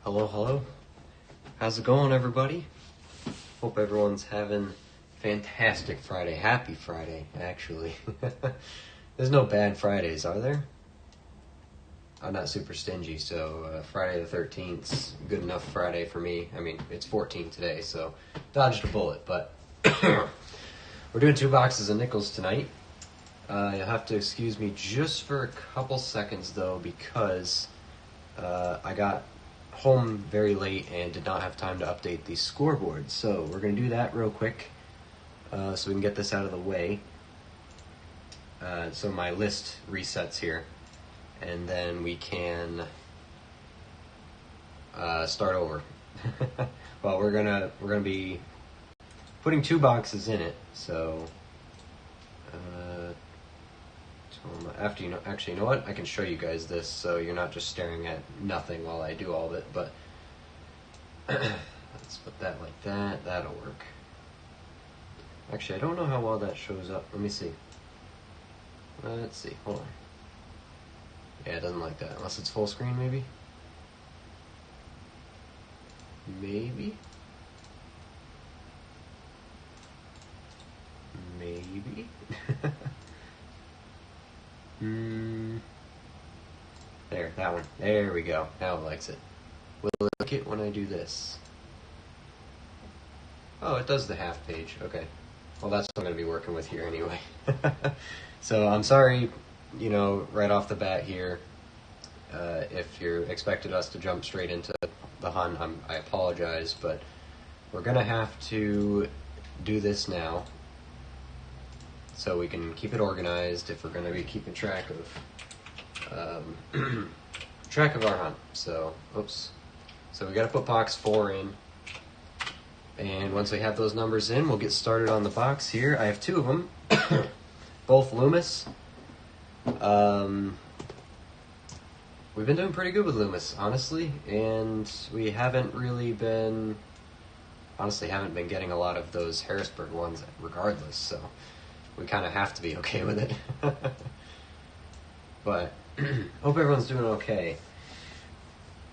Hello, hello. How's it going, everybody? Hope everyone's having a fantastic Friday. Happy Friday, actually. There's no bad Fridays, are there? I'm not super stingy, so Friday the 13th's good enough Friday for me. I mean, it's 14 today, so dodged a bullet, but we're doing 2 boxes of nickels tonight. You'll have to excuse me just for a couple seconds, though, because I got home very late and did not have time to update the scoreboard. So we're going to do that real quick so we can get this out of the way. So my list resets here, and then we can start over. Well, we're gonna be putting 2 boxes in it, so after actually, you know what? I can show you guys this, so you're not just staring at nothing while I do all of it. But let's put that like that. That'll work. Actually, I don't know how well that shows up. Let me see. Let's see. Hold on. Yeah, it doesn't like that unless it's full screen, maybe. Maybe. There, that one. There we go. Now it likes it. Will it like it when I do this? Oh, it does the half page. Okay. Well, that's what I'm going to be working with here anyway. So I'm sorry, right off the bat here, if you expected us to jump straight into the hunt, I apologize, but we're going to have to do this now so we can keep it organized if we're going to be keeping track of our hunt. So, oops. So we got to put box 4 in, and once we have those numbers in, we'll get started on the box here. I have 2 of them, both Loomis. We've been doing pretty good with Loomis, honestly, and we haven't been getting a lot of those Harrisburg ones regardless, so we kind of have to be okay with it. But hope everyone's doing okay.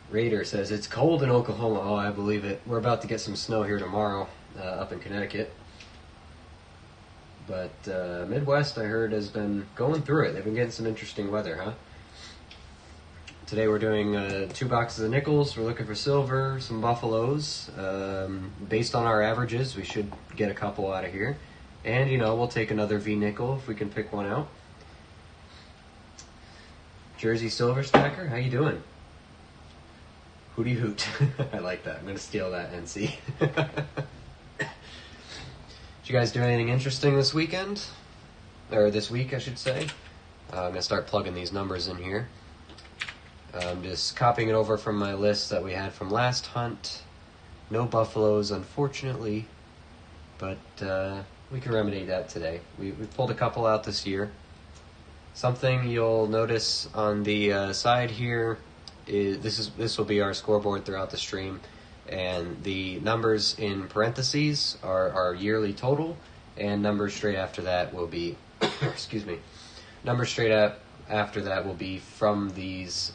Raider says, it's cold in Oklahoma. Oh, I believe it. We're about to get some snow here tomorrow up in Connecticut. But Midwest, I heard, has been going through it. They've been getting some interesting weather, huh? Today we're doing 2 boxes of nickels. We're looking for silver, some buffaloes. Based on our averages, we should get a couple out of here. And, we'll take another V nickel if we can pick one out. Jersey Silver Stacker, how you doing? Hootie hoot. I like that. I'm going to steal that, NC. Did you guys do anything interesting this weekend? Or this week, I should say. I'm going to start plugging these numbers in here. I'm just copying it over from my list that we had from last hunt. No buffaloes, unfortunately. But we can remedy that today. We pulled a couple out this year. Something you'll notice on the side here is this will be our scoreboard throughout the stream, and the numbers in parentheses are our yearly total, and numbers straight after that will be excuse me. Numbers straight after that will be from these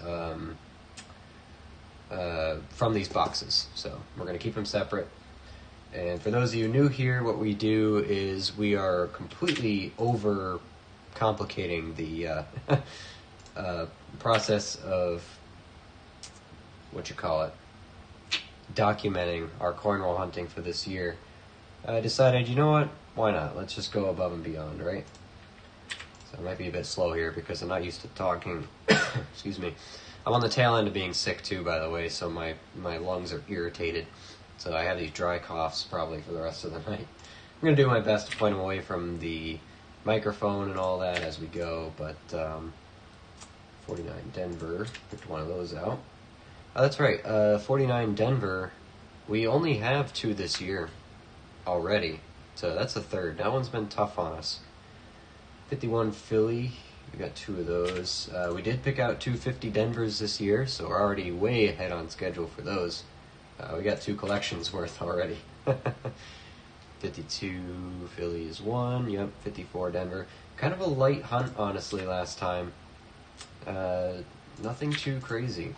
boxes. So we're going to keep them separate. And for those of you new here, what we do is we are completely over complicating the process of documenting our coin roll hunting for this year. I decided, you know what, why not? Let's just go above and beyond, right? So I might be a bit slow here because I'm not used to talking. Excuse me. I'm on the tail end of being sick too, by the way, so my lungs are irritated. So I have these dry coughs probably for the rest of the night. I'm going to do my best to point them away from the microphone and all that as we go, but 49 Denver, picked one of those out. Oh, that's right, 49 Denver, we only have 2 this year already, so that's a third. That one's been tough on us. 51 Philly, we got 2 of those. We did pick out 250 Denvers this year, so we're already way ahead on schedule for those. We got 2 collections worth already. 52 Philly is 1, yep, 54 Denver. Kind of a light hunt, honestly, last time. Nothing too crazy.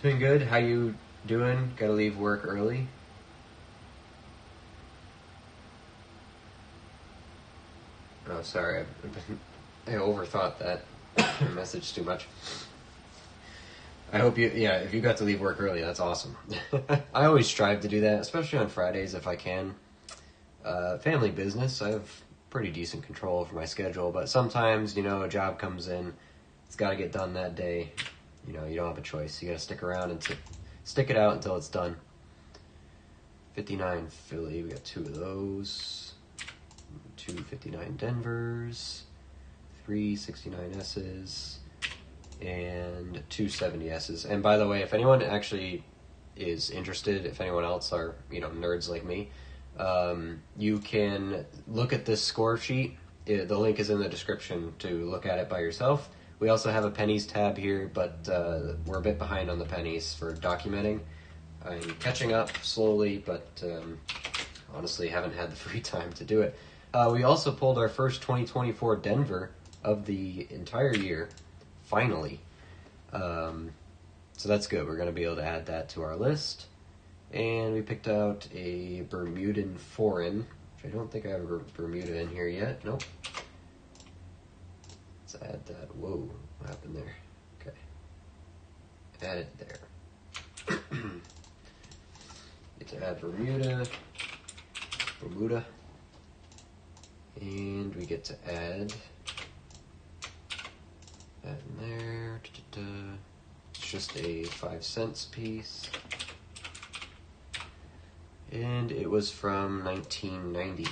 Doing good. How you doing? Gotta leave work early? Oh, sorry. I overthought that message too much. I hope if you got to leave work early, that's awesome. I always strive to do that, especially on Fridays if I can. Family business, I have pretty decent control over my schedule, but sometimes, a job comes in, it's got to get done that day. You don't have a choice. You got to stick around and stick it out until it's done. 59 Philly, we got 2 of those. 2 59 Denvers, 3 69 S's, and 2 70 S's. And by the way, if anyone actually is interested, if anyone else are, nerds like me, you can look at this score sheet. The link is in the description to look at it by yourself. We also have a pennies tab here, but we're a bit behind on the pennies for documenting. I'm catching up slowly, but honestly haven't had the free time to do it. We also pulled our first 2024 Denver of the entire year, finally. So that's good. We're going to be able to add that to our list. And we picked out a Bermudan foreign, which I don't think I have a Bermuda in here yet. Nope. Let's add that. Whoa, what happened there? Okay. Add it there. Get to add Bermuda. And we get to add that in there. It's just a 5 cents piece. And it was from 1990.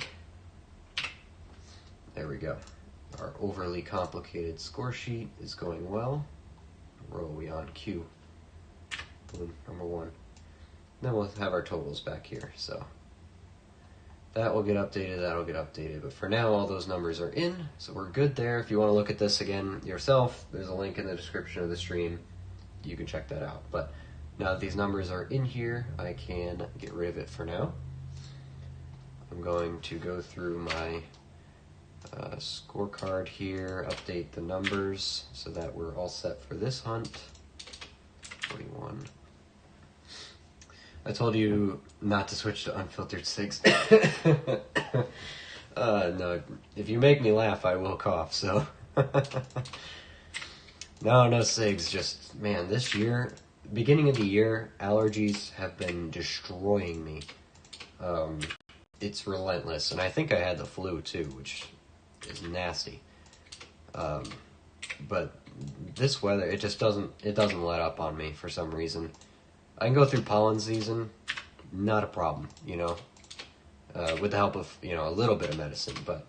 There we go. Our overly complicated score sheet is going well. Where are we on? Q. Boom, number 1. Then we'll have our totals back here. So that will get updated, that'll get updated. But for now, all those numbers are in, so we're good there. If you want to look at this again yourself, there's a link in the description of the stream. You can check that out. But now that these numbers are in here, I can get rid of it for now. I'm going to go through my scorecard here, update the numbers so that we're all set for this hunt. 41. I told you not to switch to unfiltered cigs. No, if you make me laugh, I will cough, so. No cigs, just, man, this year, beginning of the year, allergies have been destroying me. It's relentless, and I think I had the flu too, which is nasty. But this weather, it just doesn't let up on me for some reason. I can go through pollen season, not a problem, with the help of, a little bit of medicine. But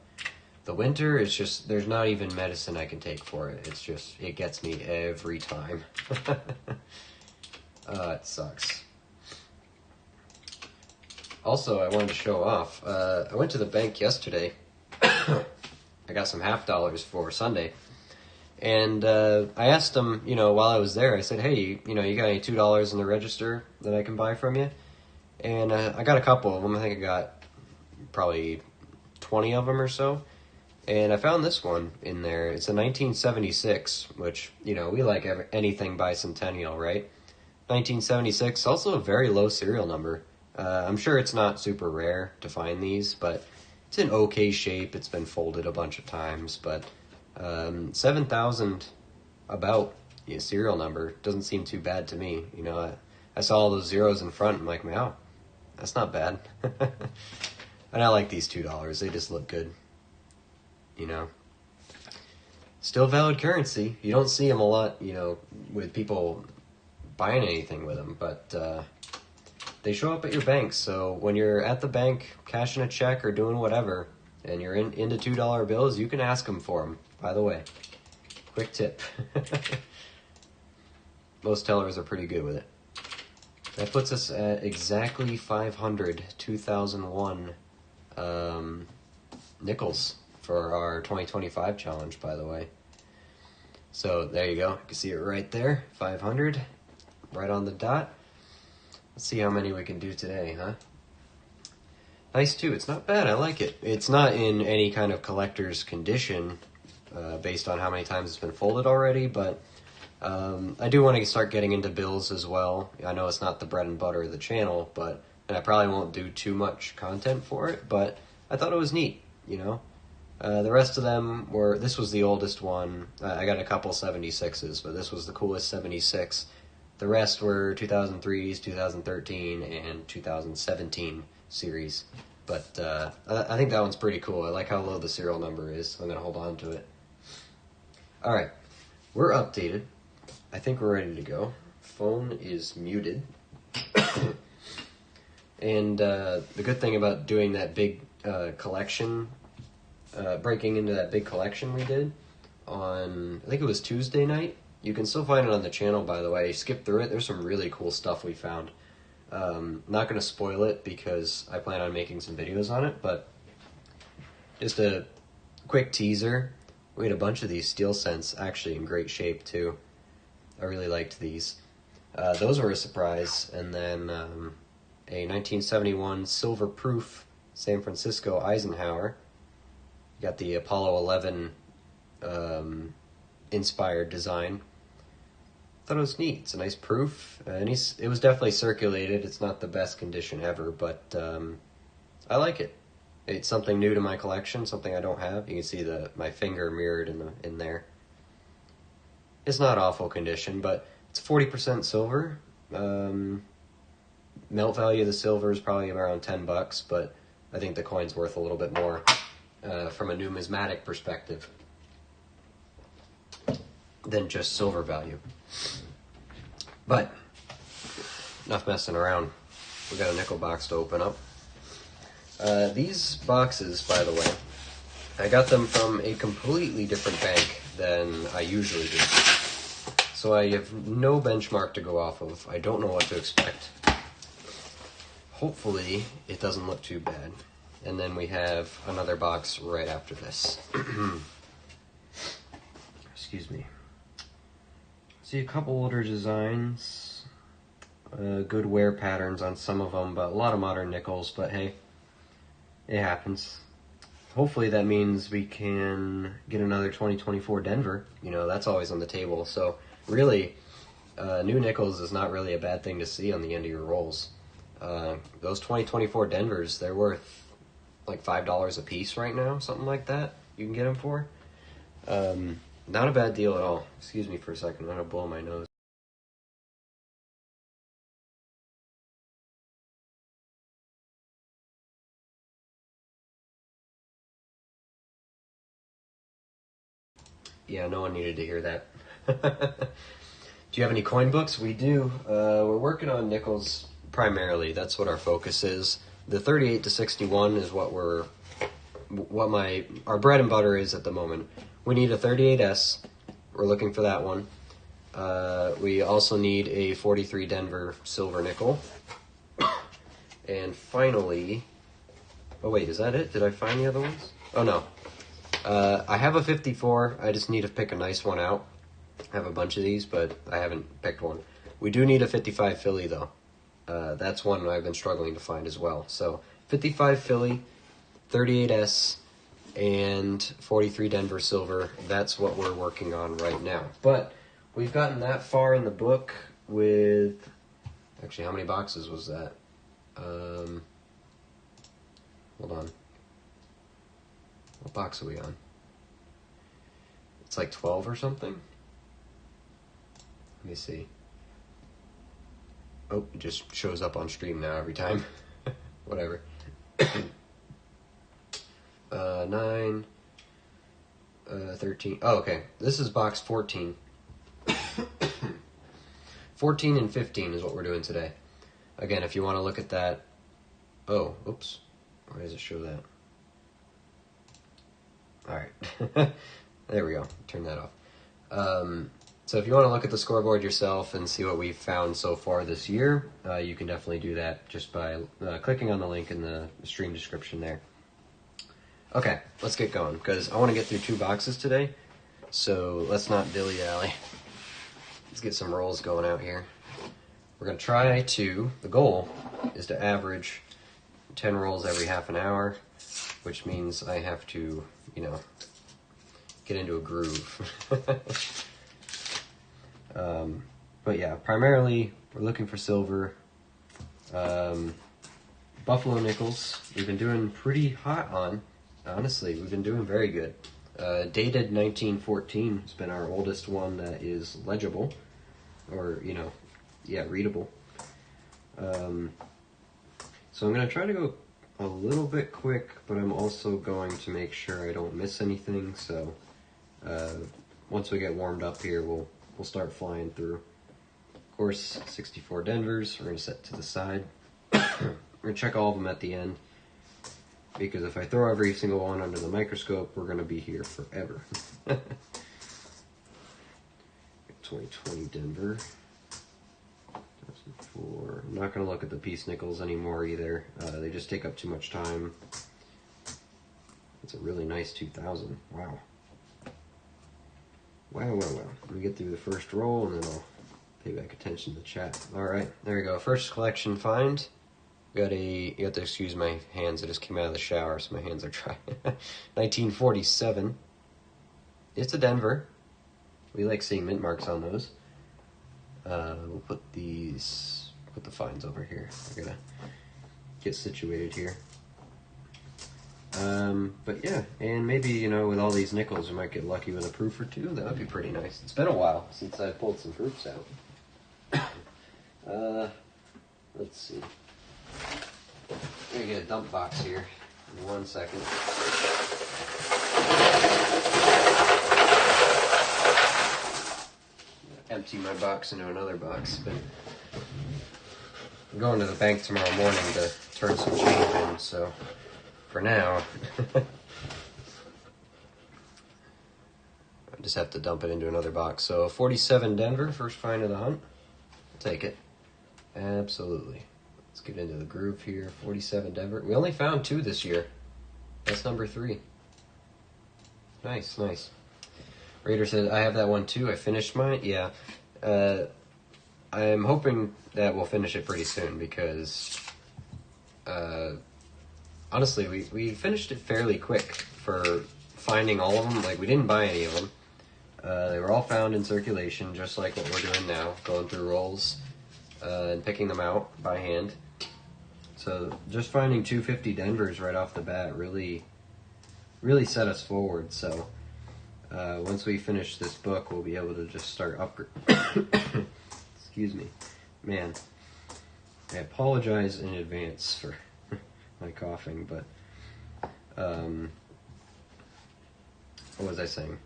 the winter is just, there's not even medicine I can take for it. It's just, it gets me every time. It sucks. Also, I wanted to show off. I went to the bank yesterday. I got some $half for Sunday. And I asked them, while I was there, I said, hey, you got any $2 in the register that I can buy from you? And I got a couple of them. I think I got probably 20 of them or so. And I found this one in there. It's a 1976, which, we like anything bicentennial, right? 1976, also a very low serial number. I'm sure it's not super rare to find these, but it's in okay shape. It's been folded a bunch of times, but 7,000 about serial number doesn't seem too bad to me. I saw all those zeros in front. I'm like, wow, that's not bad. And I like these $2. They just look good. Still valid currency. You don't see them a lot, with people buying anything with them, but they show up at your bank. So when you're at the bank cashing a check or doing whatever, and you're into $2 bills, you can ask them for them. By the way, quick tip. Most tellers are pretty good with it. That puts us at exactly 500 2001 nickels for our 2025 challenge, by the way. So there you go. You can see it right there, 500, right on the dot. Let's see how many we can do today, huh? Nice too. It's not bad. I like it. It's not in any kind of collector's condition based on how many times it's been folded already, but I do want to start getting into bills as well. I know it's not the bread and butter of the channel, and I probably won't do too much content for it, but I thought it was neat, you know? The rest of them this was the oldest one. I got a couple 76s, but this was the coolest 76. The rest were 2003s, 2013, and 2017 series. But I think that one's pretty cool. I like how low the serial number is. I'm going to hold on to it. All right, we're updated. I think we're ready to go. Phone is muted. And the good thing about doing that big collection, breaking into that big collection we did on, I think it was Tuesday night. You can still find it on the channel, by the way. Skip through it. There's some really cool stuff we found. Not going to spoil it because I plan on making some videos on it, but just a quick teaser. We had a bunch of these steel cents, actually in great shape too. I really liked these. Those were a surprise. And then a 1971 silver proof San Francisco Eisenhower. You got the Apollo 11 inspired design. Thought it was neat. It's a nice proof, and it was definitely circulated. It's not the best condition ever, but I like it. It's something new to my collection, something I don't have. You can see my finger mirrored in there. It's not awful condition, but it's 40% silver. Melt value of the silver is probably around $10, but I think the coin's worth a little bit more from a numismatic perspective than just silver value. But enough messing around. We got a nickel box to open up. These boxes, by the way, I got them from a completely different bank than I usually do. So I have no benchmark to go off of. I don't know what to expect. Hopefully it doesn't look too bad. And then we have another box right after this. Excuse me. See a couple older designs, good wear patterns on some of them, but a lot of modern nickels, but hey, it happens. Hopefully that means we can get another 2024 Denver. You know, that's always on the table. So really, new nickels is not really a bad thing to see on the end of your rolls. Those 2024 Denvers, they're worth like $5 a piece right now, something like that. You can get them for. Not a bad deal at all. Excuse me for a second, I'm gonna blow my nose. Yeah, no one needed to hear that. Do you have any coin books? We do. We're working on nickels primarily. That's what our focus is. The 38 to 61 is what our bread and butter is at the moment. We need a 38S. We're looking for that one. We also need a 43 Denver silver nickel. And finally, oh wait, is that it? Did I find the other ones? Oh no. I have a 54. I just need to pick a nice one out. I have a bunch of these, but I haven't picked one. We do need a 55 Philly though. That's one I've been struggling to find as well. So 55 Philly, 38S, and 43 Denver silver. That's what we're working on right now. But we've gotten that far in the book with, actually, how many boxes was that? Hold on. What box are we on? It's like 12 or something? Let me see. Oh, it just shows up on stream now every time. Whatever. 9, 13. Oh, okay. This is box 14. 14 and 15 is what we're doing today. Again, if you want to look at that. Oh, oops. Why does it show that? Alright. There we go. Turn that off. So if you want to look at the scoreboard yourself and see what we've found so far this year, you can definitely do that just by clicking on the link in the stream description there. Okay, let's get going, because I want to get through 2 boxes today, so let's not dilly-dally. Let's get some rolls going out here. We're going to try to, the goal is to average 10 rolls every half an hour, which means I have to, you know, get into a groove. But yeah, primarily we're looking for silver. Buffalo nickels, we've been doing pretty hot on. Honestly, we've been doing very good. Dated 1914 has been our oldest one that is legible, or, readable. So I'm going to try to go a little bit quick, but I'm also going to make sure I don't miss anything. So once we get warmed up here, we'll start flying through. Of course, 64 Denvers, we're going to set to the side. We're going to check all of them at the end, because if I throw every single one under the microscope, we're going to be here forever. 2020 Denver. 2004. I'm not going to look at the piece nickels anymore either. They just take up too much time. It's a really nice 2000. Wow. Wow. Let me get through the first roll, and then I'll pay back attention to the chat. Alright, there we go. First collection find. You have to excuse my hands. I just came out of the shower, so my hands are dry. 1947. It's a Denver. We like seeing mint marks on those. We'll put the finds over here. I gotta get situated here. But yeah, and maybe, with all these nickels, we might get lucky with a proof or two. That would be pretty nice. It's been a while since I pulled some proofs out. Let's see. I'm gonna get a dump box here in 1 second. Empty my box into another box. But I'm going to the bank tomorrow morning to turn some change in, so for now, I just have to dump it into another box. So 47 Denver, first find of the hunt. I'll take it. Absolutely. Let's get into the groove here. 47 Denver. We only found 2 this year. That's number 3. Nice. Raider said, I have that one too. I finished mine. Yeah. I'm hoping that we'll finish it pretty soon because, honestly, we finished it fairly quick for finding all of them. Like, we didn't buy any of them. They were all found in circulation, just like what we're doing now, going through rolls and picking them out by hand. So just finding 250 Denvers right off the bat really set us forward. So once we finish this book, we'll be able to just start upgrading. Excuse me. Man, I apologize in advance for my coughing, but what was I saying?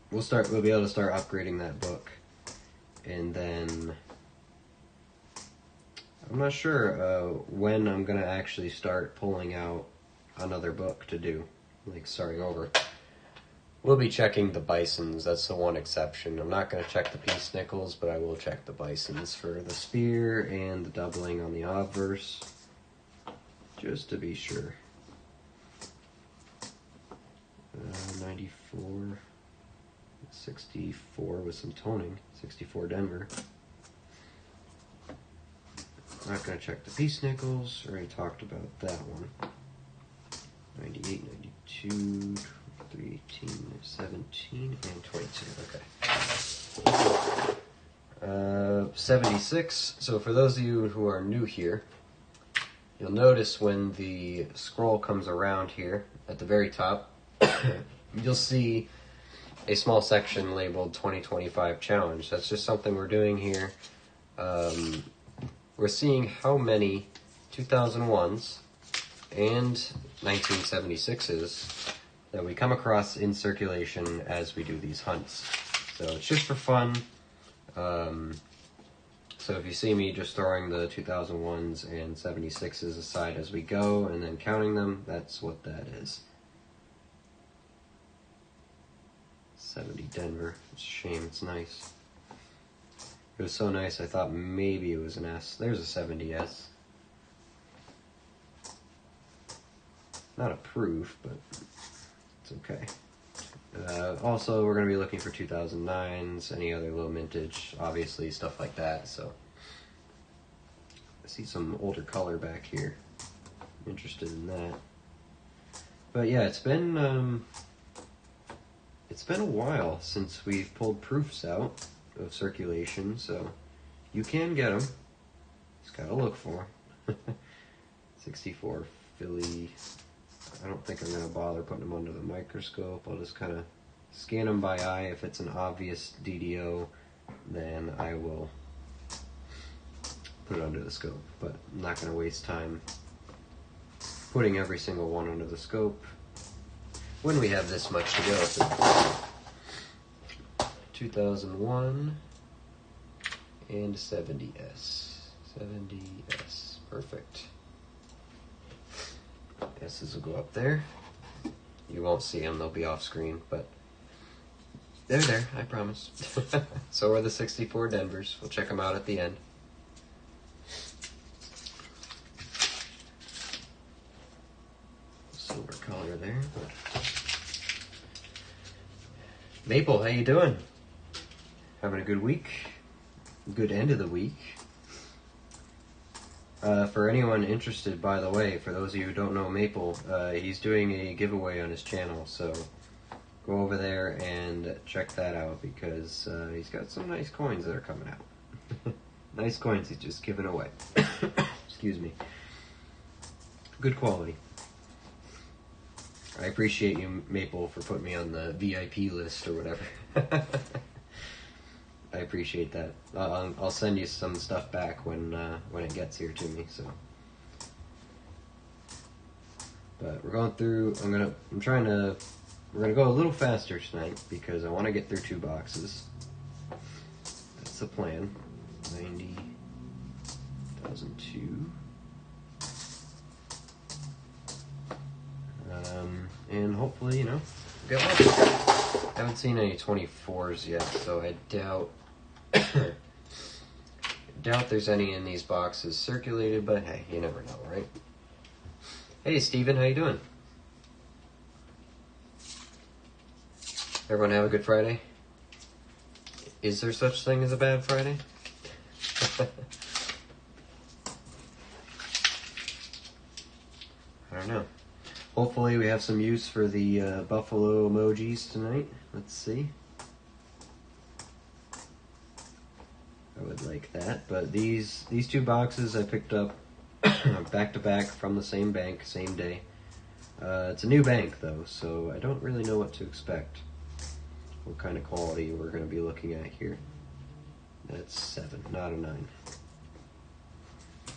We'll be able to start upgrading that book, and then I'm not sure when I'm gonna actually start pulling out another book to do, like starting over. We'll be checking the bisons. That's the one exception. I'm not gonna check the piece nickels, but I will check the bisons for the spear and the doubling on the obverse, just to be sure. 94, 64 with some toning. 64 Denver. I'm not going to check the piece nickels. Already talked about that one. 98, 92, 23, 18, 17, and 22. Okay. 76. So for those of you who are new here, you'll notice when the scroll comes around here at the very top, you'll see a small section labeled 2025 Challenge. That's just something we're doing here. We're seeing how many 2001s and 1976s that we come across in circulation as we do these hunts. So it's just for fun. So if you see me just throwing the 2001s and 76s aside as we go and then counting them, that's what that is. 70 Denver. It's a shame, it's nice. It was so nice, I thought maybe it was an S. There's a 70S. Not a proof, but it's okay. Also, we're going to be looking for 2009s, any other low mintage, obviously, stuff like that. So I see some older color back here. I'm interested in that. But yeah, it's been It's been a while since we've pulled proofs out of circulation, so you can get them. Just gotta look for them. 64 Philly. I don't think I'm gonna bother putting them under the microscope. I'll just kind of scan them by eye. If it's an obvious DDO, then I will put it under the scope. But I'm not gonna waste time putting every single one under the scope when we have this much to go. 2001 and 70S. 70S. Perfect. S's will go up there. You won't see them, they'll be off screen, but they're there, I promise. So are the 64 Denvers. We'll check them out at the end. Silver color there. Maple, how you doing? Having a good week? Good end of the week. For anyone interested, by the way, for those of you who don't know Maple, he's doing a giveaway on his channel, so go over there and check that out because he's got some nice coins that are coming out. Nice coins he's just giving away. Excuse me. Good quality. I appreciate you, Maple, for putting me on the VIP list or whatever. I appreciate that. I'll send you some stuff back when it gets here to me. So, but we're going through. We're gonna go a little faster tonight because I want to get through 2 boxes. That's the plan. 90, 2002. And hopefully, get lucky. I haven't seen any 24s yet, so I doubt there's any in these boxes circulated, but hey, you never know, right? Hey, Steven, how you doing? Everyone have a good Friday? Is there such thing as a bad Friday? I don't know. Hopefully we have some use for the buffalo emojis tonight. Let's see. I would like that. But these 2 boxes I picked up back to back from the same bank, same day. It's a new bank though, so I don't really know what to expect. What kind of quality we're going to be looking at here. That's 7, not a 9.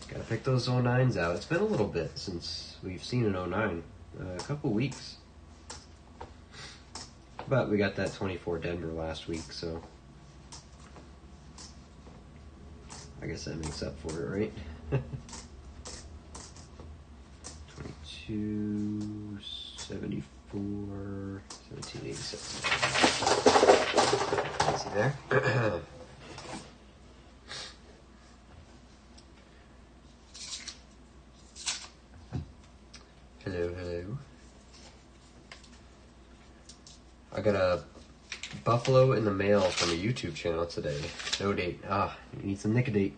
Gotta pick those 09s out. It's been a little bit since we've seen an 09. A couple weeks. But we got that 24 Denver last week, so I guess that makes up for it, right? 22, 74, 1786. See there? Hello, hello. I got a buffalo in the mail from a YouTube channel today. No date. You need some Nicodate.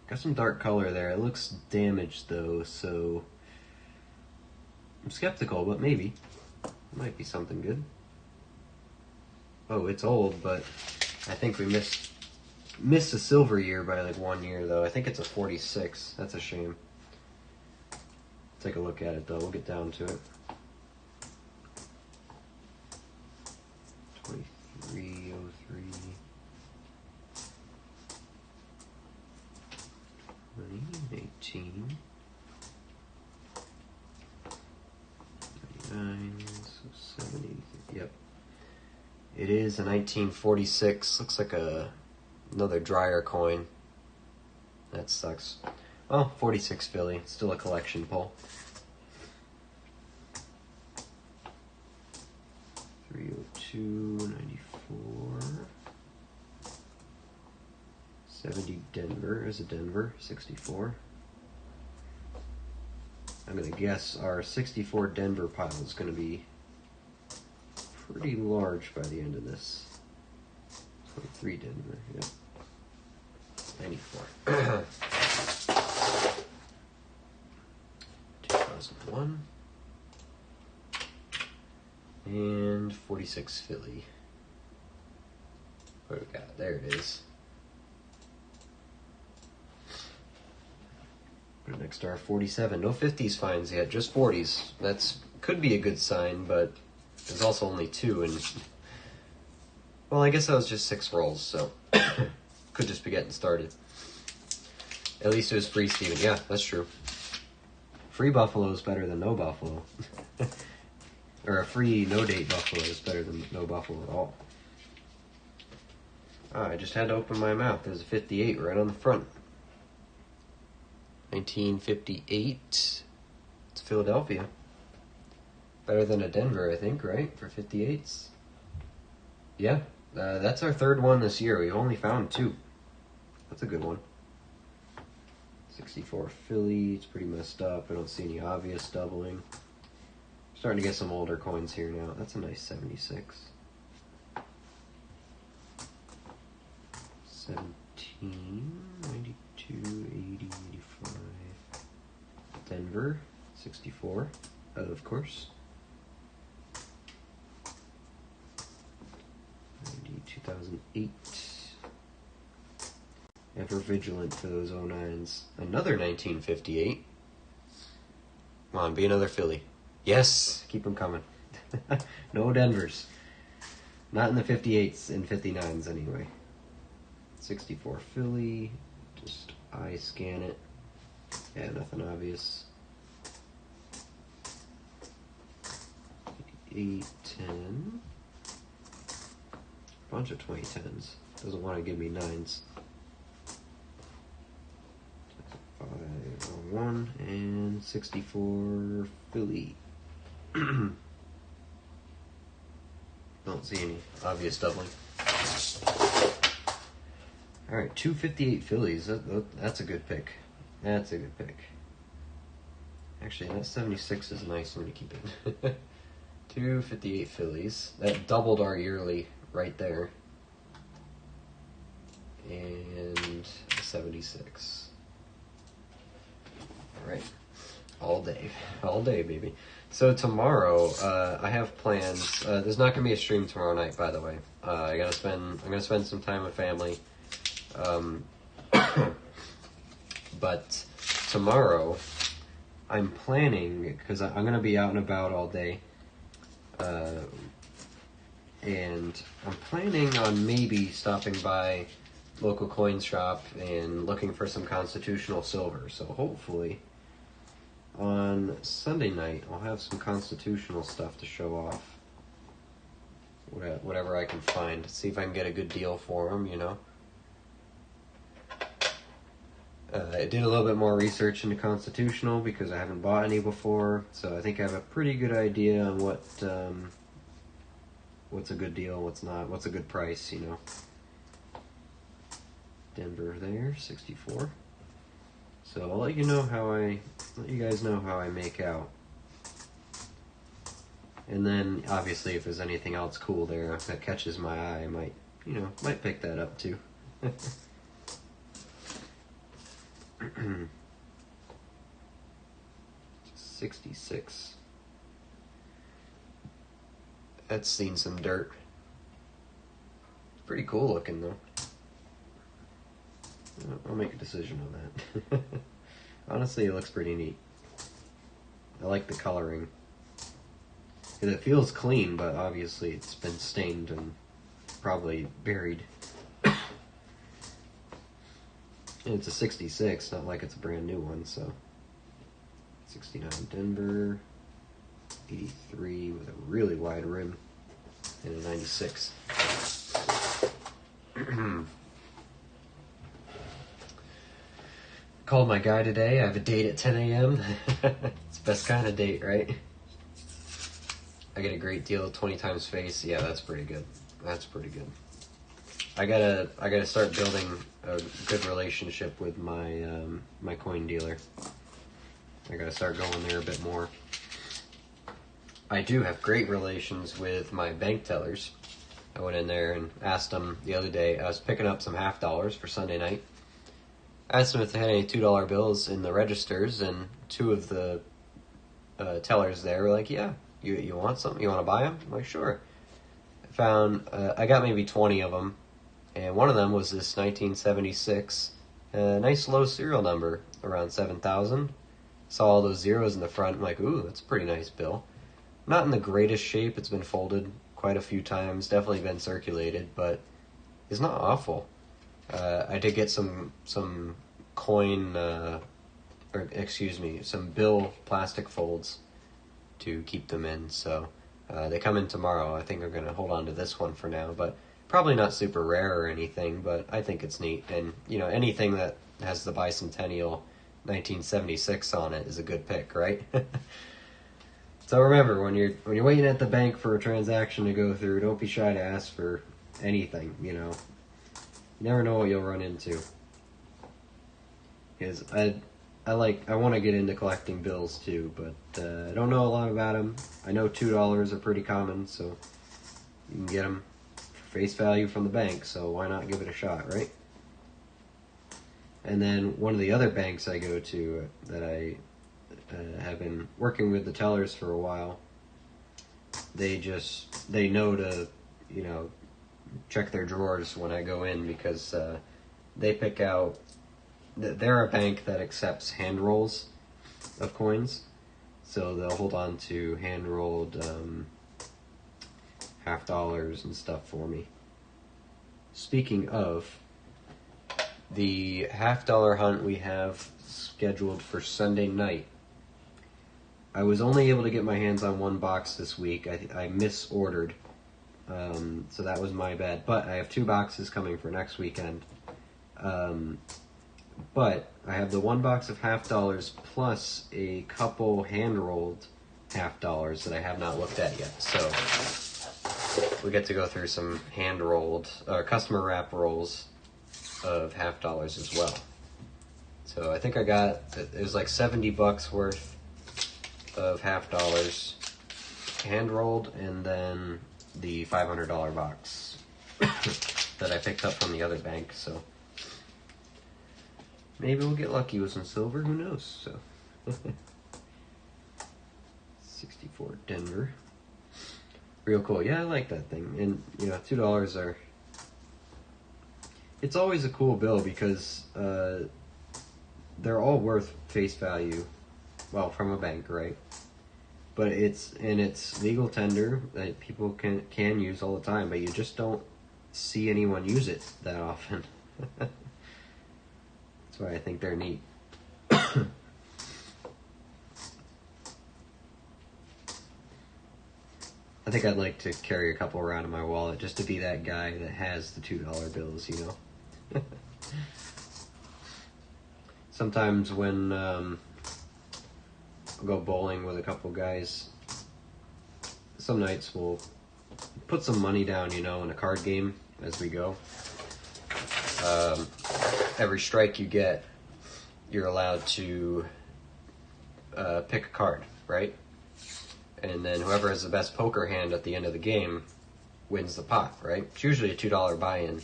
Got some dark color there. It looks damaged though, so I'm skeptical, but maybe. It might be something good. Oh, it's old, but I think we missed a silver year by like 1 year though. I think it's a 46. That's a shame. Take a look at it though, we'll get down to it. 2303. 2018. 99, so 70. Yep. It is a 1946. Looks like another dryer coin. That sucks. Oh, 46 Philly. Still a collection pull. 302, 94. 70 Denver is a Denver. 64. I'm going to guess our 64 Denver pile is going to be pretty large by the end of this. 23 Denver, yep. 94. 2001. And and 46 Philly. What do we got? There it is. Next to our 47. No 50s finds yet, just 40s. That's could be a good sign, but there's also only 2, and well, I guess that was just 6 rolls, so could just be getting started. At least it was free Steven. Yeah, that's true. Free Buffalo is better than no Buffalo. Or a free no-date Buffalo is better than no Buffalo at all. Oh, I just had to open my mouth. There's a 58 right on the front. 1958. It's Philadelphia. Better than a Denver, I think, right? For 58s. Yeah, that's our 3rd one this year. We've only found 2. That's a good one. 64 Philly. It's pretty messed up. I don't see any obvious doubling. Starting to get some older coins here now. That's a nice 76. 17, 92, 80, 85. Denver, 64, of course. 90, 2008. Ever vigilant for those 09s. Another 1958. Come on, be another Philly. Yes, keep them coming. No Denvers. Not in the 58s and 59s anyway. 64 Philly. Just eye scan it. Yeah, nothing obvious. 8, 10. Bunch of 2010s. Doesn't want to give me 9s. 501 and 64 Philly. Don't see any obvious doubling. Alright, 258 Phillies. That's a good pick. That's a good pick. Actually, that 76 is nice. I'm going to keep it. 258 Phillies. That doubled our yearly right there. And 76. Alright. All day, baby. So tomorrow, I have plans. There's not gonna be a stream tomorrow night, by the way. I'm gonna spend some time with family. But tomorrow, I'm planning because I'm gonna be out and about all day, and I'm planning on maybe stopping by local coin shop and looking for some constitutional silver. So hopefully, on Sunday night, I'll have some constitutional stuff to show off. Whatever I can find. See if I can get a good deal for them, you know. I did a little bit more research into constitutional because I haven't bought any before. So I think I have a pretty good idea on what's a good deal, what's not, what's a good price, you know. Denver there, 64. So I'll let you guys know how I make out. And then obviously if there's anything else cool there that catches my eye, I might pick that up too. 66. That's seen some dirt. Pretty cool looking though. I'll make a decision on that. Honestly, it looks pretty neat. I like the coloring. It feels clean, but obviously it's been stained and probably buried. And it's a 66, not like it's a brand new one, so. 69 Denver. 83 with a really wide rim. And a 96. Called my guy today. I have a date at 10 a.m. It's the best kind of date, right? I get a great deal, 20 times face. Yeah, that's pretty good. That's pretty good. I gotta start building a good relationship with my my coin dealer. I gotta start going there a bit more. I do have great relations with my bank tellers. I went in there and asked them the other day. I was picking up some half dollars for Sunday night. I asked them if they had any $2 bills in the registers, and 2 of the tellers there were like, "Yeah, you want something? You want to buy them?" I'm like, "Sure." found, I got maybe 20 of them, and one of them was this 1976, nice low serial number, around 7,000. Saw all those zeros in the front, I'm like, ooh, that's a pretty nice bill. Not in the greatest shape, it's been folded quite a few times, definitely been circulated, but it's not awful. I did get some coin, some bill plastic folds to keep them in, so they come in tomorrow. I think I'm going to hold on to this one for now, but probably not super rare or anything, but I think it's neat. And, anything that has the bicentennial 1976 on it is a good pick, right? So remember, when you're waiting at the bank for a transaction to go through, don't be shy to ask for anything, You never know what you'll run into. Because I want to get into collecting bills too, but I don't know a lot about them. I know $2 are pretty common, so you can get them for face value from the bank, so why not give it a shot, right? And then one of the other banks I go to that I have been working with the tellers for a while, they know to, check their drawers when I go in, because they pick out, they're a bank that accepts hand rolls of coins, so they'll hold on to hand rolled $50 and stuff for me. Speaking of, the $50 hunt we have scheduled for Sunday night. I was only able to get my hands on one box this week. I misordered, so that was my bad. But I have 2 boxes coming for next weekend. But I have the 1 box of $50 plus a couple hand-rolled $50 that I have not looked at yet. So we get to go through some hand-rolled, customer wrap rolls of $50 as well. So I think I got, it was like $70 worth of $50 hand-rolled, and then the $500 box that I picked up from the other bank, so maybe we'll get lucky with some silver, who knows, so. 64 Denver. Real cool. Yeah, I like that thing. And, $2 are, it's always a cool bill because they're all worth face value, well, from a bank, right? But it's legal tender that people can use all the time, but you just don't see anyone use it that often. That's why I think they're neat. I think I'd like to carry a couple around in my wallet just to be that guy that has the $2 bills, Sometimes when I'll go bowling with a couple guys, some nights we'll put some money down, in a card game as we go. Every strike you get, you're allowed to pick a card, right? And then whoever has the best poker hand at the end of the game wins the pot, right? It's usually a $2 buy-in,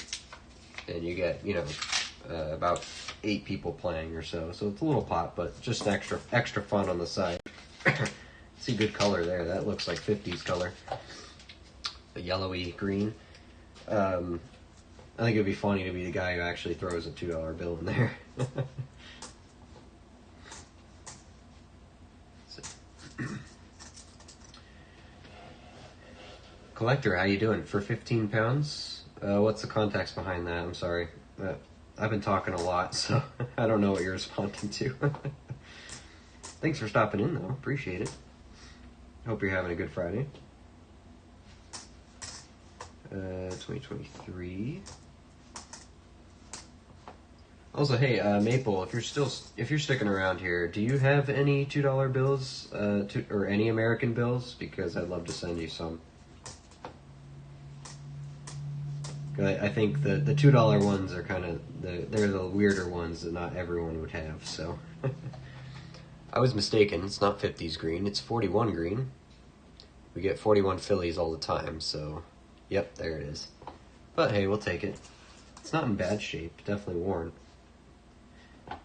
and you get, about 8 people playing or so. So it's a little pot, but just extra fun on the side. See, good color there. That looks like 50s color. A yellowy green. I think it'd be funny to be the guy who actually throws a $2 bill in there. Collector, how you doing? For 15 pounds? What's the context behind that? I'm sorry. I've been talking a lot, so I don't know what you're responding to. Thanks for stopping in, though. Appreciate it. Hope you're having a good Friday. 2023. Also, hey, Maple, if you're sticking around here, do you have any $2 bills, or any American bills? Because I'd love to send you some. I think the $2 ones are kind of they're the weirder ones that not everyone would have. So I was mistaken. It's not 50s green. It's 41 green. We get 41 Phillies all the time. So yep, there it is. But hey, we'll take it. It's not in bad shape. Definitely worn.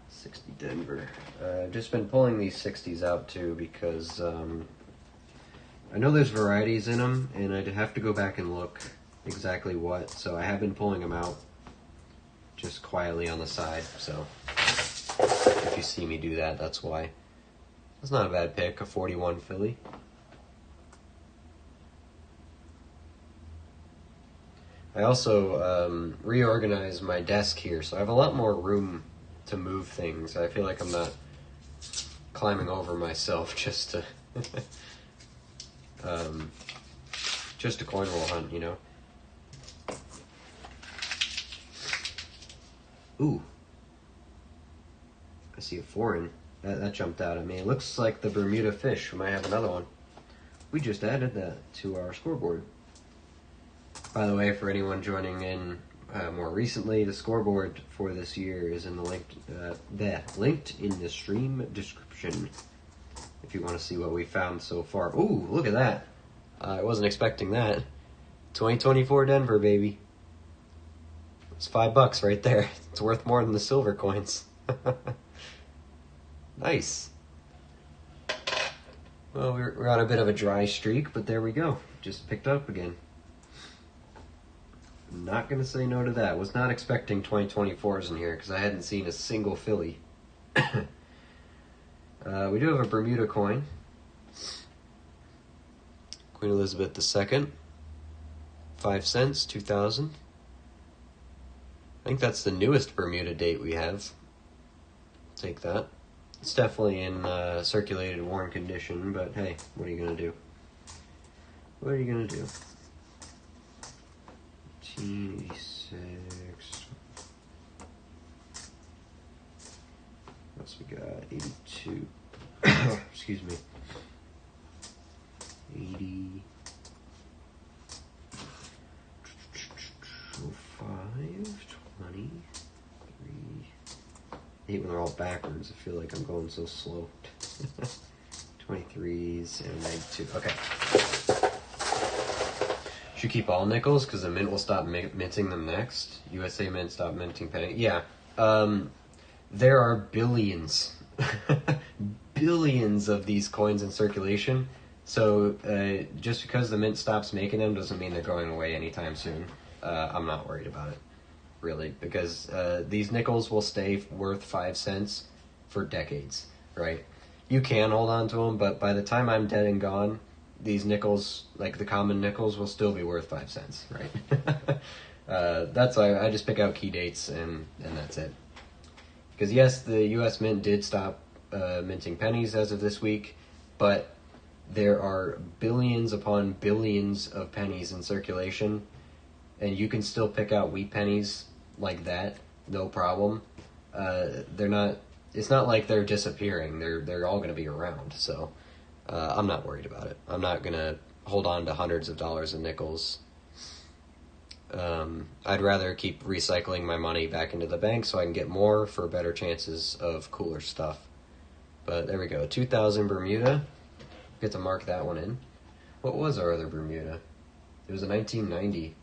60 Denver. I've just been pulling these 60s out too because I know there's varieties in them, and I'd have to go back and look exactly what, so I have been pulling them out just quietly on the side, so if you see me do that, that's why. That's not a bad pick, a 41 Philly. I also reorganized my desk here, so I have a lot more room to move things. I feel like I'm not climbing over myself just to just a coin roll hunt, you know. Ooh, I see a foreign. That jumped out at me. It looks like the Bermuda fish. We might have another one. We just added that to our scoreboard. By the way, for anyone joining in more recently, the scoreboard for this year is in the linked in the stream description. If you want to see what we found so far. Ooh, look at that! I wasn't expecting that. 2024 Denver, baby. It's $5 right there. It's worth more than the silver coins. Nice. Well, we're on a bit of a dry streak, but there we go. Just picked up again. I'm not going to say no to that. Was not expecting 2024s in here because I hadn't seen a single Philly. We do have a Bermuda coin. Queen Elizabeth II. 5 cents, 2000. I think that's the newest Bermuda date we have. Take that. It's definitely in circulated worn condition, but hey, what are you going to do? What are you going to do? 1886. What else we got? 82. Excuse me. 80. 05. 20. 3. I hate when they're all backwards. I feel like I'm going so slow. 23s and 92. Okay. Should keep all nickels because the mint will stop minting them next. USA Mint stop minting pennies. Yeah. There are billions, billions of these coins in circulation. So just because the mint stops making them doesn't mean they're going away anytime soon. I'm not worried about it, really, because these nickels will stay worth 5 cents for decades, right? You can hold on to them, but by the time I'm dead and gone, these nickels, like the common nickels, will still be worth 5 cents, right? That's why I just pick out key dates and that's it. Because yes, the U.S. Mint did stop minting pennies as of this week, but there are billions upon billions of pennies in circulation, and you can still pick out wheat pennies like that, no problem. They're not. It's not like they're disappearing. They're all going to be around. So I'm not worried about it. I'm not going to hold on to hundreds of dollars in nickels. I'd rather keep recycling my money back into the bank so I can get more for better chances of cooler stuff. But there we go. 2000 Bermuda. Get to mark that one in. What was our other Bermuda? It was a 1990.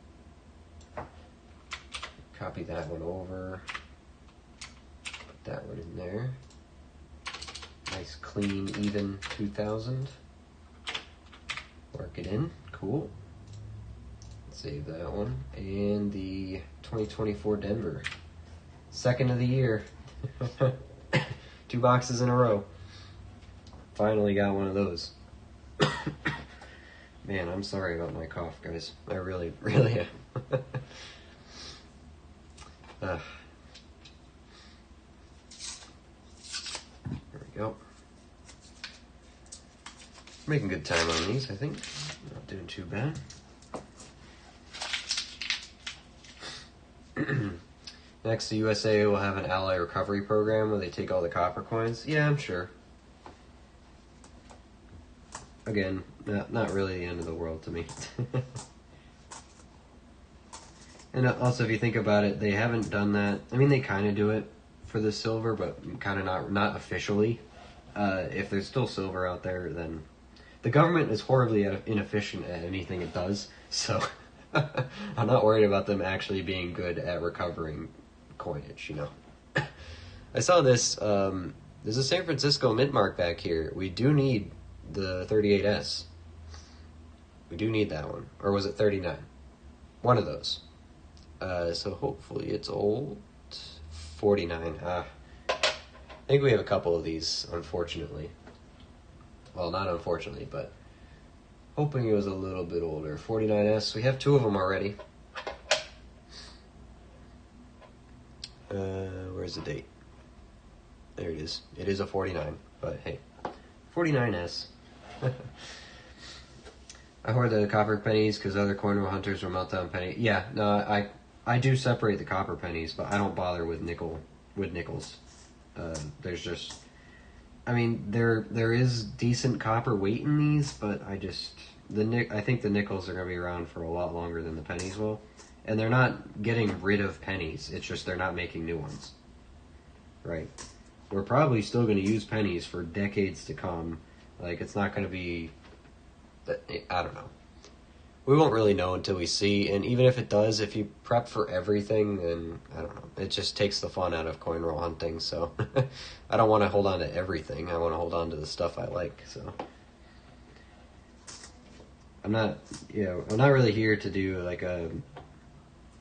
Copy that one over. Put that one in there. Nice, clean, even 2000. Mark it in. Cool. Save that one. And the 2024 Denver. Second of the year. 2 boxes in a row. Finally got one of those. Man, I'm sorry about my cough, guys. I really, really am. There we go. Making good time on these, I think. Not doing too bad. Next, the USA will have an ally recovery program where they take all the copper coins. Yeah, I'm sure. Again, not really the end of the world to me. And also, if you think about it, they haven't done that. I mean, they kind of do it for the silver, but kind of not officially. If there's still silver out there, then the government is horribly inefficient at anything it does. So I'm not worried about them actually being good at recovering coinage, you know. I saw this. There's a San Francisco mint mark back here. We do need the 38S. We do need that one. Or was it 39? One of those. So hopefully it's old. 49. I think we have a couple of these, unfortunately. Well, not unfortunately, but hoping it was a little bit older. 49S. We have 2 of them already. Where's the date? There it is. It is a 49, but hey. 49S. I hoard the copper pennies because other coin roll hunters will melt down pennies. Yeah, no, I do separate the copper pennies, but I don't bother with nickels. There's just, I mean, there is decent copper weight in these, but I think the nickels are going to be around for a lot longer than the pennies will. And they're not getting rid of pennies. It's just they're not making new ones. Right? We're probably still going to use pennies for decades to come. Like, it's not going to be, I don't know. We won't really know until we see. And even if it does, if you prep for everything, then, I don't know. It just takes the fun out of coin roll hunting. So, I don't want to hold on to everything. I want to hold on to the stuff I like. So, I'm not really here to do like a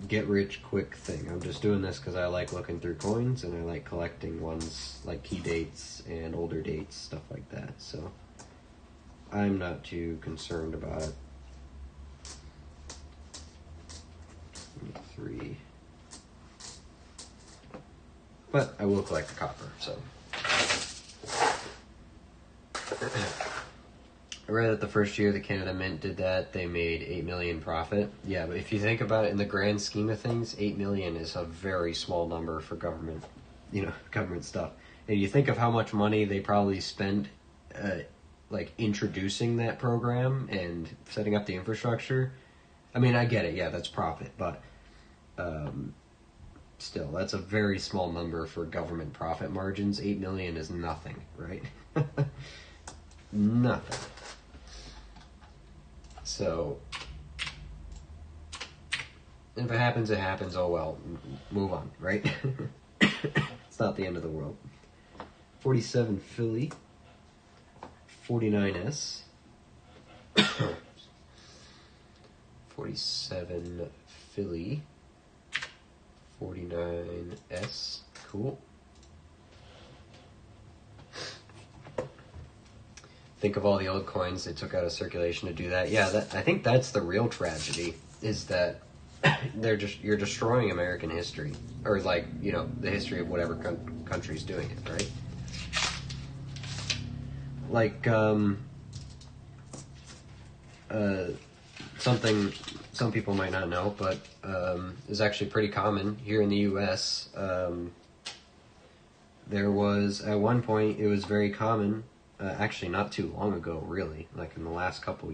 get rich quick thing. I'm just doing this because I like looking through coins and I like collecting ones like key dates and older dates, stuff like that. So I'm not too concerned about it. 3. But I will collect the copper, so. I read that the first year the Canada Mint did that, they made $8 million profit. Yeah, but if you think about it in the grand scheme of things, $8 million is a very small number for government, government stuff. And you think of how much money they probably spent, like introducing that program and setting up the infrastructure. I mean, I get it. Yeah, that's profit, but still, that's a very small number for government profit margins. 8 million is nothing, right? Nothing. So, if it happens, it happens. Oh well, move on, right? It's not the end of the world. 47 Philly, 49S, 47 Philly, 49S, cool. Think of all the old coins they took out of circulation to do that. Yeah, I think that's the real tragedy, is that you're destroying American history, or like, the history of whatever country's doing it, right? Like, something some people might not know, but is actually pretty common here in the U.S. There was, at one point, it was very common, actually not too long ago, really, like in the last couple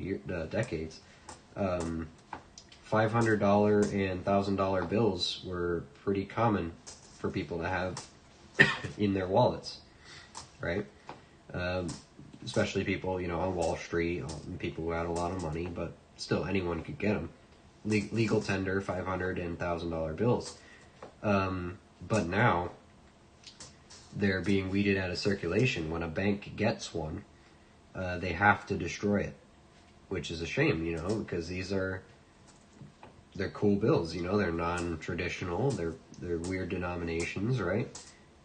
decades, $500 and $1,000 bills were pretty common for people to have in their wallets, right? Especially people, on Wall Street, people who had a lot of money, but still, anyone could get them. Legal tender, $500 and $1,000 bills. But now, they're being weeded out of circulation. When a bank gets one, they have to destroy it, which is a shame, because they're cool bills, they're non-traditional, they're weird denominations, right?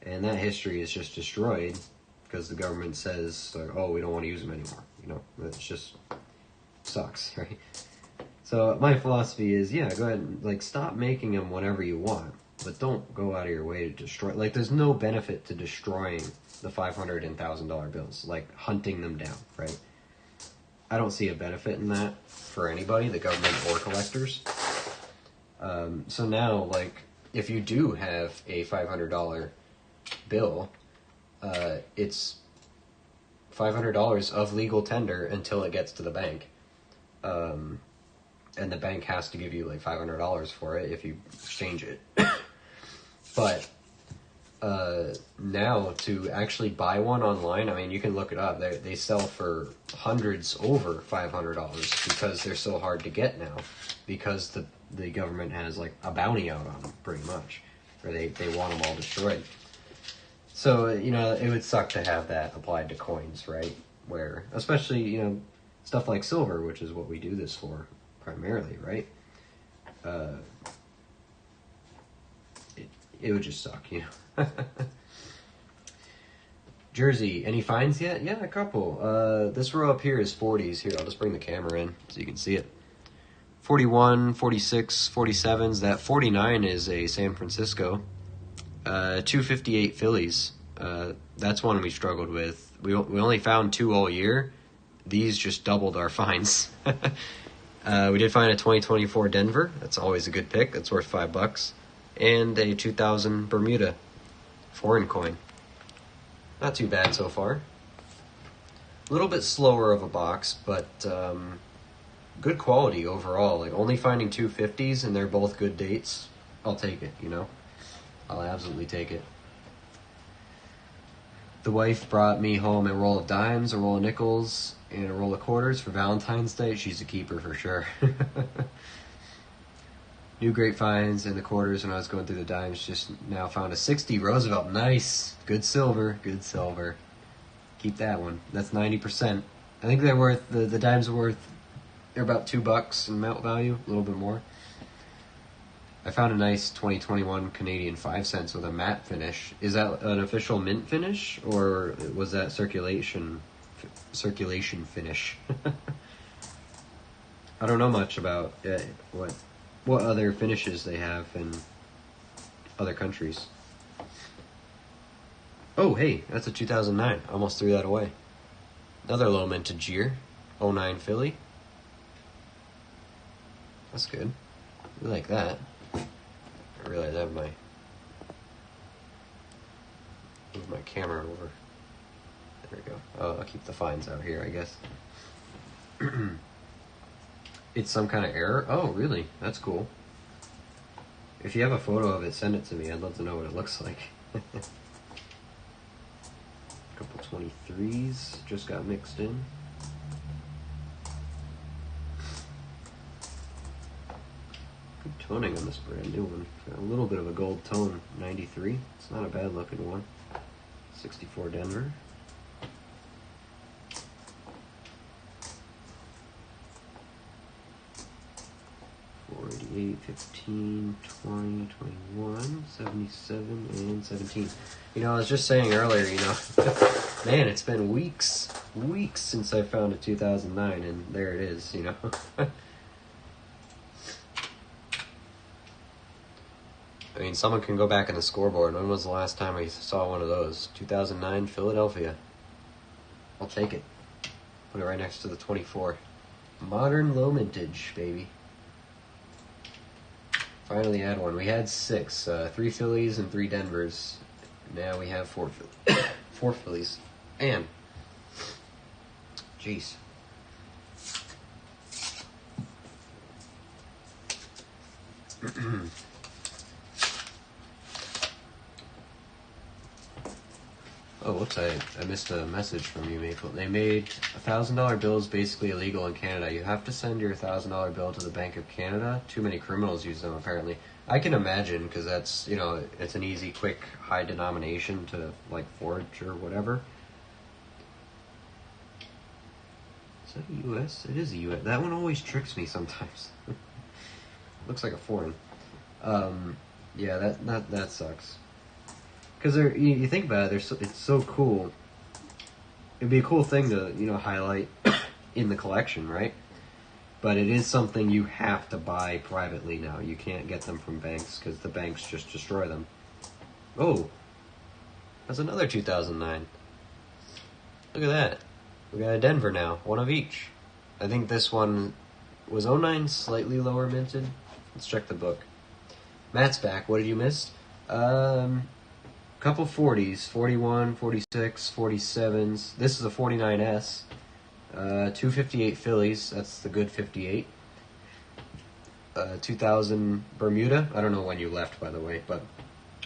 And that history is just destroyed because the government says, oh, we don't want to use them anymore, It's just sucks, right? So my philosophy is, go ahead and stop making them whenever you want, but don't go out of your way to destroy. There's no benefit to destroying the $500 and $1,000 bills, hunting them down, right? I don't see a benefit in that for anybody, the government or collectors. So now, if you do have a $500 bill, it's $500 of legal tender until it gets to the bank. And the bank has to give you $500 for it if you exchange it. But now to actually buy one online, I mean, you can look it up. They sell for hundreds over $500 because they're so hard to get now, because the government has a bounty out on them, pretty much, or they want them all destroyed. So it would suck to have that applied to coins, right? Where especially stuff like silver, which is what we do this for primarily, right? it would just suck, you know. Jersey, any finds yet? Yeah, a couple. This row up here is 40s. Here, I'll just bring the camera in so you can see it. 41, 46, 47s. That 49 is a San Francisco. 258 Phillies. That's one we struggled with. We only found 2 all year. These just doubled our finds. We did find a 2024 Denver. That's always a good pick. That's worth $5. And a 2000 Bermuda foreign coin. Not too bad so far. A little bit slower of a box, but good quality overall. Like, only finding 250s, and they're both good dates. I'll take it, you know? I'll absolutely take it. The wife brought me home a roll of dimes, a roll of nickels, and a roll of quarters for Valentine's Day. She's a keeper for sure. New great finds in the quarters when I was going through the dimes. Just now found a 60 Roosevelt. Nice. Good silver. Good silver. Keep that one. That's 90%. I think they're worth, the dimes are worth, they're about $2 in mount value, a little bit more. I found a nice 2021 Canadian 5 cents with a matte finish. Is that an official mint finish, or was that circulation finish? I don't know much about what other finishes they have in other countries. Oh, hey, that's a 2009. Almost threw that away. Another low mintage year. 09 Philly. That's good. We like that. I realize I have move my camera over. There we go. Oh, I'll keep the fines out here, I guess. It's some kind of error? Oh, really? That's cool. If you have a photo of it, send it to me. I'd love to know what it looks like. Couple 23s just got mixed in. Good toning on this brand new one. Got a little bit of a gold tone. 93. It's not a bad looking one. 64 Denver. 488, 15, 20, 21, 77, and 17. You know, I was just saying earlier, you know, man, it's been weeks since I found a 2009, and there it is, you know. I mean, someone can go back in the scoreboard. When was the last time I saw one of those? 2009 Philadelphia. I'll take it. Put it right next to the 24. Modern low mintage, baby. Finally had one. We had 6. 3 Phillies and 3 Denvers. Now we have 4 4 Phillies. And, jeez. Oh, whoops, I missed a message from you, Maple. They made $1,000 bills basically illegal in Canada. You have to send your $1,000 bill to the Bank of Canada. Too many criminals use them, apparently. I can imagine, because that's, you know, it's an easy, quick, high denomination to, like, forge or whatever. Is that a U.S.? It is a U.S. That one always tricks me sometimes. Looks like a foreign. Yeah, that sucks. Because you think about it, it's so cool. It'd be a cool thing to, you know, highlight in the collection, right? But it is something you have to buy privately now. You can't get them from banks because the banks just destroy them. Oh, that's another 2009. Look at that. We got a Denver now, one of each. I think this one was 09, slightly lower minted. Let's check the book. Matt's back. What did you miss? Couple 40s, 41, 46, 47s. This is a 49S. 258 Phillies. That's the good 58. 2000 Bermuda. I don't know when you left, by the way, but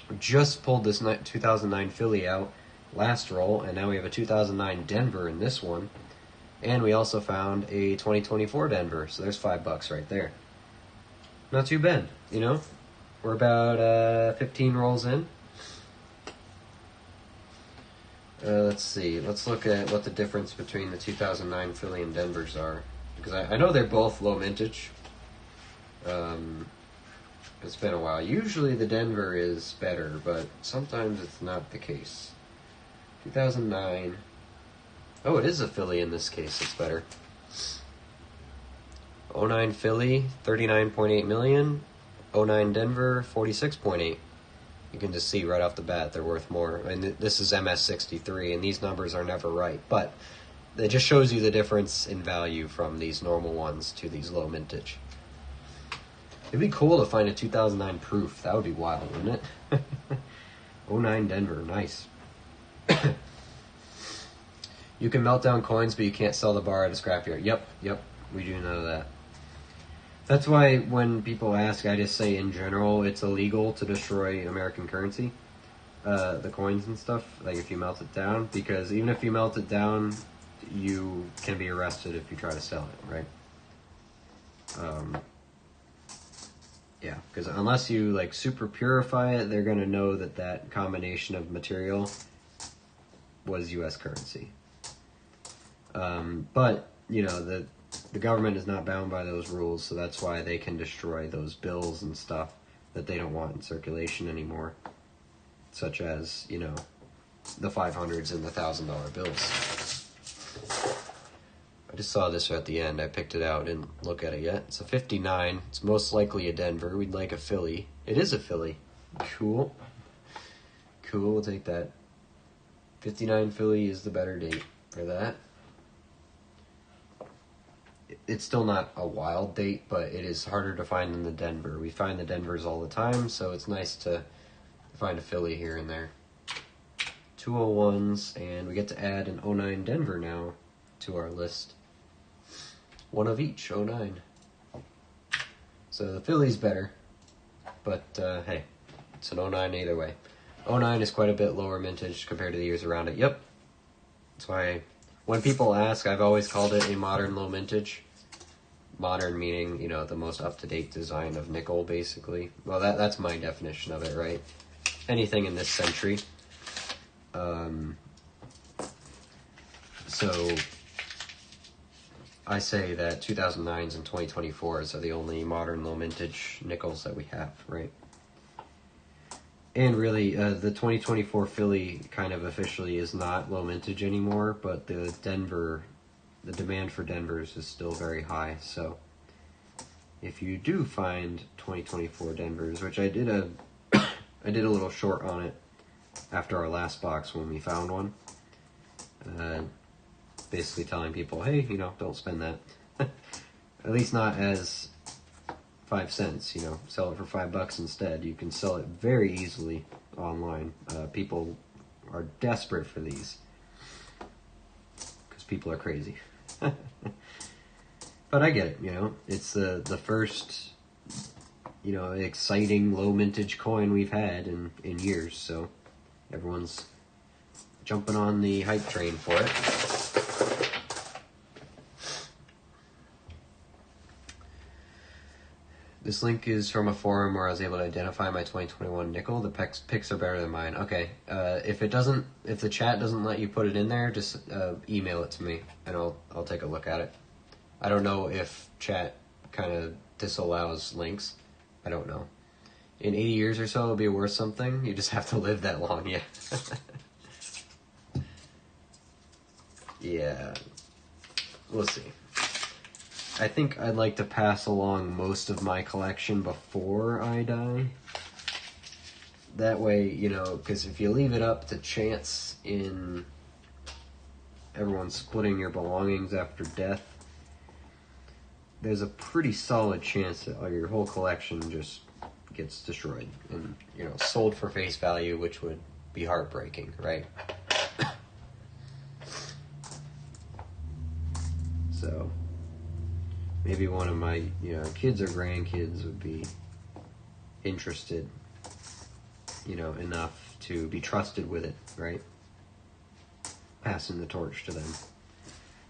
we just pulled this 2009 Philly out last roll, and now we have a 2009 Denver in this one. And we also found a 2024 Denver, so there's $5 right there. Not too bad, you know? We're about 15 rolls in. Let's see. Let's look at what the difference between the 2009 Philly and Denvers are. Because I know they're both low mintage. It's been a while. Usually the Denver is better, but sometimes it's not the case. 2009. Oh, it is a Philly in this case. It's better. 09 Philly, 39.8 million. 09 Denver, 46.8. You can just see right off the bat they're worth more. And this is MS63, and these numbers are never right. But it just shows you the difference in value from these normal ones to these low mintage. It'd be cool to find a 2009 proof. That would be wild, wouldn't it? 09 Denver, nice. You can melt down coins, but you can't sell the bar at a scrapyard. Yep, we do know that. That's why when people ask, I just say in general, it's illegal to destroy American currency, the coins and stuff, like if you melt it down, because even if you melt it down, you can be arrested if you try to sell it, right? Yeah, because unless you like super purify it, they're going to know that that combination of material was U.S. currency. But, you know, the government is not bound by those rules, so that's why they can destroy those bills and stuff that they don't want in circulation anymore, such as, you know, the 500s and the $1,000 bills. I just saw this at the end. I picked it out. Didn't look at it yet. It's a 59. It's most likely a Denver. We'd like a Philly. It is a Philly. Cool. Cool. We'll take that. 59 Philly is the better date for that. It's still not a wild date, but it is harder to find than the Denver. We find the Denvers all the time, so it's nice to find a Philly here and there. 201s, and we get to add an 09 Denver now to our list. One of each, 09. So the Philly's better, but hey, it's an 09 either way. 09 is quite a bit lower mintage compared to the years around it. Yep. That's why when people ask, I've always called it a modern low mintage. Modern meaning, you know, the most up-to-date design of nickel, basically. Well, that's my definition of it, right? Anything in this century. So I say that 2009s and 2024s are the only modern low mintage nickels that we have, right? And really, the 2024 Philly kind of officially is not low mintage anymore, but the demand for Denvers is still very high. So if you do find 2024 Denvers, which I did a little short on it after our last box when we found one, basically telling people, hey, you know, don't spend that. At least not as 5 cents, you know, sell it for $5 instead. You can sell it very easily online. People are desperate for these because people are crazy. But I get it, you know, it's the first, you know, exciting low mintage coin we've had in years, so everyone's jumping on the hype train for it. This link is from a forum where I was able to identify my 2021 nickel. The pics are better than mine. Okay, if the chat doesn't let you put it in there, just email it to me and I'll take a look at it. I don't know if chat kind of disallows links. I don't know. In 80 years or so, it'll be worth something. You just have to live that long, yeah. Yeah. We'll see. I think I'd like to pass along most of my collection before I die. That way, you know, because if you leave it up to chance in everyone splitting your belongings after death, there's a pretty solid chance that your whole collection just gets destroyed and, you know, sold for face value, which would be heartbreaking, right? So maybe one of my, you know, kids or grandkids would be interested, you know, enough to be trusted with it, right? Passing the torch to them.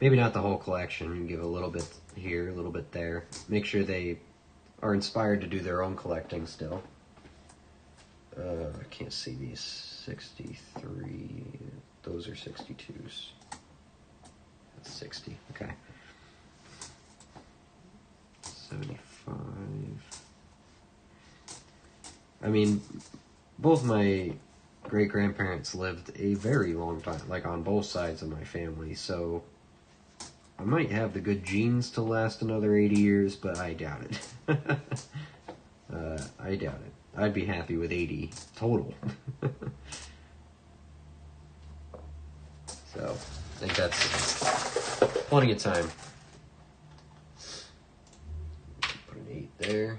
Maybe not the whole collection. You give a little bit here, a little bit there. Make sure they are inspired to do their own collecting still. I can't see these. 63. Those are 62s. That's 60. Okay. 75. I mean, both my great-grandparents lived a very long time, like on both sides of my family, so I might have the good genes to last another 80 years, but I doubt it. I doubt it. I'd be happy with 80 total. So, I think that's plenty of time. Put an 8 there.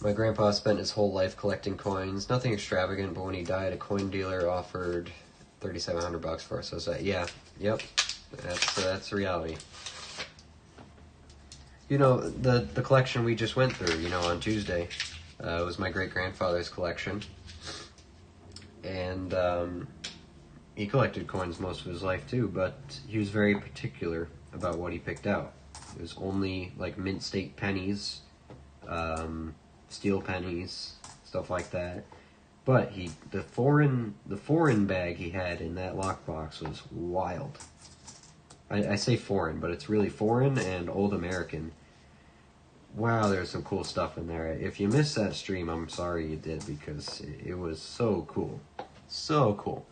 My grandpa spent his whole life collecting coins. Nothing extravagant, but when he died, a coin dealer offered $3,700 for it. So it's like, yeah, yep, that's the reality. You know, the collection we just went through, you know, on Tuesday, was my great-grandfather's collection. And he collected coins most of his life too, but he was very particular about what he picked out. It was only like mint state pennies, steel pennies, stuff like that. But the foreign bag he had in that lockbox was wild. I say foreign, but it's really foreign and old American. Wow, there's some cool stuff in there. If you missed that stream, I'm sorry you did, because it was so cool. So cool.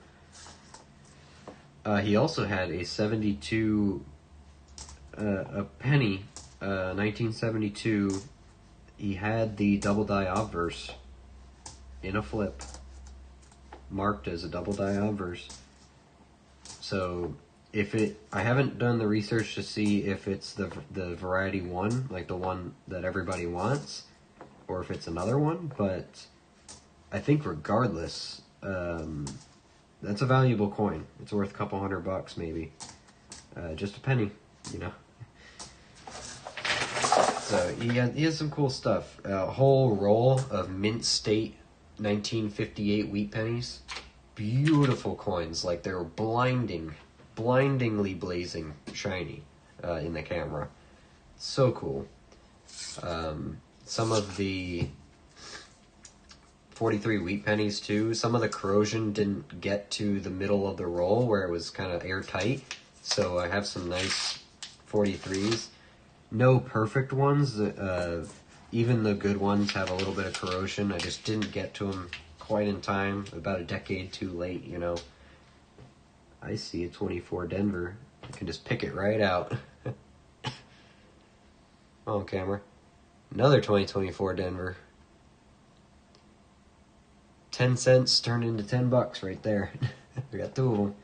He also had a 72, a penny, 1972. He had the double die obverse in a flip, marked as a double die obverse. So I haven't done the research to see if it's the variety 1, like the one that everybody wants, or if it's another one, but I think regardless, that's a valuable coin. It's worth a couple $100 maybe. Just a penny, you know. So he has some cool stuff. A whole roll of mint state 1958 wheat pennies. Beautiful coins, like they're blindingly blazing shiny in the camera. So cool. Some of the 43 wheat pennies too, some of the corrosion didn't get to the middle of the roll where it was kind of airtight. So I have some nice 43s. No perfect ones. Even the good ones have a little bit of corrosion. I just didn't get to them quite in time. About a decade too late, you know. I see a 24 Denver. I can just pick it right out. On camera. Another 2024 Denver. 10 cents turned into $10 right there. We got 2 of them.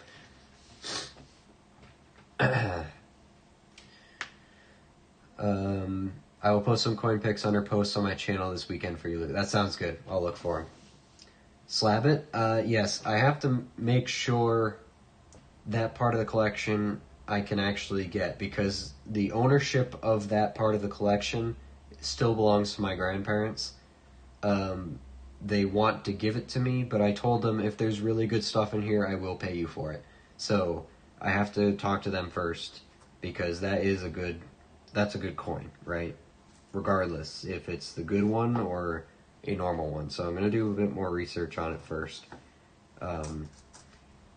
I will post some coin picks under posts on my channel this weekend for you. That sounds good. I'll look for them. Slab it? Yes, I have to make sure that part of the collection I can actually get, because the ownership of that part of the collection still belongs to my grandparents. They want to give it to me, but I told them if there's really good stuff in here, I will pay you for it. So I have to talk to them first, because that's a good coin, right? Regardless if it's the good one or a normal one. So I'm going to do a bit more research on it first.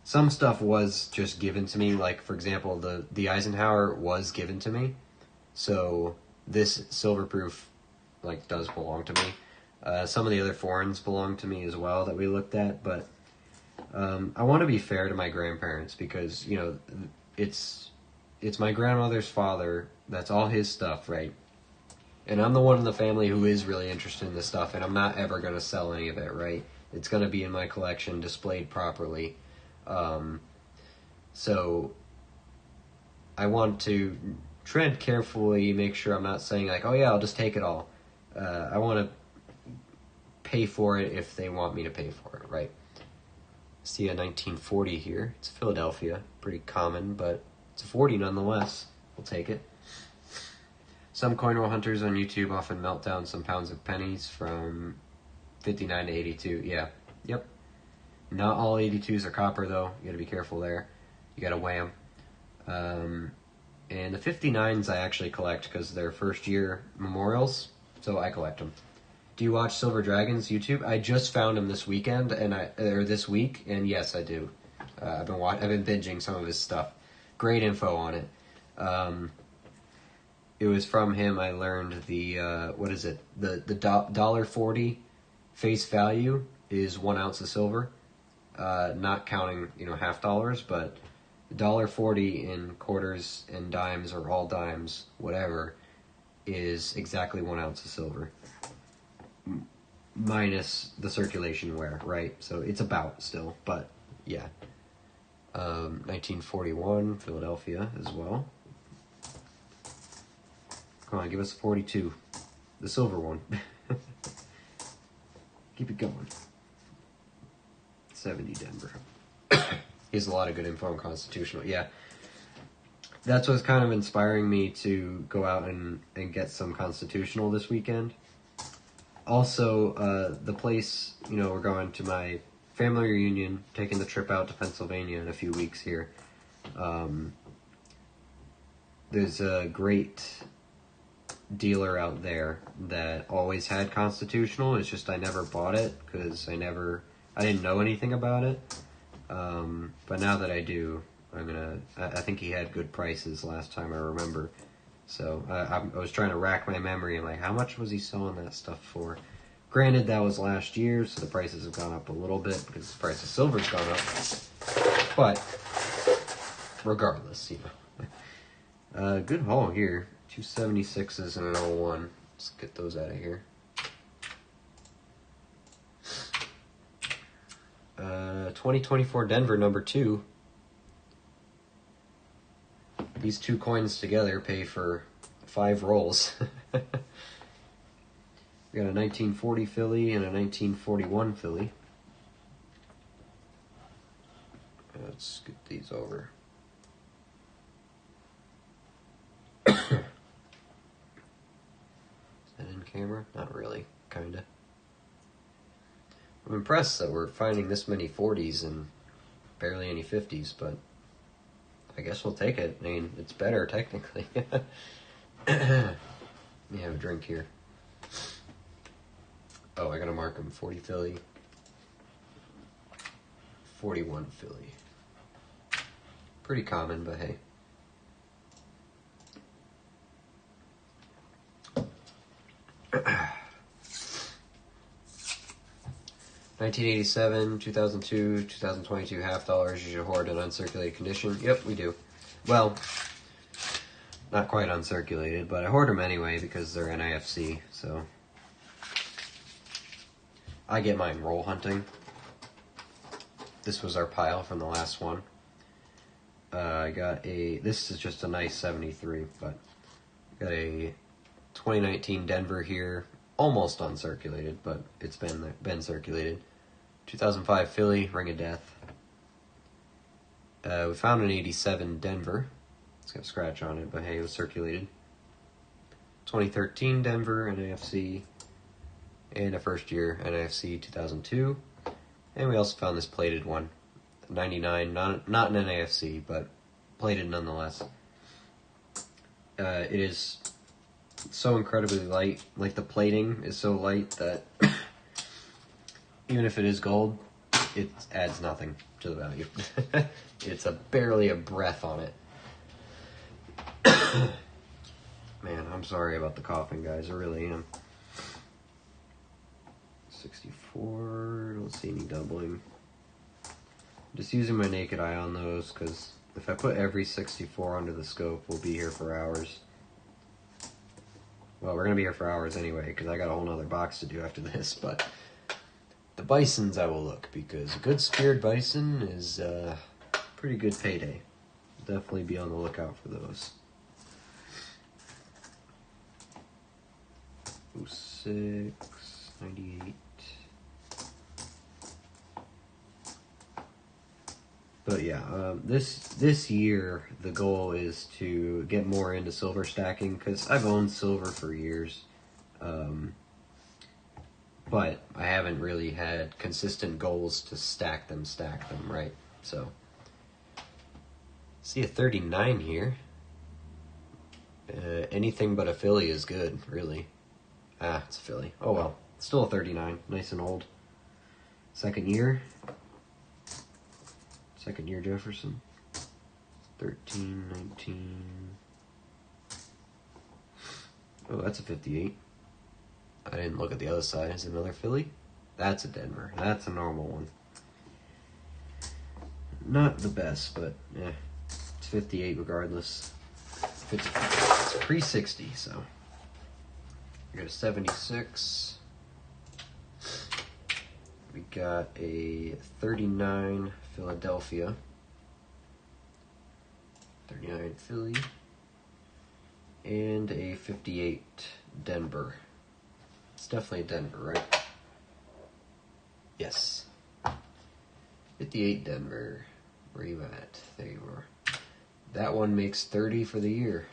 Some stuff was just given to me, like for example, the Eisenhower was given to me. So this silverproof does belong to me. Some of the other foreigns belong to me as well that we looked at, but I want to be fair to my grandparents, because, you know, it's my grandmother's father. That's all his stuff, right? And I'm the one in the family who is really interested in this stuff, and I'm not ever going to sell any of it, right? It's going to be in my collection, displayed properly. So I want to tread carefully, make sure I'm not saying like, oh yeah, I'll just take it all. I want to pay for it if they want me to pay for it, right? See a 1940 here. It's Philadelphia, pretty common, but it's a 40 nonetheless. We'll take it. Some coin roll hunters on YouTube often melt down some pounds of pennies from 59 to 82. Yeah, yep. Not all 82s are copper, though. You gotta be careful there. You gotta weigh them. And the 59s I actually collect because they're first year memorials, so I collect them. Do you watch Silver Dragon's YouTube? I just found him this weekend, or this week, and yes, I do. I've been binging some of his stuff. Great info on it. it was from him I learned the what is it? The $1.40 face value is 1 ounce of silver, not counting half dollars, but $1.40 in quarters and dimes or all dimes, whatever, is exactly 1 ounce of silver, minus the circulation wear, right? So it's about still, but yeah. 1941 Philadelphia as well. Come on, give us 42. The silver one. Keep it going. 70 Denver. He has a lot of good info on Constitutional. Yeah. That's what's kind of inspiring me to go out and get some Constitutional this weekend. Also, the place, we're going to my family reunion, taking the trip out to Pennsylvania in a few weeks here. There's a great dealer out there that always had Constitutional. It's just I never bought it because I didn't know anything about it. But now that I do, I think he had good prices last time I remember. So I was trying to rack my memory. I'm like, how much was he selling that stuff for? Granted, that was last year, so the prices have gone up a little bit because the price of silver's gone up. But regardless, good haul here. 276s and an 01. Let's get those out of here. 2024 Denver number 2. These two coins together pay for 5 rolls. We got a 1940 Philly and a 1941 Philly. Let's get these over. Is that in camera? Not really, kinda. I'm impressed that we're finding this many 40s and barely any 50s, but I guess we'll take it. I mean, it's better, technically. Let me have a drink here. Oh, I gotta mark them. 40 Philly. 41 Philly. Pretty common, but hey. $1987, 2002, 2022 half dollars. You should hoard in uncirculated condition. Yep, we do. Well, not quite uncirculated, but I hoard them anyway because they're NIFC, so I get mine roll hunting. This was our pile from the last one. I got this is just a nice 73, but got a 2019 Denver here, almost uncirculated, but it's been circulated. 2005 Philly, Ring of Death. We found an 87 Denver. It's got a scratch on it, but hey, it was circulated. 2013 Denver, NAFC. And a first year NAFC 2002. And we also found this plated one. 99, not an NAFC, but plated nonetheless. It is so incredibly light. Like, the plating is so light that even if it is gold, it adds nothing to the value. It's barely a breath on it. Man, I'm sorry about the coughing, guys. I really am. 64, don't see any doubling. Just using my naked eye on those, because if I put every 64 under the scope, we'll be here for hours. Well, we're going to be here for hours anyway, because I got a whole nother box to do after this, but the bisons I will look, because a good speared bison is pretty good payday. Definitely be on the lookout for those. 06, 98. But yeah, this year the goal is to get more into silver stacking, because I've owned silver for years, but I haven't really had consistent goals to stack them, right? So, see a 39 here. Anything but a Philly is good, really. Ah, it's a Philly. Oh well, still a 39, nice and old. Second year Jefferson. 13, 19, Oh, that's a 58. I didn't look at the other side. Is it another Philly? That's a Denver. That's a normal one. Not the best, but yeah, it's 58 regardless. It's pre-60, so. We got a 76. We got a 39 Philadelphia. 39 Philly. And a 58 Denver. It's definitely Denver, right? Yes. 58 Denver. Where you at? There you are. That one makes 30 for the year.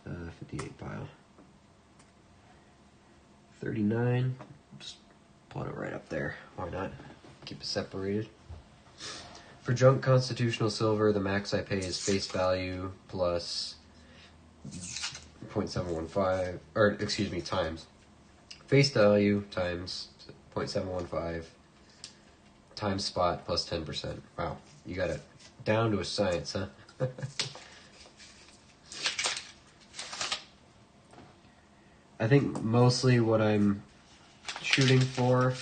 58 pile. 39. Just plot it right up there. Why not? Keep it separated. For junk constitutional silver, the max I pay is face value plus 0.715, or excuse me, times. Face value times 0.715 times spot plus 10%. Wow, you got it down to a science, huh? I think mostly what I'm shooting for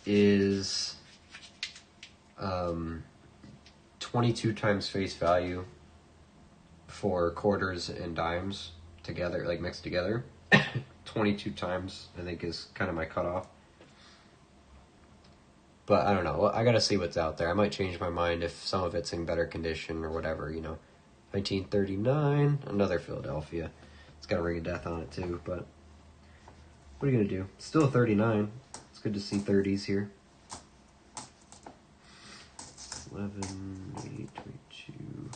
is 22 times face value for quarters and dimes together, like mixed together. 22 times, I think, is kind of my cutoff. But I don't know. I gotta see what's out there. I might change my mind if some of it's in better condition or whatever, you know. 1939, another Philadelphia. It's got a ring of death on it too, but what are you gonna do? Still a 39. It's good to see 30s here. 11, 8, 22.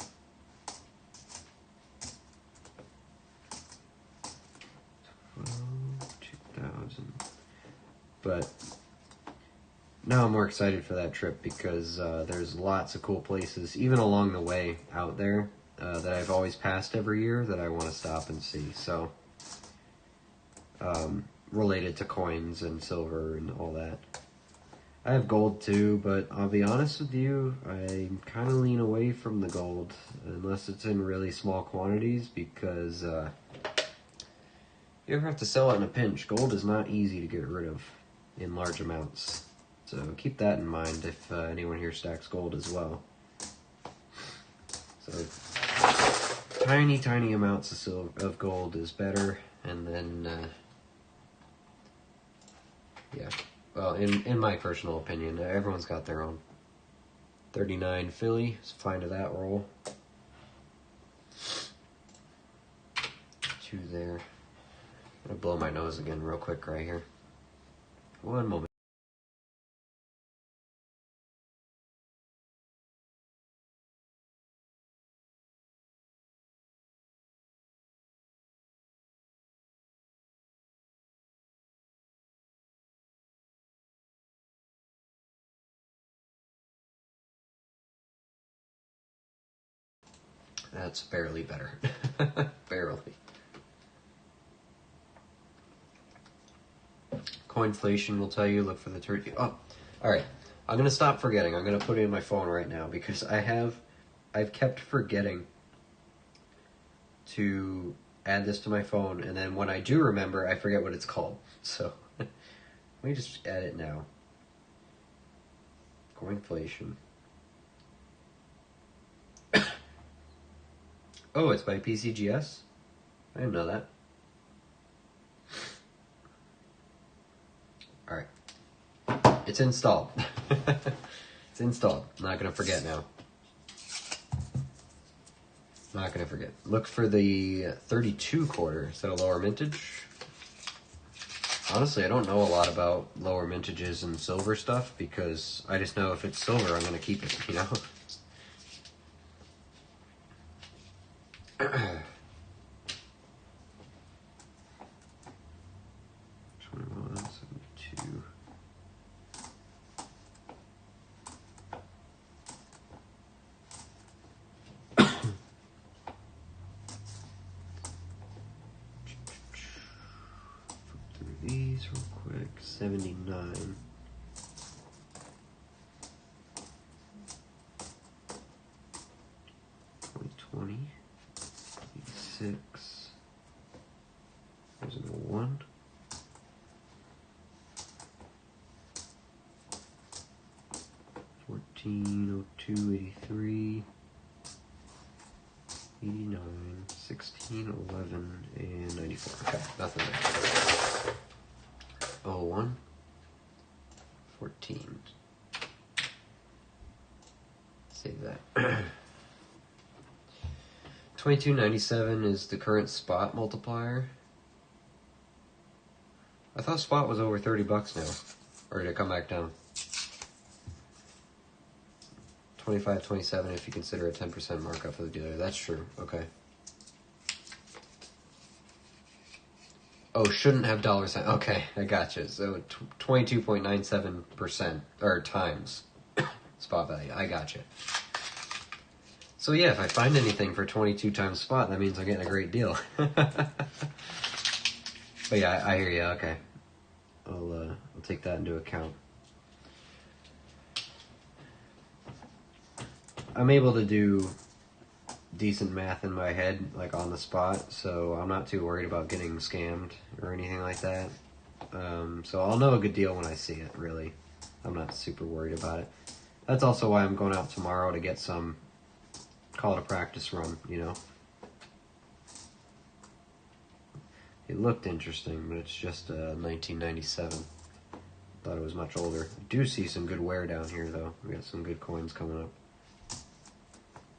But now I'm more excited for that trip because there's lots of cool places, even along the way out there, that I've always passed every year that I want to stop and see. So, related to coins and silver and all that. I have gold too, but I'll be honest with you, I kind of lean away from the gold unless it's in really small quantities because you ever have to sell it in a pinch. Gold is not easy to get rid of in large amounts. So keep that in mind if anyone here stacks gold as well. So tiny, tiny amounts of gold is better, and then yeah. Well, in my personal opinion, everyone's got their own. 39 Philly, it's fine to that roll. 2 there. I'm gonna blow my nose again real quick right here. One moment. That's barely better. Barely. Coinflation will tell you, look for the turkey. Oh, alright. I'm going to stop forgetting. I'm going to put it in my phone right now because I've kept forgetting to add this to my phone, and then when I do remember, I forget what it's called. So, let me just add it now. Coinflation. Oh, it's by PCGS? I didn't know that. Alright. It's installed. It's installed. I'm not going to forget now. Not going to forget. Look for the 32 quarter. Is that a lower mintage? Honestly, I don't know a lot about lower mintages and silver stuff because I just know if it's silver, I'm going to keep it, you know? 21, 72. Through these real quick. 79. 2020. 6. There's a 1. 14, 02, 83, 89, 16, 11, and 94. Okay, nothing there. 01, 14. Save that. 22.97 is the current spot multiplier. I thought spot was over $30 now. Or did it come back down? 25.27 if you consider a 10% markup for the dealer. That's true. Okay. Oh, shouldn't have dollar sign. Okay, I gotcha. So 22.97% or times spot value. I gotcha. So yeah, if I find anything for 22 times spot, that means I'm getting a great deal. But yeah, I hear you. Okay, I'll take that into account. I'm able to do decent math in my head, like on the spot, so I'm not too worried about getting scammed or anything like that. So I'll know a good deal when I see it, really. I'm not super worried about it. That's also why I'm going out tomorrow to get some, call it a practice run, you know. It looked interesting, but it's just 1997. Thought it was much older. I do see some good wear down here, though. We got some good coins coming up.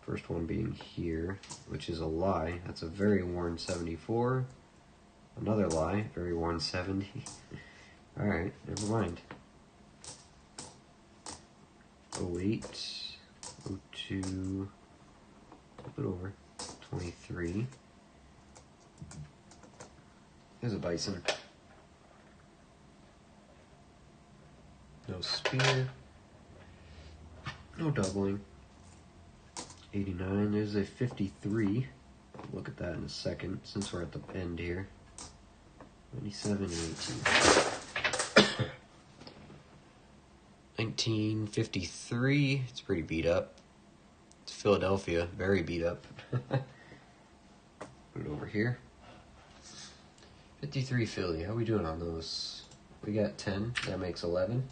First one being here, which is a lie. That's a very worn 74. Another lie, very worn 70. Alright, never mind. 08, 02, flip it over, 23. There's a bison. No spear. No doubling. 89, there's a 53. Look at that in a second, since we're at the end here. 97 and 18. 1953, it's pretty beat up. It's Philadelphia, very beat up. Put it over here. 53 Philly, how are we doing on those? We got 10, that makes 11.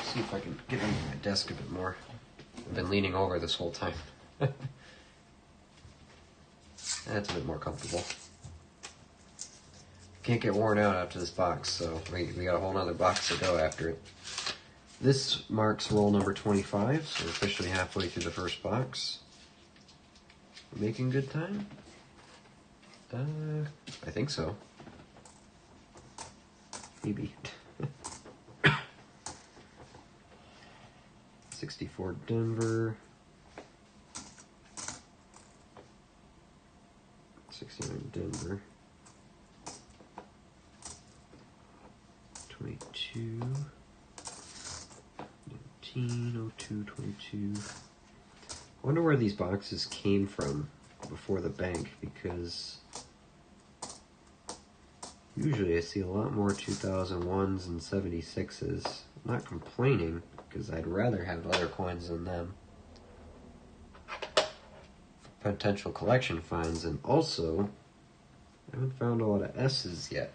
See if I can get under my desk a bit more. I've been leaning over this whole time. That's a bit more comfortable. Can't get worn out after this box, so we got a whole nother box to go after it. This marks roll number 25, so we're officially halfway through the first box. We're making good time? I think so. Maybe. 64 Denver. 69 Denver. 22. 19, 02, 22. I wonder where these boxes came from before the bank, because usually I see a lot more 2001s and 76s. I'm not complaining, because I'd rather have other coins than them. Potential collection finds, and also, I haven't found a lot of S's yet.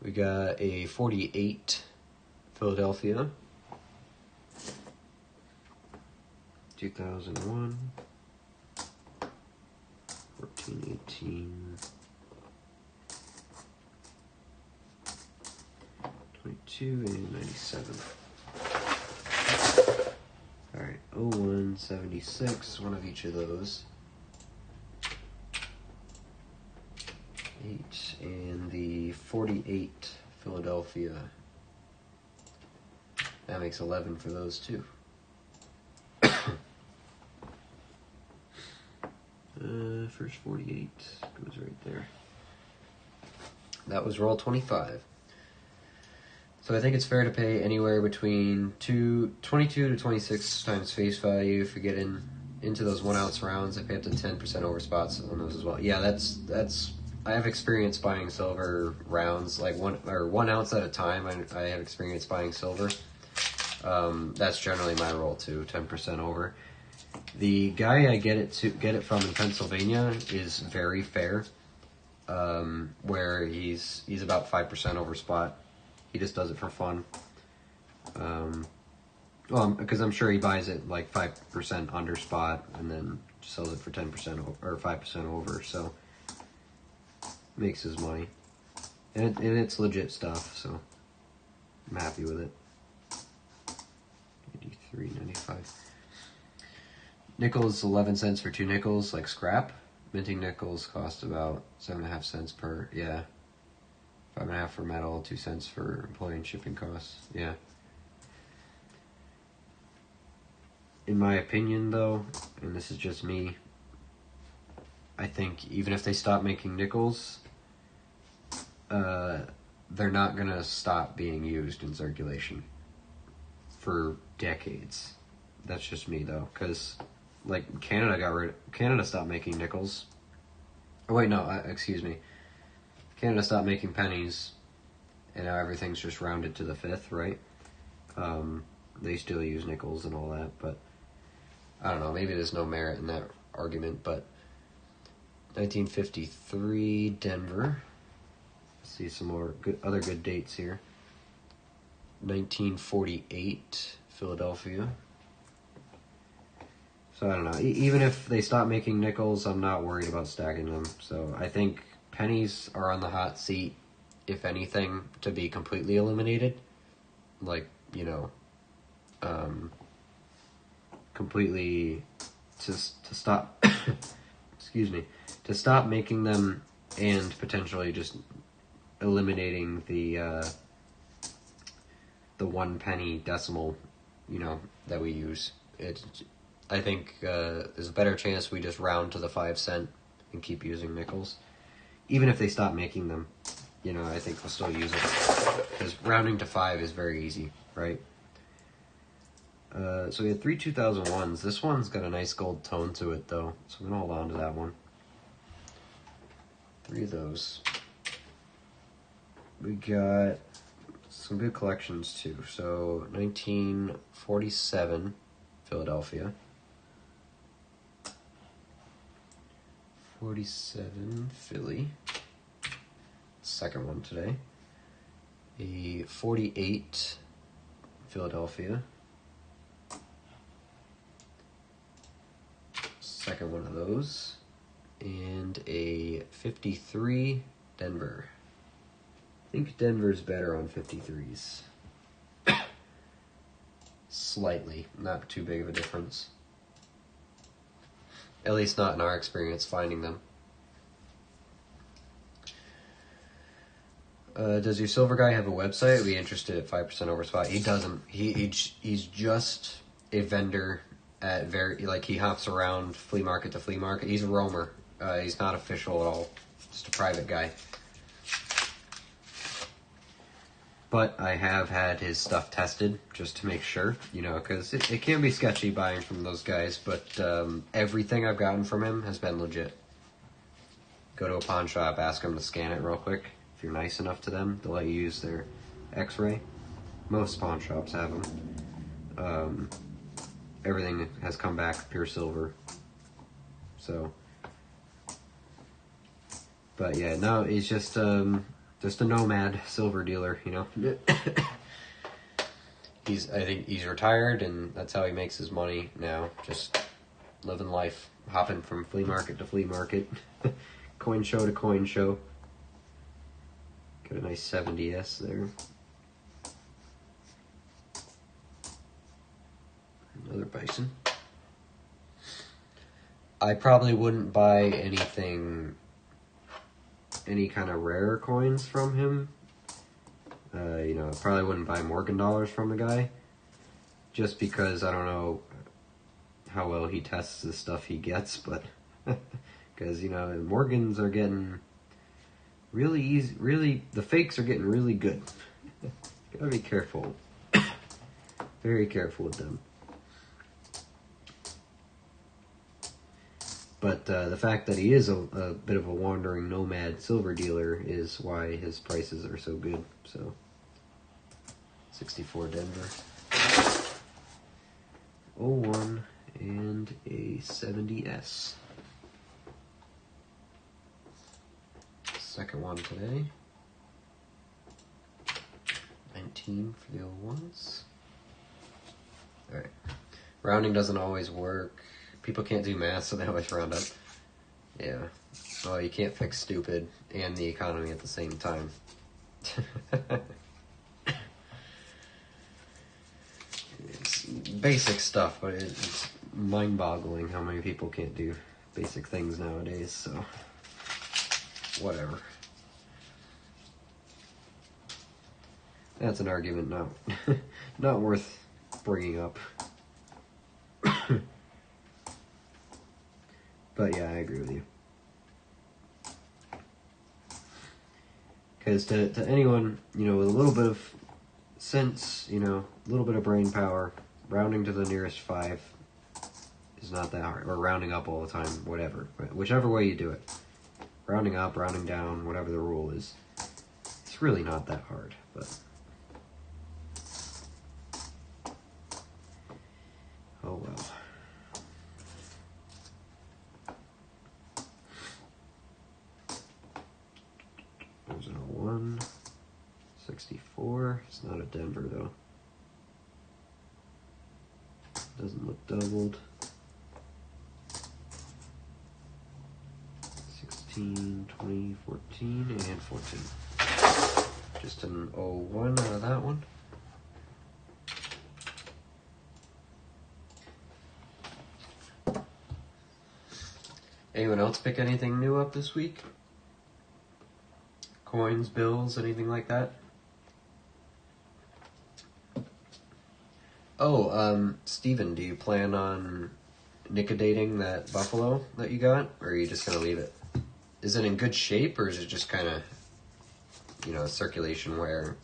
We got a 48 Philadelphia. 2001. 14, 18. 22 and 97. Alright, 01, 76, one of each of those. 8, and the 48 Philadelphia. That makes 11 for those two. First 48 goes right there. That was roll 25. So I think it's fair to pay anywhere between 22 to 26 times face value. If we get into those 1 ounce rounds, I pay up to 10% over spots on those as well. Yeah, that's. I have experience buying silver rounds, like 1 ounce at a time. I have experience buying silver. That's generally my roll too, 10% over. The guy I get it from in Pennsylvania is very fair, where he's about 5% over spot. He just does it for fun. Well, because I'm sure he buys it like 5% under spot and then sells it for 10% or 5% over, so makes his money. And it's legit stuff, so I'm happy with it. 83.95. Nickels, 11 cents for 2 nickels, like scrap. Minting nickels cost about 7.5 cents per, yeah. 5.5 for metal, 2 cents for employee and shipping costs, yeah. In my opinion, though, and this is just me, I think even if they stop making nickels, they're not going to stop being used in circulation for decades. That's just me, though, because like Canada stopped making nickels. Oh wait, no, excuse me. Canada stopped making pennies, and now everything's just rounded to the fifth, right? They still use nickels and all that, but I don't know. Maybe there's no merit in that argument, but 1953 Denver. Let's see some more other good dates here. 1948 Philadelphia. So I don't know. Even if they stop making nickels, I'm not worried about stacking them. So I think pennies are on the hot seat, if anything, to be completely eliminated. Like, you know, completely to stop, excuse me, to stop making them and potentially just eliminating the 1 penny decimal, you know, that we use. I think there's a better chance we just round to the 5 cent and keep using nickels. Even if they stop making them, you know, I think we'll still use it. Because rounding to 5 is very easy, right? So we had 3 2001s. This one's got a nice gold tone to it, though. So I'm going to hold on to that one. 3 of those. We got some good collections, too. So 1947 Philadelphia. 47 Philly. Second one today. A 48 Philadelphia. Second one of those. And a 53 Denver. I think Denver's better on 53s. Slightly. Not too big of a difference. At least not in our experience finding them. Does your silver guy have a website? I'd be interested at 5% over spot. He doesn't. He's just a vendor at he hops around flea market to flea market. He's a roamer. He's not official at all. Just a private guy. But I have had his stuff tested just to make sure, you know, because it can be sketchy buying from those guys, but everything I've gotten from him has been legit. Go to a pawn shop, ask them to scan it real quick. If you're nice enough to them, they'll let you use their x-ray. Most pawn shops have them. Everything has come back pure silver. So, but yeah, no, he's just a nomad silver dealer, you know. I think he's retired, and that's how he makes his money now. Just living life, hopping from flea market to flea market, coin show to coin show. Got a nice 70S there. Another bison. I probably wouldn't buy any kind of rare coins from him. You know, I probably wouldn't buy Morgan dollars from the guy, just because I don't know how well he tests the stuff he gets, but because, you know, Morgans are getting really easy, the fakes are getting really good. Gotta be careful. Very careful with them. But the fact that he is a bit of a wandering nomad silver dealer is why his prices are so good. So, 64 Denver. 01 and a a 70S. Second one today. 19 for the old ones. Alright. Rounding doesn't always work. People can't do math, so they always round up. Yeah. Well, you can't fix stupid and the economy at the same time. It's basic stuff, but it's mind-boggling how many people can't do basic things nowadays, so whatever. That's an argument not worth bringing up. But yeah, I agree with you. Because to anyone, with a little bit of sense, a little bit of brain power, rounding to the nearest 5 is not that hard. Or rounding up all the time, whatever. Whichever way you do it. Rounding up, rounding down, whatever the rule is. It's really not that hard, but... oh well. There's a 1, 64. It's not a Denver though. Doesn't look doubled. 16, 20, 14, and 14. Just an 01 out of that one. Anyone else pick anything new up this week? Coins, bills, anything like that? Oh, Steven, do you plan on liquidating that buffalo that you got? Or are you just going to leave it? Is it in good shape, or is it just kind of, circulation wear?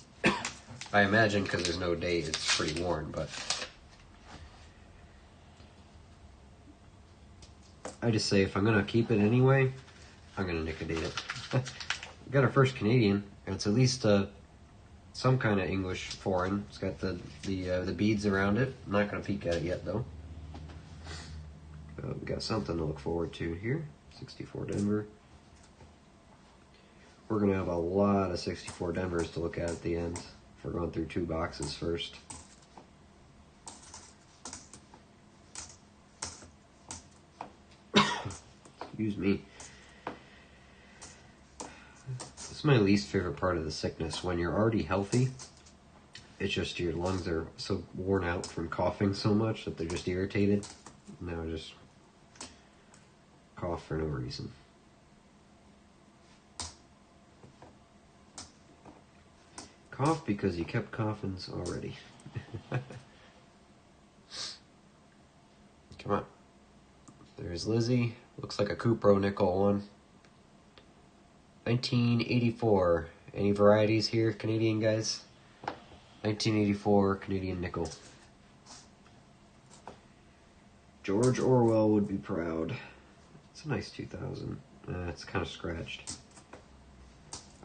I imagine because there's no date, it's pretty worn, but... I just say if I'm going to keep it anyway, I'm going to liquidate it. We got our first Canadian. It's at least some kind of English foreign. It's got the beads around it. I'm not going to peek at it yet, though. We got something to look forward to here. 64 Denver. We're going to have a lot of 64 Denvers to look at the end. If we're going through 2 boxes first. Excuse me. It's my least favorite part of the sickness. When you're already healthy, it's just your lungs are so worn out from coughing so much that they're just irritated. Now I just cough for no reason. Cough because you kept coughing already. Come on. There's Lizzie. Looks like a Cupro nickel one. 1984. Any varieties here, Canadian guys? 1984 Canadian nickel. George Orwell would be proud. It's a nice 2000. It's kind of scratched.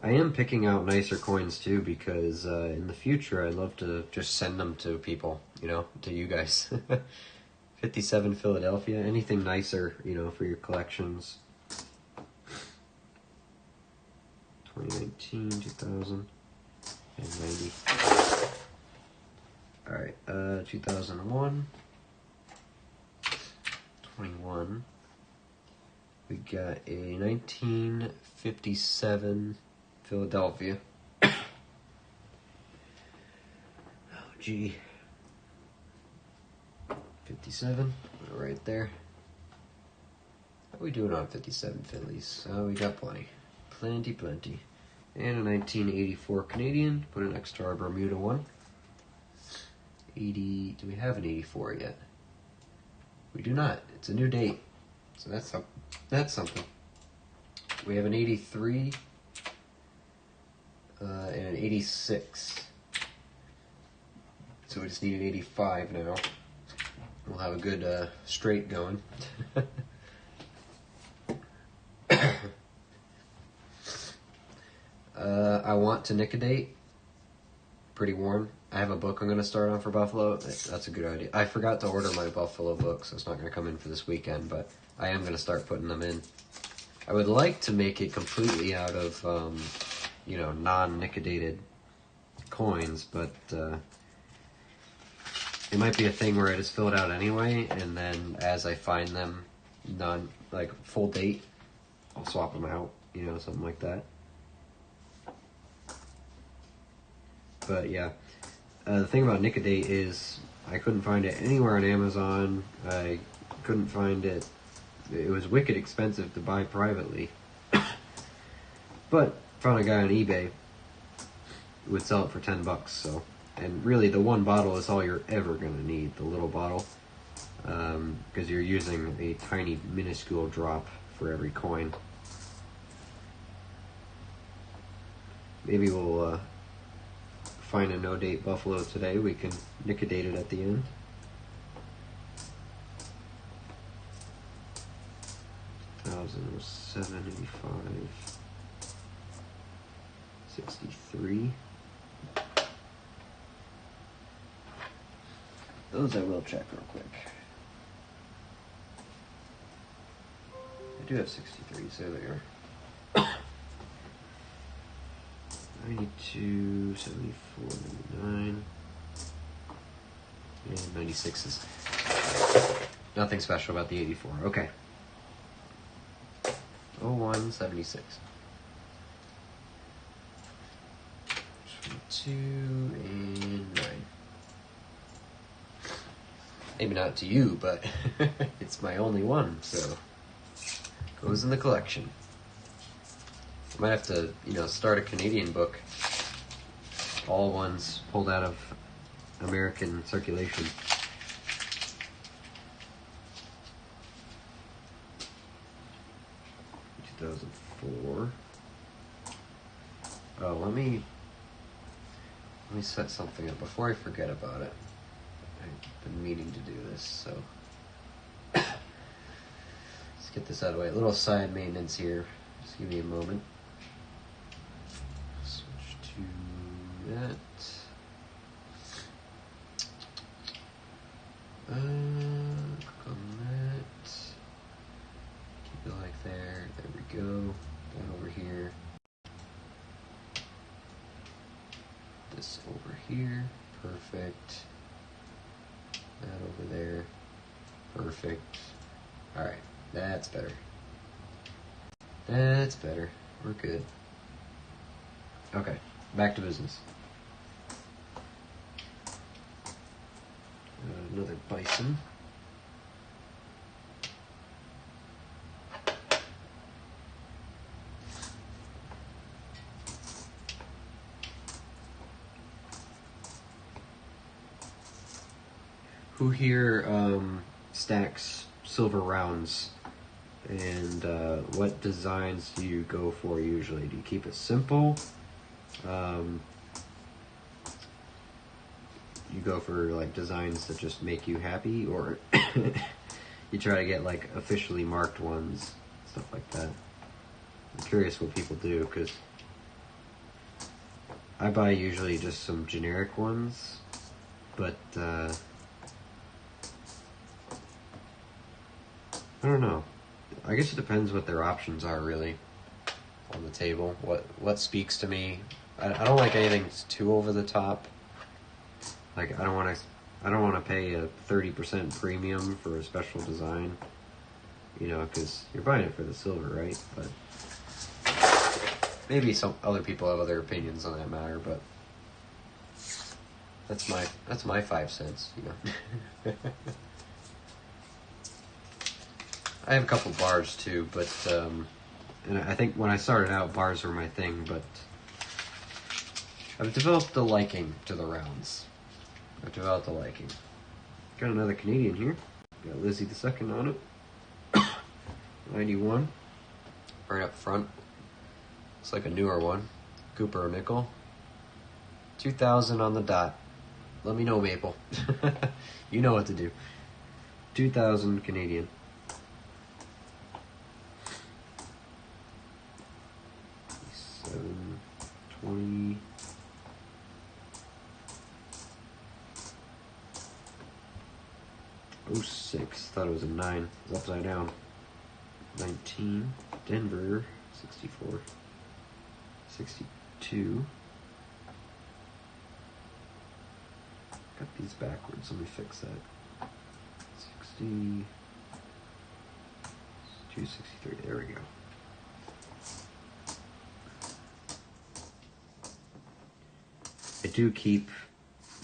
I am picking out nicer coins too because in the future I'd love to just send them to people, to you guys. 57 Philadelphia, anything nicer, for your collections. 2019, 2000, and 90. Alright, 2001, 21. We got a 1957 Philadelphia. Oh, gee. 57, right there. How are we doing on 57 Phillies? Oh, we got plenty. Plenty. And a 1984 Canadian. Put it next to our Bermuda one. 80, do we have an 84 yet? We do not. It's a new date. So that's something. We have an 83 and an 86. So we just need an 85 now. We'll have a good straight going. I want to liquidate pretty worn. I have a book I'm going to start on for buffalo. That's a good idea. I forgot to order my buffalo book, so it's not going to come in for this weekend, but I am going to start putting them in. I would like to make it completely out of, non-nickedated coins, but it might be a thing where I just fill it out anyway, and then as I find them full date, I'll swap them out, something like that. But yeah, the thing about Nicodate is I couldn't find it anywhere on Amazon. I couldn't find it. It was wicked expensive to buy privately. But found a guy on eBay who would sell it for $10. So, and really, the one bottle is all you're ever gonna need. The little bottle, because you're using a tiny, minuscule drop for every coin. Maybe we'll find a no-date buffalo today. We can nicodate it at the end. $1,007.85. 63. Those I will check real quick. I do have 63, so there. 92, 74, 99, and 96 is nothing special about the 84. Okay. 01, 76. 22 and 9. Maybe not to you, but it's my only one, so goes in the collection. I might have to, start a Canadian book. All ones pulled out of American circulation. $2004. Oh, let me set something up before I forget about it. I've been meaning to do this, so let's get this out of the way. A little side maintenance here. Just give me a moment. Switch to that. Click on that. Keep it like there. There we go. That over here. This over here. Perfect. That over there. Perfect. Alright, that's better. That's better. We're good. Okay, back to business. Another bison. Who here stacks silver rounds, and what designs do you go for usually? Do you keep it simple? You go for like designs that just make you happy, or you try to get like officially marked ones, stuff like that? I'm curious what people do, because I buy usually just some generic ones, but I don't know. I guess it depends what their options are really on the table. What speaks to me. I don't like anything too over the top. Like I don't want to pay a 30% premium for a special design. Because you're buying it for the silver, right? But maybe some other people have other opinions on that matter. But that's my 5 cents. I have a couple bars too, but and I think when I started out, bars were my thing, but I've developed a liking to the rounds. Got another Canadian here. Got Lizzie the Second on it. 91. Right up front. It's like a newer one. Cooper nickel. 2,000 on the dot. Let me know, Maple. You know what to do. 2,000 Canadian. $7.20. 06. Thought it was a 9. It's upside down. 19. Denver. 64. 62. Got these backwards. Let me fix that. 60. 263. There we go. I do keep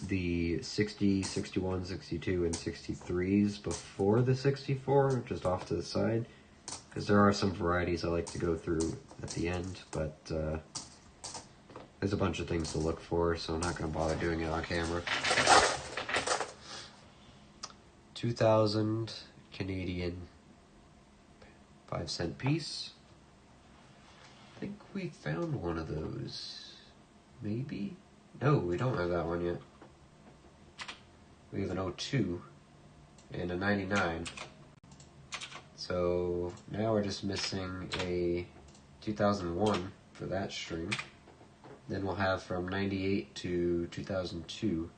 the 60, 61, 62, and 63s before the 64, just off to the side, because there are some varieties I like to go through at the end, but there's a bunch of things to look for, so I'm not going to bother doing it on camera. 2,000 Canadian 5-cent piece. I think we found one of those. Maybe? No, we don't have that one yet. We have an 02 and a 99. So now we're just missing a 2001 for that string. Then we'll have from 98 to 2002.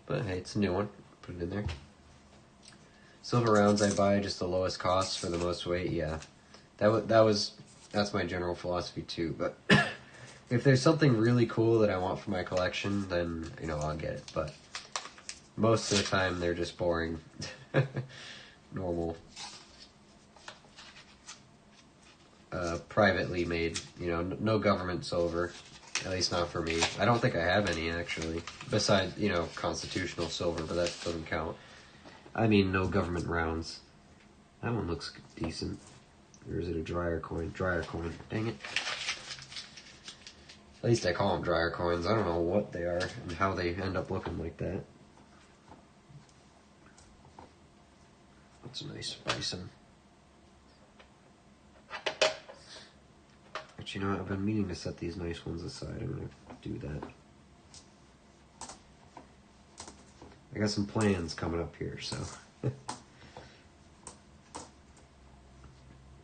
But hey, it's a new one. Put it in there. Silver rounds I buy just the lowest cost for the most weight. Yeah, that's my general philosophy too. But if there's something really cool that I want for my collection, then I'll get it. But most of the time they're just boring, normal, privately made. No government silver. At least not for me. I don't think I have any, actually. Besides, constitutional silver, but that doesn't count. I mean, no government rounds. That one looks decent. Or is it a dryer coin? Dryer coin. Dang it. At least I call them dryer coins. I don't know what they are and how they end up looking like that. That's a nice bison. But I've been meaning to set these nice ones aside. I'm going to do that. I got some plans coming up here, so.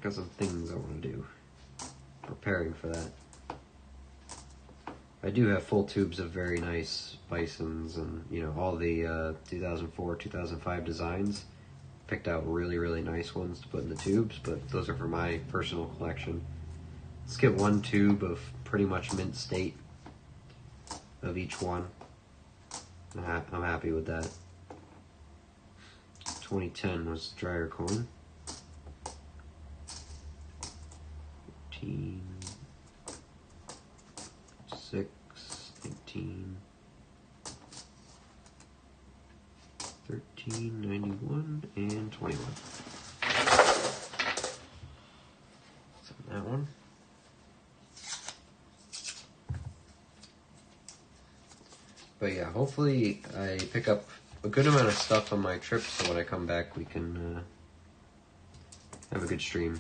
Got some things I want to do. Preparing for that. I do have full tubes of very nice bisons and, all the 2004, 2005 designs. Picked out really, really nice ones to put in the tubes, but those are for my personal collection. Let's get one tube of pretty much mint state of each one. I'm happy with that. 2010 was dryer coin. 15, 6, 19, 13, 91, and 21. So that one. But yeah, hopefully I pick up a good amount of stuff on my trip, so when I come back we can have a good stream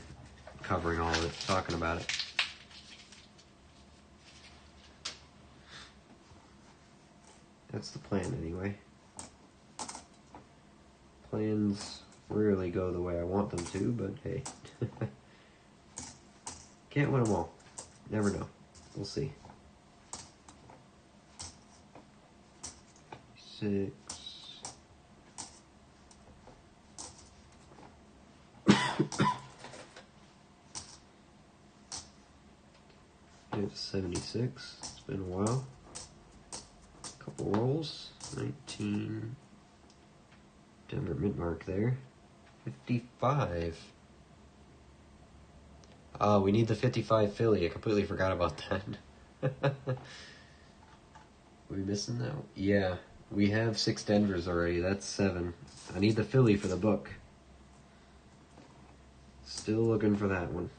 covering all of it, talking about it. That's the plan anyway. Plans rarely go the way I want them to, but hey. Can't win them all. Never know. We'll see. 6. It's 76. It's been a while. Couple rolls. 19. Denver mint mark there. 55. We need the 55 Philly. I completely forgot about that. Are we missing that? Yeah. We have 6 Denvers already. That's 7. I need the Philly for the book. Still looking for that one.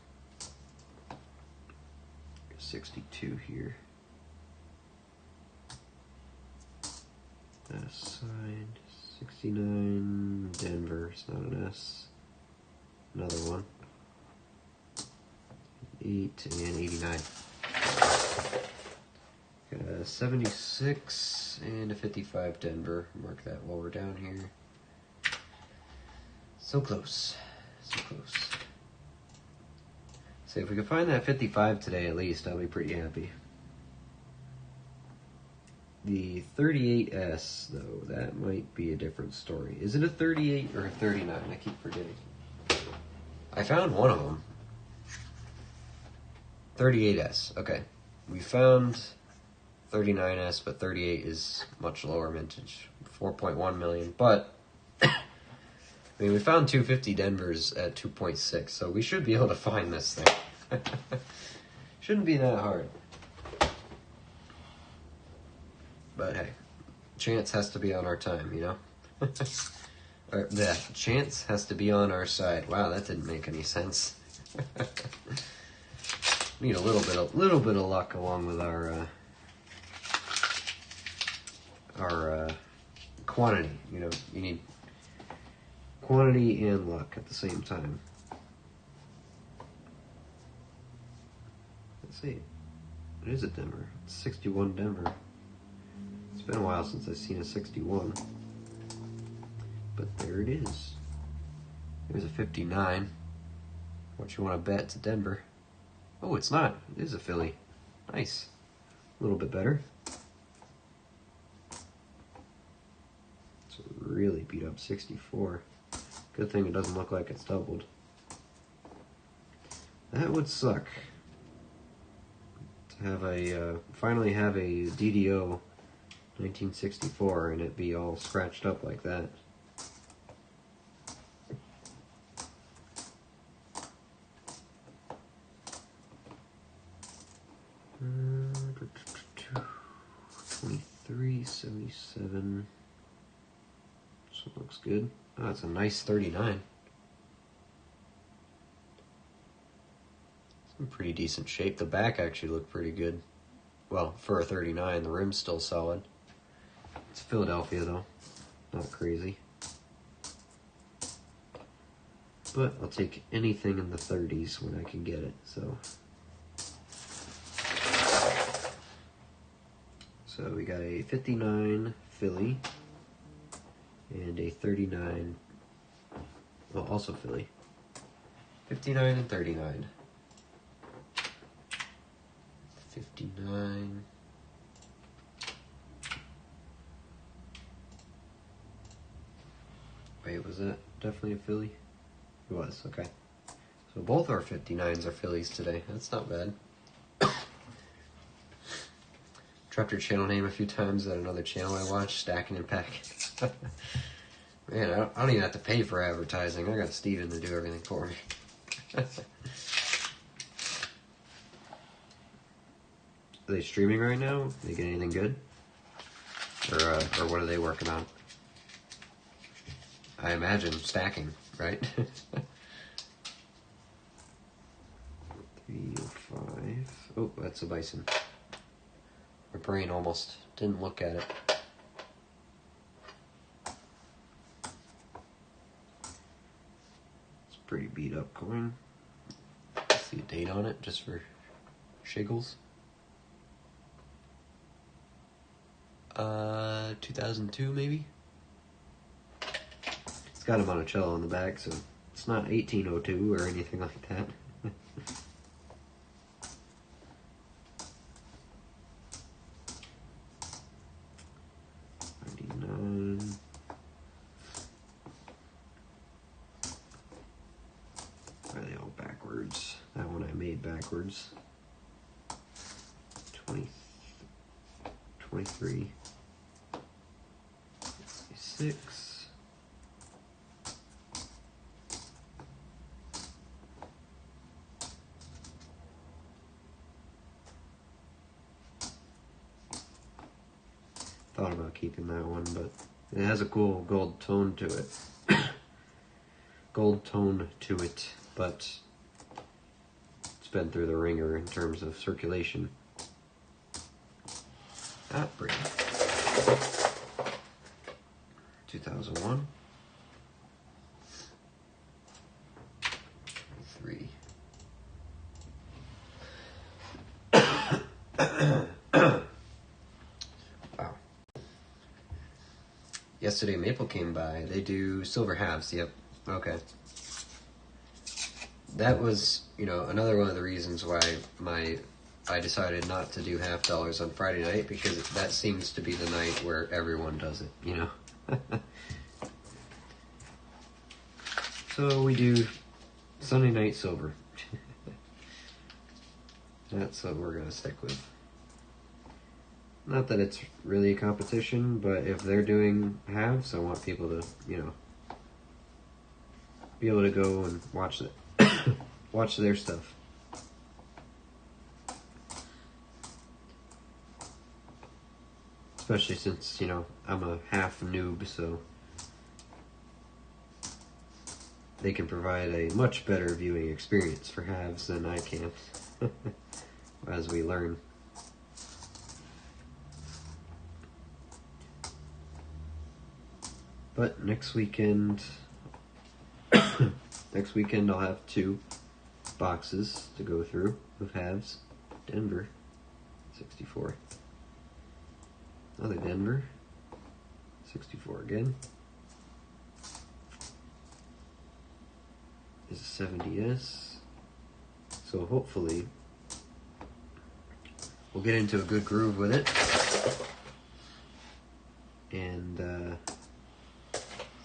62 here. S side. 69. Denver. It's not an S. Another one. 8 and 89. Got a 76 and a 55 Denver. Mark that while we're down here. So close. So close. So if we can find that 55 today at least, I'll be pretty happy. The 38S, though, that might be a different story. Is it a 38 or a 39? I keep forgetting. I found one of them. 38S, okay. We found 39S, but 38 is much lower mintage. 4.1 million, but I mean, we found 250 Denvers at 2.6, so we should be able to find this thing. Shouldn't be that hard. But hey, chance has to be on our time, you know? Or, yeah, chance has to be on our side. Wow, that didn't make any sense. Need a little bit of luck along with our quantity. You know, you need quantity and luck at the same time. Let's see. It is a Denver. It's 61 Denver. It's been a while since I've seen a 61. But there it is. There's a 59. What you want to bet? It's a Denver. Oh, it's not. It is a Philly. Nice. A little bit better. It's a really beat up 64. Good thing it doesn't look like it's doubled. That would suck. To have a, finally have a DDO 1964 and it be all scratched up like that. $23.77. So it looks good. Oh, it's a nice 39. It's in pretty decent shape. The back actually looked pretty good. Well, for a 39, the rim's still solid. It's Philadelphia though. Not crazy. But I'll take anything in the 30s when I can get it, so. So we got a 59 Philly and a 39, well, also Philly. 59 and 39. 59. Wait, was that definitely a Philly? It was, okay. So both our 59s are Phillies today. That's not bad. Dropped your channel name a few times at another channel I watched, Stacking and Packing. Man, I don't even have to pay for advertising. I got Steven to do everything for me. Are they streaming right now? They get anything good? Or what are they working on? I imagine stacking, right? 305. Oh, that's a bison. My brain almost didn't look at it. It's a pretty beat up coin. See a date on it just for shiggles. 2002 maybe? It's got a Monticello on the back, so it's not 1802 or anything like that. 99. Are they all backwards? That one I made backwards. 23. 6. Thought about keeping that one, but it has a cool gold tone to it. Gold tone to it, but it's been through the ringer in terms of circulation. Ah, pretty. 2001. 3. Wow. Yesterday Maple came by. They do silver halves. Yep. Okay. That was, another one of the reasons why my I decided not to do half dollars on Friday night because that seems to be the night where everyone does it, you know? So we do Sunday night silver. That's what we're going to stick with. Not that it's really a competition, but if they're doing halves, I want people to, you know, be able to go and watch it, watch their stuff. Especially since, you know, I'm a half noob, so they can provide a much better viewing experience for halves than I can as we learn. But next weekend I'll have 2 boxes to go through of halves. Denver, 64. Another Denver, 64 again. Is a 70S. So hopefully we'll get into a good groove with it. And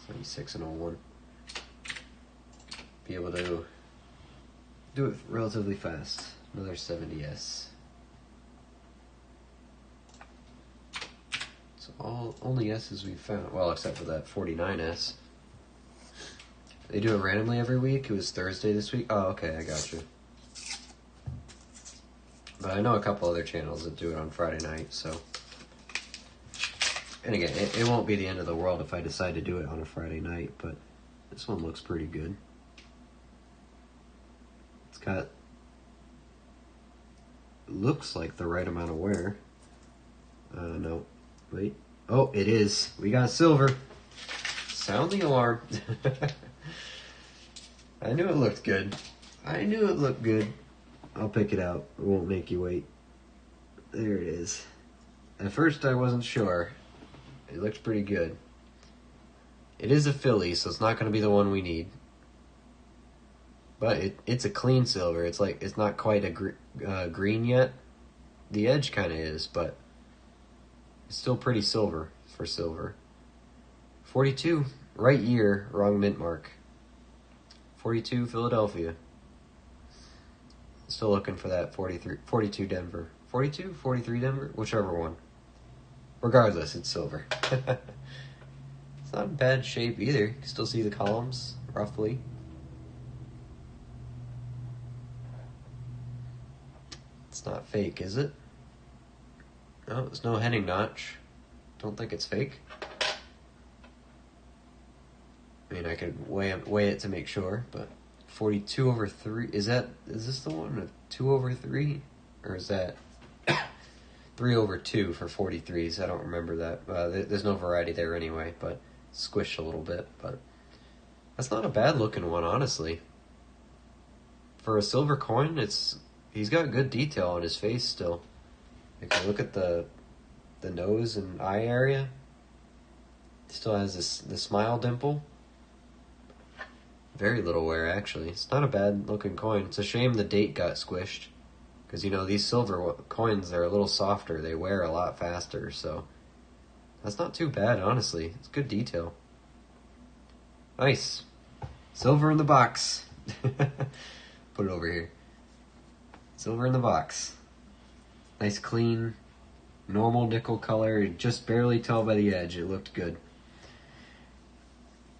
76 and 01. Be able to do it relatively fast. Another 70S. So only S's we've found. Well, except for that 49S. They do it randomly every week. It was Thursday this week. Oh, okay, I got you. But I know a couple other channels that do it on Friday night, so. And again, it won't be the end of the world if I decide to do it on a Friday night, but this one looks pretty good. It's got, looks like the right amount of wear. No, wait. Oh, it is. We got silver. Sound the alarm. I knew it looked good. I knew it looked good. I'll pick it out. It won't make you wait. There it is. At first I wasn't sure. It looks pretty good. It is a Philly, so it's not going to be the one we need. But it's a clean silver. It's like, it's not quite a green yet. The edge kind of is, but it's still pretty silver for silver. 42, right year, wrong mint mark. 42, Philadelphia. Still looking for that 42 Denver. 42, 43 Denver, whichever one. Regardless, it's silver. It's not in bad shape either. You can still see the columns, roughly. It's not fake, is it? No, there's no heading notch. Don't think it's fake. I mean, I could weigh it to make sure, but 42/3, is this the one of 2/3? Or is that 3/2 for 43s? I don't remember that. There's no variety there anyway, but squished a little bit. But that's not a bad looking one, honestly. For a silver coin, he's got good detail on his face still. If you look at the nose and eye area, he still has the smile dimple. Very little wear, actually. It's not a bad looking coin. It's a shame the date got squished. Because, you know, these silver coins, they're a little softer. They wear a lot faster, so that's not too bad, honestly. It's good detail. Nice. Silver in the box. Put it over here. Silver in the box. Nice, clean, normal nickel color. You just barely tell by the edge. It looked good.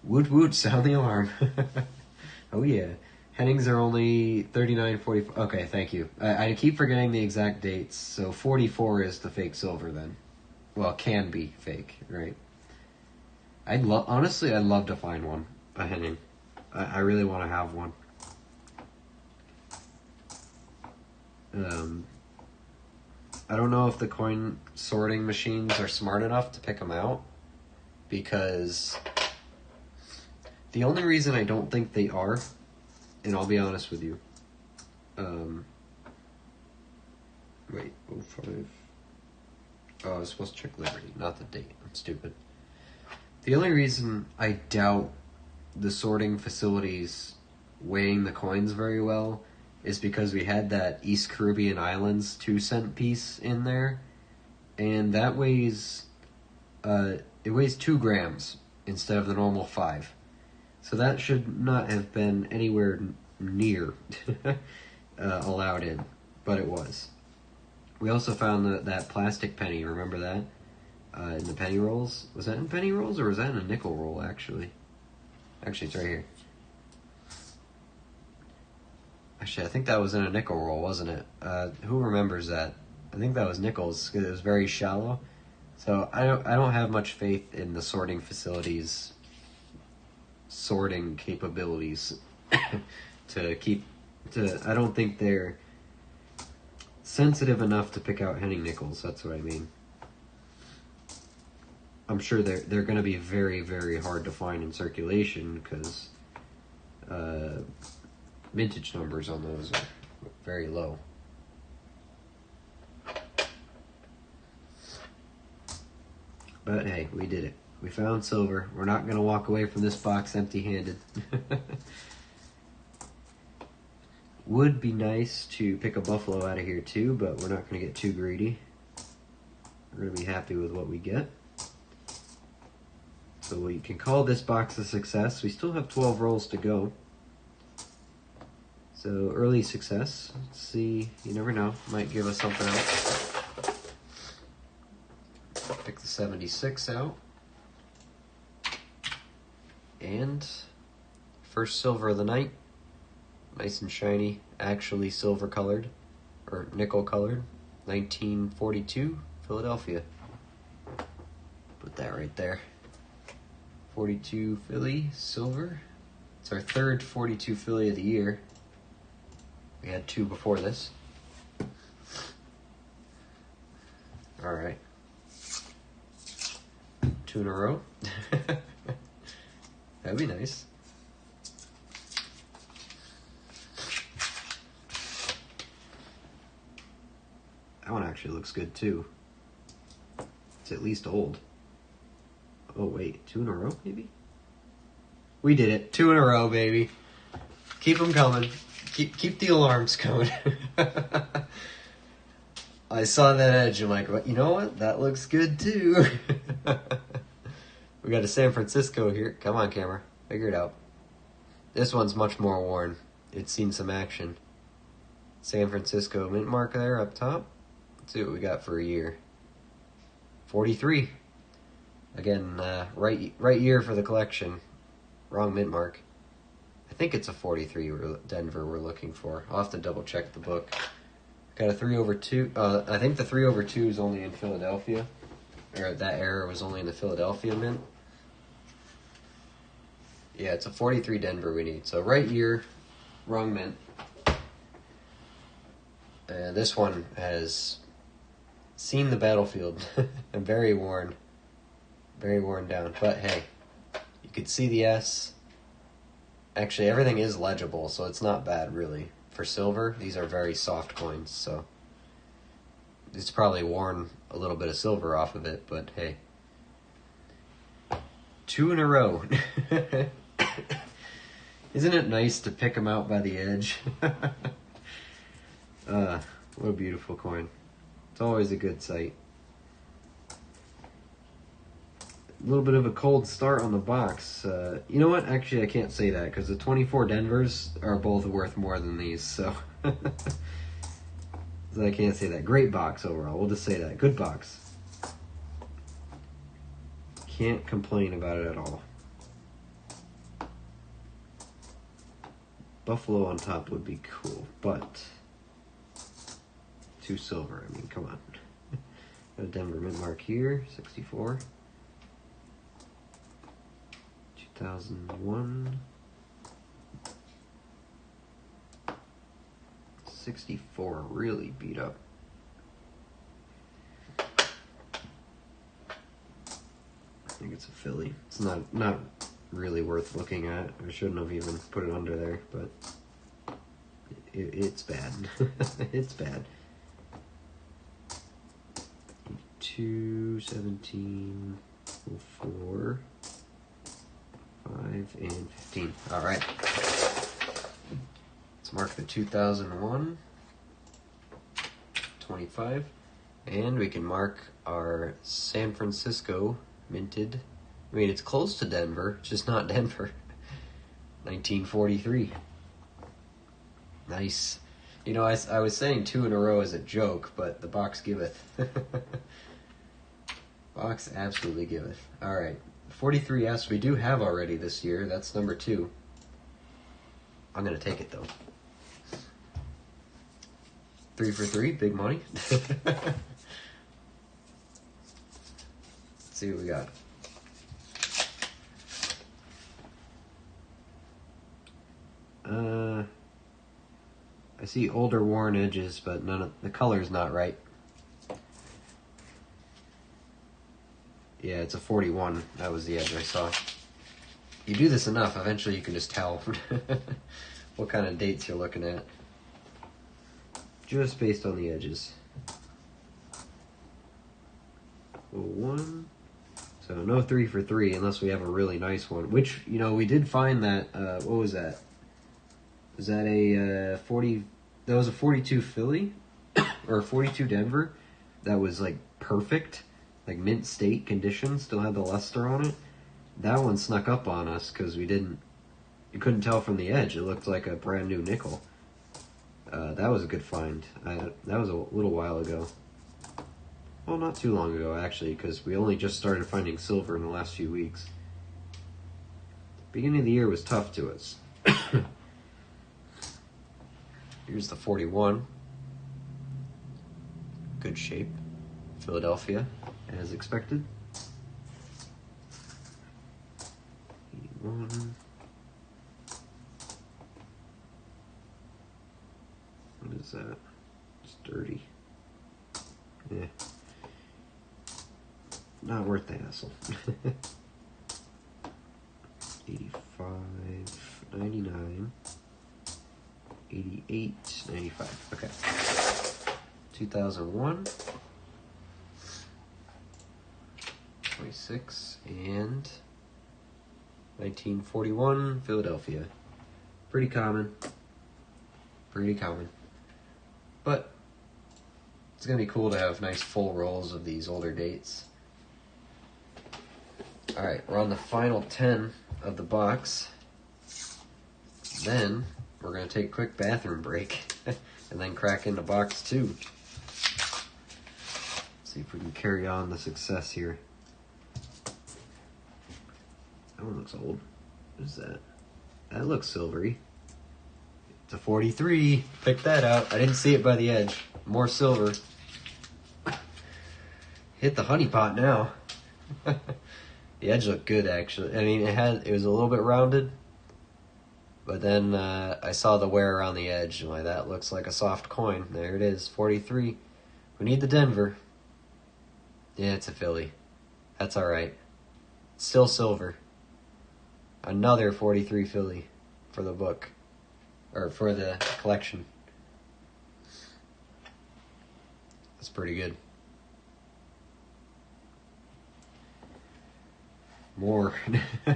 Woot woot, sound the alarm. Oh yeah. Headings are only 39.44. Okay, thank you. I keep forgetting the exact dates. So 44 is the fake silver then. Well, can be fake, right? Honestly, I'd love to find one. A Henning. I really want to have one. I don't know if the coin sorting machines are smart enough to pick them out, because the only reason I don't think they are, and I'll be honest with you, wait, 05. Oh, I was supposed to check Liberty, not the date. I'm stupid. The only reason I doubt the sorting facilities weighing the coins very well is because we had that East Caribbean Islands 2-cent piece in there, and that weighs it weighs 2 grams instead of the normal 5. So that should not have been anywhere near allowed in, but it was. We also found that plastic penny. Remember that in the penny rolls? Was that in penny rolls or was that in a nickel roll? Actually, it's right here. Actually, I think that was in a nickel roll, wasn't it? Who remembers that? I think that was nickels because it was very shallow. So I don't have much faith in the sorting facilities' sorting capabilities I don't think they're sensitive enough to pick out penny nickels. That's what I mean. I'm sure they're going to be very, very hard to find in circulation because vintage numbers on those are very low. But hey, we did it. We found silver. We're not going to walk away from this box empty-handed. Would be nice to pick a buffalo out of here too, but we're not going to get too greedy. We're going to be happy with what we get. So we can call this box a success. We still have 12 rolls to go. So early success. Let's see. You never know. Might give us something else. Pick the 76 out. And first silver of the night. Nice and shiny. Actually silver colored. Or nickel colored. 1942 Philadelphia. Put that right there. 42 Philly silver. It's our third 42 Philly of the year. We had 2 before this. All right. 2 in a row. That'd be nice. That one actually looks good too. It's at least old. Oh wait, 2 in a row maybe? We did it. 2 in a row, baby. Keep them coming. Keep the alarms coming. I saw that edge. I'm like, well, you know what? That looks good too. We got a San Francisco here. Come on, camera. Figure it out. This one's much more worn. It's seen some action. San Francisco mint mark there up top. Let's see what we got for a year. 43. Again, right year for the collection. Wrong mint mark. I think it's a 43 Denver we're looking for. I'll have to double check the book. Got a 3/2. I think the 3/2 is only in Philadelphia. Or that error was only in the Philadelphia mint. Yeah, it's a 43 Denver we need. So right year, wrong mint. And this one has seen the battlefield and very worn down. But hey, you could see the S. Actually, everything is legible, so it's not bad really. For silver, these are very soft coins, so it's probably worn a little bit of silver off of it, but hey. 2 in a row. Isn't it nice to pick them out by the edge? What a beautiful coin. It's always a good sight. A little bit of a cold start on the box. You know what? Actually, I can't say that because the 24 Denvers are both worth more than these, so... So I can't say that. Great box overall. We'll just say that. Good box. Can't complain about it at all. Buffalo on top would be cool, but 2 silver. I mean, come on. Got a Denver mint mark here, 64. 2001. 64, really beat up. I think it's a Philly. It's not really worth looking at. I shouldn't have even put it under there, but it's bad. It's bad. 2, 17, 04, 5, and 15. All right. Let's Let's mark the 2001, 25, and we can mark our San Francisco minted. I mean, it's close to Denver, just not Denver. 1943. Nice. You know, I was saying 2 in a row as a joke, but the box giveth. Box absolutely giveth. All right, 43S we do have already this year. That's number 2. I'm going to take it, though. 3 for 3, big money. Let's see what we got. I see older worn edges, but none of the color's not right. Yeah, it's a 41. That was the edge I saw. You do this enough, eventually you can just tell what kind of dates you're looking at. Just based on the edges. 1. So no 3 for 3 unless we have a really nice one. Which, you know, we did find that, what was that? Was that a 40, that was a 42 Philly? Or a 42 Denver? That was like perfect. Like mint state condition, still had the luster on it. That one snuck up on us because you couldn't tell from the edge. It looked like a brand new nickel. That was a good find. That was a little while ago. Well, not too long ago, actually, because we only just started finding silver in the last few weeks. The beginning of the year was tough to us. Here's the 41. Good shape. Philadelphia, as expected. 81. What is that? It's dirty. Yeah. Not worth the hassle. 85, 99, 88, 95. Okay. 2001, 26, and 1941, Philadelphia. Pretty common. Pretty common. But it's going to be cool to have nice full rolls of these older dates. Alright, we're on the final 10 of the box. Then we're going to take a quick bathroom break and then crack into box 2. See if we can carry on the success here. That one looks old. What is that? That looks silvery. It's a 43. Pick that out. I didn't see it by the edge. More silver. Hit the honey pot now. The edge looked good, actually. I mean, it was a little bit rounded, but then I saw the wear around the edge, and like, that looks like a soft coin. There it is, 43. We need the Denver. Yeah, it's a Philly. That's all right. Still silver. Another 43 Philly for the book, or for the collection. That's pretty good. More.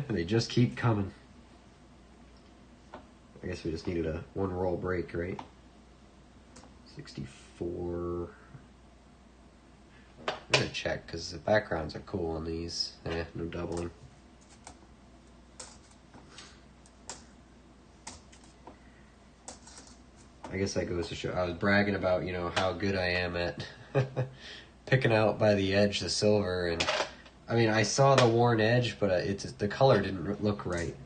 They just keep coming. I guess we just needed a 1 roll break, right? 64. I'm gonna check because the backgrounds are cool on these. No doubling. I guess that goes to show. I was bragging about, you know, how good I am at picking out by the edge the silver, and I mean, I saw the worn edge, but the color didn't look right.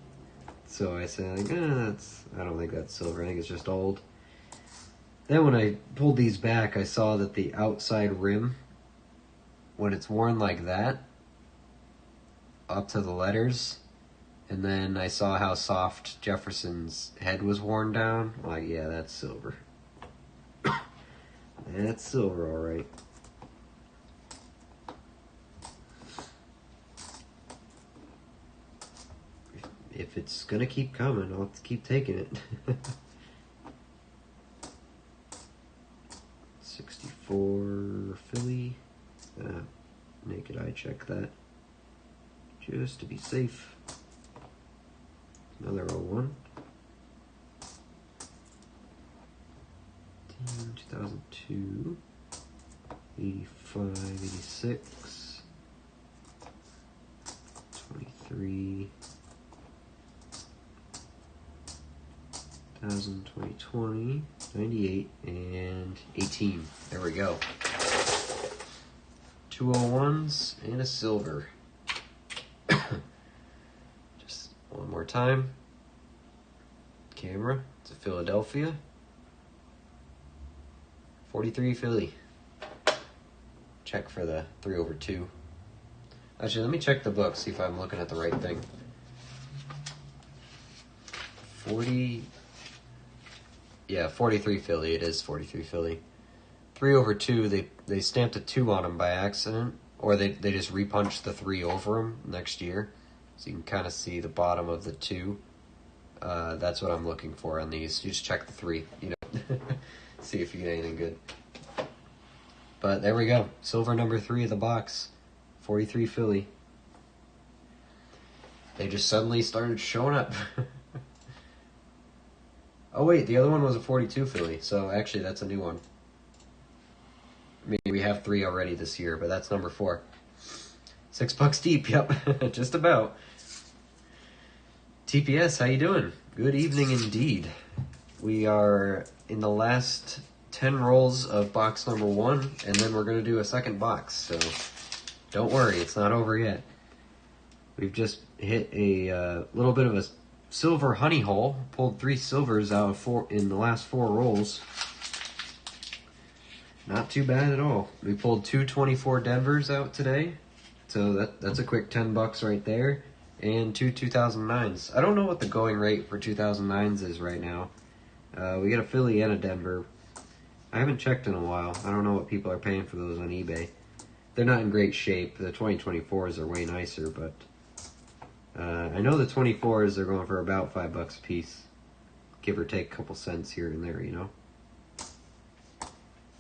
So I said, like, I don't think that's silver. I think it's just old. Then when I pulled these back, I saw that the outside rim, when it's worn like that, up to the letters, and then I saw how soft Jefferson's head was worn down. Like, yeah, that's silver. That's silver, all right. If it's gonna keep coming, I'll keep taking it. 64 Philly. Naked eye check that. Just to be safe. Another 01. 2002, 85, 86, 23, 2000, 2020, 98, and 18. There we go. 201s and a silver. Just one more time. Camera. It's a Philadelphia. 43 Philly. Check for the 3/2. Actually, let me check the book, see if I'm looking at the right thing. 40. Yeah, 43 Philly. It is 43 Philly. 3/2. They stamped a 2 on them by accident, or they just repunched the 3 over them next year, so you can kind of see the bottom of the 2. That's what I'm looking for on these. You just check the 3, see if you get anything good. But there we go. Silver number 3 of the box. 43 Philly. They just suddenly started showing up. Oh wait, the other one was a 42 Philly, so actually that's a new one. Maybe we have 3 already this year, but that's number 4. $6 deep, yep, just about. TPS, how you doing? Good evening indeed. We are in the last 10 rolls of box number 1, and then we're going to do a second box, so don't worry, it's not over yet. We've just hit a little bit of a silver honey hole, pulled 3 silvers out of 4 in the last 4 rolls. Not too bad at all. We pulled 2 24 Denvers out today, so that's a quick $10 right there, and 2 2009s. I don't know what the going rate for 2009s is right now. We got a Philly and a Denver. I haven't checked in a while. I don't know what people are paying for those on eBay. They're not in great shape. The 2024s are way nicer, but I know the 24s are going for about $5 a piece, give or take a couple cents here and there,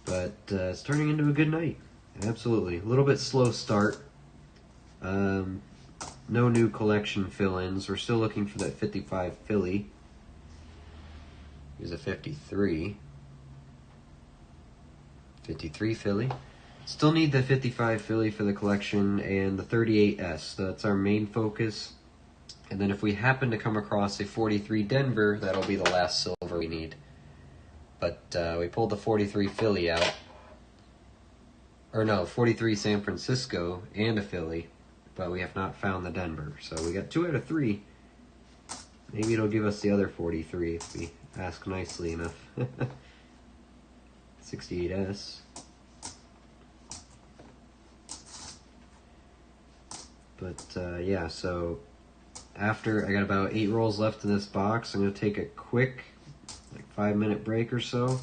But it's turning into a good night. Absolutely. A little bit slow start. No new collection fill-ins. We're still looking for that 55 Philly. Here's a 53. 53 Philly. Still need the 55 Philly for the collection and the 38S. That's our main focus. And then if we happen to come across a 43 Denver, that'll be the last silver we need. But we pulled the 43 Philly out. Or no, 43 San Francisco and a Philly. But we have not found the Denver. So we got 2 out of 3. Maybe it'll give us the other 43 if we ask nicely enough. 68S. But yeah, so after I got about 8 rolls left in this box, I'm going to take a quick 5-minute break or so.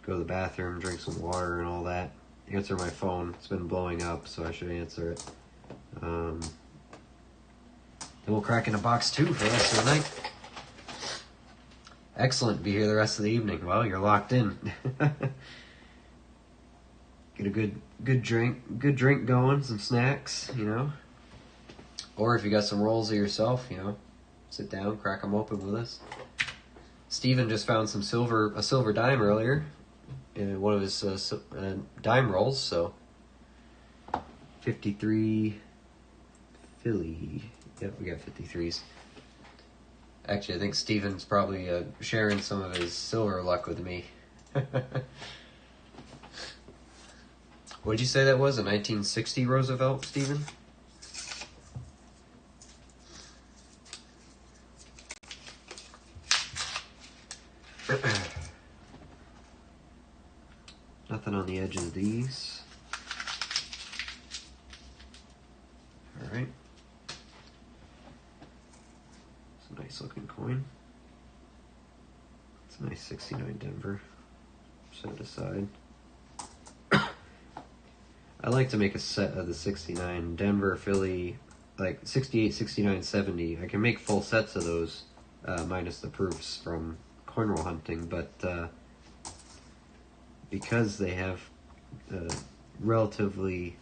Go to the bathroom, drink some water and all that. Answer my phone. It's been blowing up, so I should answer it. Then we'll crack into box 2 for the rest of the night. Excellent. Be here the rest of the evening. Well, you're locked in. Get a good drink going, some snacks, Or if you got some rolls of yourself, sit down, crack them open with us. Steven just found a silver dime earlier in one of his dime rolls, so 53 Philly. Yep, we got 53s. Actually, I think Steven's probably sharing some of his silver luck with me. What did you say that was? A 1960 Roosevelt, Steven? Nothing on the edges of these. Alright. It's a nice looking coin. It's a nice 69 Denver. Set it aside. I like to make a set of the 69 Denver, Philly, like 68, 69, 70. I can make full sets of those, minus the proofs from coin roll hunting, but because they have a relatively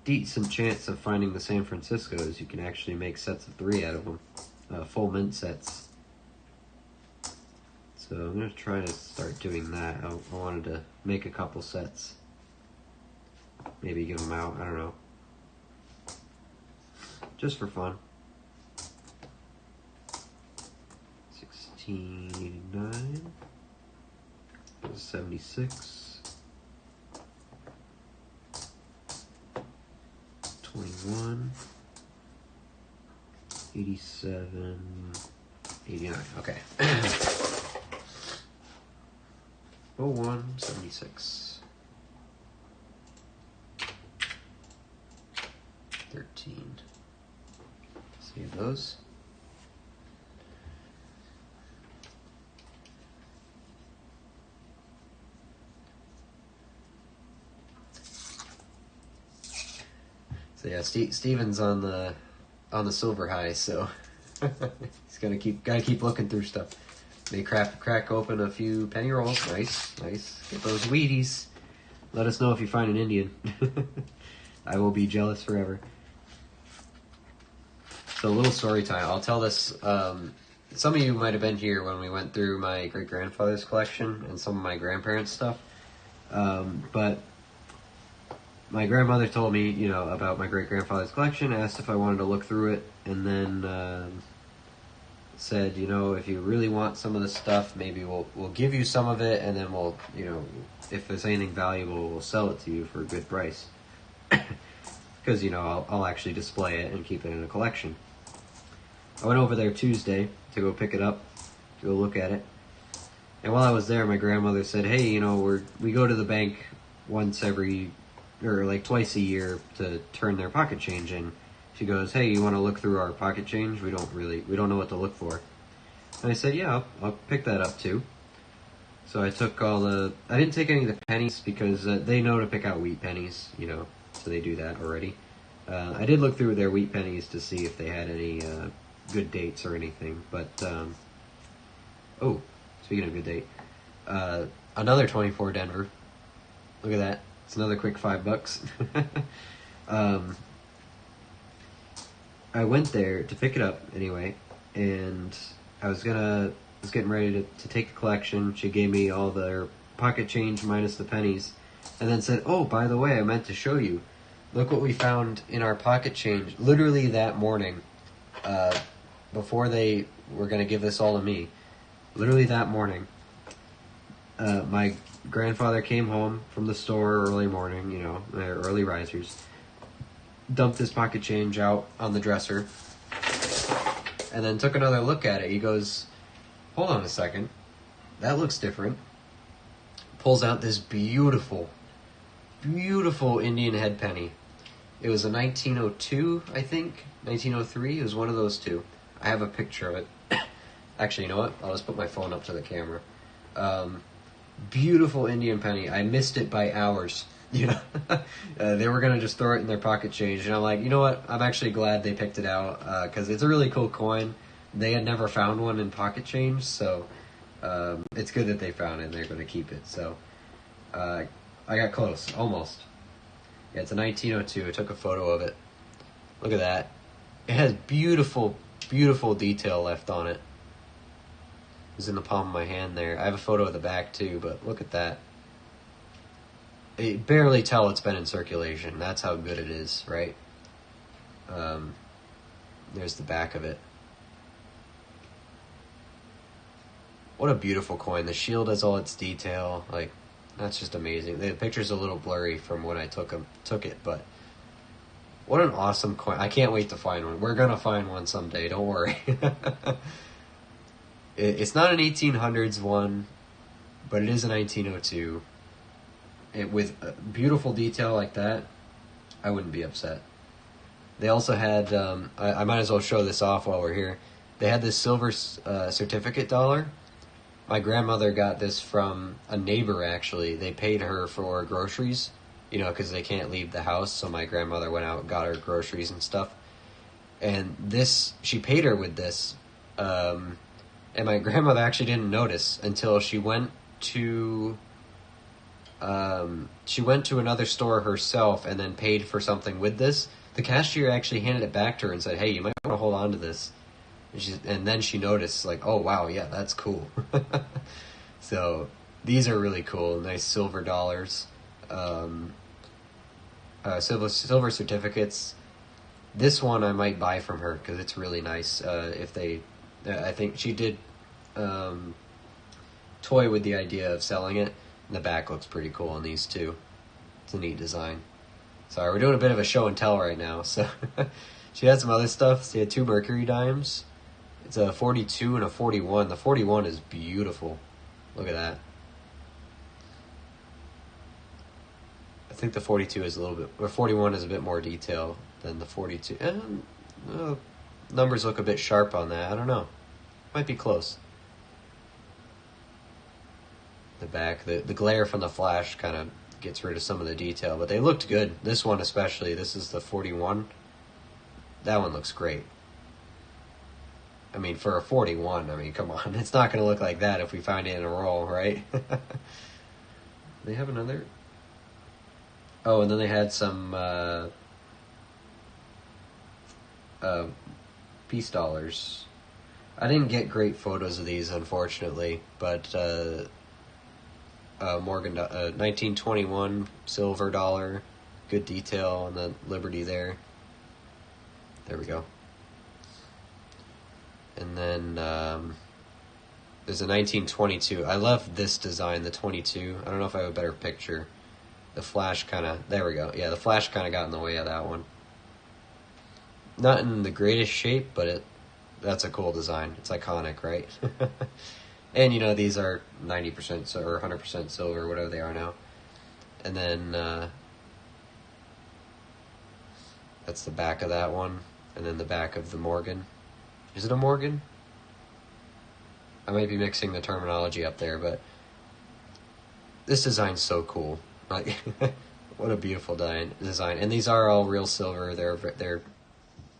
decent chance of finding the San Franciscos, you can actually make sets of 3 out of them, full mint sets. So I'm going to try to start doing that. I wanted to make a couple sets. Maybe give them out, I don't know. Just for fun. 1689. 76. 21. 87. 89. Okay. 01, 76. 13. Save those. So yeah, Steven's on the silver high, so he's gotta keep looking through stuff. They crack open a few penny rolls. Nice. Get those Wheaties. Let us know if you find an Indian. I will be jealous forever. So a little story time. I'll tell this. Some of you might have been here when we went through my great-grandfather's collection and some of my grandparents' stuff. But my grandmother told me, about my great-grandfather's collection, asked if I wanted to look through it, and then said, if you really want some of the stuff, maybe we'll give you some of it, and then we'll, if there's anything valuable, we'll sell it to you for a good price. Because, I'll actually display it and keep it in a collection. I went over there Tuesday to go pick it up, to go look at it. And while I was there, my grandmother said, hey, we go to the bank twice a year to turn their pocket change in. She goes, hey, you want to look through our pocket change? We don't know what to look for. And I said, yeah, I'll pick that up too. So I took I didn't take any of the pennies because they know to pick out wheat pennies, so they do that already. I did look through their wheat pennies to see if they had any good dates or anything, but, speaking of good date, another 24 Denver. Look at that. It's another quick $5. I went there to pick it up anyway, and I was getting ready to take the collection. She gave me all their pocket change minus the pennies, and then said, oh, by the way, I meant to show you. Look what we found in our pocket change, literally that morning, before they were going to give this all to me. Literally that morning, my grandfather came home from the store early morning, they're early risers, dumped his pocket change out on the dresser, and then took another look at it. He goes, hold on a second, that looks different. Pulls out this beautiful Indian head penny. It was a 1902, I think, 1903. It was one of those two. I have a picture of it. Actually, you know what? I'll just put my phone up to the camera. Beautiful Indian penny. I missed it by hours. They were going to just throw it in their pocket change. And I'm like, you know what? I'm actually glad they picked it out because it's a really cool coin. They had never found one in pocket change, so it's good that they found it and they're going to keep it. So I got close, almost. Yeah, it's a 1902. I took a photo of it. Look at that. It has beautiful detail left on it. It was in the palm of my hand there. I have a photo of the back too, but look at that. You barely tell it's been in circulation. That's how good it is, right? There's the back of it. What a beautiful coin. The shield has all its detail. That's just amazing. The picture's a little blurry from when I took it, but what an awesome coin. I can't wait to find one. We're going to find one someday, don't worry. It's not an 1800s one, but it is a 1902. With beautiful detail like that, I wouldn't be upset. They also had, I might as well show this off while we're here. They had this silver certificate dollar. My grandmother got this from a neighbor, actually. They paid her for groceries, because they can't leave the house. So my grandmother went out and got her groceries and stuff. And she paid her with this. And my grandmother actually didn't notice until she went to another store herself and then paid for something with this. The cashier actually handed it back to her and said, hey, you might want to hold on to this. And then she noticed, like, oh wow, yeah, that's cool. So these are really cool. Nice silver dollars, silver certificates. This one I might buy from her because it's really nice. I think she did toy with the idea of selling it. And the back looks pretty cool on these too. It's a neat design. Sorry, we're doing a bit of a show and tell right now. So she had some other stuff. She had 2 Mercury dimes. It's a 42 and a 41. The 41 is beautiful. Look at that. I think the 42 is a little bit, or 41 is a bit more detail than the 42. Numbers look a bit sharp on that. I don't know. Might be close. The back, the glare from the flash kind of gets rid of some of the detail, but they looked good. This one especially. This is the 41. That one looks great. I mean, for a 41, I mean, come on. It's not going to look like that if we find it in a roll, right? They have another... Oh, and then they had some peace dollars. I didn't get great photos of these, unfortunately, but Morgan 1921 silver dollar, good detail on the Liberty there. There we go. And then there's a 1922. I love this design, the 22. I don't know if I have a better picture. The flash kind of, there we go. Yeah, the flash kind of got in the way of that one. Not in the greatest shape, but that's a cool design. It's iconic, right? And, you know, these are 90% or 100% silver, whatever they are now. And then that's the back of that one. And then the back of the Morgan. Is it a Morgan? I might be mixing the terminology up there, but this design's so cool. Like, what a beautiful design. And these are all real silver. They're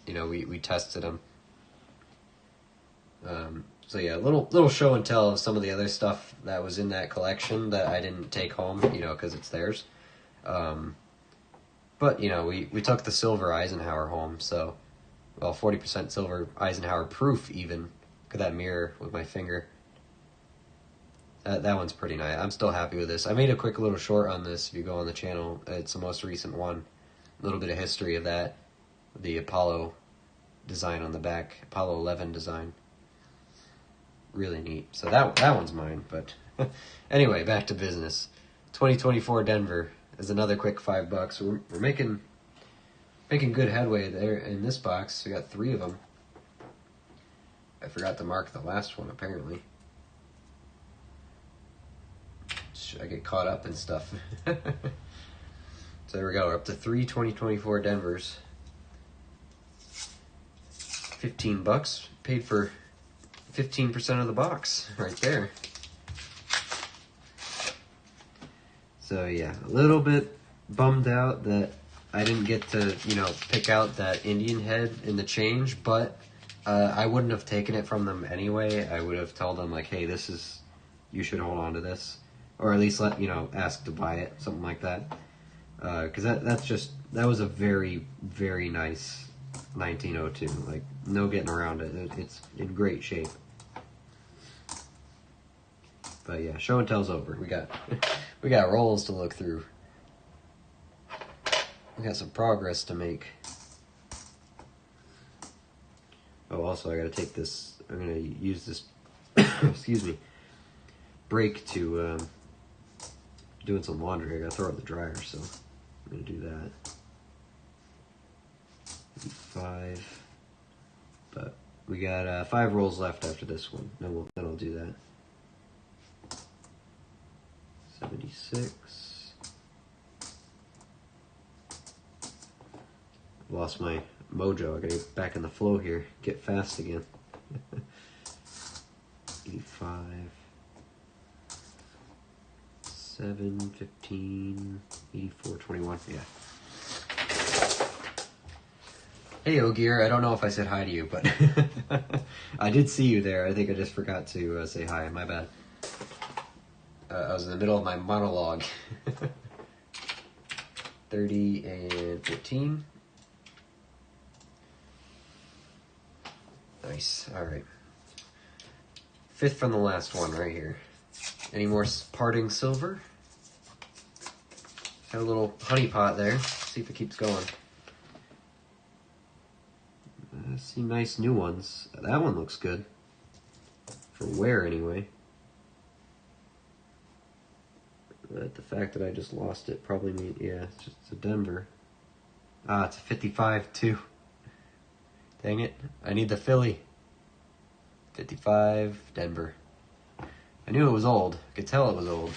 you know, we tested them. So yeah, little show and tell of some of the other stuff that was in that collection that I didn't take home, you know, because it's theirs. But, you know, we took the silver Eisenhower home, so, well, 40% silver Eisenhower proof even. Look at that mirror with my finger. That one's pretty nice. I'm still happy with this. I made a quick little short on this if you go on the channel. It's the most recent one. A little bit of history of that. The Apollo design on the back. Apollo 11 design. Really neat. So that one's mine. But anyway, back to business. 2024 Denver is another quick $5. We're making good headway there in this box. We got 3 of them. I forgot to mark the last one, apparently. I get caught up in stuff. So there we go. We're up to 3 2024 Denvers. $15. Paid for 15% of the box right there. So yeah, a little bit bummed out that I didn't get to, you know, pick out that Indian head in the change, but I wouldn't have taken it from them anyway. I would have told them, like, hey, you should hold on to this. Or at least ask to buy it, something like that. Because that was a very, very nice 1902. Like, no getting around it. It's in great shape. But yeah, show and tell's over. We got rolls to look through. We got some progress to make. Oh, also I gotta take this. I'm gonna use this. excuse me. Break to doing some laundry. I gotta throw it in the dryer, so I'm gonna do that. 5, but we got 5 rolls left after this one. Then I'll do that. 76. Lost my mojo. I gotta get back in the flow here. Get fast again. 85. 7, 15, 84, 21. Yeah. Hey, Ogier. I don't know if I said hi to you, but I did see you there. I think I just forgot to say hi. My bad. I was in the middle of my monologue. 30 and 15. Nice. All right. Fifth from the last one right here. Any more parting silver? Got a little honey pot there. See if it keeps going. I see nice new ones. That one looks good. For wear, anyway. But the fact that I just lost it probably means, yeah, it's just a Denver. Ah, it's a 55 too. Dang it. I need the Philly. 55 Denver. I knew it was old. I could tell it was old.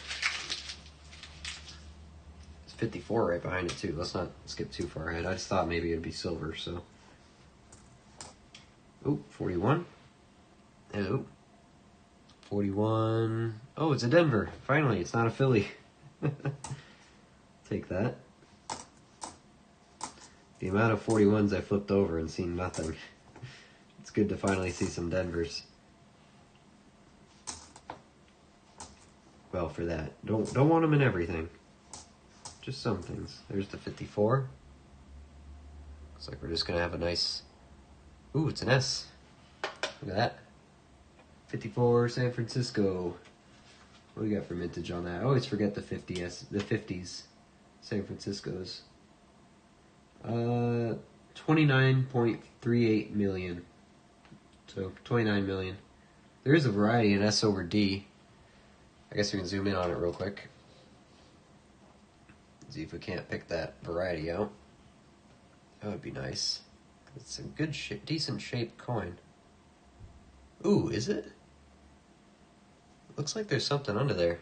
It's 54 right behind it too. Let's not skip too far ahead. I just thought maybe it'd be silver, so. Oh, 41. Oh. 41. Oh, it's a Denver. Finally, it's not a Philly. Take that. The amount of 41s I flipped over and seen nothing. It's good to finally see some Denvers. Well, for that. Don't want them in everything. Just some things. There's the 54. Looks like we're just going to have a nice... Ooh, it's an S. Look at that. 54 San Francisco. What do we got for mintage on that? I always forget the 50s. San Francisco's. 29.38 million. So 29 million. There is a variety in S over D. I guess we can zoom in on it real quick. See if we can't pick that variety out. That would be nice. It's a good, decent shaped coin. Ooh, is it? Looks like there's something under there.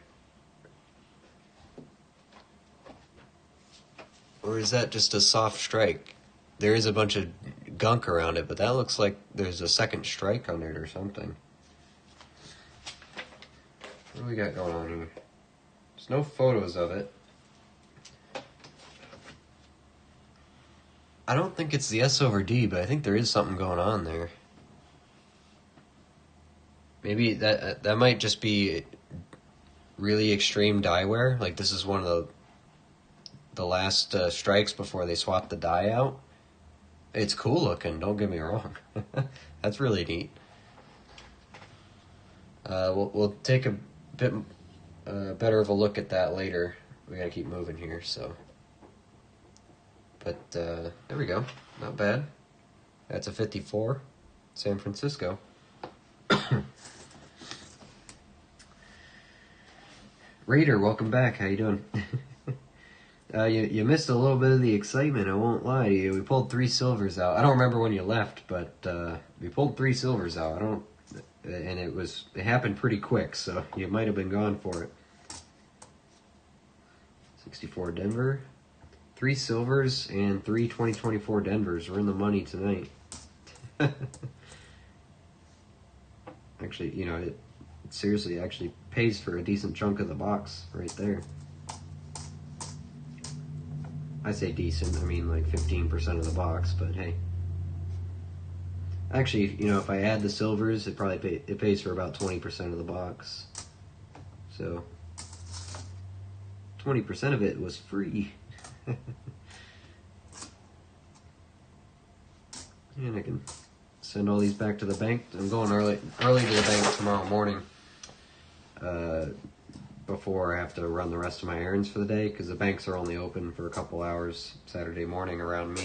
Or is that just a soft strike? There is a bunch of gunk around it, but that looks like there's a second strike under it or something. What do we got going on here? There's no photos of it. I don't think it's the S over D, but I think there is something going on there. Maybe that might just be really extreme die wear. Like this is one of the last strikes before they swap the die out. It's cool looking, don't get me wrong. That's really neat. We'll take a bit better of a look at that later. We gotta keep moving here, so. But there we go, not bad. That's a 54, San Francisco. Raider, welcome back. How you doing? You missed a little bit of the excitement, I won't lie to you. We pulled 3 silvers out. I don't remember when you left, but we pulled 3 silvers out. And it happened pretty quick, so you might have been gone for it. 64 Denver. 3 silvers and 3 2024 Denvers. We're in the money tonight. Actually, you know, it seriously actually pays for a decent chunk of the box right there. I say decent, I mean like 15% of the box, but hey. Actually, you know, if I add the silvers, it pays for about 20% of the box. So 20% of it was free. And I can send all these back to the bank. I'm going early to the bank tomorrow morning. Before I have to run the rest of my errands for the day, because the banks are only open for a couple hours Saturday morning around me.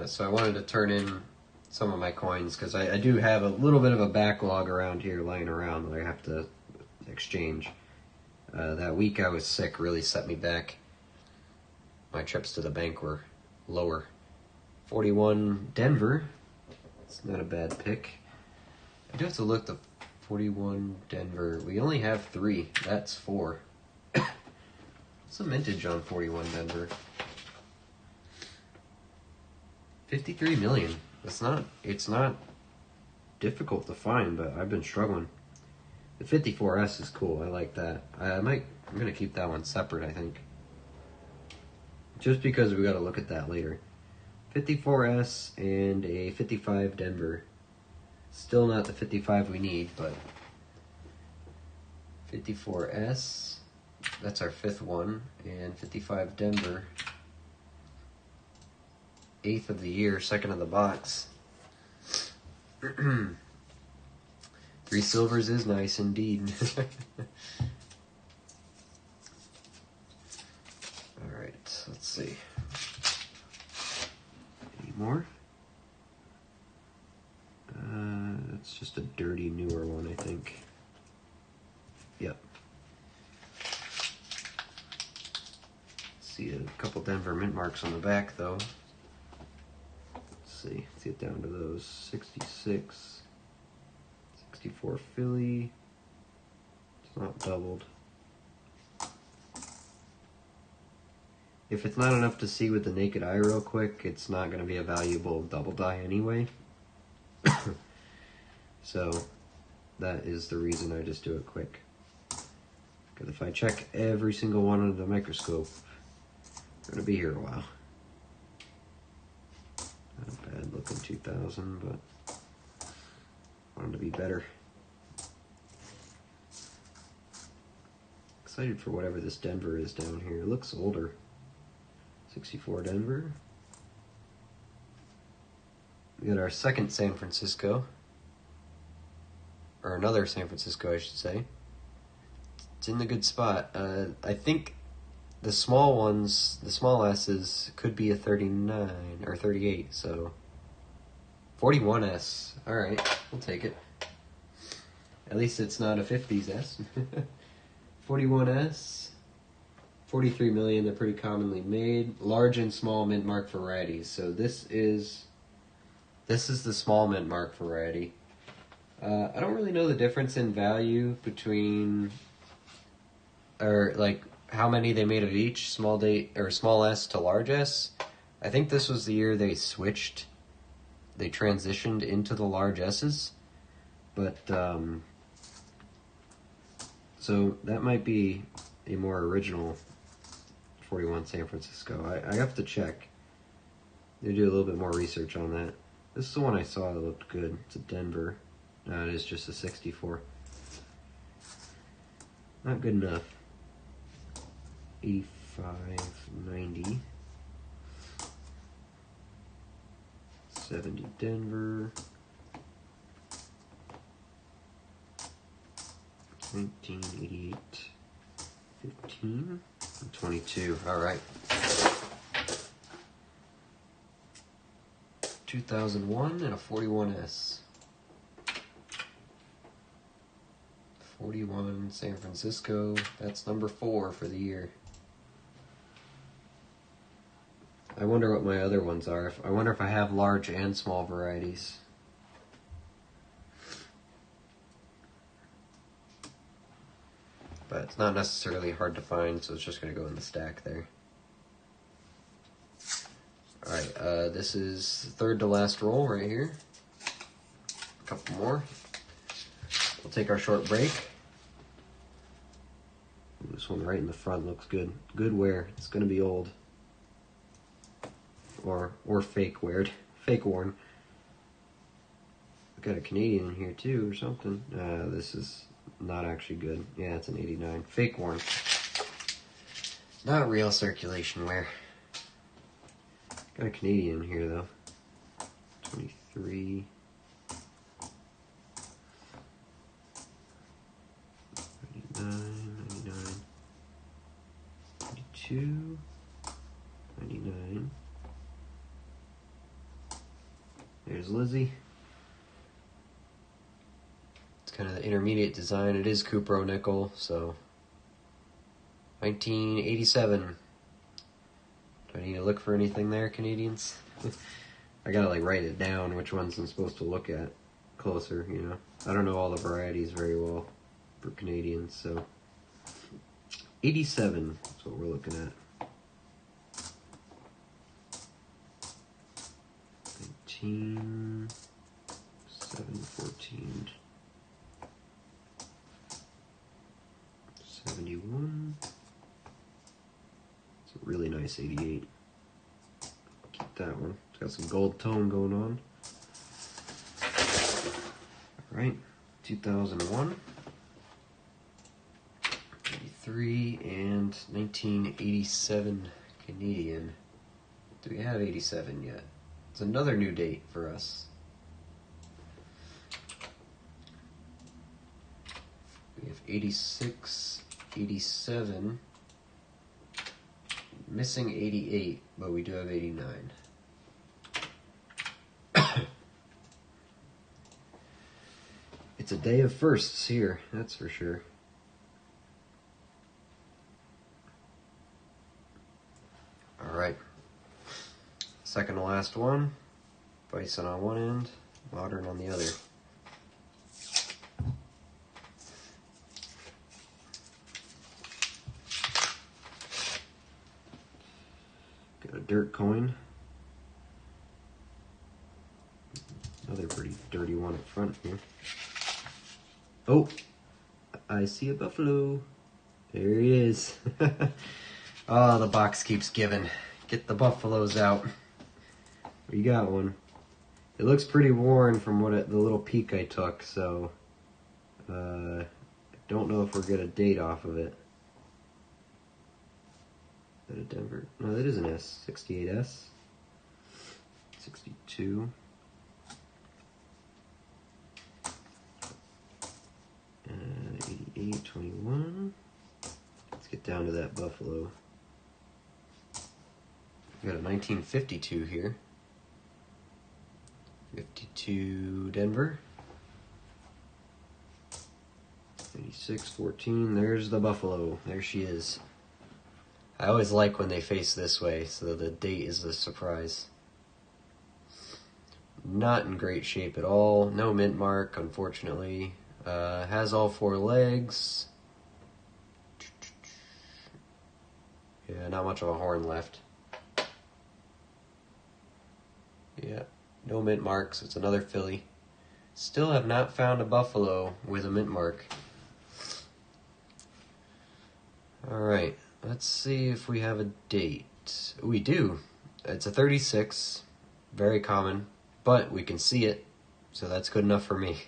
So I wanted to turn in some of my coins, because I do have a little bit of a backlog around here laying around that I have to exchange. That week I was sick really set me back. My trips to the bank were lower. 41 Denver. It's not a bad pick. I do have to look the 41 Denver. We only have 3. That's 4. What's the mintage on 41 Denver? 53 million. It's not difficult to find, but I've been struggling. The 54S is cool. I like that. I'm gonna keep that one separate, I think. Just because we gotta look at that later. 54S and a 55 Denver. Still not the 55 we need, but 54S, that's our 5th one, and 55 Denver. 8th of the year, second of the box. 3 silvers is nice indeed. Alright, let's see. Any more? It's just a dirty newer one, I think. Yep. See a couple Denver mint marks on the back, though. Let's see. Let's get down to those. 66. 64 Philly. It's not doubled. If it's not enough to see with the naked eye real quick, it's not going to be a valuable double die anyway. So that is the reason I just do it quick. Because if I check every single one under the microscope, I'm going to be here a while. Not a bad looking 2000, but I want it to be better. Excited for whatever this Denver is down here. It looks older. 64 Denver. We got our second San Francisco. Or another San Francisco, I should say. It's in the good spot. I think the small ones, the small S's, could be a 39 or 38, so 41S. Alright, we'll take it. At least it's not a 50s S. 41S. 43 million, they're pretty commonly made. Large and small mint mark varieties. So this is the small mint mark variety. I don't really know the difference in value between, or like how many they made of each, small S to large S. I think this was the year they switched, they transitioned into the large S's, but so that might be a more original 41 San Francisco. I have to check. They do a little bit more research on that. This is the one I saw that looked good. It's a Denver. No, it is just a 64. Not good enough. 85.90. 70 Denver. 1988. 15. 22. All right. 2001 and a 41S. 41 San Francisco. That's number 4 for the year. I wonder what my other ones are. I wonder if I have large and small varieties. But it's not necessarily hard to find, so it's just going to go in the stack there. Alright, this is third to last roll right here. A couple more. We'll take our short break. This one right in the front looks good. Good wear. It's going to be old. Or fake weared. Fake worn. Got a Canadian in here too or something. This is not actually good. Yeah, it's an 89. Fake worn. Not real circulation wear. Got a Canadian in here though. 23. 99. 92. 99. There's Lizzie. It's kind of the intermediate design. It is Cupro nickel, so 1987. Do I need to look for anything there, Canadians? I gotta like write it down which ones I'm supposed to look at closer, you know. I don't know all the varieties very well for Canadians, so 87 is what we're looking at. 19, 714, 71. It's a really nice 88. Keep that one. It's got some gold tone going on. Alright, 2001, 83, and 1987 Canadian. Do we have 87 yet? It's another new date for us. We have 86, 87, missing 88, but we do have 89. It's a day of firsts here, that's for sure. All right. Second to last one. Bison on one end, modern on the other. Got a dirt coin. Another pretty dirty one up front here. Oh, I see a buffalo. There he is. Oh, the box keeps giving. Get the buffaloes out. We got one. It looks pretty worn from the little peek I took, so I don't know if we're gonna date off of it. Is that a Denver? No, that is an S. 68S. 62. 88, 21. Let's get down to that buffalo. We got a 1952 here. 52 Denver. 86, 14. There's the buffalo. There she is. I always like when they face this way, so the date is the surprise. Not in great shape at all. No mint mark, unfortunately. Has all four legs. Yeah, not much of a horn left. Yeah, no mint marks. It's another filly. Still have not found a buffalo with a mint mark. Alright, let's see if we have a date. We do. It's a 36. Very common, but we can see it, so that's good enough for me.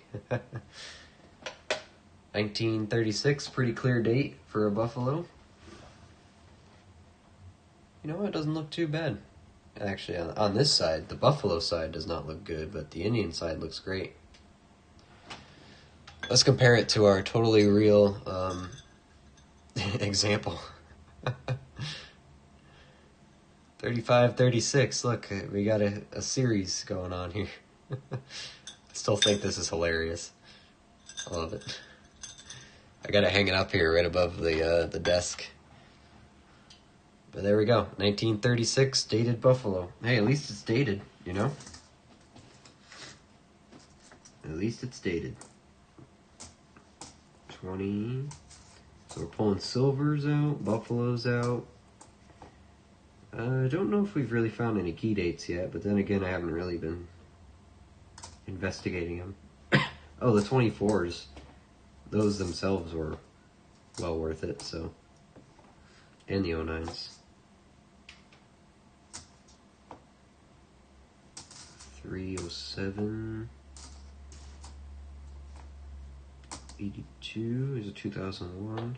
1936, pretty clear date for a buffalo. You know what, it doesn't look too bad. Actually, on this side, the buffalo side does not look good, but the Indian side looks great. Let's compare it to our totally real example. 35, 36, look, we got a series going on here. I still think this is hilarious. I love it. I gotta hang it up here right above the desk. But there we go, 1936 dated buffalo. Hey, at least it's dated, you know? At least it's dated. 20. So we're pulling silvers out, buffaloes out. I don't know if we've really found any key dates yet, but then again, I haven't really been investigating them. Oh, the 24s. Those themselves were well worth it, so. And the 09s. 307. 82 is a 2001.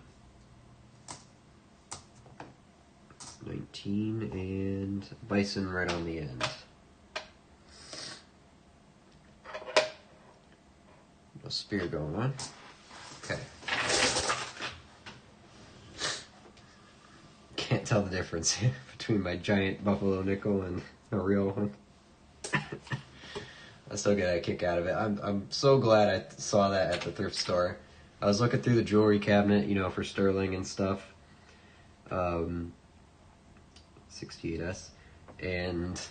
19 and bison right on the end. No spear going on. Okay. Can't tell the difference between my giant buffalo nickel and a real one. I still get a kick out of it. I'm so glad I saw that at the thrift store. I was looking through the jewelry cabinet, you know, for sterling and stuff. 68S, and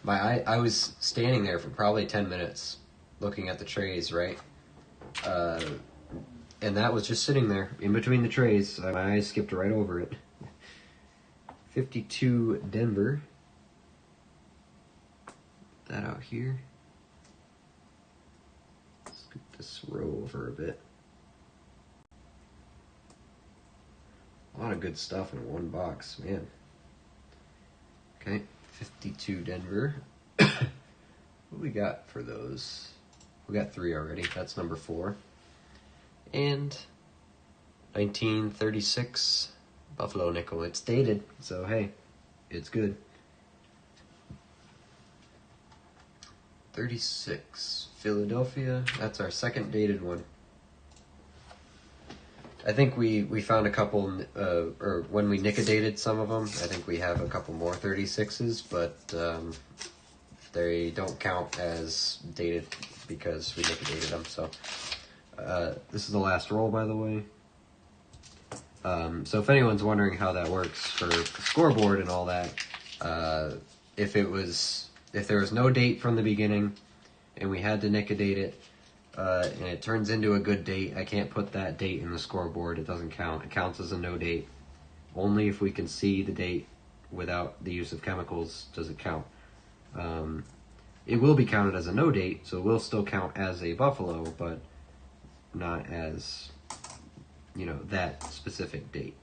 I was standing there for probably 10 minutes looking at the trays, right? And that was just sitting there in between the trays. My eyes skipped right over it. 52 Denver. Put that out here. Scoop this row over a bit. A lot of good stuff in one box, man. Okay, 52 Denver. What we got for those? We got 3 already. That's number 4. And 1936 Buffalo nickel. It's dated, so hey, it's good. 36, Philadelphia. That's our second dated one. I think we found a couple, or when we nickel-dated some of them, I think we have a couple more 36s, but they don't count as dated because we nickel-dated them. So this is the last roll, by the way. So if anyone's wondering how that works for the scoreboard and all that, if there was no date from the beginning and we had to nickel-date it, and it turns into a good date, I can't put that date in the scoreboard. It doesn't count. It counts as a no date. Only if we can see the date without the use of chemicals does it count. It will be counted as a no date, so it will still count as a buffalo, but not as, that specific date.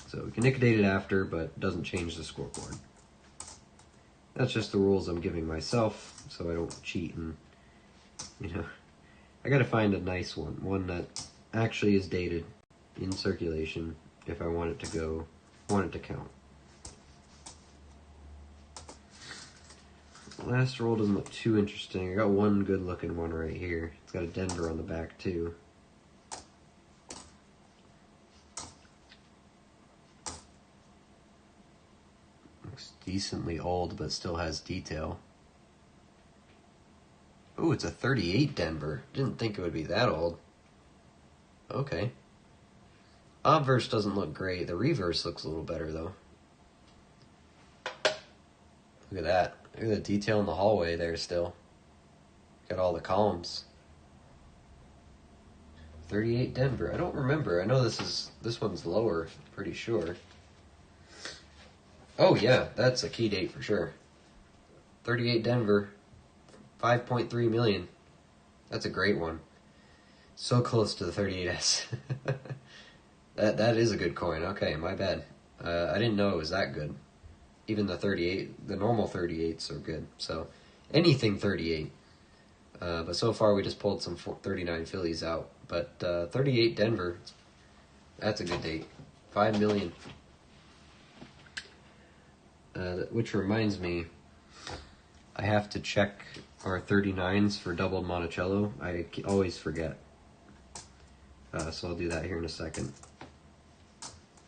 So we can nickel-date it after, but it doesn't change the scoreboard. That's just the rules I'm giving myself, so I don't cheat and, I gotta find a nice one that actually is dated in circulation if I want it to count. The last roll doesn't look too interesting. I got one good looking one right here. It's got a Denver on the back too. Looks decently old, but still has detail. Oh, it's a 38 Denver. Didn't think it would be that old. Okay. Obverse doesn't look great. The reverse looks a little better, though. Look at that. Look at the detail in the hallway there still. Got all the columns. 38 Denver. I don't remember. I know this one's lower, pretty sure. Oh, yeah. That's a key date for sure. 38 Denver. 5.3 million. That's a great one. So close to the 38S. That is a good coin. Okay, my bad. I didn't know it was that good. Even the 38, the normal 38s are good. So anything 38. But so far we just pulled some 39 Phillies out. But 38 Denver, that's a good date. 5 million. Which reminds me, I have to check our 39s for doubled Monticello. I always forget. So I'll do that here in a second.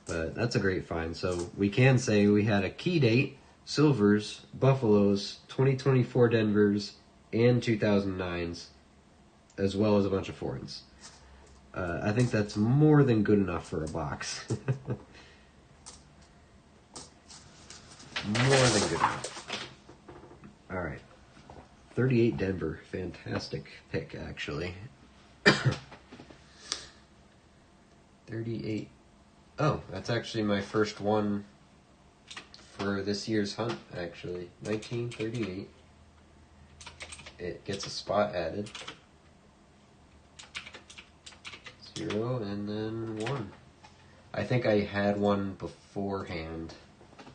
But that's a great find. So we can say we had a key date, silvers, buffaloes, 2024 Denvers, and 2009s, as well as a bunch of foreigns. I think that's more than good enough for a box. More than good enough. All right. 38 Denver. Fantastic pick, actually. 38. Oh, that's actually my first one for this year's hunt, actually. 1938. It gets a spot added. 0 and then 1. I think I had one beforehand.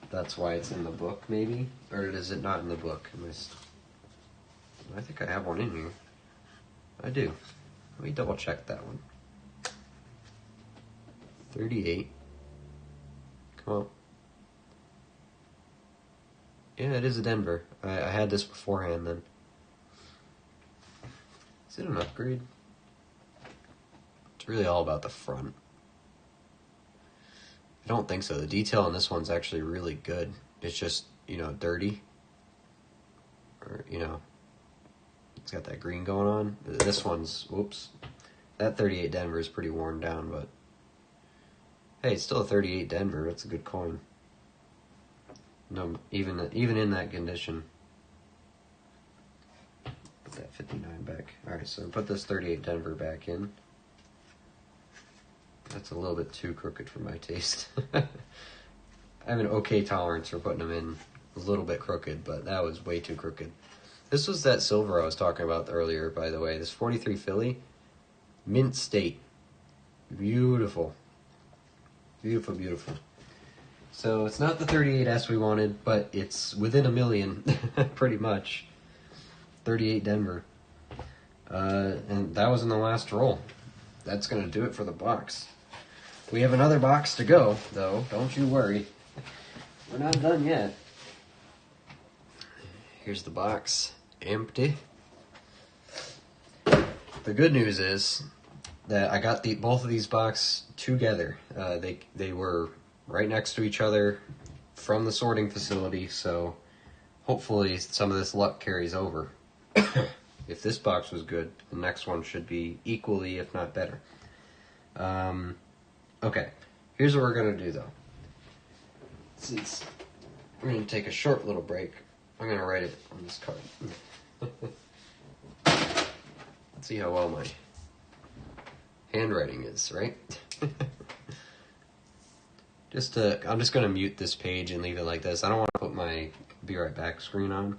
That's why it's in the book, maybe? Or is it not in the book? I think I have one in here. I do. Let me double check that one. 38. Come on. Yeah, it is a Denver. I had this beforehand then. Is it an upgrade? It's really all about the front. I don't think so. The detail on this one's actually really good. It's just, dirty. Or, it's got that green going on. This one's, whoops. That 38 Denver is pretty worn down, but hey, it's still a 38 Denver. That's a good coin. No, even in that condition. Put that 59 back. Alright, so put this 38 Denver back in. That's a little bit too crooked for my taste. I have an okay tolerance for putting them in a little bit crooked, but that was way too crooked. This was that silver I was talking about earlier, by the way. This 43 Philly. Mint state. Beautiful. Beautiful, beautiful. So it's not the 38S we wanted, but it's within a million, pretty much. 38 Denver. And that was in the last roll. That's going to do it for the box. We have another box to go, though. Don't you worry. We're not done yet. Here's the box, empty. The good news is that I got both of these boxes together. They were right next to each other from the sorting facility, so hopefully some of this luck carries over. If this box was good, the next one should be equally, if not better. Okay, here's what we're going to do, though. Since we're going to take a short little break, I'm going to write it on this card. Let's see how well my handwriting is, right? I'm just going to mute this page and leave it like this. I don't want to put my be right back screen on.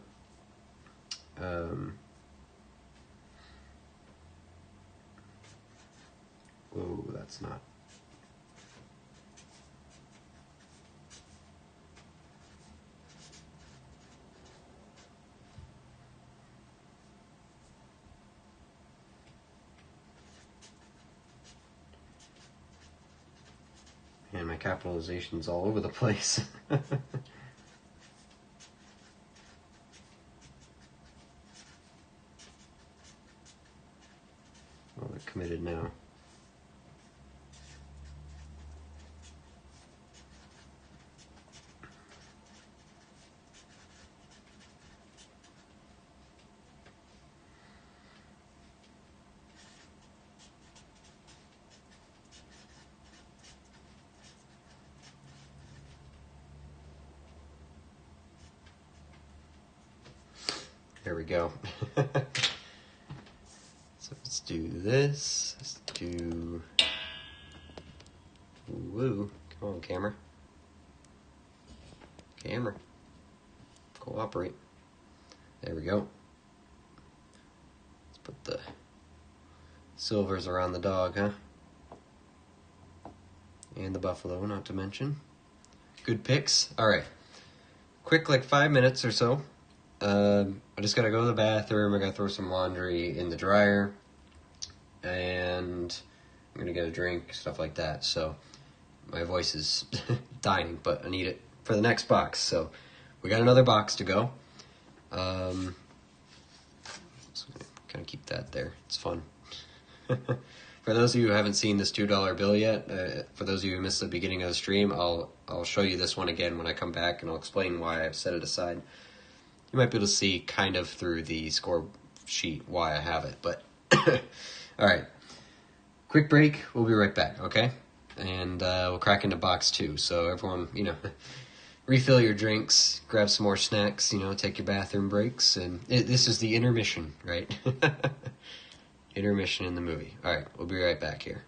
Whoa, that's not. And my capitalization's all over the place. Well, they're committed now. There we go. So let's do this. Let's do... Woo. Come on, camera. Camera. Cooperate. There we go. Let's put the silvers around the dog, huh? And the buffalo, not to mention. Good picks. All right. Quick, like 5 minutes or so. I just gotta go to the bathroom. I gotta throw some laundry in the dryer, and I'm gonna get a drink, stuff like that. So my voice is dying, but I need it for the next box. So we got another box to go. So I'm gonna keep that there. It's fun. For those of you who haven't seen this $2 bill yet, for those of you who missed the beginning of the stream, I'll show you this one again when I come back, and I'll explain why I've set it aside. You might be able to see kind of through the score sheet why I have it, but all right. Quick break. We'll be right back, okay? And we'll crack into box 2. So everyone, refill your drinks, grab some more snacks, take your bathroom breaks, and this is the intermission, right? Intermission in the movie. All right, we'll be right back here.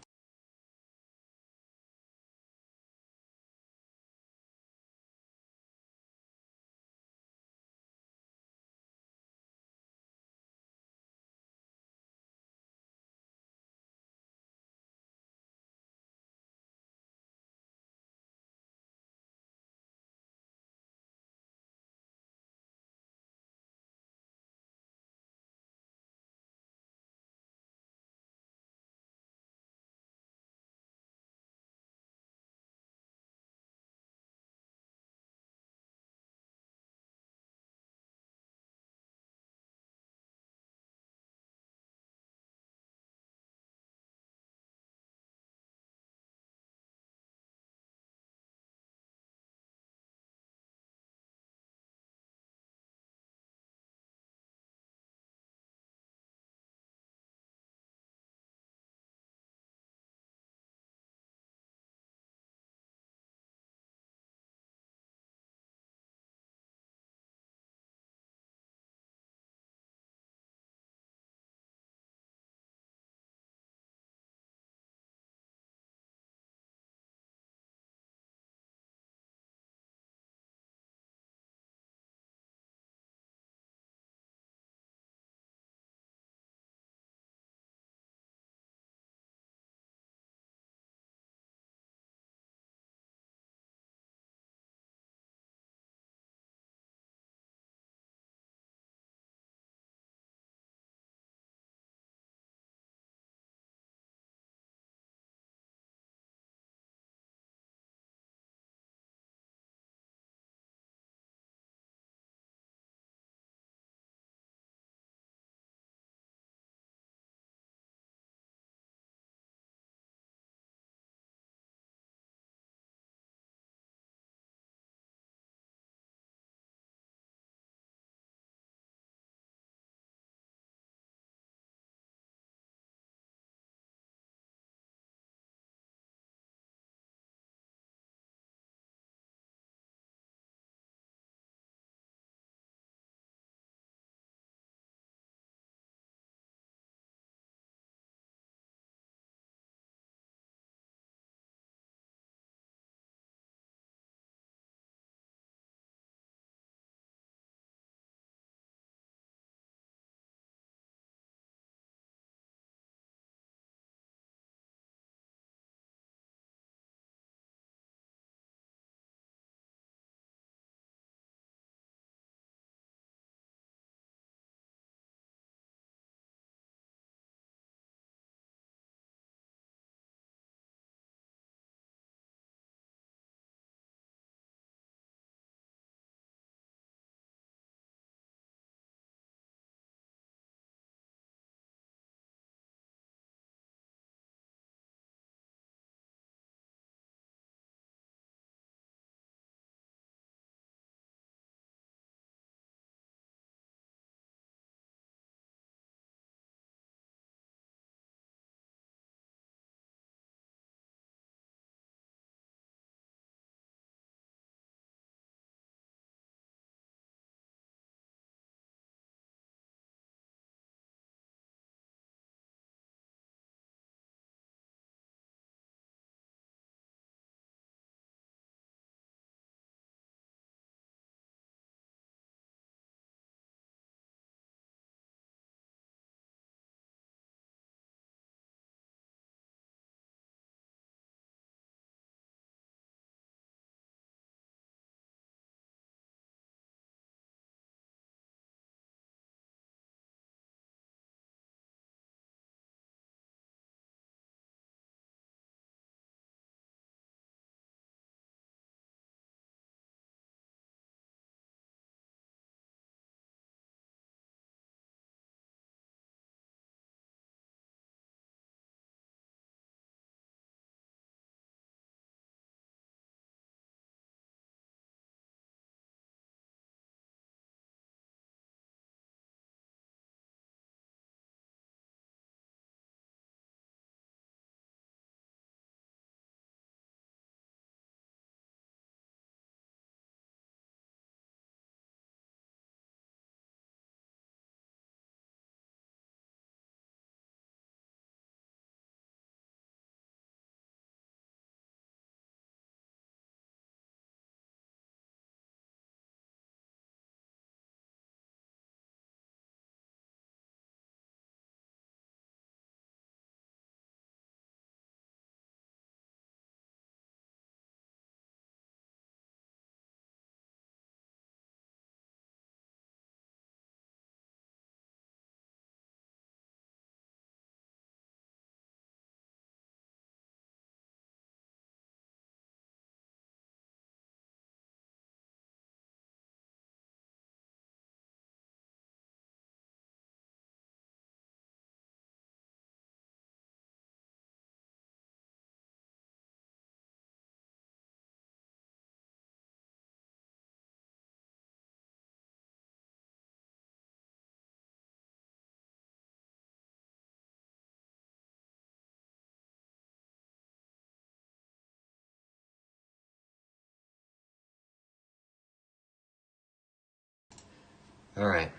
Alright.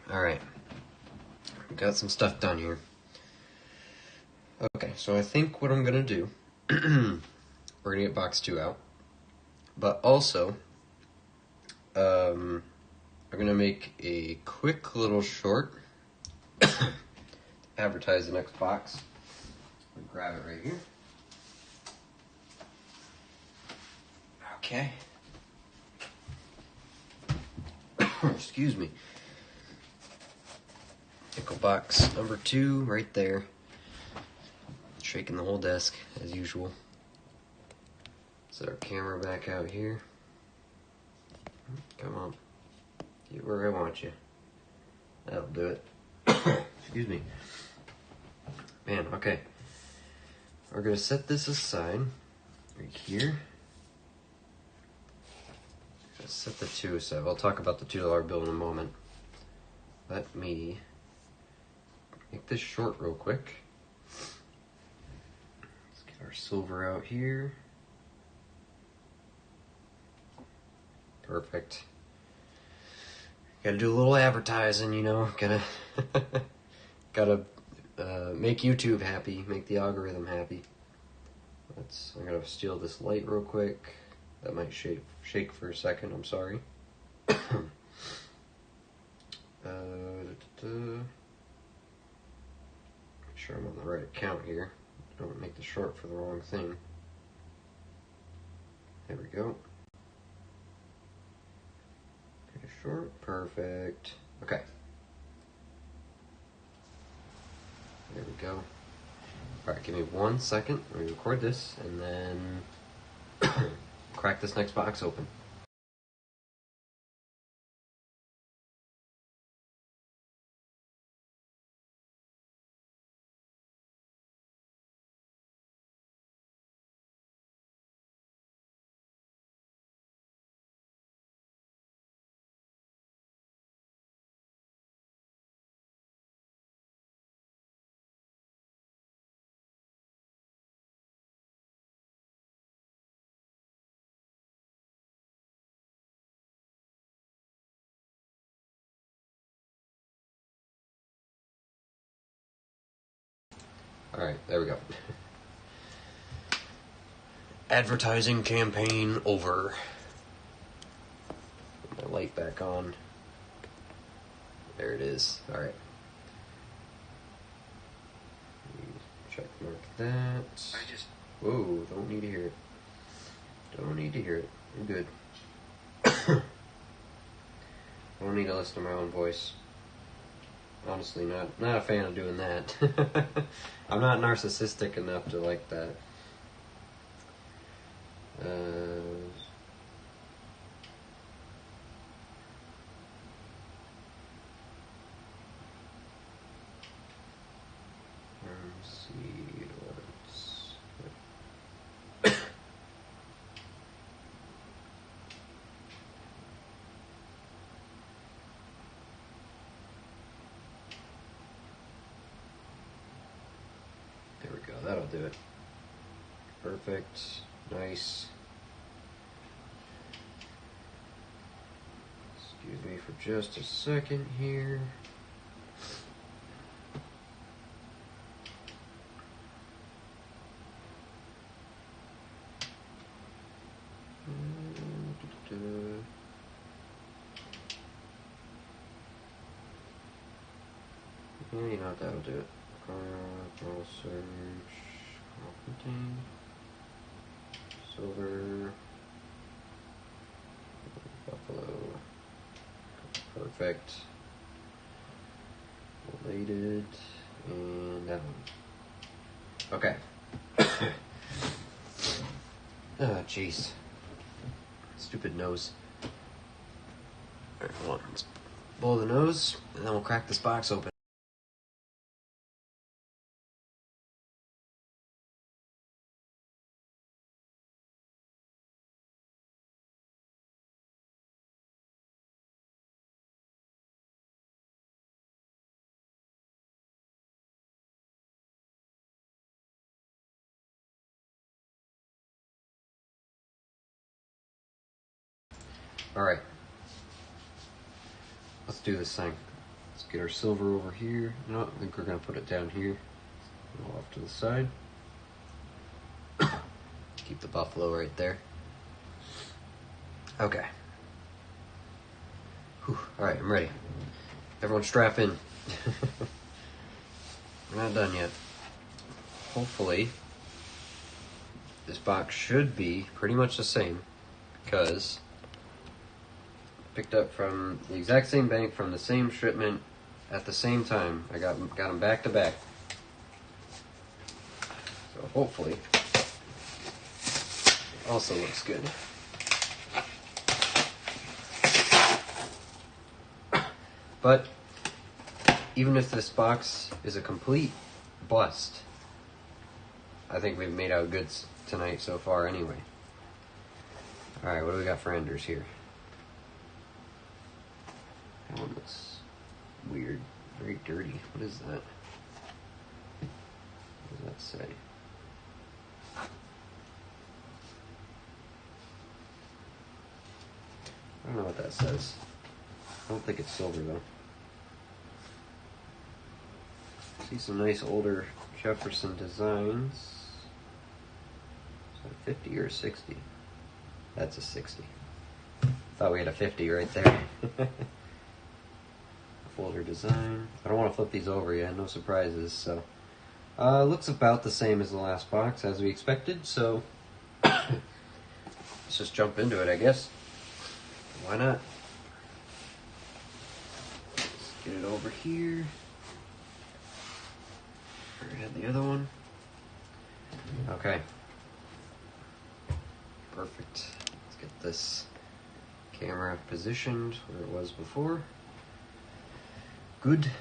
Got some stuff done here. Okay, so I think what I'm gonna do, we're gonna get box 2 out. But also, I'm gonna make a quick little short advertise the next box. I'll grab it right here. Okay. Excuse me. Nickel box number 2 right there. Shaking the whole desk as usual. Set our camera back out here. Come on. Get where I want you. That'll do it. Excuse me. Man, okay. We're going to set this aside right here. Set the 2 aside. I'll talk about the $2 bill in a moment. Let me make this short real quick. Let's get our silver out here. Perfect. Gotta do a little advertising, you know. Gotta make YouTube happy, make the algorithm happy. I'm gonna steal this light real quick. That might shake for a second, I'm sorry. Make sure I'm on the right account here. Don't make the short for the wrong thing. There we go. Make a short, perfect. Okay. There we go. Alright, give me 1 second. Let me record this and then crack this next box open. Alright, there we go. Advertising campaign over. Put my light back on. There it is. Alright. Check mark that. Whoa, don't need to hear it. Don't need to hear it. I'm good. I don't need to listen to my own voice. Honestly, not a fan of doing that. I'm not narcissistic enough to like that. Let's see what's... There we go, that'll do it. Perfect, nice. Excuse me for just a second here. Yeah, you know what, that'll do it. Call search, call contain, silver, buffalo, perfect, related, and that one. Okay. Oh, jeez. Stupid nose. Alright, hold on. Let's blow the nose, and then we'll crack this box open. Alright. Let's do this thing. Let's get our silver over here. No, I think we're going to put it down here. Off to the side. Keep the buffalo right there. Okay. Whew. All right, I'm ready. Everyone strap in. We're not done yet. Hopefully, this box should be pretty much the same because picked up from the exact same bank from the same shipment at the same time. I got them back to back. So hopefully, it also looks good. But even if this box is a complete bust, I think we've made out goods tonight so far anyway. Alright, what do we got for enders here? That one looks weird. Very dirty. What is that? What does that say? I don't know what that says. I don't think it's silver though. See some nice older Jefferson designs. Is that a 50 or a 60? That's a 60. Thought we had a 50 right there. Folder design. I don't want to flip these over yet, no surprises. So, looks about the same as the last box as we expected. So, let's just jump into it, I guess. Why not? Let's get it over here. I had the other one. Okay. Perfect. Let's get this camera positioned where it was before. Good.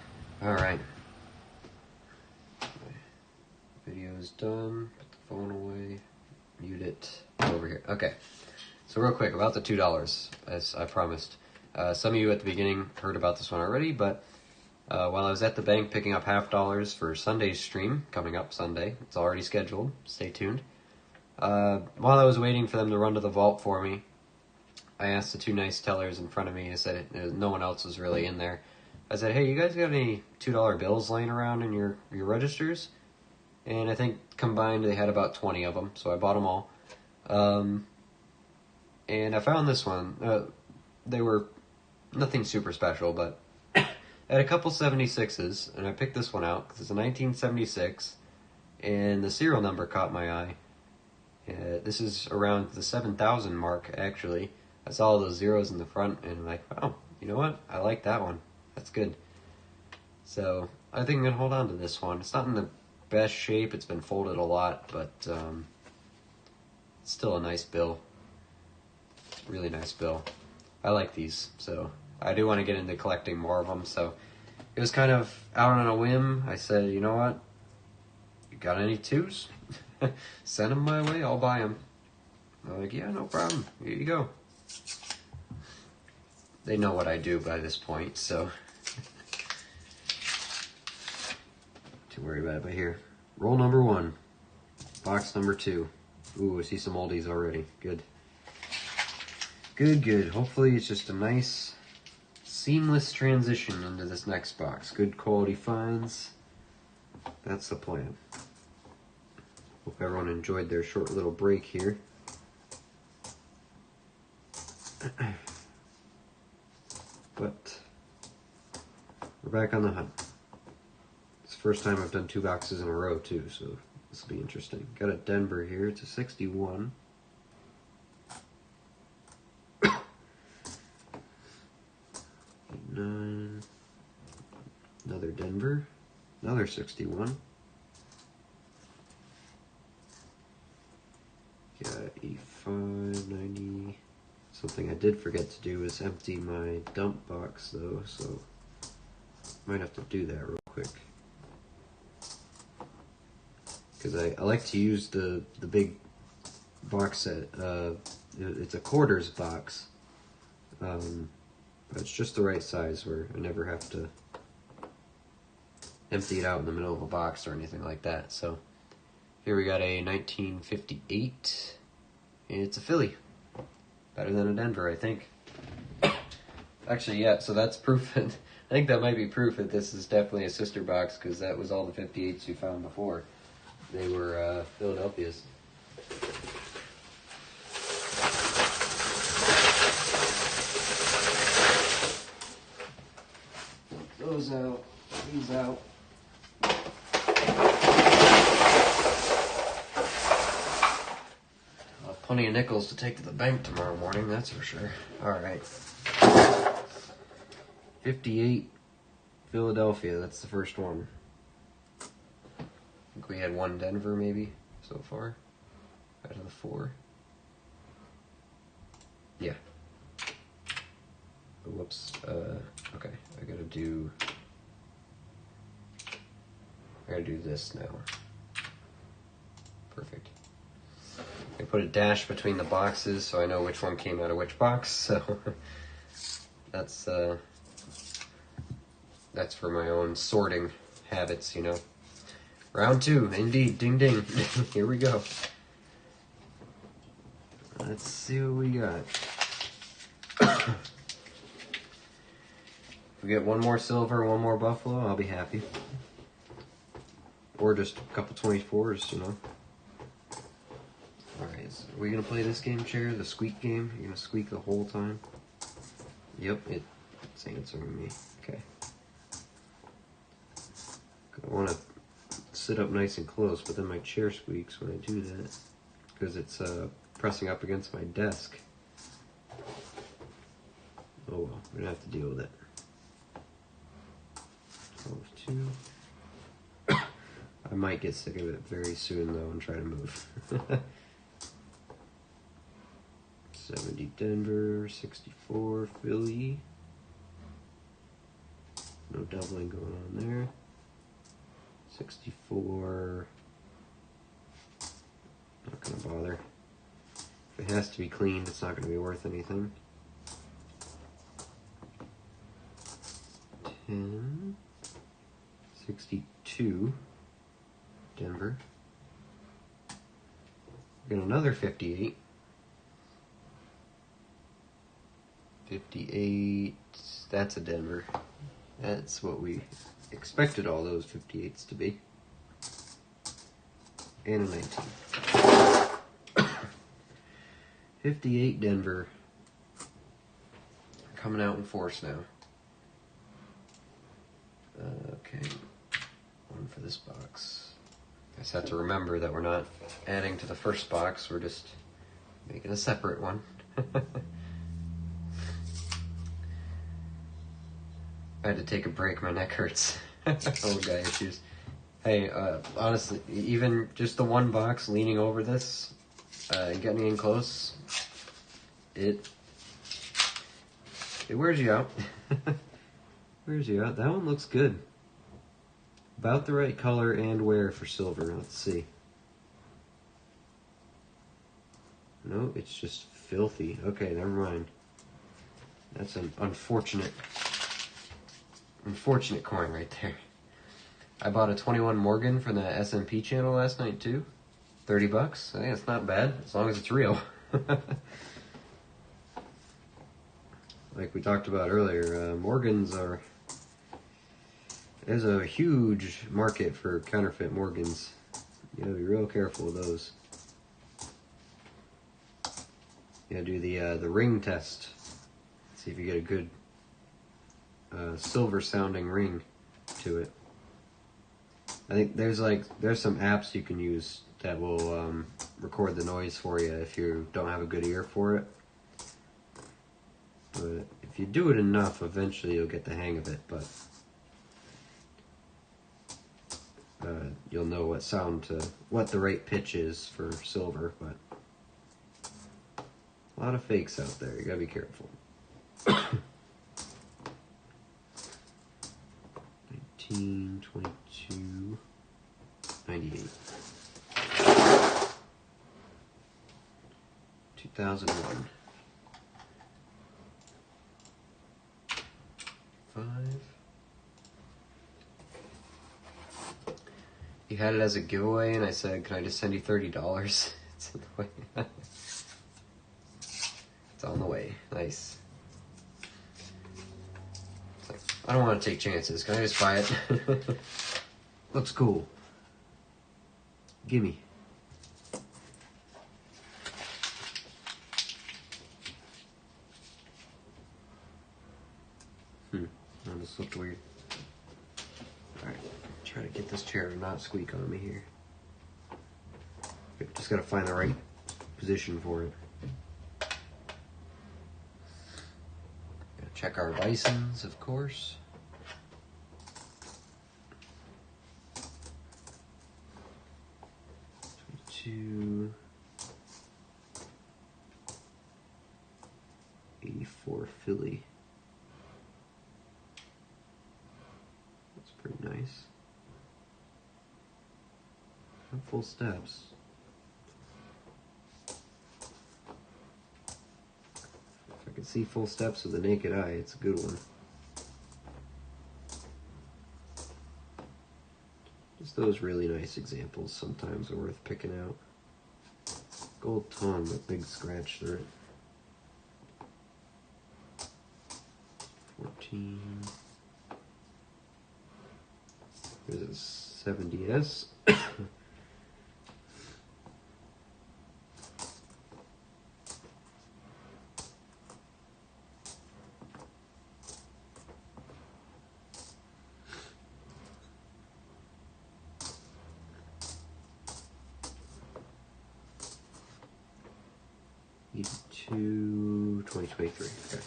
Alright. Video is done. Put the phone away. Mute it. Over here. Okay. So real quick, about the $2, as I promised. Some of you at the beginning heard about this one already, but while I was at the bank picking up $half for Sunday's stream, coming up Sunday, it's already scheduled, stay tuned. While I was waiting for them to run to the vault for me, I asked the two nice tellers in front of me, I said no one else was really in there. I said, hey, you guys got any $2 bills laying around in your registers? And I think combined they had about 20 of them, so I bought them all. And I found this one. They were nothing super special, but I had a couple 76s, and I picked this one out because it's a 1976, and the serial number caught my eye. This is around the 7,000 mark, actually. I saw all those zeros in the front, and I'm like, oh, you know what? I like that one. That's good. So I think I'm going to hold on to this one. It's not in the best shape. It's been folded a lot, but it's still a nice bill. Really nice bill. I like these, so I do want to get into collecting more of them. So it was kind of out on a whim. I said, you know what? You got any twos? Send them my way. I'll buy them. I'm like, yeah, no problem. Here you go. They know what I do by this point, so to worry about it. But here, roll number 1, box number 2. Ooh, I see some oldies already. Good. Good, good. Hopefully it's just a nice, seamless transition into this next box. Good quality finds. That's the plan. Hope everyone enjoyed their short little break here. But we're back on the hunt. It's the first time I've done 2 boxes in a row too, so this will be interesting. Got a Denver here. It's a 61. Another Denver, another 61. Got 85, 90. Something I did forget to do is empty my dump box though, so might have to do that real quick. Because I like to use the big box set. It's a quarters box. But it's just the right size where I never have to empty it out in the middle of a box or anything like that. So here we got a 1958, and it's a Philly. Better than a Denver, I think. Actually, yeah, so that's proof that I think that might be proof that this is definitely a sister box, because that was all the 58s you found before. They were Philadelphia's. Those out, these out. I'll have plenty of nickels to take to the bank tomorrow morning, that's for sure. Alright. 58 Philadelphia, that's the first one. I think we had one Denver maybe so far out of the 4. Yeah. Oh, whoops. Okay, I gotta do this now. Perfect. I put a dash between the boxes so I know which one came out of which box, so that's for my own sorting habits, you know. Round 2, indeed, ding ding. Here we go. Let's see what we got. If we get one more silver, one more buffalo, I'll be happy. Or just a couple 24s, you know. Alright, so are we going to play this game, Chair? The squeak game? You're going to squeak the whole time? Yep, it's answering me. Okay. I want to sit up nice and close, but then my chair squeaks when I do that. Because it's pressing up against my desk. Oh well, we're going to have to deal with it. 12-2. I might get sick of it very soon though and try to move. 70 Denver, 64 Philly. No doubling going on there. 64. Not gonna bother. If it has to be cleaned, it's not gonna be worth anything. 10. 62. Denver. Got another 58. 58. That's a Denver. That's what we expected all those 58s to be. And a 19. 58 Denver. Coming out in force now. Okay. One for this box. I just have to remember that we're not adding to the first box, we're just making a separate one. I had to take a break, my neck hurts. Old guy issues. Hey, honestly, even just the one box leaning over this and getting in close, it wears you out. Wears you out. That one looks good. About the right color and wear for silver. Let's see. No, it's just filthy. Okay, never mind. That's an unfortunate coin right there. I bought a 21 Morgan from the SMP channel last night too. 30 bucks. I think it's not bad as long as it's real. Like we talked about earlier, Morgans are... There's a huge market for counterfeit Morgans. You gotta be real careful with those. You gotta do the ring test. See if you get a good silver sounding ring to it. I think there's some apps you can use that will record the noise for you if you don't have a good ear for it. But if you do it enough, eventually you'll get the hang of it. But you'll know what the right pitch is for silver. But a lot of fakes out there. You gotta be careful. 19, 22, 98. 2001. 5. You had it as a giveaway, and I said, "Can I just send you $30?" It's on the way. It's on the way. Nice. It's like I don't want to take chances. Can I just buy it? Looks cool. Gimme. Oh, this looked weird. Alright, try to get this chair to not squeak on me here. Just gotta find the right position for it. Gotta check our license, of course. To 84 Philly. That's pretty nice. And full steps. If I can see full steps with the naked eye, it's a good one. Just those really nice examples sometimes are worth picking out. Gold tongue with big scratch through it. 14. There's a 70S. To 2023. Okay.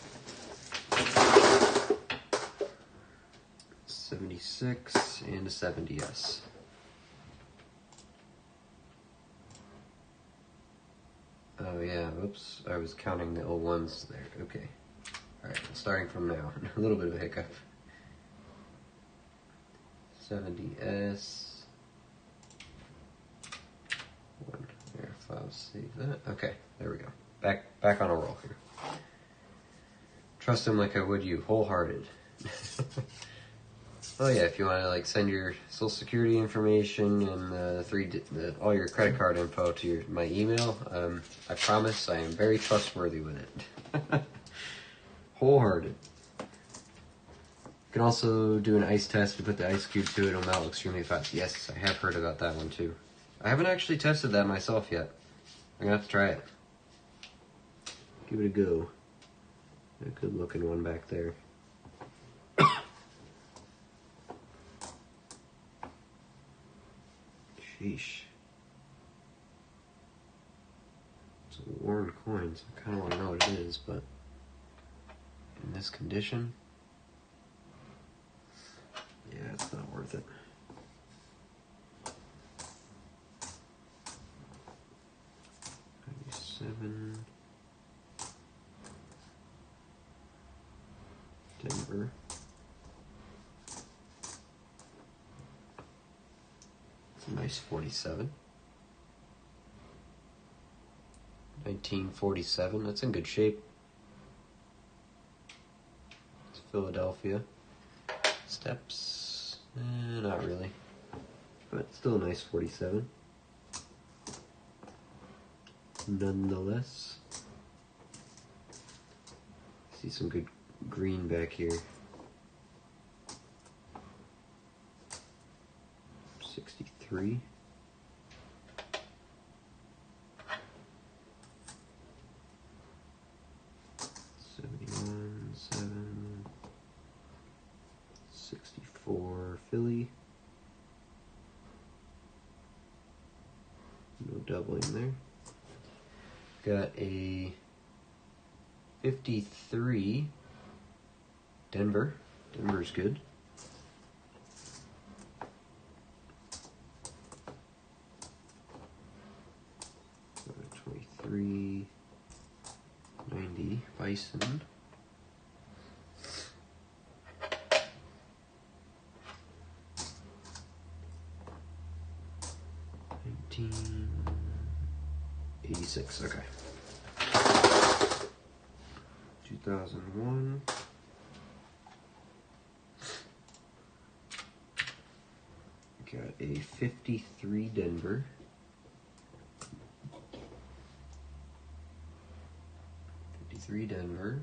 76 and a 70S. Oh yeah, oops. I was counting the old ones there. Okay. Alright, starting from now. A little bit of a hiccup. 70S. One. There, if I'll save that. Okay, there we go. Back on a roll here. Trust him like I would you, wholehearted. Oh yeah, if you want to like send your social security information and all your credit card info to my email, I promise I am very trustworthy with it. Wholehearted. You can also do an ice test and put the ice cube to it. It'll melt extremely fast. Yes, I have heard about that one too. I haven't actually tested that myself yet. I'm gonna have to try it. Give it a go. A good looking one back there. Sheesh. It's a worn coin, so I kind of want to know what it is, but in this condition, yeah, it's not worth it. Seven. Denver. It's a nice 47. 1947. That's in good shape. It's Philadelphia. Steps. Not really. But still a nice 47. Nonetheless. See some good green back here. 63. 71, 7, 64 Philly. No doubling there. Got a 53 Denver. Denver's good. 23, 90 Bison. 1986. Okay. 2001. Got a 53 Denver. 53 Denver.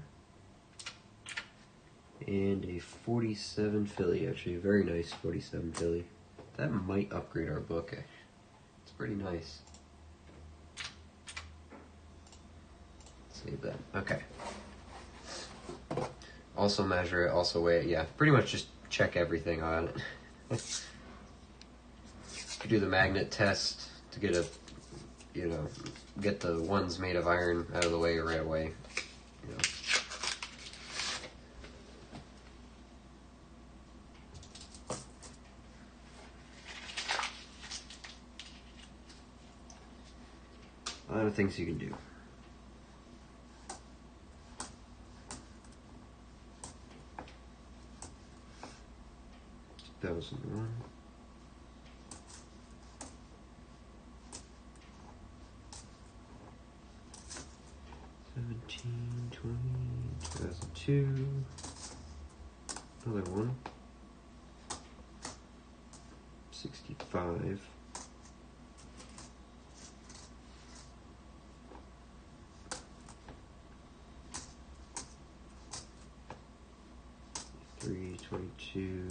A And a 47 Philly, actually a very nice 47 Philly. That might upgrade our book. It's pretty nice. Save that. Okay. Also measure it, also weigh it. Yeah, pretty much just check everything on it. You do the magnet test to get get the ones made of iron out of the way right away. You know. A lot of things you can do. 2001. $17, $20, 2002. Another one. 65. $3, $22,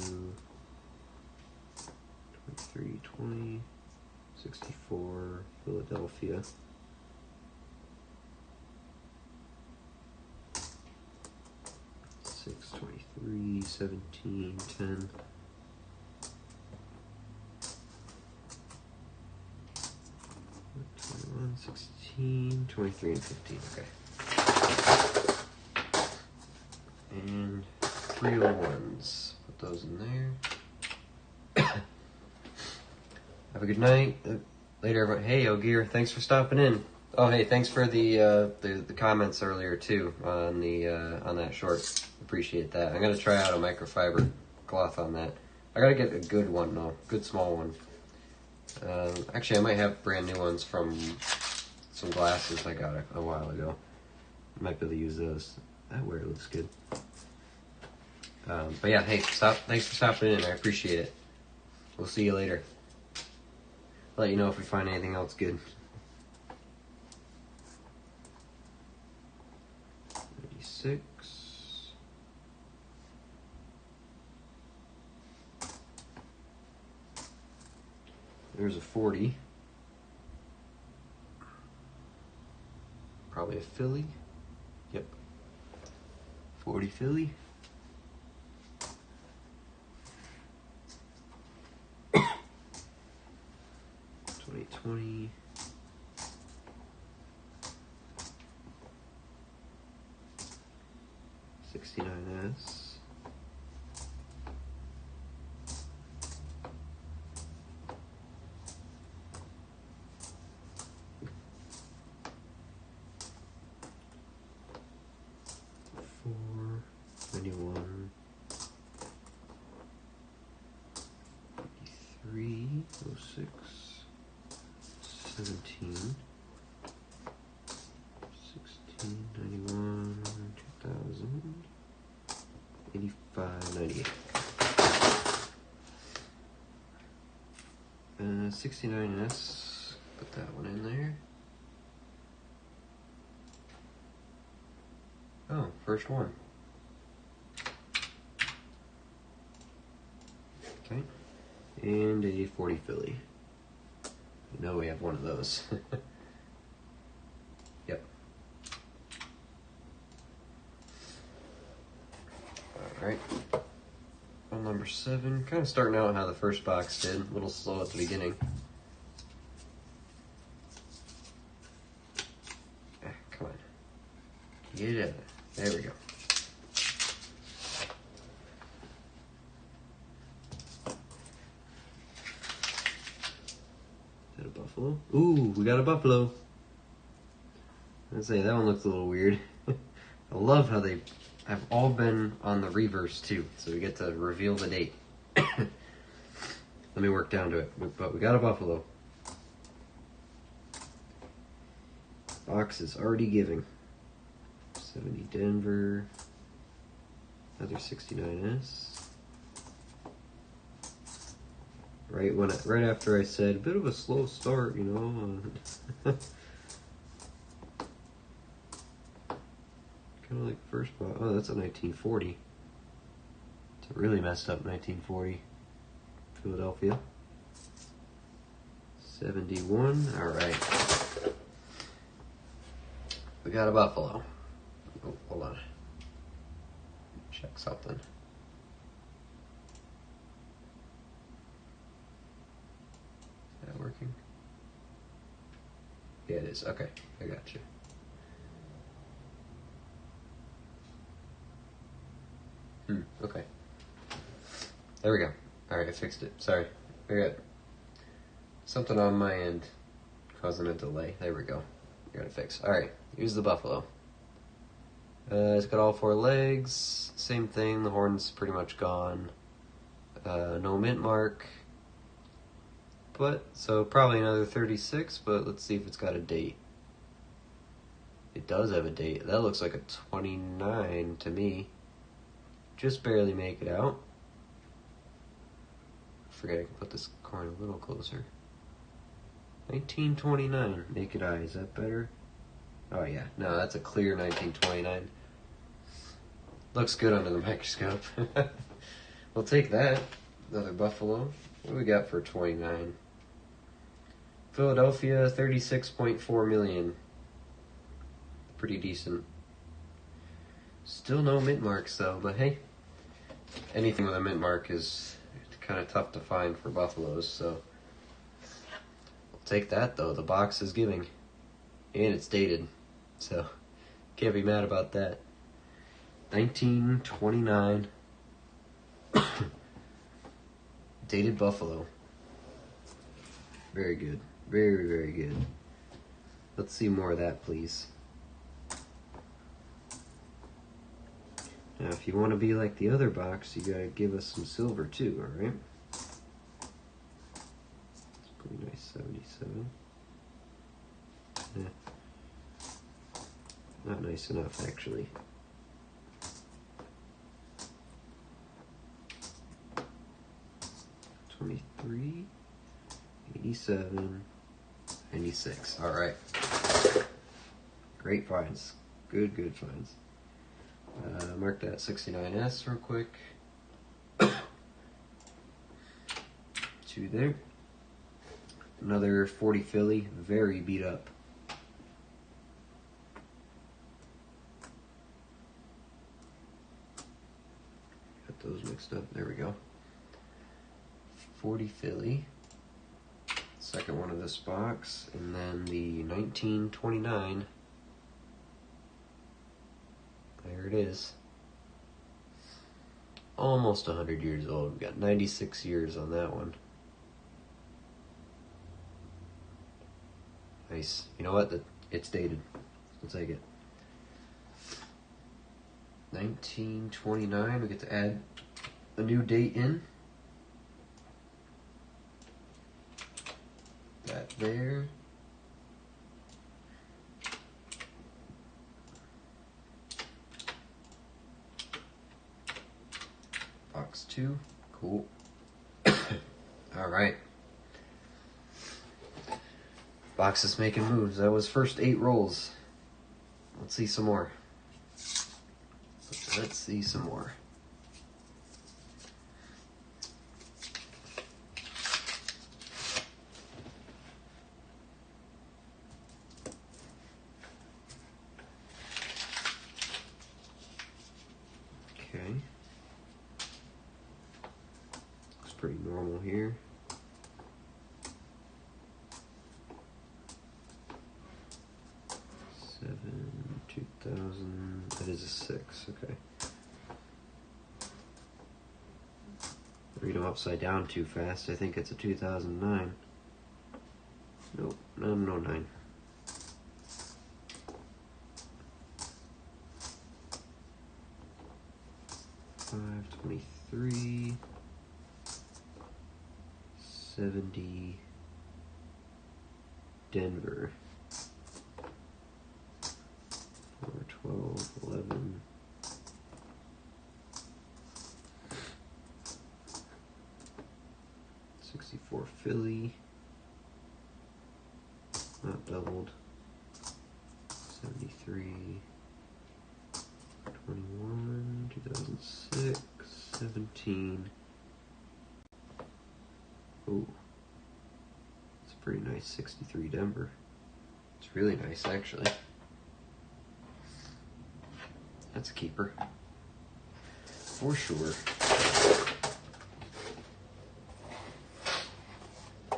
$23, $20, $64, Philadelphia. $6, $23, $17, $10. $16, $23, and $15. Okay. And 301s. Put those in there. Have a good night. Later, everybody. Hey, O'Gear, thanks for stopping in. Oh, hey, thanks for the comments earlier too on that short. Appreciate that. I'm gonna try out a microfiber cloth on that. I gotta get a good one though, good small one. Actually, I might have brand new ones from some glasses I got a while ago. I might be able to use those. That wear looks good. But yeah, hey, thanks for stopping in. I appreciate it. We'll see you later. Let you know if we find anything else good. 96. There's a 40. Probably a Philly. Yep. 40 Philly. $20. 69S. $91. 83. 06. 17. 16. 91. 2000. 85. 98. 69S. Put that one in there. Oh, first one. Okay. And a 40 Philly. You know we have one of those. Yep. Alright. On number 7. Kind of starting out how the first box did. A little slow at the beginning. Come on. Get it. There we go. Is that a buffalo? Ooh, we got a buffalo. I'd say that one looks a little weird. I love how they have all been on the reverse too, so we get to reveal the date. Let me work down to it, but we got a buffalo. Box is already giving. 70 Denver. Another 69S. Right after I said, a bit of a slow start, you know. Kind of like first box. Oh, that's a 1940. It's a really messed up 1940 Philadelphia. 71. All right. We got a Buffalo. Oh, hold on. Check something. Is that working? Yeah, it is. Okay, I got you. Okay. There we go. Alright, I fixed it. Sorry. I got something on my end causing a delay. There we go. Got it fixed. Alright, here's the Buffalo. It's got all four legs. Same thing. The horn's pretty much gone. No mint mark. But, so probably another 36, but let's see if it's got a date. It does have a date. That looks like a 29 to me. Just barely make it out. I forget I can put this coin a little closer. 1929, naked eye, is that better? Oh yeah, no, that's a clear 1929. Looks good under the microscope. We'll take that. Another Buffalo. What do we got for 29? Philadelphia, 36.4 million. Pretty decent. Still no mint marks though, but hey, anything with a mint mark is kind of tough to find for Buffaloes, so we'll take that though. The box is giving, and it's dated, so can't be mad about that. 1929 dated Buffalo. Very good. Very, very good. Let's see more of that, please. Now, if you want to be like the other box, you gotta give us some silver too, alright? It's pretty nice, 77. Not nice enough, actually. $23, 87, 96. Alright. Great finds. Good finds. Mark that 69S real quick. 2 there. Another 40 Philly, very beat up. Got those mixed up. There we go. 40 Philly. Second one of this box, and then the 1929. There it is. Almost 100 years old. We've got 96 years on that one. Nice. You know what? It's dated. We'll take it. 1929. We get to add a new date in. That there. Box 2. Cool. Alright. Box is making moves. That was first 8 rolls. Let's see some more. Let's see some more. Okay. Looks pretty normal here. Seven, 2000. That is a 6. Okay. Read them upside down too fast. I think it's a 2009. Nope, no 9. 523, 70, Denver. 4, 12, 11. $64 Philly, not doubled. 73, 21, 2006, 17. Ooh. It's a pretty nice 63 Denver. It's really nice, actually. That's a keeper. For sure.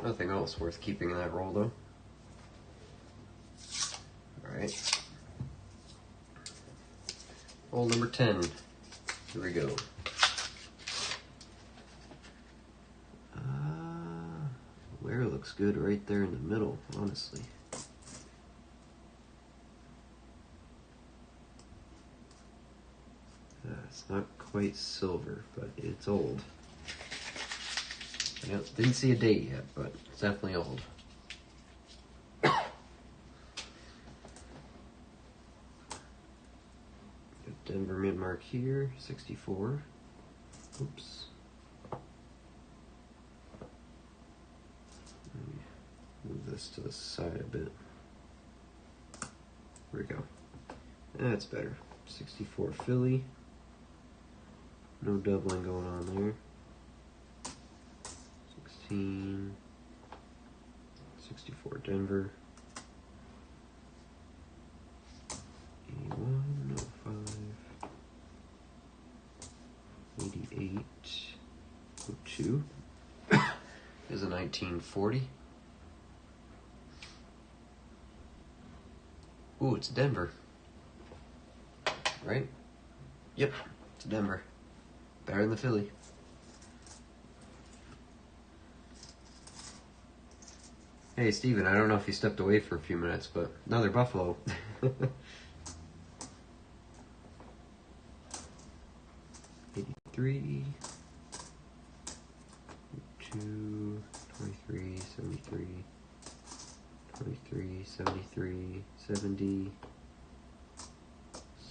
Nothing else worth keeping in that roll, though. Alright. Roll number 10. Here we go. Where looks good right there in the middle, honestly. It's not quite silver, but it's old. I didn't see a date yet, but it's definitely old. Denver mid mark here, 64. Oops. Let me move this to the side a bit. There we go. That's better. 64 Philly. No doubling going on there. 16. 64 Denver. 81, 05. 88. 02. Is a 1940. Ooh, it's Denver. Right? Yep, it's Denver. Better than the Philly. Hey, Steven, I don't know if you stepped away for a few minutes, but another Buffalo. 83, 2, 23, 73, 23, 73, 70,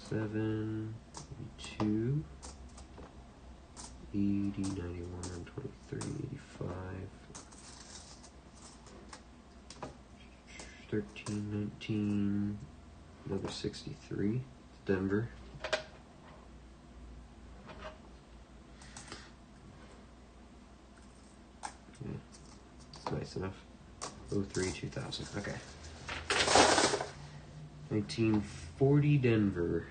7, 82, 80, 91, 23, 85, 13, 19, another 63, Denver. Yeah, it's nice enough. 03, 2000, okay. 1940 Denver.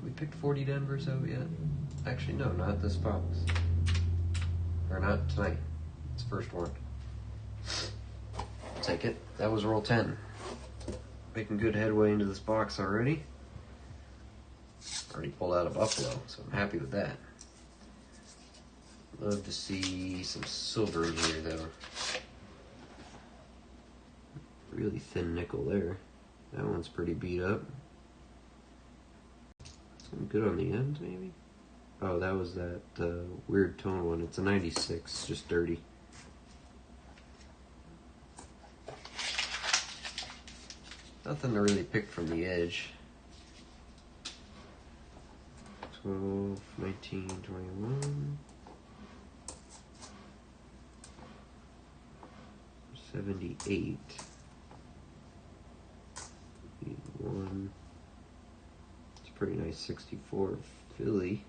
We picked 40 Denvers out yet? Actually, no, not this box. Or not tonight. It's the first one. I'll take it. That was roll 10. Making good headway into this box already. Already pulled out a Buffalo, so I'm happy with that. Love to see some silver in here, though. Really thin nickel there. That one's pretty beat up. Some good on the ends, maybe? Oh, that was that weird tone one. It's a 96, just dirty. Nothing to really pick from the edge. 12, 19, 21. 78. 81. It's a pretty nice 64 Philly.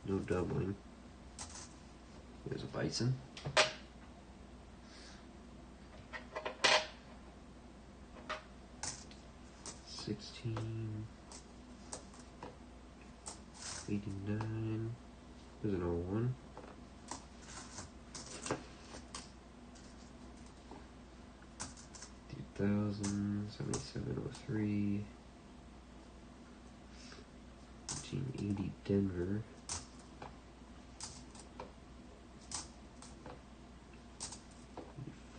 No doubling. There's a Bison. $16. 89. There's an 01. 2000, 7703, 1980 Denver,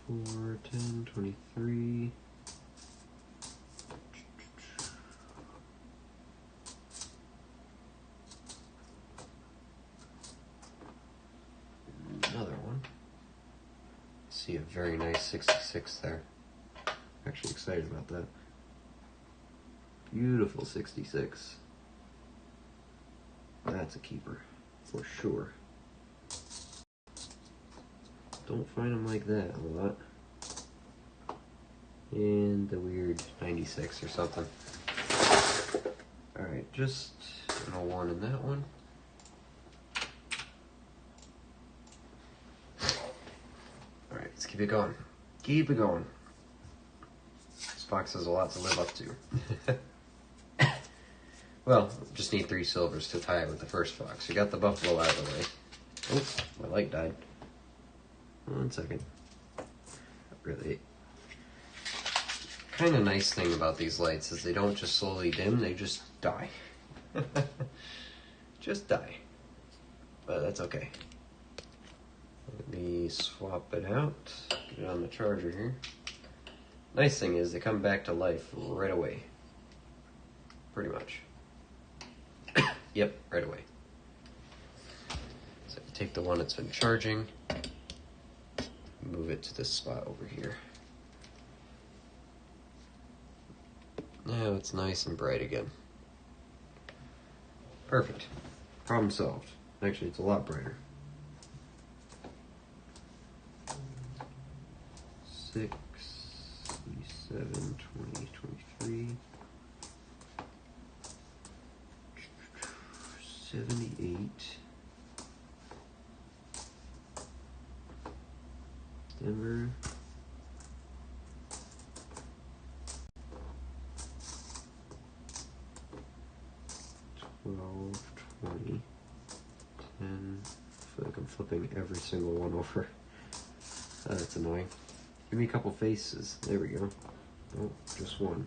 84, 10, 23, another one. See a very nice 66 there. Actually excited about that. Beautiful 66. That's a keeper, for sure. Don't find them like that a lot. And the weird 96 or something. Just a 1 in that one. Alright, let's keep it going. Keep it going. This box has a lot to live up to. Well, just need 3 silvers to tie it with the first box. We got the buffalo out of the way. Oops, my light died. 1 second. Really. Kind of nice thing about these lights is they don't just slowly dim, they just die. Just die. But that's okay. Let me swap it out. Get it on the charger here. Nice thing is they come back to life right away. Pretty much. Yep, right away. So take the one that's been charging, move it to this spot over here. Now it's nice and bright again. Perfect. Problem solved. Actually, it's a lot brighter. 6, 7, 20, 23, 78, Denver, 12, 20, 10. I feel like I'm flipping every single one over. That's annoying. Give me a couple faces. There we go. Oh, just one.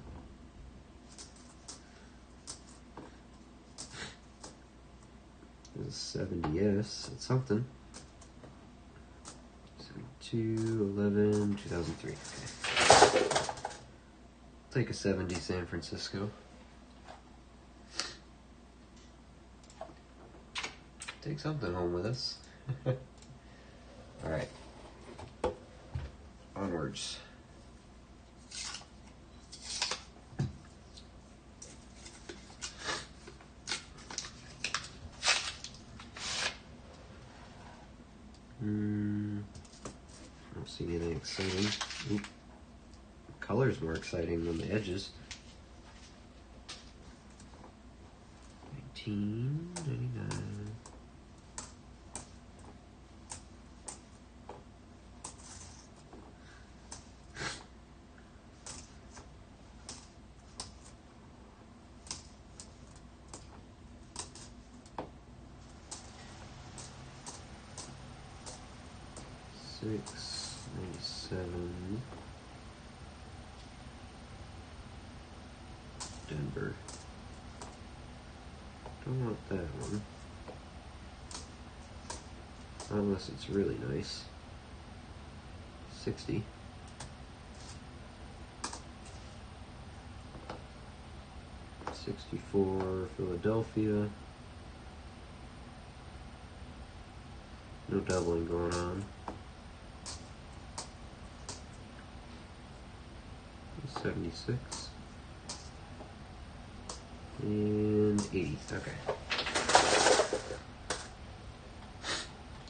There's a 70S. It's something. 72, 11, 2003. Okay. Take a 70 San Francisco. Take something home with us. Alright. Onwards. I don't see anything exciting. Oop. Color's more exciting than the edges. 1999. Six, 97, Denver. Don't want that one. Unless it's really nice. 60. '64, Philadelphia. No doubling going on. 76 and 80. Okay.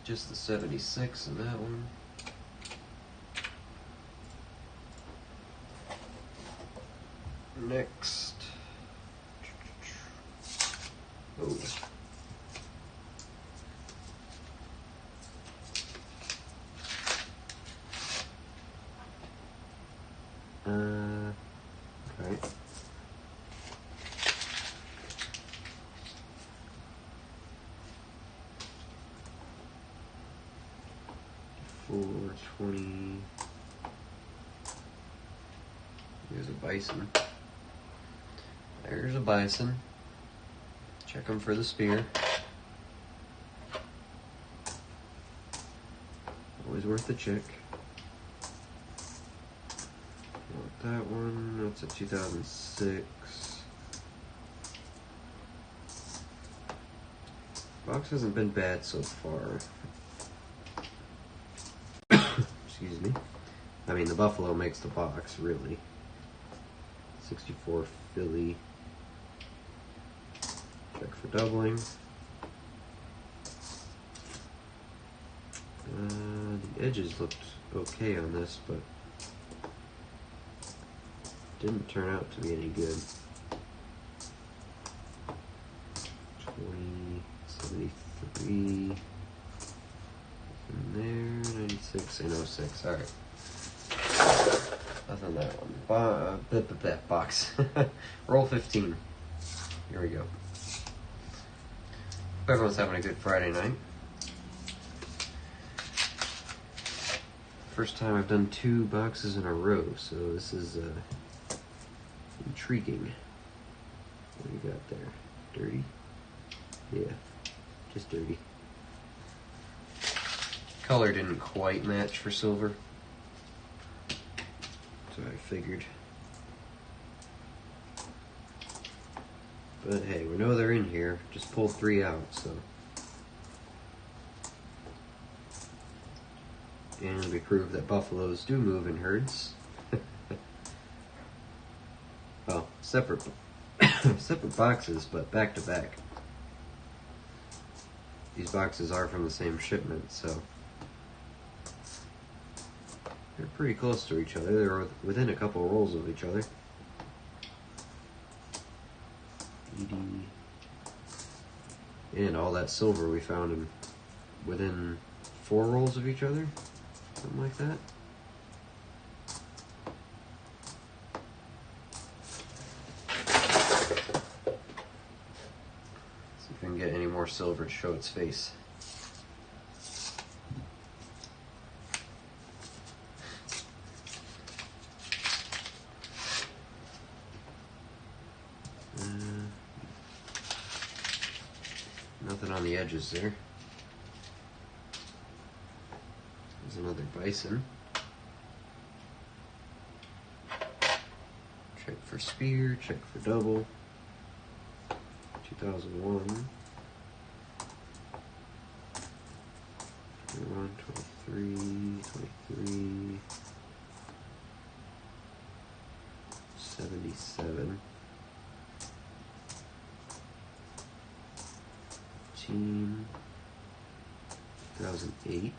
Just the 76 in that one. Next. Oh. Okay. 420. There's a bison. There's a bison. Check them for the spear. Always worth a check. Want that one. That's a 2006. Box hasn't been bad so far. Excuse me. I mean, the buffalo makes the box, really. 64 Philly. Check for doubling. The edges looked okay on this, but didn't turn out to be any good. 93. And there, 96 and 06. Alright. Nothing that one. Box. Roll 15. Here we go. Hope everyone's having a good Friday night. First time I've done 2 boxes in a row, so this is intriguing. What do you got there? Dirty? Yeah, just dirty. Color didn't quite match for silver. So I figured. But hey, we know they're in here. Just pulled 3 out, so. And we proved that buffaloes do move in herds. Well, separate boxes, but back to back. These boxes are from the same shipment, so they're pretty close to each other. They're within a couple of rolls of each other. And all that silver we found in within 4 rolls of each other. Something like that. See if we can get any more silver to show its face. Nothing on the edges there. There's another bison. Check for spear, check for double. 2001. 21, 23, 23. 77. 2008.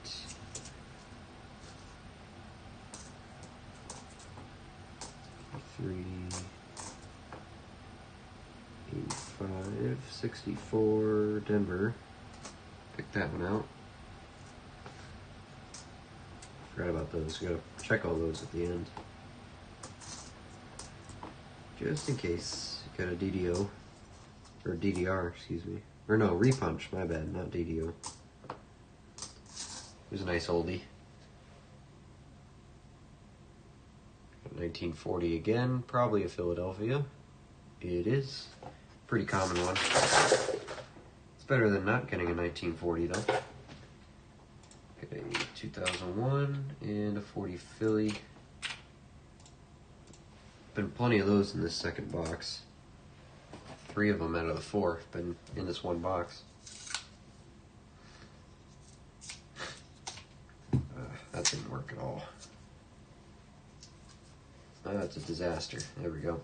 3, 85, 64, Denver. Pick that one out. Forgot about those. We gotta check all those at the end. Just in case. Got a DDO. Or DDR, excuse me. Or no, repunch, my bad, not DDO. Here's a nice oldie. 1940 again, probably a Philadelphia. It is. Pretty common one. It's better than not getting a 1940 though. Okay, 2001 and a 40 Philly. Been plenty of those in this second box. 3 of them out of the 4 have been in this one box. That didn't work at all. That's a disaster. There we go.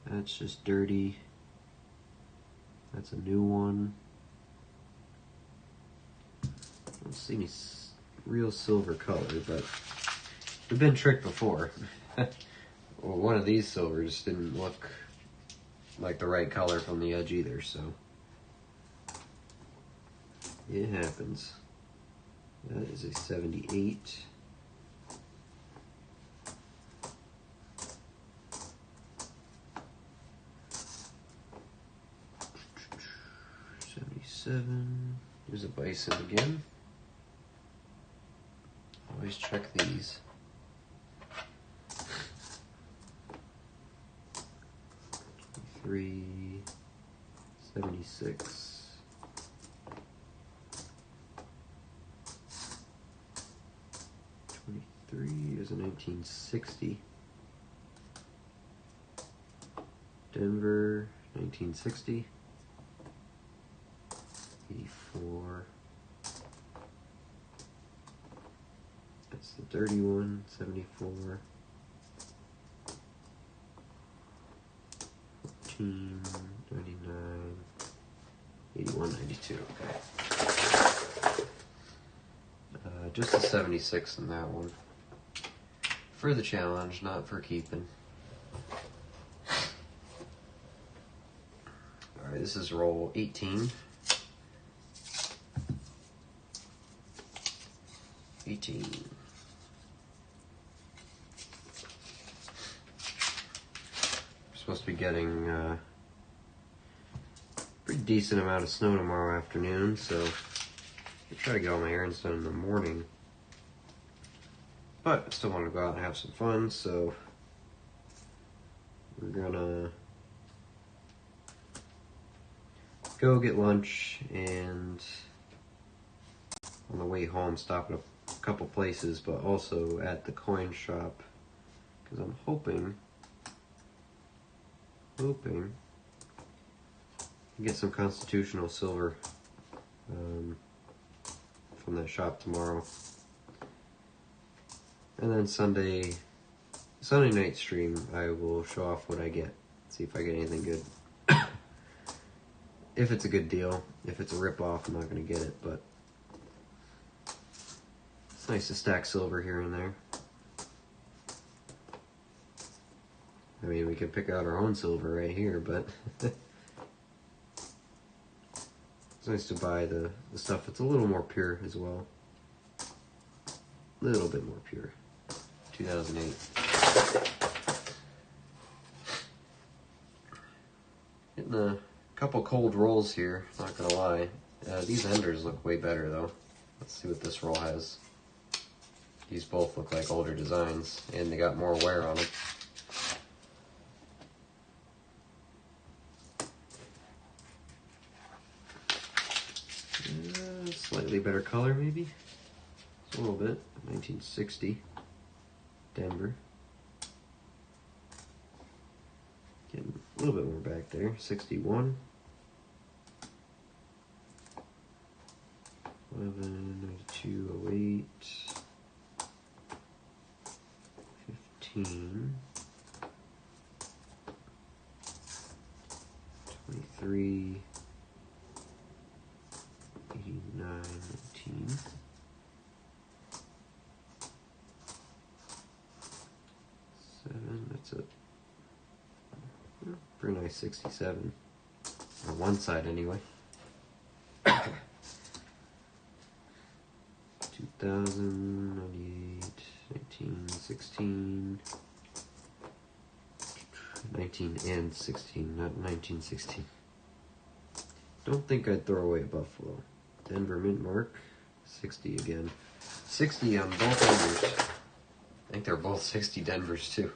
That's just dirty. That's a new one. I don't see any real silver color, but we've been tricked before. Well, one of these silvers didn't look like the right color from the edge either, so it happens. That is a 78. There's a bison again. Always check these. 23, 76. 23 is a 1960. Denver, 1960. 84. That's the dirty one, 74. 14, 99, 81, 92. Okay. Just a 76 in that one. For the challenge, not for keeping. Alright, this is roll 18. 18. Supposed to be getting a pretty decent amount of snow tomorrow afternoon, so I'll try to get all my errands done in the morning. But I still want to go out and have some fun, so we're gonna go get lunch, and on the way home stop at a couple places, but also at the coin shop, because I'm hoping to get some constitutional silver from that shop tomorrow. And then Sunday night stream, I will show off what I get. See if I get anything good. If it's a good deal. If it's a rip-off, I'm not going to get it, but it's nice to stack silver here and there. I mean, we could pick out our own silver right here, but it's nice to buy the stuff that's a little more pure as well. A little bit more pure. 2008. Getting a couple cold rolls here, not gonna lie. These enders look way better though. Let's see what this roll has. These both look like older designs, and they got more wear on them. Slightly better color maybe. Just a little bit. 1960. Denver. Getting a little bit more back there. 61. 11, 92, 08. 15. 23. 89, 19. 7, that's a pretty nice 67. On one side anyway. 2000, 98, 19, 16. 19 and 16, not 1916. Don't think I'd throw away a Buffalo. Denver mint mark, 60 again. 60 on both Denvers. I think they're both 60 Denvers too.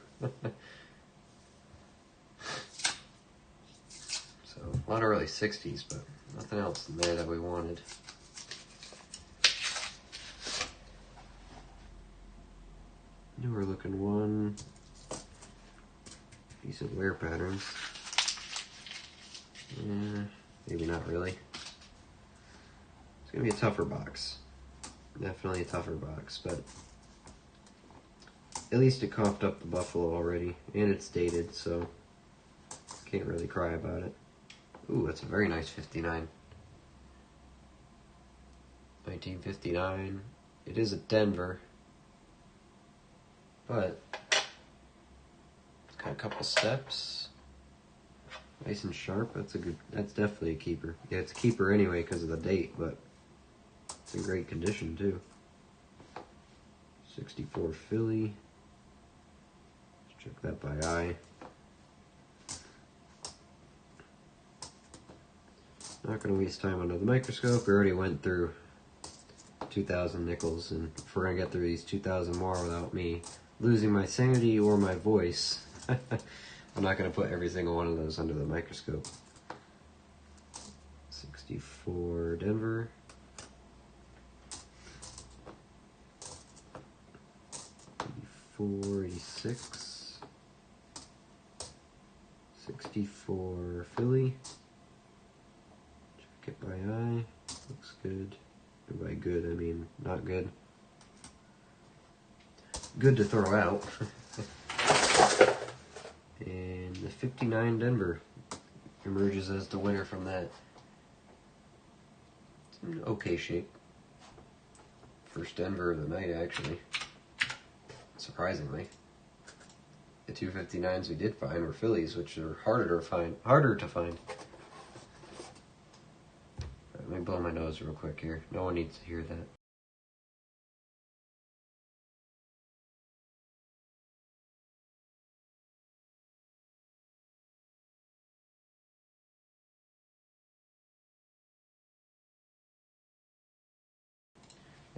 So, a lot of early 60s, but nothing else in there that we wanted. Newer looking one. Decent wear patterns. Yeah, maybe not really. It's gonna be a tougher box. Definitely a tougher box, but at least it coughed up the Buffalo already, and it's dated, so can't really cry about it. Ooh, that's a very nice 59. 1959. It is a Denver, but it's got a couple steps. Nice and sharp. That's definitely a keeper. Yeah, it's a keeper anyway because of the date, but it's in great condition too. 64 Philly. Let's check that by eye. Not going to waste time under the microscope. We already went through 2,000 nickels, and if we're going to get through these 2,000 more without me losing my sanity or my voice, I'm not going to put every single one of those under the microscope. 64 Denver. 86. 64 Philly. Check it by eye. Looks good. And by good, I mean not good. Good to throw out. And the 59 Denver emerges as the winner from that. It's in okay shape. First Denver of the night, actually. surprisingly. The 259s we did find were fillies, which are harder to find. Right, let me blow my nose real quick here. No one needs to hear that.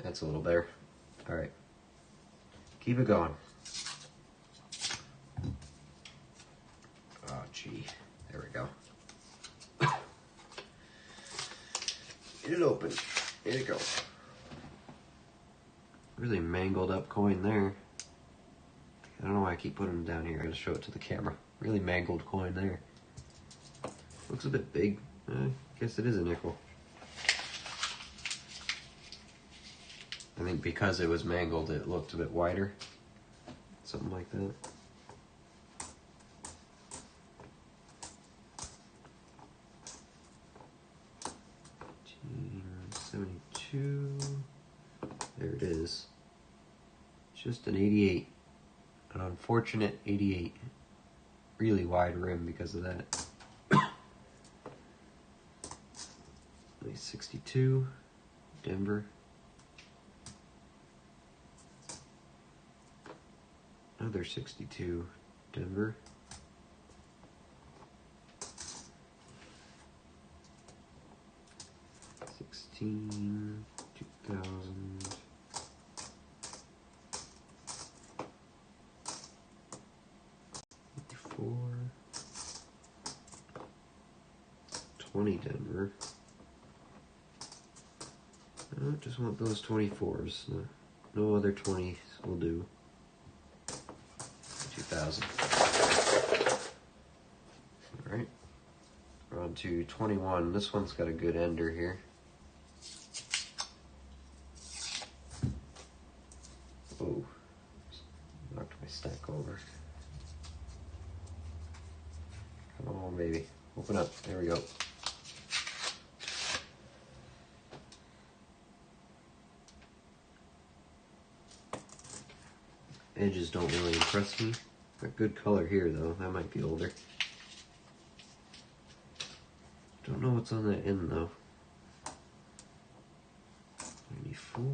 That's a little better. All right. Keep it going. Oh, gee. There we go. Get it open. There you go. Really mangled up coin there. I don't know why I keep putting them down here. I gotta show it to the camera. Really mangled coin there. Looks a bit big. I guess it is a nickel. I think because it was mangled, it looked a bit wider. Something like that. There it is. Just an 88. An unfortunate 88. Really wide rim because of that. Nice 62. Denver. Another 62. Denver. $16, 2000, $4, 20 Denver. I just want those 24s. No other 20s will do. 2000. All right. We're on to 21. This one's got a good ender here. Oh, knocked my stack over. Come on, baby. Open up. There we go. Edges don't really impress me. Got good color here, though. That might be older. Don't know what's on that end, though. 94,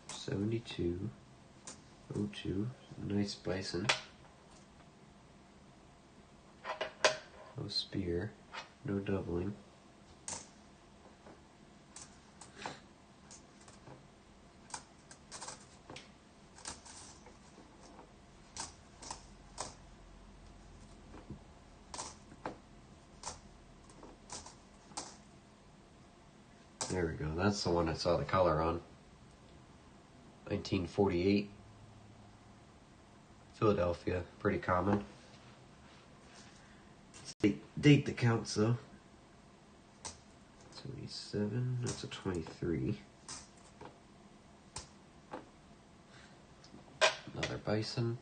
72, 02. Nice bison. No spear. No doubling. There we go. That's the one I saw the color on. 1948. Philadelphia. Pretty common. Date that counts, though. 77. That's a 23. Another bison.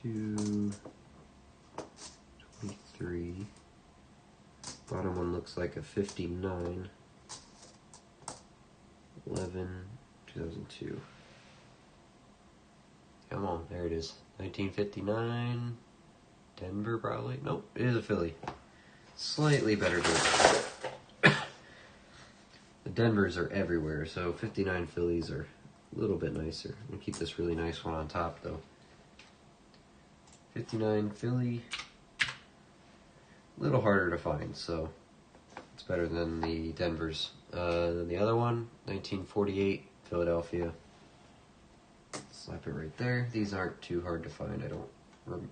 Two, 23. Bottom one looks like a 59. 11, 2002. Come on, there it is. 1959. Denver, probably. Nope, it is a Philly. Slightly better date. The Denvers are everywhere, so 59 Phillies are a little bit nicer. I'm gonna keep this really nice one on top, though. 59 Philly. A little harder to find, so it's better than the Denvers. Then the other one, 1948 Philadelphia. Slap it right there. These aren't too hard to find.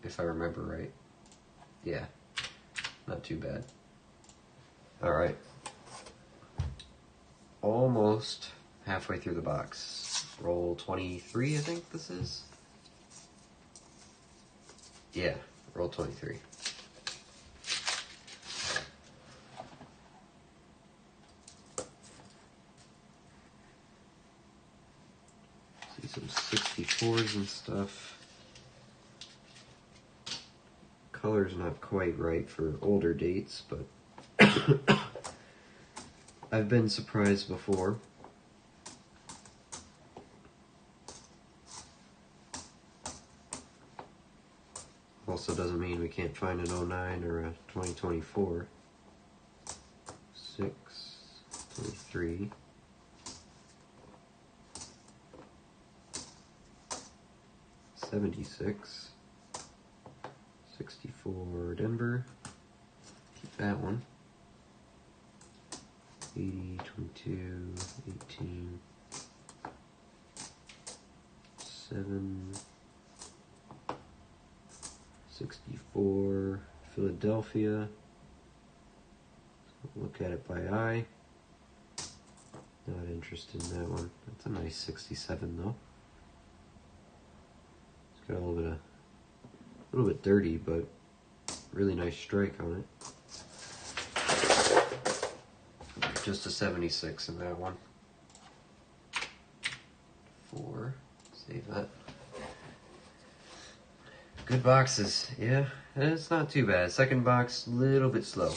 If I remember right. Yeah, not too bad. All right, almost halfway through the box. Roll 23, I think this is. Yeah, roll 23. See some 64s and stuff. Color's not quite right for older dates, but I've been surprised before. Also doesn't mean we can't find an 09 or a 2024. 6, 23. 76. 64 Denver. Keep that one. 80, 22, 18. 7. 64 Philadelphia. Look at it by eye. Not interested in that one. That's a nice 67 though. It's got a little bit dirty, but really nice strike on it. Just a 76 in that one. 4. Save that. Good boxes, yeah, it's not too bad. Second box, little bit slow.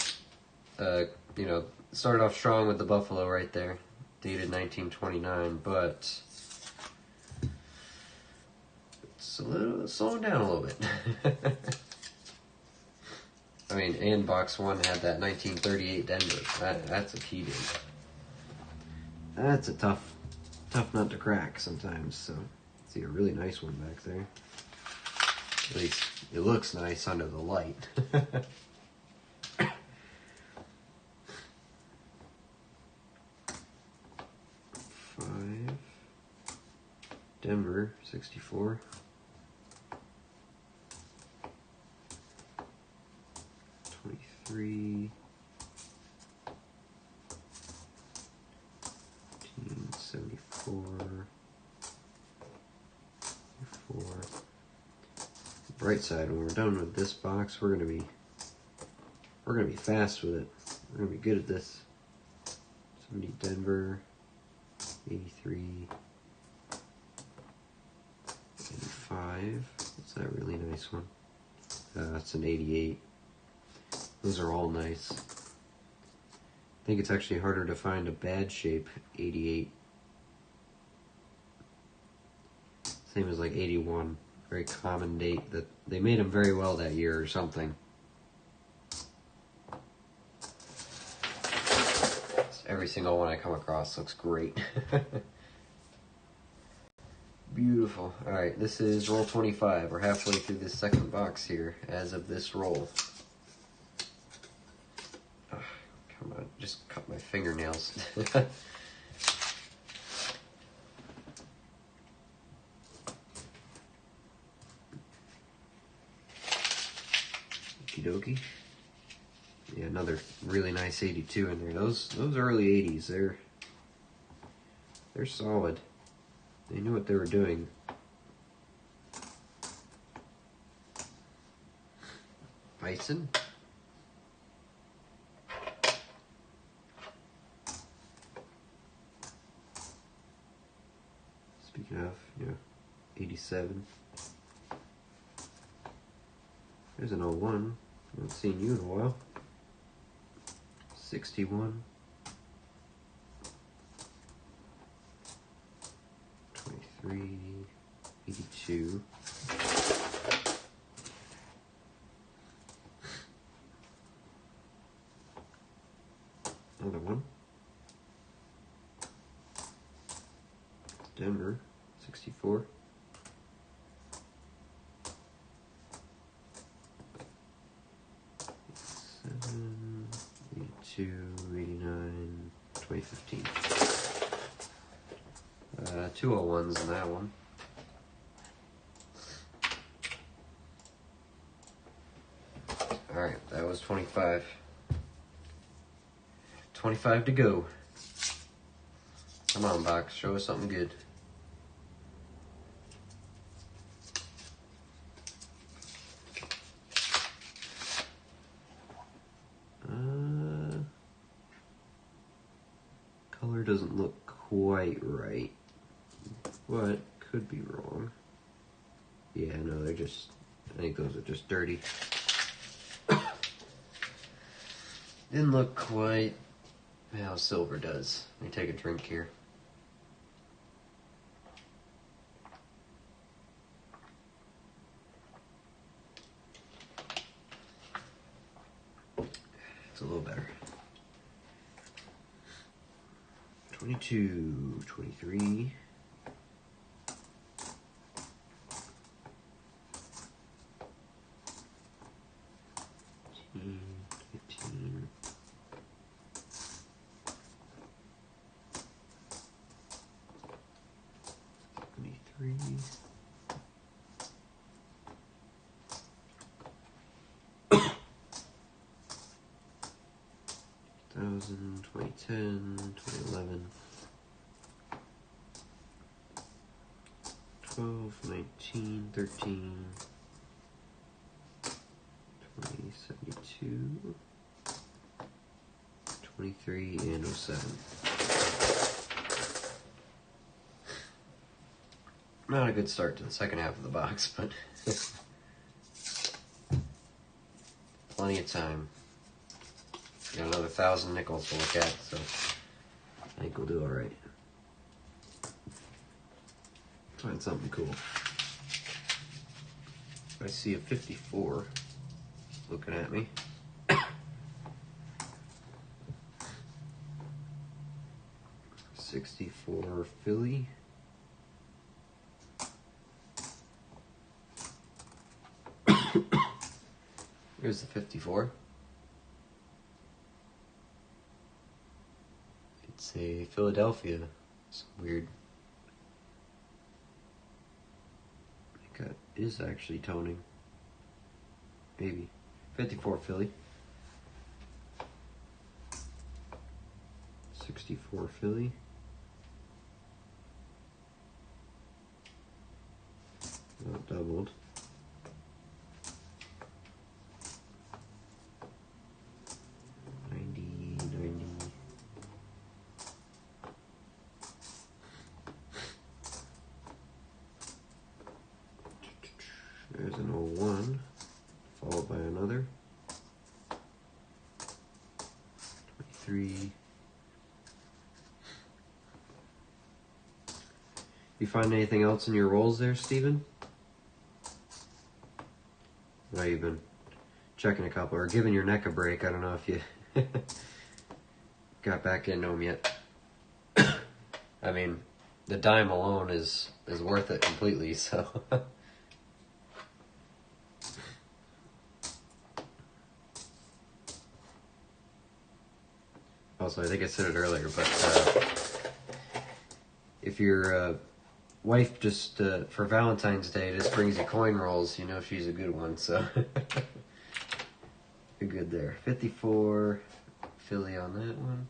You know, started off strong with the Buffalo right there, dated 1929, but it's slowing down a little bit. I mean, and box 1 had that 1938 Denver. That's a key date. That's a tough nut to crack sometimes. So, see a really nice one back there. At least it looks nice under the light. 5. Denver, 64. 23. 74. 4. Bright side, when we're done with this box, we're gonna be fast with it. We're gonna be good at this. 70 Denver, 83, 85. That's that really nice one. That's an 88. Those are all nice. I think it's actually harder to find a bad shape 88. Same as like 81. Very common date that they made them very well that year or something. Every single one I come across looks great. Beautiful. Alright, this is roll 25. We're halfway through this second box here as of this roll. Oh, come on, just cut my fingernails. Okie dokie. Yeah, another really nice 82 in there. Those early 80s, they're solid. They knew what they were doing. Bison. Speaking of, 87. There's an 01. I haven't seen you in a while. 61. 23. 82. Another one. Denver. 64. 82, 89, 2015. 201s in that one. Alright, that was 25. 25 to go. Come on, box, show us something good. Color doesn't look quite right, but could be wrong. Yeah, no, I think those are just dirty. Didn't look quite how silver does. Let me take a drink here. It's a little better. 22, 23. 15. 23. 2000, 2010, 2011. 12, 19, 13, 20, 72, 23, and 07. Not a good start to the second half of the box, but plenty of time. Got another 1,000 nickels to look at, so I think we'll do all right. Find something cool. I see a 54 looking at me. 64 Philly. Here's the 54. It's a Philadelphia. It's weird. I think that is actually toning. Maybe. 54 Philly. 64 Philly. Not doubled. 90, 90. There's an 01, followed by another. 23. You find anything else in your rolls there, Steven? I know you've been checking a couple, or giving your neck a break. I don't know if you got back into them yet. I mean, the dime alone is worth it completely, so. Also, I think I said it earlier, but if your wife just, for Valentine's Day, just brings you coin rolls, you know she's a good one, so. You're good there. 54, Philly on that one.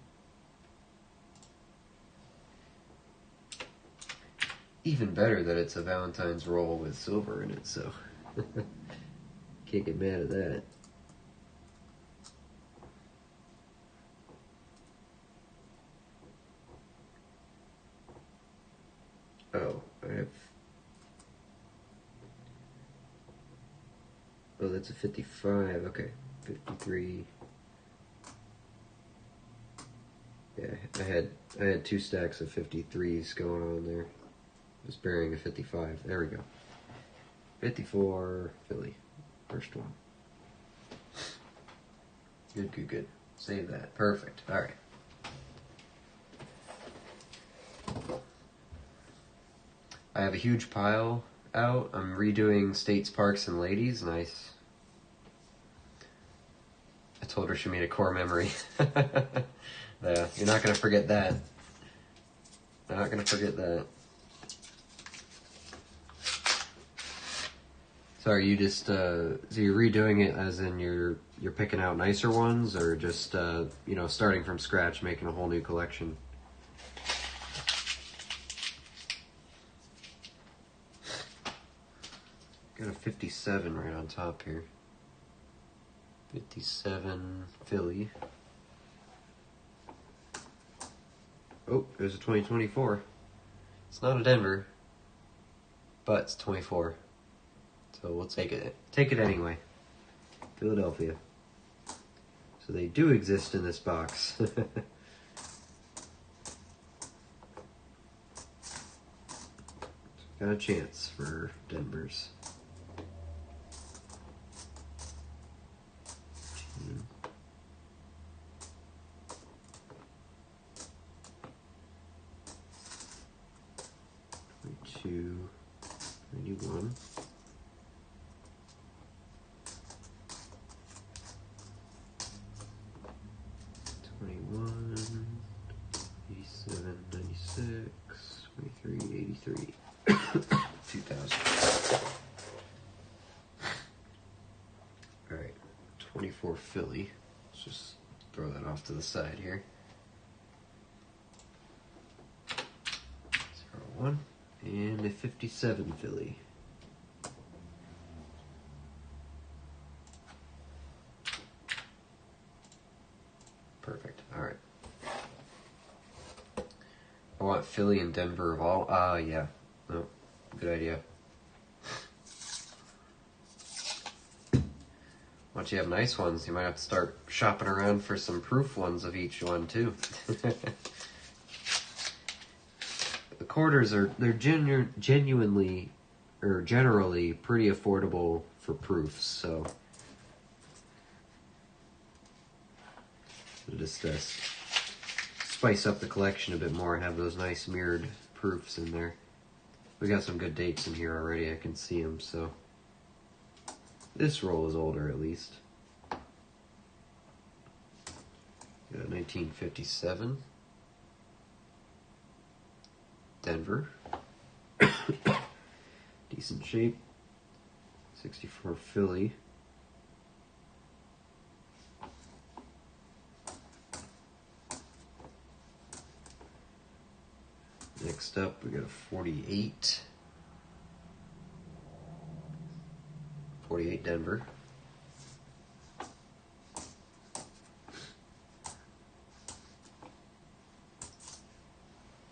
Even better that it's a Valentine's roll with silver in it, so. Can't get mad at that. Oh, I have. Oh, that's a 55. Okay, 53. Yeah, I had two stacks of 53s going on there. Just burying a 55. There we go. 54 Philly. First one. Good, good, good. Save that. Perfect. All right. I have a huge pile out. I'm redoing States, Parks, and Ladies. Nice. I told her she made a core memory. Yeah, you're not going to forget that. Not going to forget that. So are you just, so you're redoing it as in you're picking out nicer ones, or just, you know, starting from scratch, making a whole new collection? Got a 57 right on top here. 57 Philly. Oh, there's a 2024. It's not a Denver, but it's 24. So we'll take it. Take it anyway. Philadelphia. So So they do exist in this box. Got a chance for Denver's. Two, 91. 21, 87, 96, 23, 83, 2000. Alright, 24 Philly. Let's just throw that off to the side here. 01. And a 57 Philly. Perfect. All right. I want Philly and Denver of all. Yeah. No, good idea. Once you have nice ones, you might have to start shopping around for some proof ones of each one too. The quarters they're genuinely or generally pretty affordable for proofs, so just spice up the collection a bit more and have those nice mirrored proofs in there. We got some good dates in here already, I can see them, so this roll is older at least. Got 1957 Denver. Decent shape. 64 Philly. Next up, we got a 48. 48 Denver.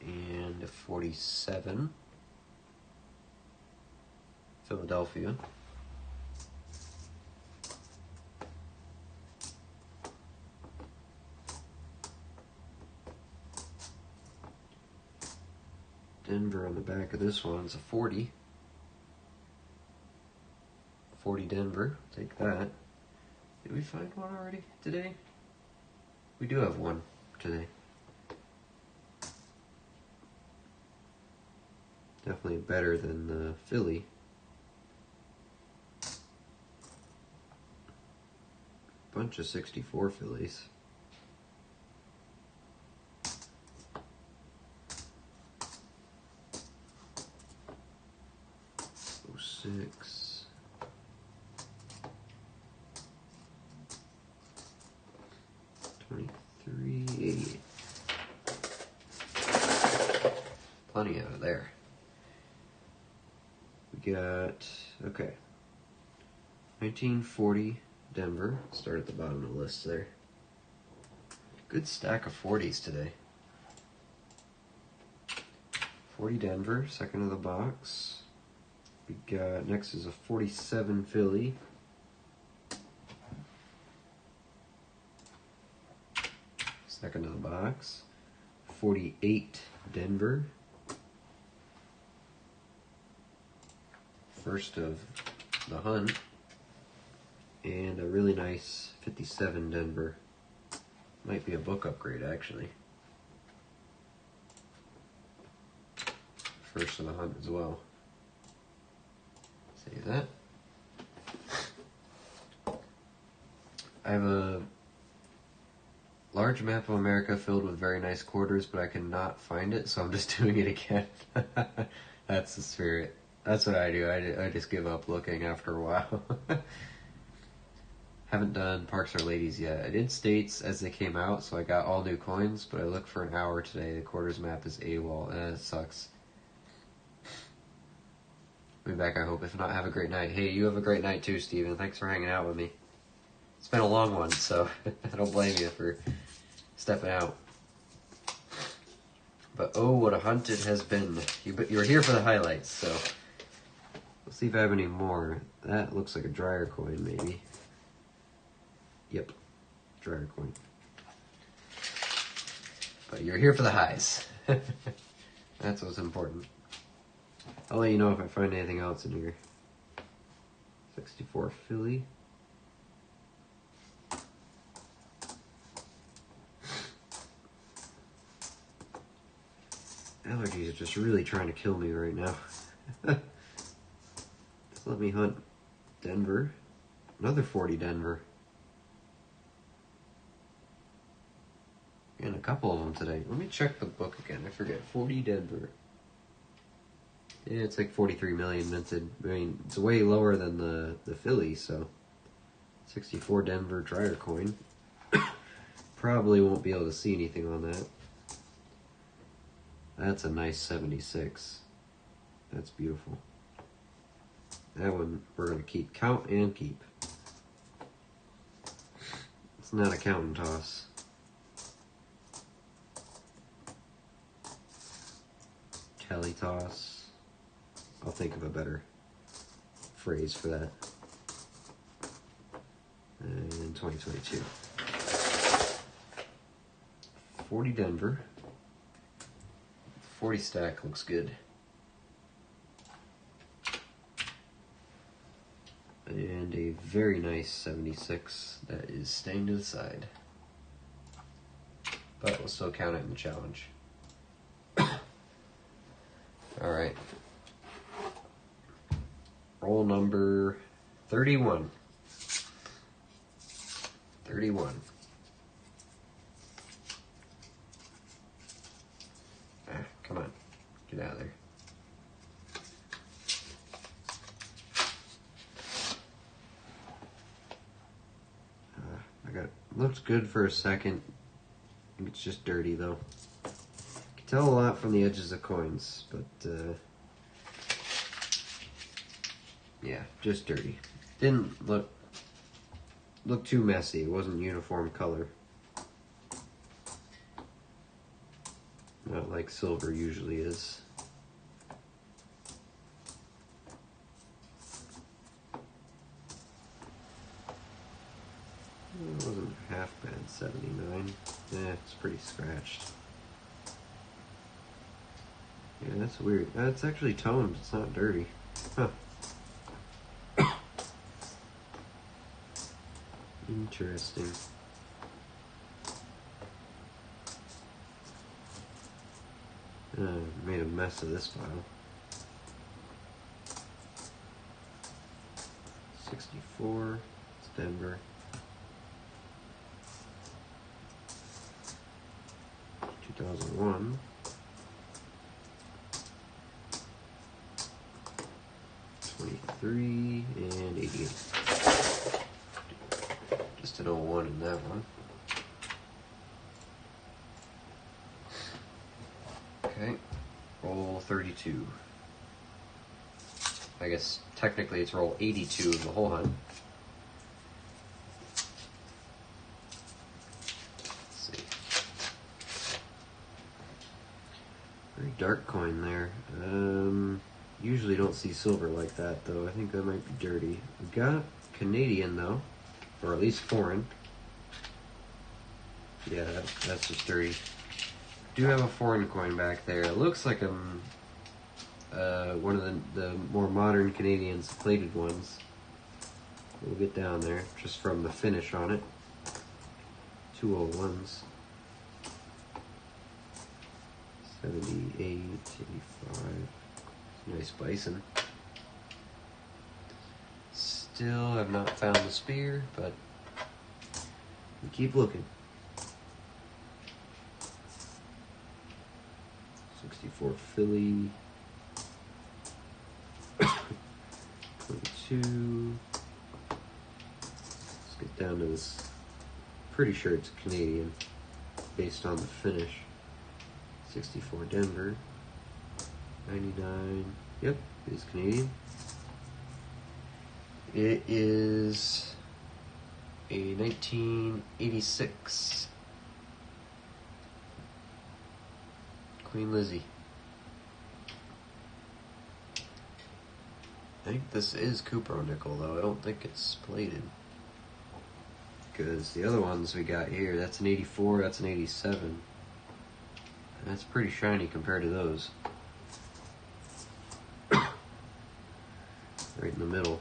And a 47 Philadelphia. Denver on the back of this one is a 40. 40 Denver, take that. Did we find one already today? We do have one today. Definitely better than the Philly. Bunch of 64 Phillies. Six. $23.88. Plenty out of there. We got, okay, 1940 Denver. Start at the bottom of the list there. Good stack of 40s today. 40 Denver, second of the box. We got, next is a 47 Philly. Second of the box. 48 Denver. First of the hunt. And a really nice 57 Denver. Might be a book upgrade actually. First of the hunt as well. Save that. I have a large map of America filled with very nice quarters, but I cannot find it, so I'm just doing it again. That's the spirit. That's what I do. I just give up looking after a while. Haven't done Parks or Ladies yet. I did States as they came out, so I got all new coins, but I looked for an hour today. The quarters map is AWOL, and it sucks. Be back, I hope. If not, have a great night. Hey, you have a great night too, Steven. Thanks for hanging out with me. It's been a long one, so I don't blame you for stepping out. But oh, what a hunt it has been. You're here for the highlights, so let's see if I have any more. That looks like a dryer coin, maybe. Yep. dryer coin. But you're here for the highs. That's what's important. I'll let you know if I find anything else in here. 64 Philly. Allergies are just really trying to kill me right now. Just let me hunt Denver. Another 40 Denver. And a couple of them today. Let me check the book again. I forget. 40 Denver. Yeah, it's like 43 million minted. I mean, it's way lower than the Philly, so 64 Denver dryer coin. Probably won't be able to see anything on that. That's a nice 76. That's beautiful. That one we're going to keep. Count and keep. It's not a count and toss. Kelly toss. I'll think of a better phrase for that. And 2022. 40 Denver. 40 stack looks good. And a very nice 76 that is staying to the side. But we'll still count it in the challenge. Alright. Roll number 31. 31. Come on. Get out of there. Looks good for a second. I think it's just dirty though. You can tell a lot from the edges of coins, but yeah, just dirty. Didn't look too messy. It wasn't uniform color. Not like silver usually is. It wasn't half bad, 79. Yeah, it's pretty scratched. Yeah, that's weird. That's actually toned, it's not dirty. Huh. Interesting. Made a mess of this pile. 64, it's Denver. 2001. 23 and 88. Just an 01 in that one. Okay, roll 32. I guess technically it's roll 82 of the whole hunt. Let's see. Very dark coin there. Usually don't see silver like that though. I think that might be dirty. We got Canadian though, or at least foreign. Yeah, that's just dirty. Do have a foreign coin back there. It looks like one of the more modern Canadians, plated ones. We'll get down there just from the finish on it. 201s. 78, 85. Nice bison. Still have not found the spear, but we keep looking. 64 Philly. 22. Let's get down to this. Pretty sure it's Canadian based on the finish. 64 Denver. 99. Yep, it is Canadian. It is a 1986 Queen Lizzie. I think this is Cupro nickel though. I don't think it's plated. because the other ones we got here, that's an 84, that's an 87. And that's pretty shiny compared to those. Right in the middle.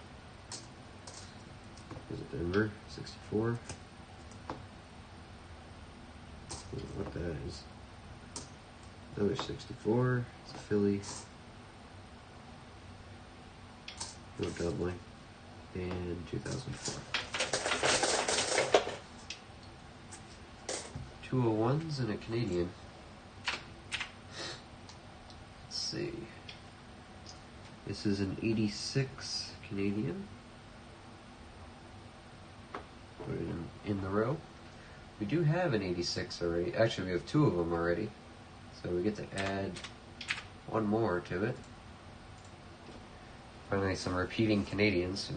Is it Denver? 64. What that is. Another 64. It's a Philly. No doubling. And 2004. 201s and a Canadian. Let's see. This is an 86 Canadian. Put it in the row. We do have an 86 already. Actually, we have 2 of them already. So we get to add one more to it. Finally, some repeating Canadians.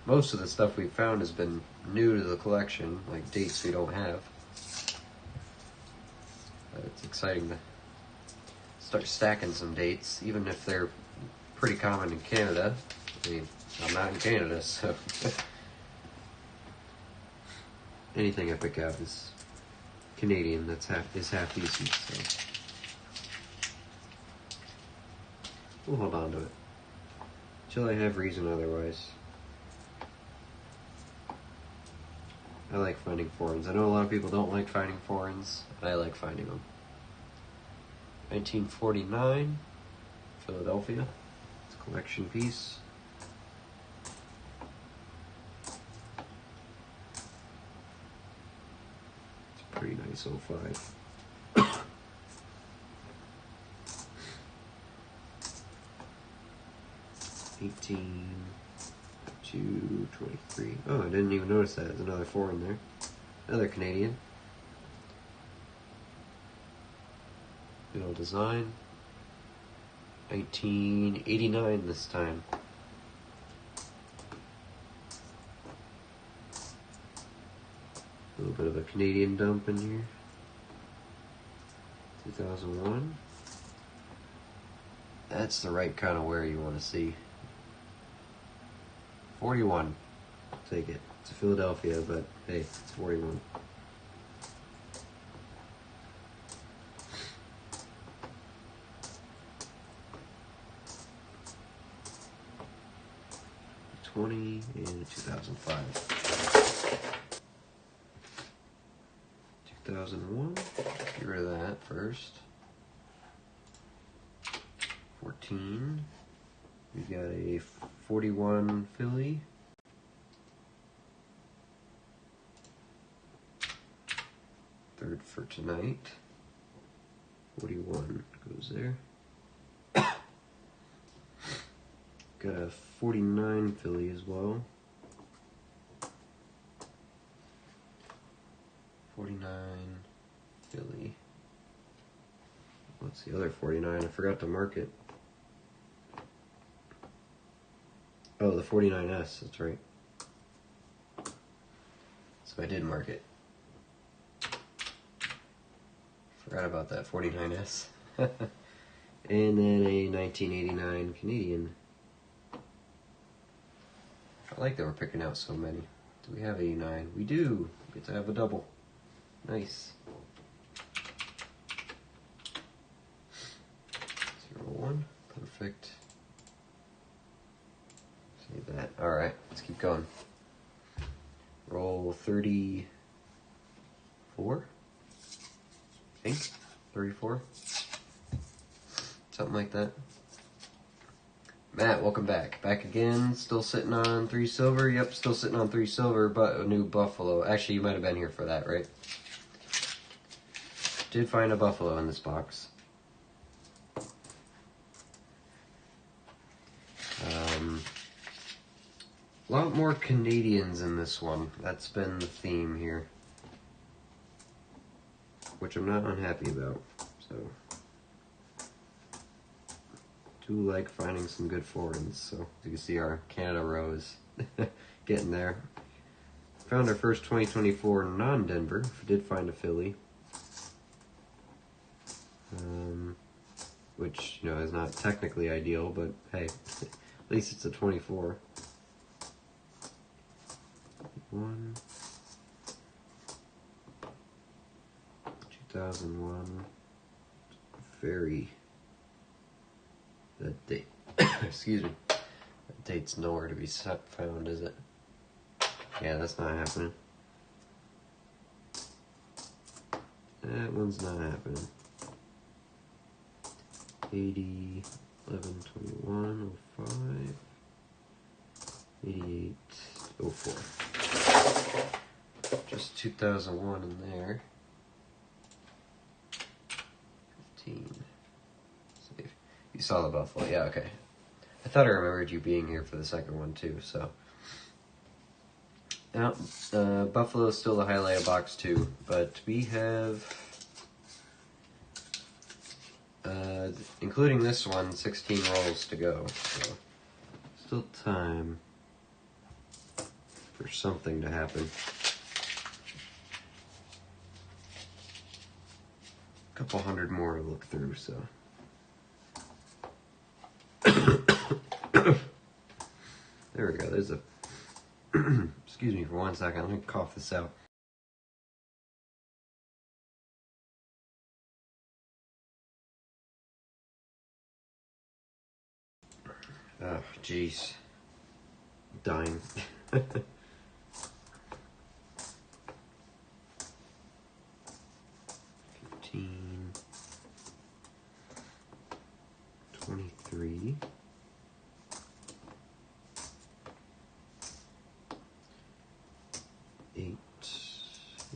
Most of the stuff we've found has been new to the collection, like dates we don't have. But it's exciting to start stacking some dates, even if they're pretty common in Canada. I mean, I'm not in Canada, so anything I pick out is Canadian. That's half decent. So we'll hold on to it until I have reason otherwise. I like finding foreigns. I know a lot of people don't like finding foreigns. I like finding them. 1949, Philadelphia. It's a collection piece. It's a pretty nice 05. to 23. Oh, I didn't even notice that. There's another 4 in there. Another Canadian. Good old design. 1989 this time. A little bit of a Canadian dump in here. 2001. That's the right kind of wear you want to see. 41. I'll take it. It's a Philadelphia, but hey, it's 41. '20 and 2005. 2001. Get rid of that first. 14. We got a 41 Philly. Third for tonight. 41 goes there. Got a 49 Philly as well. 49 Philly. What's the other 49? I forgot to mark it. Oh, the 49S, that's right. So I did mark it. Forgot about that 49S. And then a 1989 Canadian. I like that we're picking out so many. Do we have 89? We do. We get to have a double. Nice. 01. Perfect. Save that. Alright, let's keep going. Roll 34. I think 34. Something like that. Matt, welcome back. Back again. Still sitting on 3 silver. Yep, still sitting on 3 silver, but a new buffalo. Actually, you might have been here for that, right? Did find a buffalo in this box. A lot more Canadians in this one. That's been the theme here, which I'm not unhappy about. So, do like finding some good foreigns. So, as you can see, our Canada row is getting there. Found our first 2024 non-Denver. Did find a Philly, which, you know, is not technically ideal, but hey, at least it's a 24. 1, 2001. That date, excuse me, that date's nowhere to be found, is it? Yeah, that's not happening. That one's not happening. 80, 11, 21, 05, 88, 04. Just 2001 in there. 15. Save. You saw the buffalo, yeah, okay. I thought I remembered you being here for the second one too, so. Now, buffalo is still the highlight of box 2, but we have, including this one, 16 rolls to go, so still time for something to happen. A couple hundred more to look through, so. There we go, there's a, excuse me for 1 second, let me cough this out. Oh, jeez. Dying. 15, 23, 8,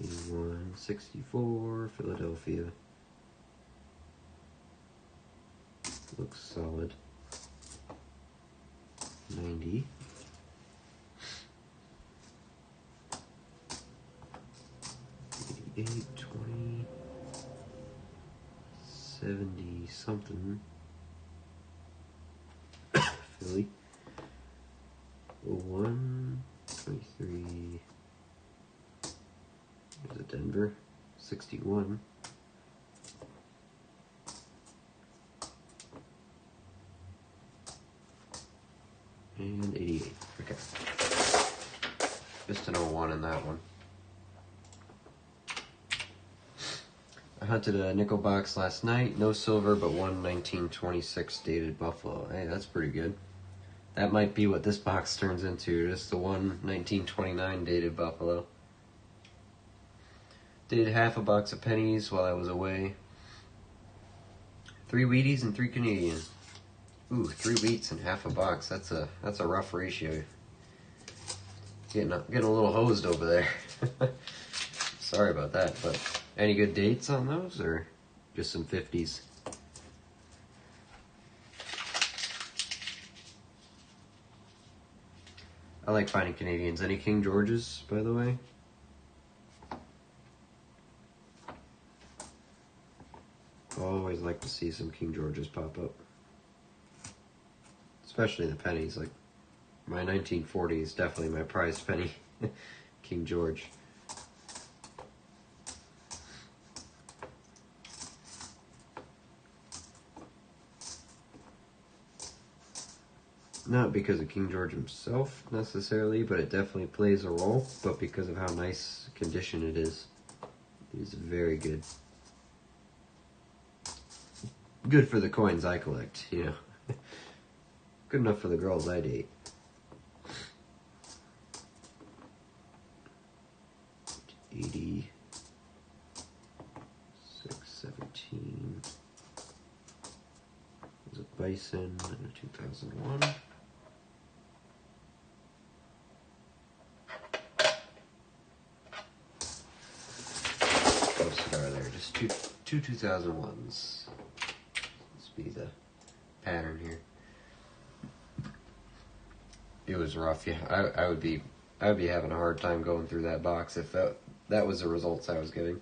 81, 64, Philadelphia. Looks solid. 90. 88, 20, 70 something. Philly. 01, 23. There's a Denver. 61. And 88. Okay. Just an 01 in that one. I hunted a nickel box last night. No silver, but one 1926 dated buffalo. Hey, that's pretty good. That might be what this box turns into. Just the one 1929 dated buffalo. Did half a box of pennies while I was away. 3 Wheaties and 3 Canadian. Ooh, 3 wheats and half a box. That's a rough ratio. Getting a little hosed over there. Sorry about that, but any good dates on those or just some 50s? I like finding Canadians. Any King Georges, by the way? Always like to see some King Georges pop up. Especially the pennies. Like my 1940 is definitely my prized penny. King George. Not because of King George himself necessarily, but it definitely plays a role, but because of how nice condition it is. It is very good. Good for the coins I collect, you know. Good enough for the girls I date. $80, 617. There's a bison and a 2001. Oh, cigar there. Just two 2001s. Let's be the pattern here. It was rough, yeah. I would be having a hard time going through that box if that was the results I was getting.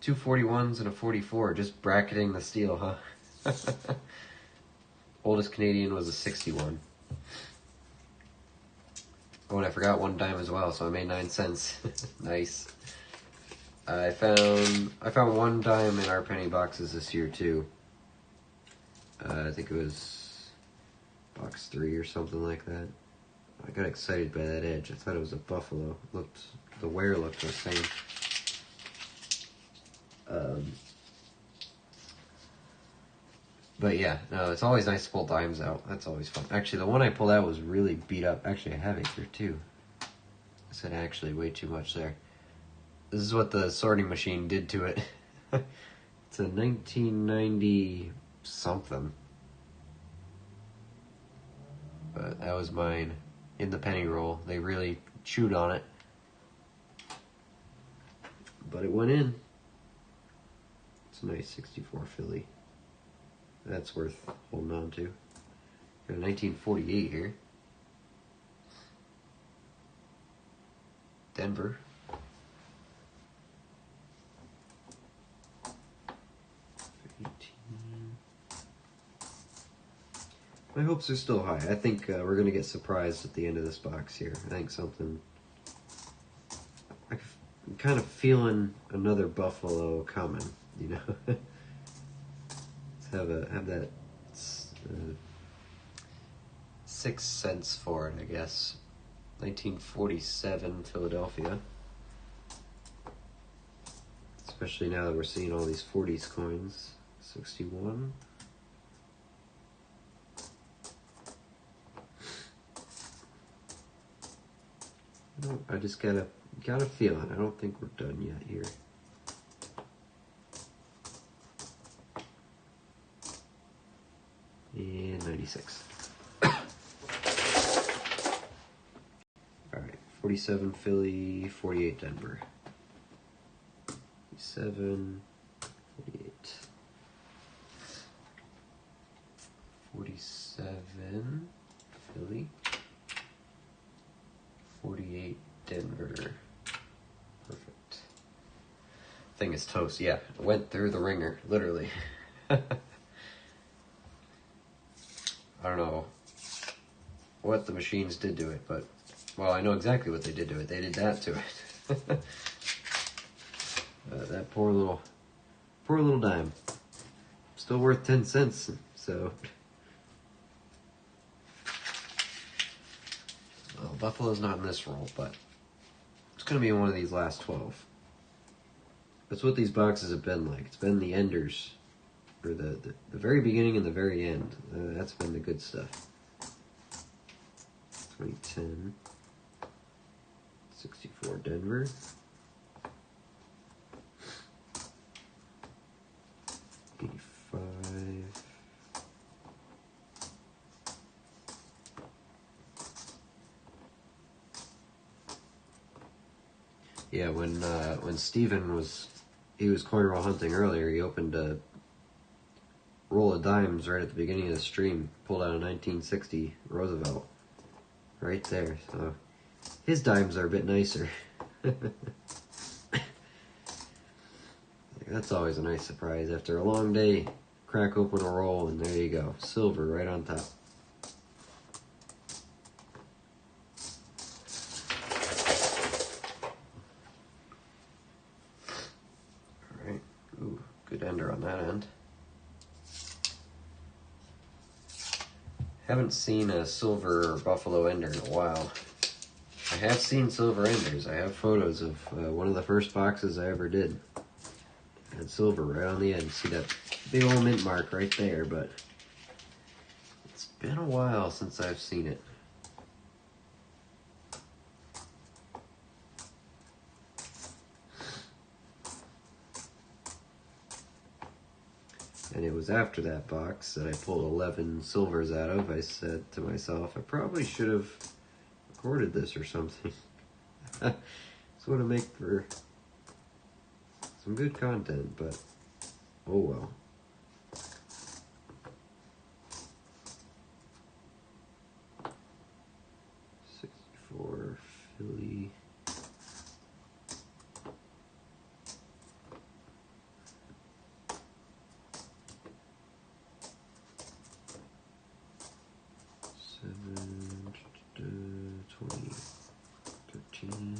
2 41s and a 44, just bracketing the steel, huh? Oldest Canadian was a 61. Oh, and I forgot one dime as well, so I made 9 cents. Nice. I found one dime in our penny boxes this year too. I think it was box 3 or something like that. I got excited by that edge. I thought it was a buffalo. The wear looked the same. But yeah, no, it's always nice to pull dimes out. That's always fun. Actually, the one I pulled out was really beat up. Actually, I have it here too. I said actually way too much there. This is what the sorting machine did to it. It's a 1990 something. But that was mine in the penny roll. They really chewed on it. But it went in. It's a nice 64 Philly. That's worth holding on to. Got a 1948 here. Denver. My hopes are still high. I think we're going to get surprised at the end of this box here. I think something... I'm kind of feeling another Buffalo coming, you know? Have that 6 cents for it, I guess. 1947 Philadelphia. Especially now that we're seeing all these 40s coins. 61. No, I just got a feeling. I don't think we're done yet here. And 96. Alright, 47 Philly, 48 Denver. 47, 48. 47 Philly, 48 Denver. Perfect. Thing is toast. Yeah, it went through the ringer, literally. I don't know what the machines did to it, but, well, I know exactly what they did to it. They did that to it. That poor little dime. Still worth 10 cents, so. Well, Buffalo's not in this roll, but it's going to be in one of these last 12. That's what these boxes have been like. It's been the enders. Or the very beginning and the very end. That's been the good stuff. 2010. 64 Denver. 85. Yeah, when Steven was coin roll hunting earlier, he opened a roll of dimes right at the beginning of the stream, pulled out a 1960 Roosevelt right there. So his dimes are a bit nicer. That's always a nice surprise. After a long day, crack open a roll and there you go. Silver right on top. Alright. Ooh, good ender on that end. Haven't seen a silver buffalo ender in a while. I have seen silver enders. I have photos of one of the first boxes I ever did. Had silver right on the end. See that big old mint mark right there, but it's been a while since I've seen it. And it was after that box that I pulled 11 silvers out of. I said to myself, I probably should have recorded this or something. This would have make for some good content, but oh well. '64 Philly. '13,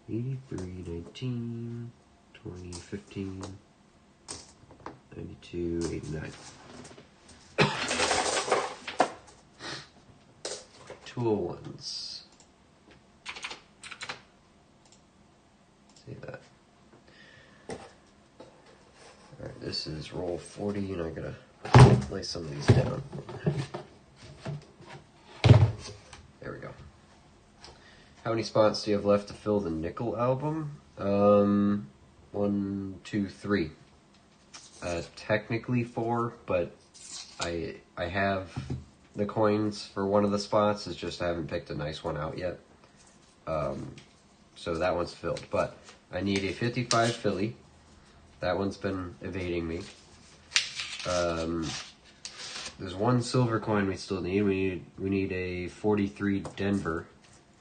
83, 19, 20, 15, 92, 89. 201s. See that. This is roll 40, and I gotta lay some of these down. There we go. How many spots do you have left to fill the nickel album? 1, 2, 3. Technically 4, but I have the coins for one of the spots. It's just I haven't picked a nice one out yet. So that one's filled. But I need a 55 Philly. That one's been evading me. There's one silver coin we still need. We need a 43 Denver.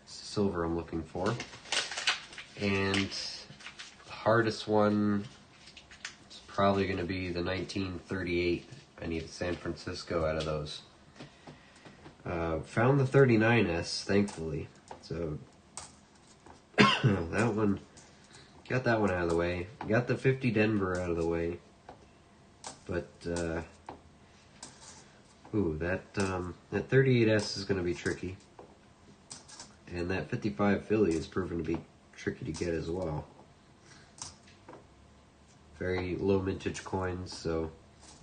Silver I'm looking for. And the hardest one is probably going to be the 1938. I need a San Francisco out of those. Found the 39S, thankfully. So that one, got that one out of the way. Got the 50 Denver out of the way. But that 38S is going to be tricky. And that 55 Philly is proven to be tricky to get as well. Very low mintage coins, so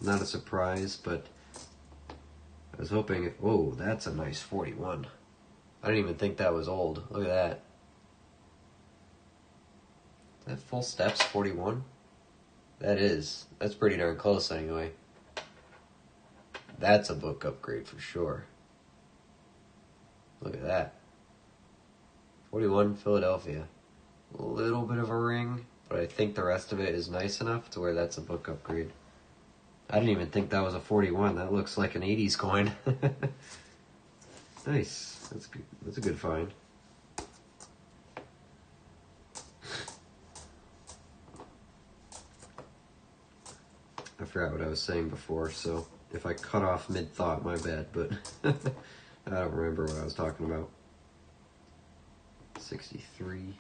not a surprise, but I was hoping if, whoa, that's a nice 41. I didn't even think that was old. Look at that. Is that full steps 41? That is. That's pretty darn close anyway. That's a book upgrade for sure. Look at that. 41 Philadelphia. A little bit of a ring, but I think the rest of it is nice enough to where that's a book upgrade. I didn't even think that was a 41. That looks like an 80s coin. Nice. That's good. That's a good find. I forgot what I was saying before, so if I cut off mid-thought, my bad, but I don't remember what I was talking about. 63. You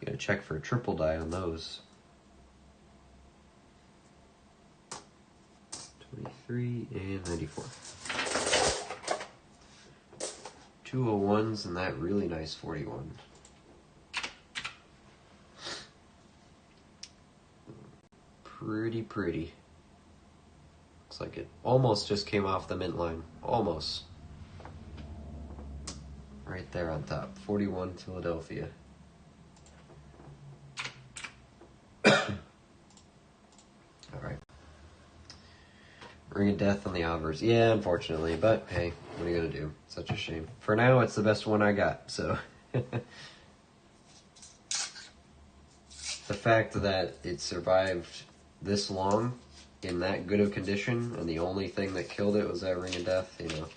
gotta check for a triple die on those. 23 and 94. 201s and that really nice 41. Pretty. Looks like it almost just came off the mint line. Almost. Right there on top. 41 Philadelphia. Alright. Ring of Death on the Halves. Yeah, unfortunately. But hey, what are you going to do? Such a shame. For now, it's the best one I got. So the fact that it survived this long in that good of condition, and the only thing that killed it was that Ring of Death, you know,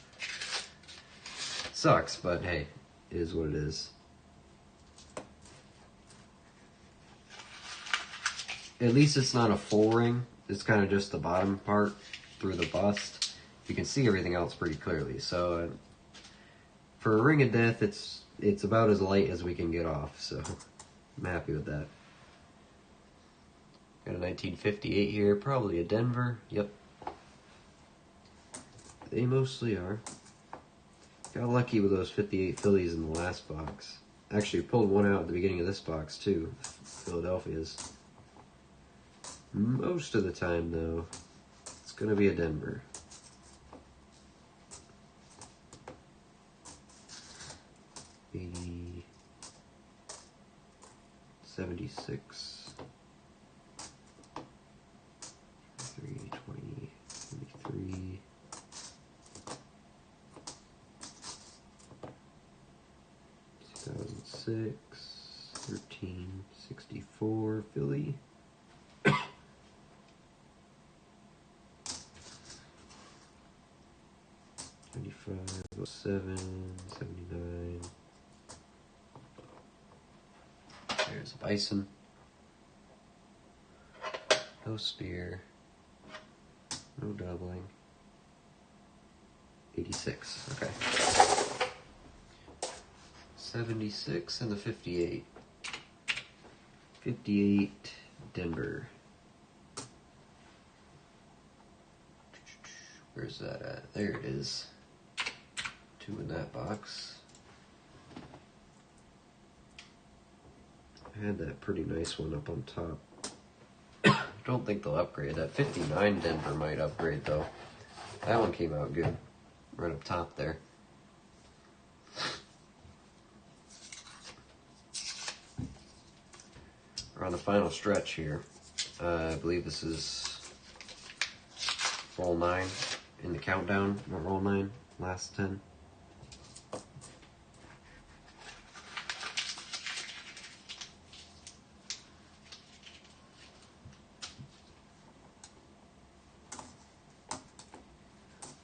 sucks, but hey, it is what it is. At least it's not a full ring. It's kind of just the bottom part through the bust. You can see everything else pretty clearly. So for a Ring of Death, it's about as light as we can get off. So I'm happy with that. Got a 1958 here, probably a Denver. Yep. They mostly are. Got lucky with those 58 Phillies in the last box. Actually, pulled one out at the beginning of this box, too. Philadelphia's. Most of the time, though, it's going to be a Denver. '80, 76. 320, 73. 2006, 13, 64, Philly. 95, 07, 79. There's a Bison. No spear. No doubling. 86. Okay. 76 and the 58. 58 Denver. Where's that at? There it is. 2 in that box. I had that pretty nice one up on top. don't think they'll upgrade. That 59 Denver might upgrade, though. That one came out good. Right up top there. We're on the final stretch here. I believe this is roll 9 in the countdown. Not roll 9, last 10.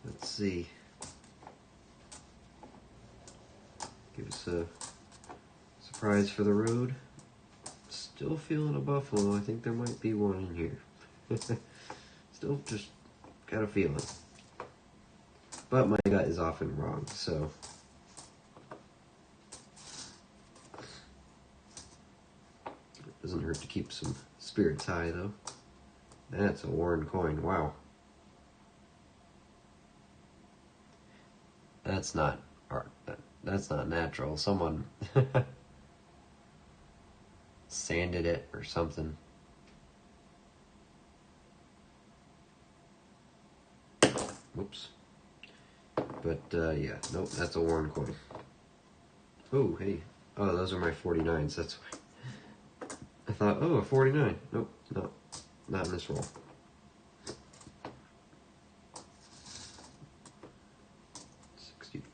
Let's see. Give us a surprise for the road. Still feeling a buffalo. I think there might be one in here. Still just got a feeling. But my gut is often wrong, so. It doesn't hurt to keep some spirits high, though. That's a worn coin. Wow. That's not art. That's not natural. Someone sanded it or something. Whoops. But yeah, nope, that's a worn coin. Oh, hey. Oh, those are my 49s. That's why. I thought, oh, a 49. Nope, no, not in this roll.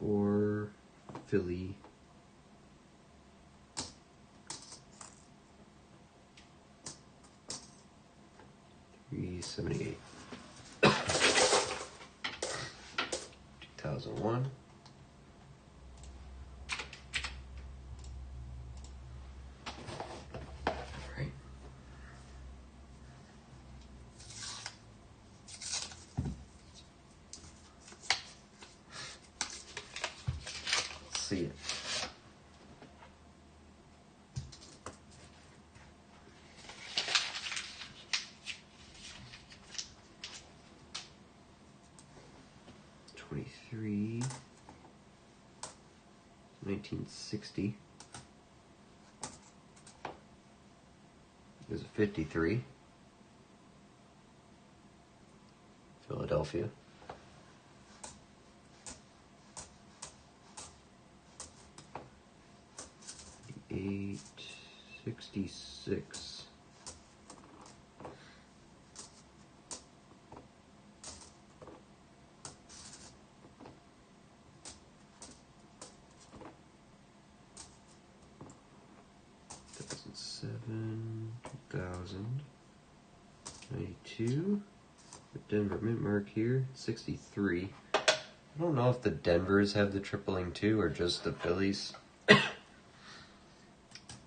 Or Philly. $378. 2001. All right. See it. $23, 1960. There's a 53. Philadelphia. 866. $2007, 2000, 92. The Denver mint mark here, 63. I don't know if the Denvers have the tripling too, or just the Phillies.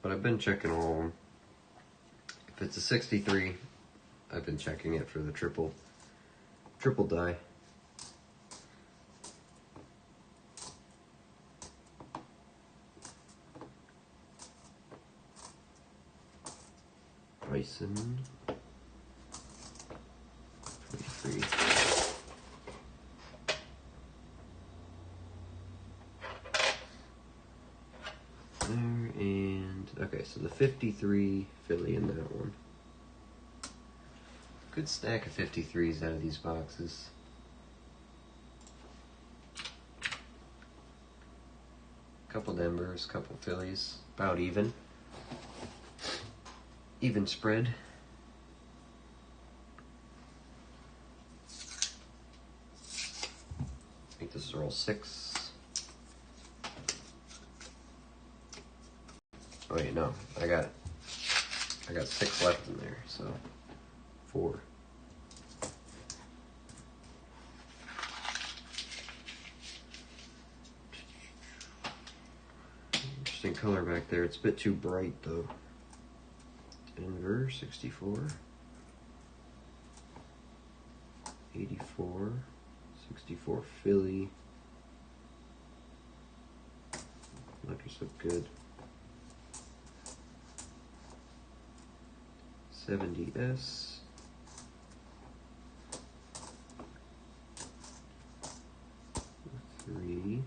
But I've been checking all of them. If it's a 63, I've been checking it for the triple die. Bryson, 23. There, and okay, so the 53 Philly in that one. Good stack of 53s out of these boxes. Couple Denvers, couple Phillies, about even. Even spread. I think this is roll 6. Oh wait, no, I got 6 left in there, so 4. Interesting color back there. It's a bit too bright though. Denver, 64. 84. 64 Philly. Letters look good. 70S. 3.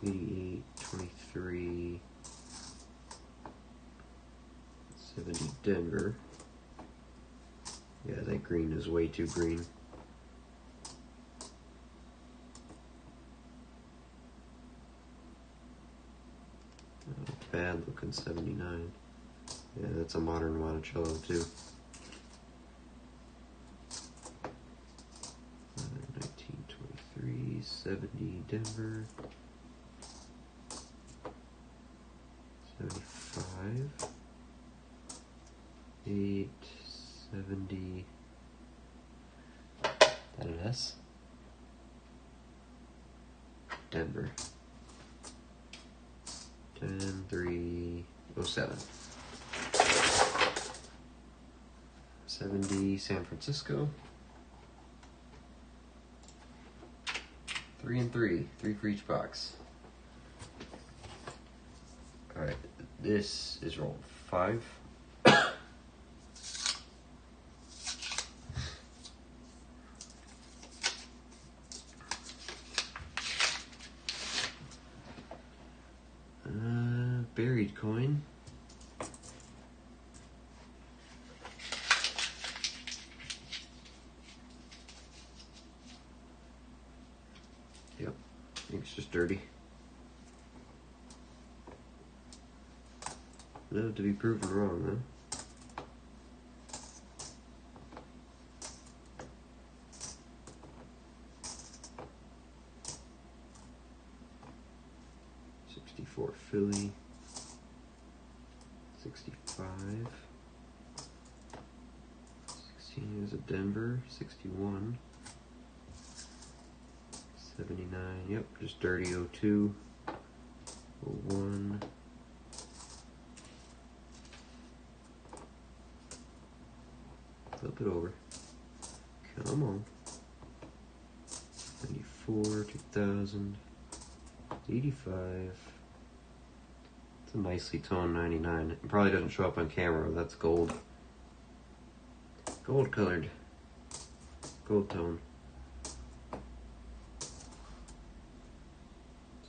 88, 23. 70 Denver. That green is way too green. Oh, bad looking 79. Yeah, that's a modern Monticello too. 1923, 70 Denver. 75. 870. That an S? Denver. 10307. 70 San Francisco. 3 and 3. 3 for each box. Alright, this is roll 5. Buried coin. Yep, I think it's just dirty. No, to be proven wrong, huh? '64 Philly. 65. 16 is a Denver. 61. 79. Yep, just dirty 02. 01. Flip it over. Come on. 94. 2000. 85. It's a nicely toned 99. It probably doesn't show up on camera. That's gold. Gold colored. Gold tone.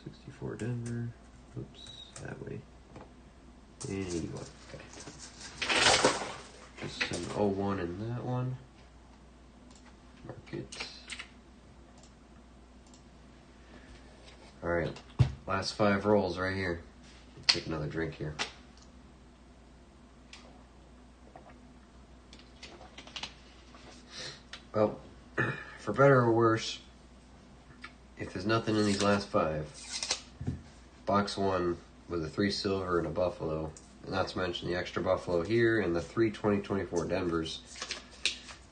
64 Denver. Oops, that way. And 81. Okay. Just an 01 in that one. Mark it. Alright. Last 5 rolls right here. Take another drink here. Well, for better or worse, if there's nothing in these last 5, box 1 with a 3 silver and a buffalo, and not to mention the extra buffalo here and the 3 2024 Denvers,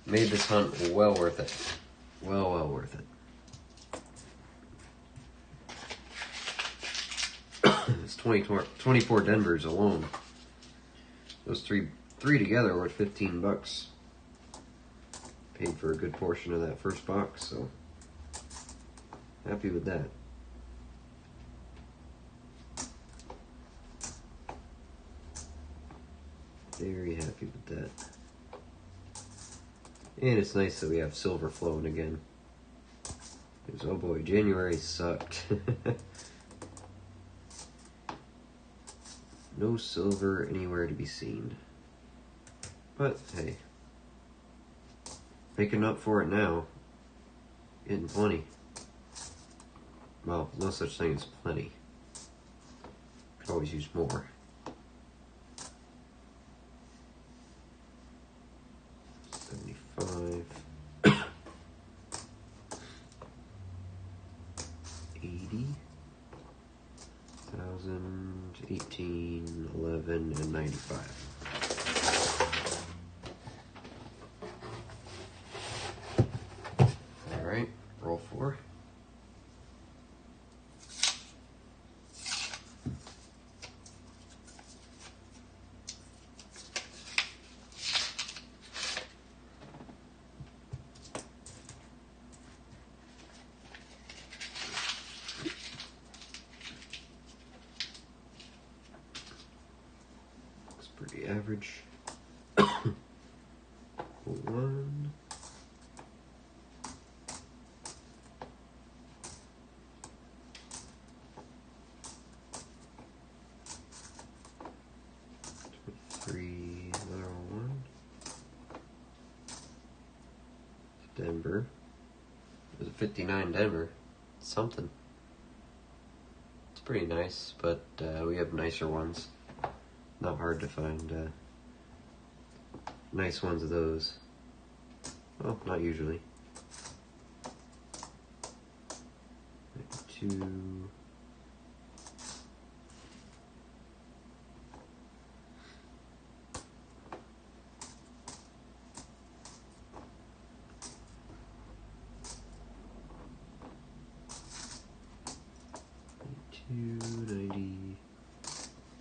made this hunt well worth it. Well worth it. It's 24 Denvers alone. Those three together were $15. Paid for a good portion of that first box, so happy with that. Very happy with that. And it's nice that we have silver flowing again. Because, oh boy, January sucked. No silver anywhere to be seen. But, hey. Making up for it now. Getting plenty. Well, no such thing as plenty. Could always use more. $75. 80. 1,000, 18, 11, and 95. All right, roll 4. Pretty average. 1. 23, another 1. Denver. There's a 59 Denver. Something. It's pretty nice, but we have nicer ones. Not hard to find nice ones of those. Well, not usually. 2. Two, 90,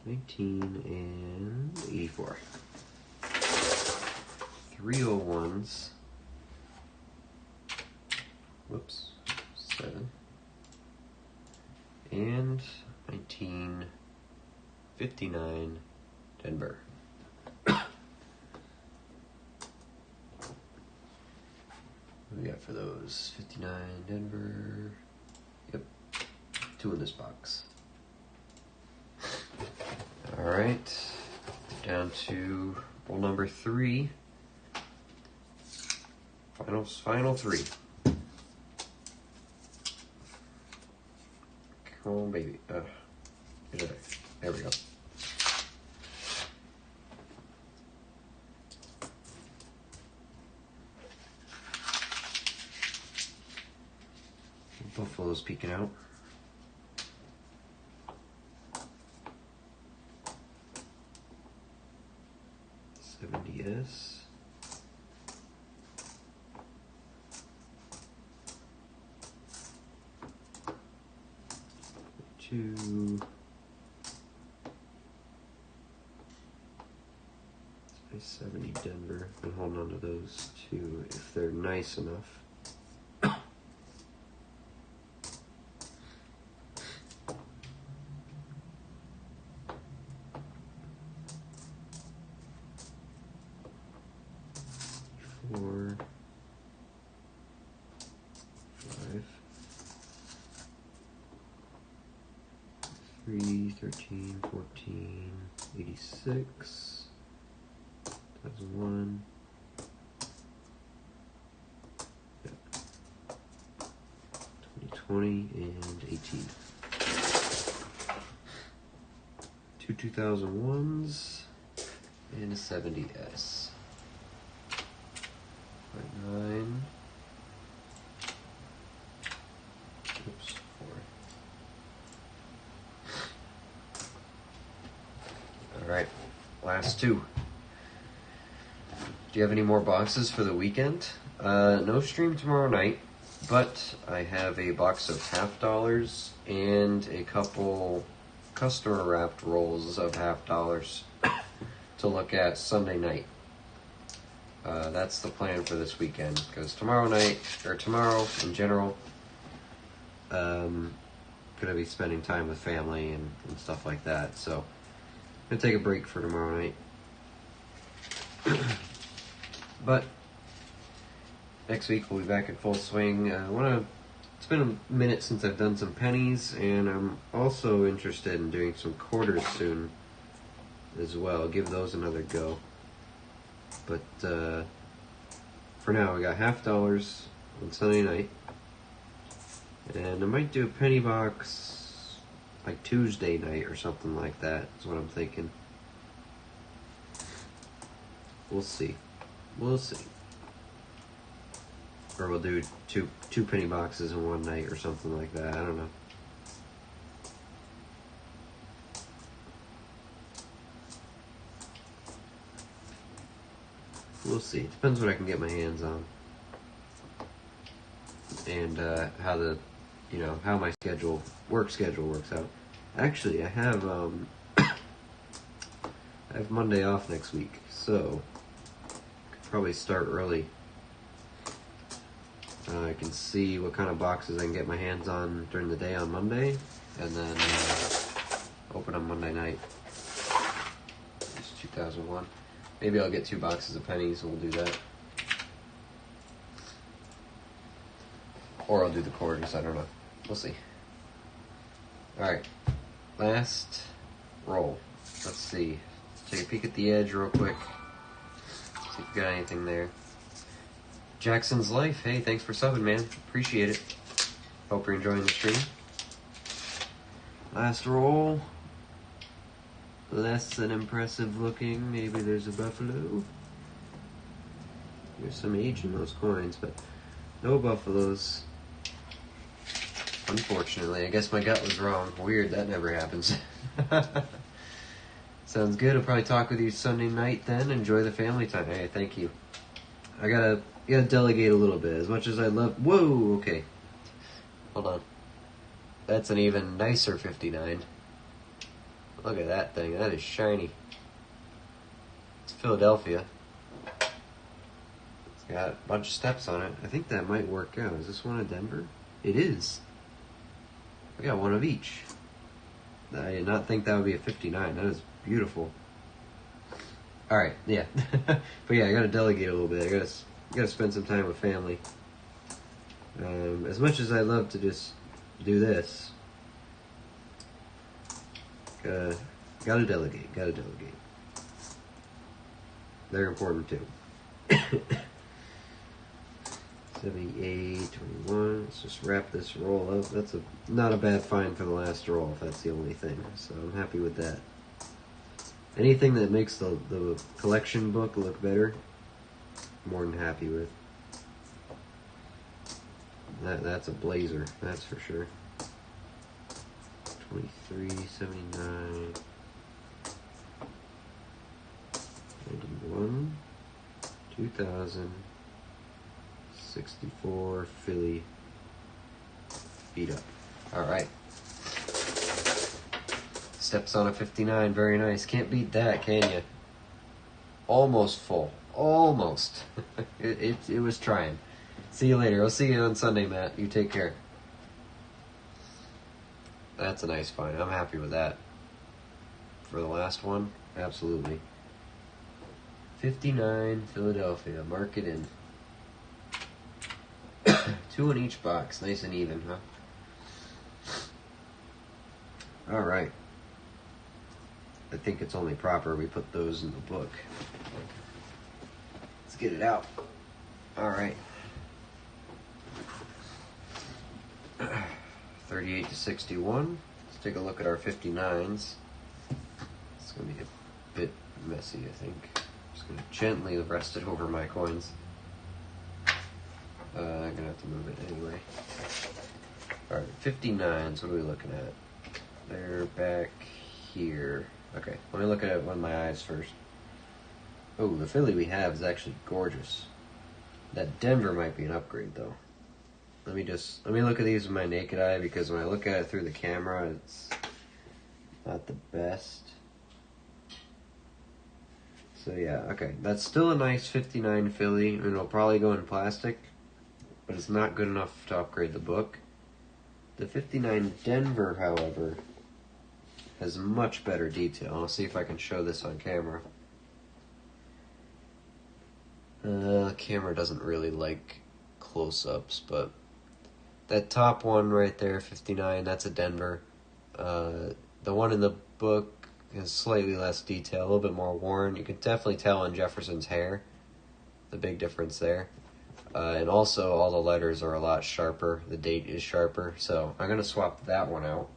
19, and 84. 301s. Whoops. 7. And 1959 Denver. What do we got for those? 59 Denver. Yep. 2 in this box. Alright. Down to roll number 3. Final 3. Come on, baby. There we go. Buffalo's peeking out. $70s. Two. Let's say 70 Denver. I'm holding on to those two if they're nice enough. Four. 5. 3, 13, 14, 86, 2001, yeah. 2020, and 18. 2 2001s, and a 70S. 9. Oops, 4. Alright, last 2. Do you have any more boxes for the weekend? No stream tomorrow night, but I have a box of $half and a couple customer wrapped rolls of $half to look at Sunday night. That's the plan for this weekend, because tomorrow in general, gonna be spending time with family and stuff like that, so I'm gonna take a break for tomorrow night. But next week we'll be back in full swing. It's been a minute since I've done some pennies, and I'm also interested in doing some quarters soon as well. Give those another go. But for now, we got $half on Sunday night, and I might do a penny box like Tuesday night or something like that. Is what I'm thinking. We'll see. Or we'll do two penny boxes in one night or something like that. I don't know. We'll see. It depends what I can get my hands on, and how my work schedule works out. Actually, I have Monday off next week, so I could probably start early. I can see what kind of boxes I can get my hands on during the day on Monday, and then open on Monday night. It's 2001. Maybe I'll get 2 boxes of pennies and we'll do that. Or I'll do the quarters, I don't know. We'll see. Alright, last roll. Let's see. Take a peek at the edge real quick. See if we got anything there. Jackson's Life, hey, thanks for subbing, man. Appreciate it. Hope you're enjoying the stream. Last roll. Less than impressive looking. Maybe there's a buffalo. There's some age in those coins, but no buffaloes. Unfortunately, I guess my gut was wrong. Weird, that never happens. Sounds good. I'll probably talk with you Sunday night then. Enjoy the family time. Hey, thank you. I gotta delegate a little bit. As much as I love... Whoa, okay. Hold on. That's an even nicer 59. Look at that thing. That is shiny. It's Philadelphia. It's got a bunch of steps on it. I think that might work out. Is this one a Denver? It is. I got one of each. I did not think that would be a 59. That is beautiful. Alright, yeah. But yeah, I gotta delegate a little bit. I gotta spend some time with family. As much as I love to just do this, gotta delegate. They're important too. 78, 21. Let's just wrap this roll up. That's not a bad find for the last roll, if that's the only thing. So I'm happy with that. Anything that makes the collection book look better, I'm more than happy with. That's a blazer, that's for sure. 23, 79, 91, 2000, 64, Philly, beat up. Alright. Steps on a 59, very nice. Can't beat that, can you? Almost full. Almost. It was trying. See you later. I'll see you on Sunday, Matt. You take care. That's a nice find. I'm happy with that. For the last one, absolutely. 59, Philadelphia. Mark it in. 2 in each box. Nice and even, huh? Alright. I think it's only proper we put those in the book. Let's get it out. Alright. 38 to 61. Let's take a look at our 59s. It's going to be a bit messy, I think. I'm just going to gently rest it over my coins. I'm going to have to move it anyway. Alright, 59s. What are we looking at? They're back here. Okay, let me look at it with my eyes first. Oh, the Philly we have is actually gorgeous. That Denver might be an upgrade, though. Let me look at these with my naked eye, because when I look at it through the camera, it's not the best. So yeah, okay. That's still a nice 59 Philly, and it'll probably go in plastic, but it's not good enough to upgrade the book. The 59 Denver, however, has much better detail. I'll see if I can show this on camera. The camera doesn't really like close-ups, but that top one right there, 59, that's a Denver. The one in the book has slightly less detail, a little bit more worn. You can definitely tell on Jefferson's hair, the big difference there. And also, all the letters are a lot sharper. The date is sharper, so I'm going to swap that one out.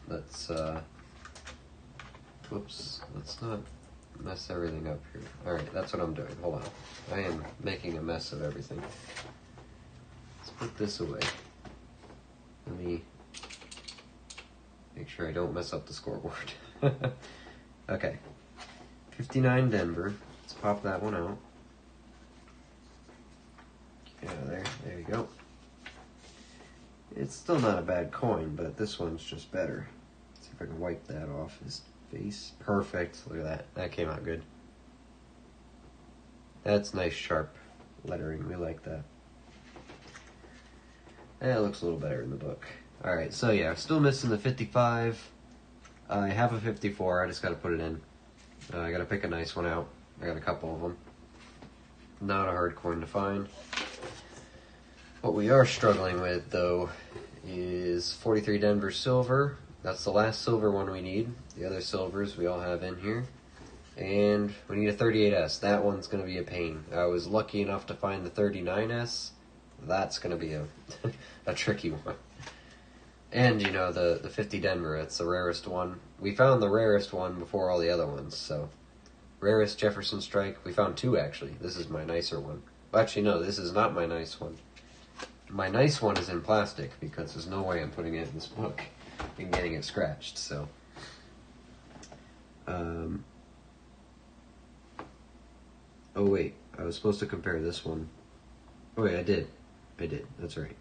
Let's not mess everything up here. Alright, that's what I'm doing. Hold on. I am making a mess of everything. Let's put this away. Let me make sure I don't mess up the scoreboard. Okay. 59 Denver. Let's pop that one out. Yeah, there you go. It's still not a bad coin, but this one's just better. Let's see if I can wipe that off his face. Perfect. Look at that. That came out good. That's nice sharp lettering. We like that. That looks a little better in the book. Alright, so yeah, still missing the 55. I have a 54. I just got to put it in. I got to pick a nice one out. I got a couple of them. Not a hard coin to find. What we are struggling with, though, is 43 Denver silver. That's the last silver one we need. The other silvers we all have in here. And we need a 38S. That one's going to be a pain. I was lucky enough to find the 39S. That's going to be a tricky one. And, you know, the 50 Denver, it's the rarest one. We found the rarest one before all the other ones, so. Rarest Jefferson Strike. We found two, actually. This is my nicer one. Well, actually, no, this is not my nice one. My nice one is in plastic, because there's no way I'm putting it in this book and getting it scratched, so. Oh, wait. I was supposed to compare this one. Oh, wait, I did. That's right.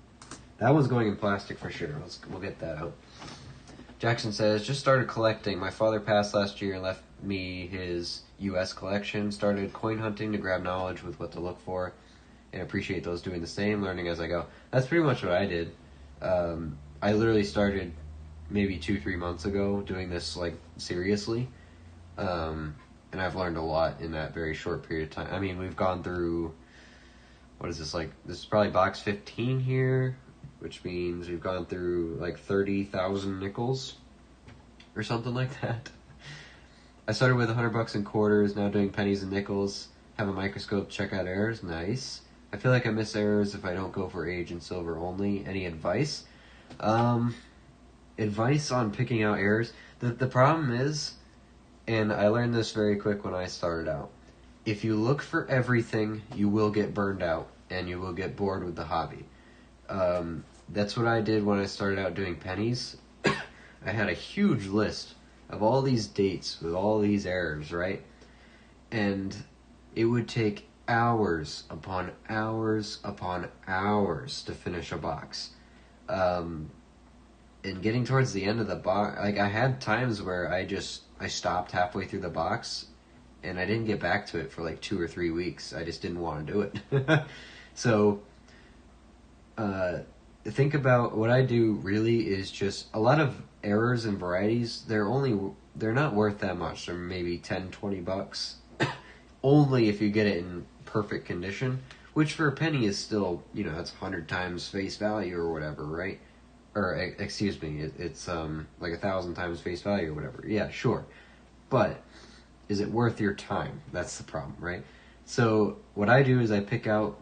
That one's going in plastic for sure. We'll get that out. Jackson says, just started collecting. My father passed last year and left me his U.S. collection. Started coin hunting to grab knowledge with what to look for. And appreciate those doing the same, learning as I go. That's pretty much what I did. I literally started maybe 2-3 months ago doing this, like, seriously. And I've learned a lot in that very short period of time. I mean, we've gone through, what is this, like, this is probably box 15 here, which means we've gone through, like, 30,000 nickels or something like that. I started with $100 in quarters, now doing pennies and nickels. Have a microscope, check out errors, nice. I feel like I miss errors if I don't go for age and silver only. Any advice? Advice on picking out errors? The problem is, and I learned this very quick when I started out, if you look for everything, you will get burned out, and you will get bored with the hobby. That's what I did when I started out doing pennies. I had a huge list of all these dates with all these errors, right? And it would take hours upon hours upon hours to finish a box. And getting towards the end of the box, like, I had times where I stopped halfway through the box, and I didn't get back to it for like 2 or 3 weeks. I just didn't want to do it. So, think about what I do really is just a lot of errors and varieties. They're not worth that much. They're maybe $10-$20. Only if you get it in perfect condition, which for a penny is still, you know, that's 100 times face value or whatever, right? Or, excuse me, it's like 1,000 times face value or whatever. Yeah, sure. But is it worth your time? That's the problem, right? So what I do is I pick out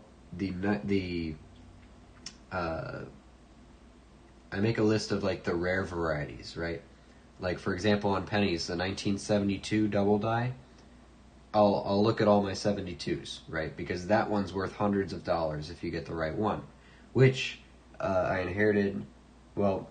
I make a list of, like, the rare varieties, right? Like, for example, on pennies, the 1972 double die, I'll look at all my 72s, right? Because that one's worth hundreds of dollars if you get the right one, which I inherited, well,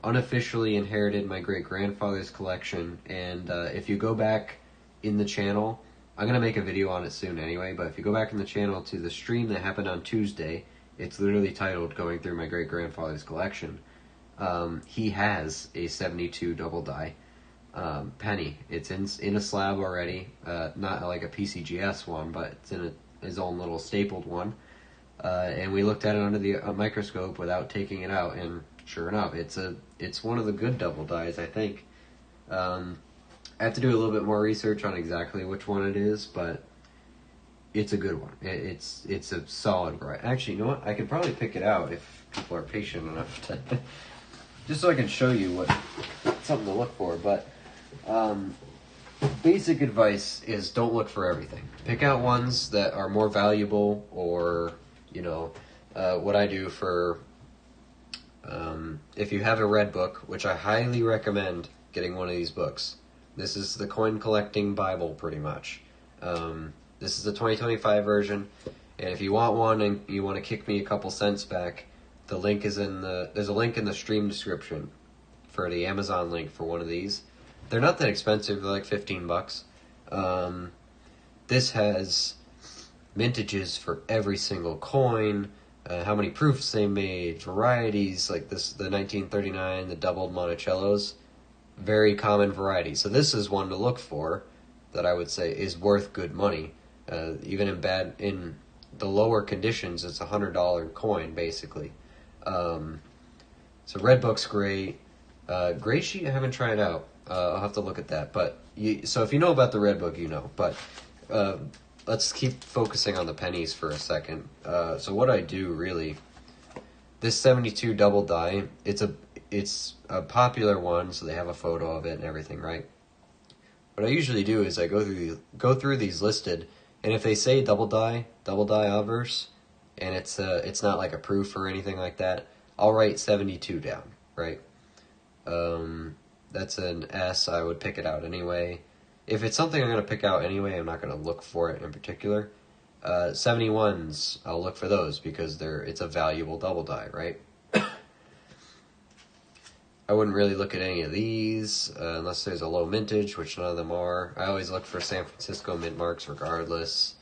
unofficially inherited my great-grandfather's collection, and if you go back in the channel, I'm going to make a video on it soon anyway, but if you go back in the channel to the stream that happened on Tuesday, it's literally titled Going Through My Great-Grandfather's Collection. He has a 72 double die penny. It's in a slab already, not like a PCGS one, but it's in his own little stapled one. And we looked at it under the microscope without taking it out, and sure enough, it's one of the good double dies, I think. I have to do a little bit more research on exactly which one it is, but it's a good one. It's a solid variety. Actually, you know what? I could probably pick it out if people are patient enough to, just so I can show you something to look for. But basic advice is don't look for everything. Pick out ones that are more valuable, or, you know, what I do for, if you have a red book, which I highly recommend getting one of these books. This is the coin collecting Bible, pretty much. This is the 2025 version, and if you want one and you want to kick me a couple cents back, the link is there's a link in the stream description for the Amazon link for one of these. They're not that expensive, they're like $15. This has mintages for every single coin, how many proofs they made, varieties, like this, the 1939, the doubled Monticellos, very common variety. So this is one to look for that I would say is worth good money. Even in the lower conditions, it's $100 coin, basically. So red book's great. Gray sheet I haven't tried out. I'll have to look at that. But so if you know about the red book, you know. But let's keep focusing on the pennies for a second. So what I do really, this 72 double die, it's a popular one, so they have a photo of it and everything, right? what I usually do is I go through these listed, and if they say double die obverse, and it's not like a proof or anything like that, I'll write 72 down, right? That's an S. I would pick it out anyway. If it's something I'm going to pick out anyway, I'm not going to look for it in particular. 71s, I'll look for those because it's a valuable double die, right? I wouldn't really look at any of these unless there's a low mintage, which none of them are. I always look for San Francisco mint marks regardless.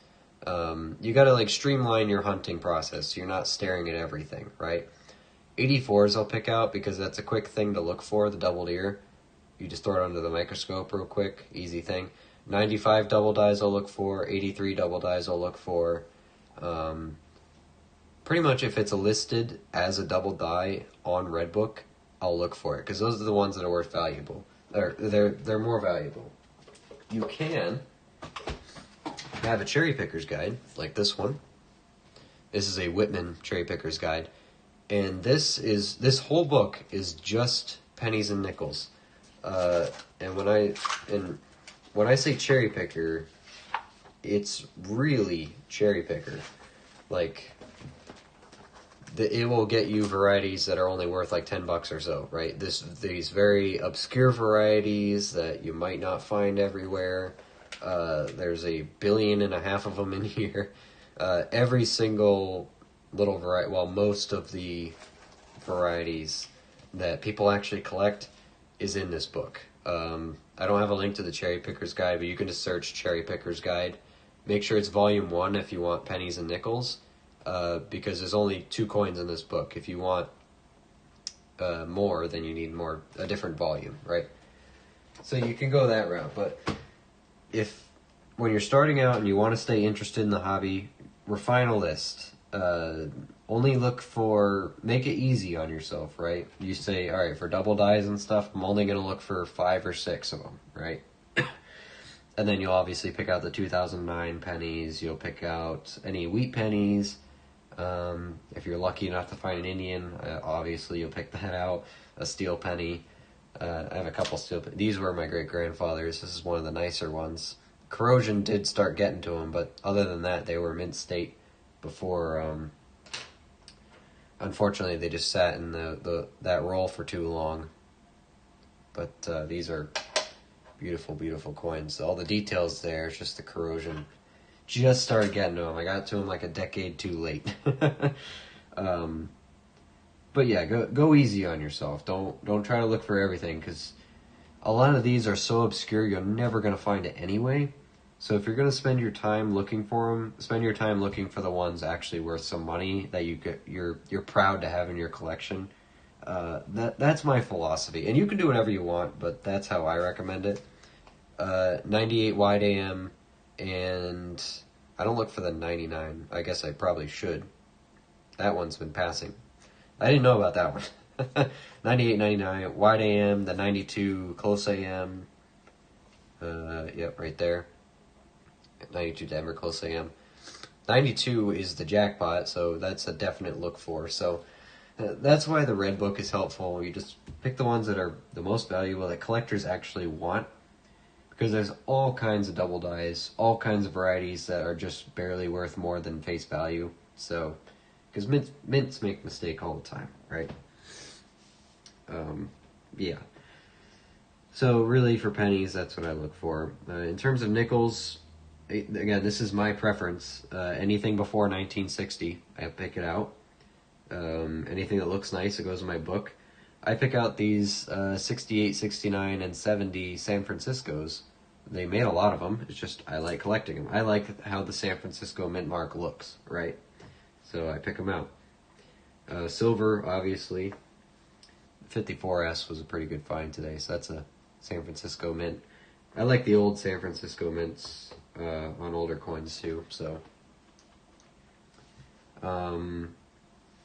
You got to like streamline your hunting process so you're not staring at everything, right? 84s I'll pick out because that's a quick thing to look for, the doubled ear. You just throw it under the microscope real quick, easy thing. 95 double dies I'll look for, 83 double dies I'll look for. Pretty much if it's listed as a double die on Redbook, I'll look for it because those are the ones that are worth valuable. They're more valuable. You can have a cherry picker's guide like this one. This is a Whitman cherry picker's guide, and this whole book is just pennies and nickels. And when I say cherry picker, it's really cherry picker. Like, it will get you varieties that are only worth like $10 or so, right? These very obscure varieties that you might not find everywhere. There's 1.5 billion of them in here. Every single little variety, well, most of the varieties that people actually collect is in this book. I don't have a link to the Cherry Picker's Guide, but you can just search Cherry Picker's Guide. Make sure it's volume 1 if you want pennies and nickels. Because there's only 2 coins in this book. If you want more, then you need a different volume, right? So you can go that route. But when you're starting out and you want to stay interested in the hobby, refine a list. Only make it easy on yourself, right? You say, all right, for double dies and stuff, I'm only going to look for 5 or 6 of them, right? And then you'll obviously pick out the 2009 pennies. You'll pick out any wheat pennies. If you're lucky enough to find an Indian, obviously you'll pick that out. A steel penny. I have a couple steel pennies. These were my great-grandfather's. This is one of the nicer ones. Corrosion did start getting to them, but other than that, they were mint state before. Unfortunately, they just sat in that roll for too long. But these are beautiful, beautiful coins. All the details there, it's just the corrosion. Just started getting to them. I got to them like a decade too late. But yeah, go easy on yourself. Don't try to look for everything because a lot of these are so obscure you're never going to find it anyway. So if you're going to spend your time looking for them, spend your time looking for the ones actually worth some money that you're proud to have in your collection. That's my philosophy, and you can do whatever you want, but that's how I recommend it. 98 wide AM, and I don't look for the 99. I guess I probably should. That one's been passing. I didn't know about that one. 98, 99 wide AM, the 92 close AM. Yep, right there. 92 Denver close AM. 92 is the jackpot, so that's a definite look for. So that's why the red book is helpful. You just pick the ones that are the most valuable that collectors actually want, because there's all kinds of double dies, all kinds of varieties that are just barely worth more than face value. So, because mints make mistakes all the time, right? Yeah. So really, for pennies, that's what I look for. In terms of nickels, again, this is my preference. Anything before 1960, I pick it out. Anything that looks nice, it goes in my book. I pick out these 68, 69, and 70 San Franciscos. They made a lot of them. It's just I like collecting them. I like how the San Francisco mint mark looks, right? So I pick them out. Silver, obviously. 54S was a pretty good find today, so that's a San Francisco mint. I like the old San Francisco mints on older coins too, so.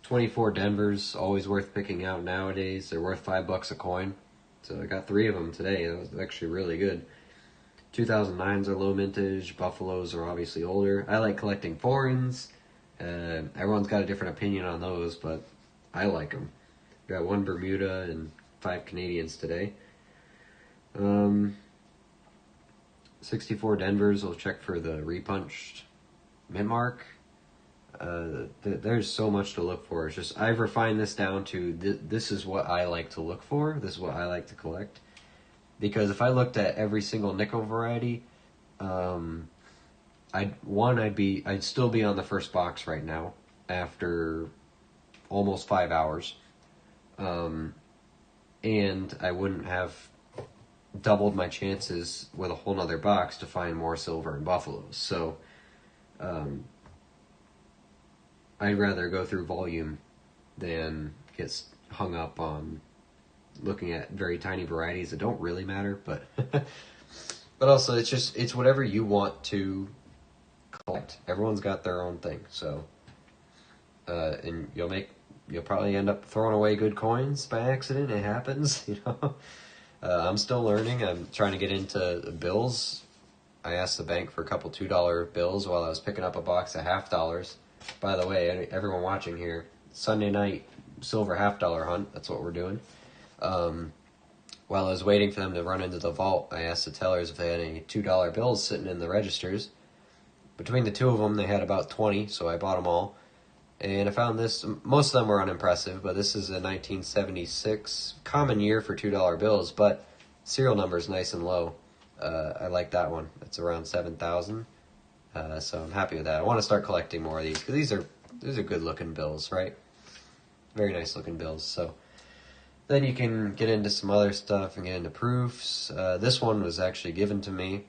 24 Denver's always worth picking out nowadays. They're worth $5 a coin. So I got 3 of them today. That was actually really good. 2009s are low mintage. Buffaloes are obviously older. I like collecting foreigns. Everyone's got a different opinion on those, but I like them. Got 1 Bermuda and 5 Canadians today. 64 Denvers will check for the repunched mint mark. There's so much to look for. It's just I've refined this down to this is what I like to look for. This is what I like to collect. Because if I looked at every single nickel variety, I'd still be on the first box right now after almost 5 hours, and I wouldn't have doubled my chances with a whole nother box to find more silver and buffaloes. So I'd rather go through volume than get hung up on looking at very tiny varieties that don't really matter, but but also it's whatever you want to collect. Everyone's got their own thing, so and you'll probably end up throwing away good coins by accident. It happens, you know. I'm still learning. I'm trying to get into bills. I asked the bank for a couple $2 bills while I was picking up a box of $half. By the way, everyone watching here, Sunday night silver $half hunt. That's what we're doing. While I was waiting for them to run into the vault, I asked the tellers if they had any $2 bills sitting in the registers. Between the two of them, they had about 20, so I bought them all. And I found this, most of them were unimpressive, but this is a 1976, common year for $2 bills, but serial number is nice and low. I like that one. It's around 7,000, so I'm happy with that. I want to start collecting more of these, because these are good-looking bills, right? Very nice-looking bills, so... Then you can get into some other stuff and get into proofs. This one was actually given to me.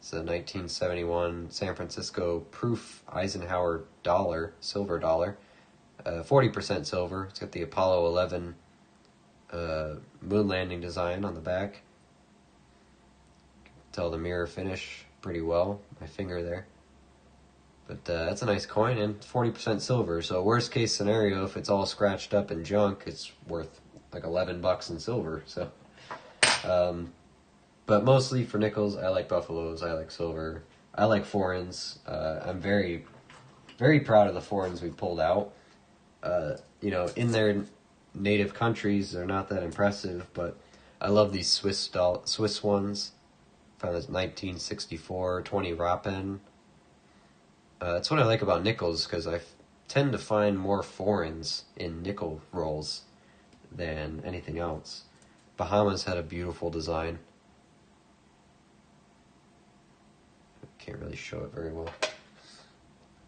It's a 1971 San Francisco proof Eisenhower dollar, silver dollar. 40% silver. It's got the Apollo 11 moon landing design on the back. Tell the mirror finish pretty well. My finger there. But that's a nice coin and 40% silver. So worst case scenario, if it's all scratched up and junk, it's worth like $11 in silver. So, but mostly for nickels, I like buffaloes, I like silver, I like foreigns. I'm very, very proud of the foreigns we pulled out. You know, in their native countries, they're not that impressive, but I love these Swiss ones. Found this 1964 20 Rappen. That's what I like about nickels, because I tend to find more foreigns in nickel rolls than anything else. Bahamas had a beautiful design. Can't really show it very well.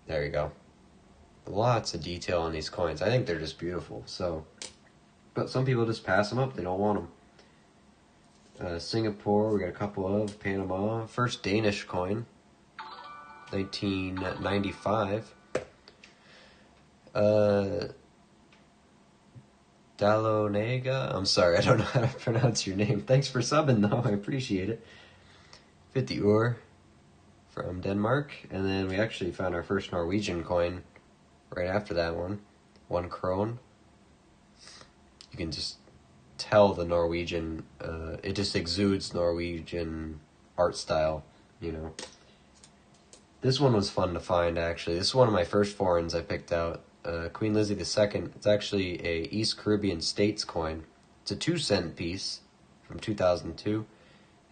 There you go. Lots of detail on these coins. I think they're just beautiful. So, but some people just pass them up. They don't want them. Singapore, we got a couple of. Panama, first Danish coin, 1995. Dalonega, I'm sorry, I don't know how to pronounce your name. Thanks for subbing, though. I appreciate it. 50 ur from Denmark. And then we actually found our first Norwegian coin right after that one. 1 krone. You can just tell the Norwegian, it just exudes Norwegian art style, you know. This one was fun to find, actually. This is one of my first foreigns I picked out. Queen Lizzie II. It's actually a East Caribbean States coin. It's a 2-cent piece from 2002.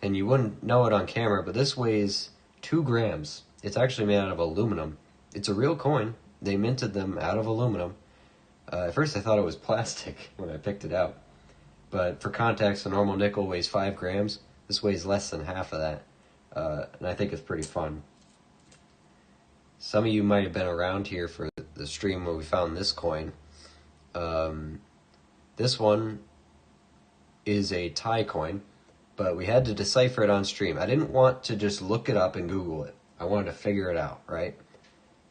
And you wouldn't know it on camera, but this weighs 2 grams. It's actually made out of aluminum. It's a real coin. They minted them out of aluminum. At first I thought it was plastic when I picked it out. But for context, a normal nickel weighs 5 grams. This weighs less than half of that. And I think it's pretty fun. Some of you might have been around here for the stream where we found this coin. This one is a Thai coin, but we had to decipher it on stream. I didn't want to just look it up and Google it. I wanted to figure it out, right?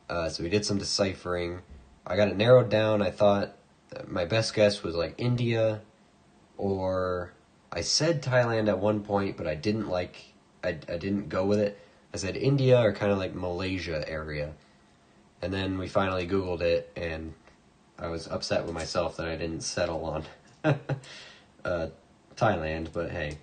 So we did some deciphering. I got it narrowed down. I thought my best guess was like India, or I said Thailand at one point, but I didn't go with it. I said India or kind of like Malaysia area. And then we finally Googled it, and I was upset with myself that I didn't settle on Thailand, but hey.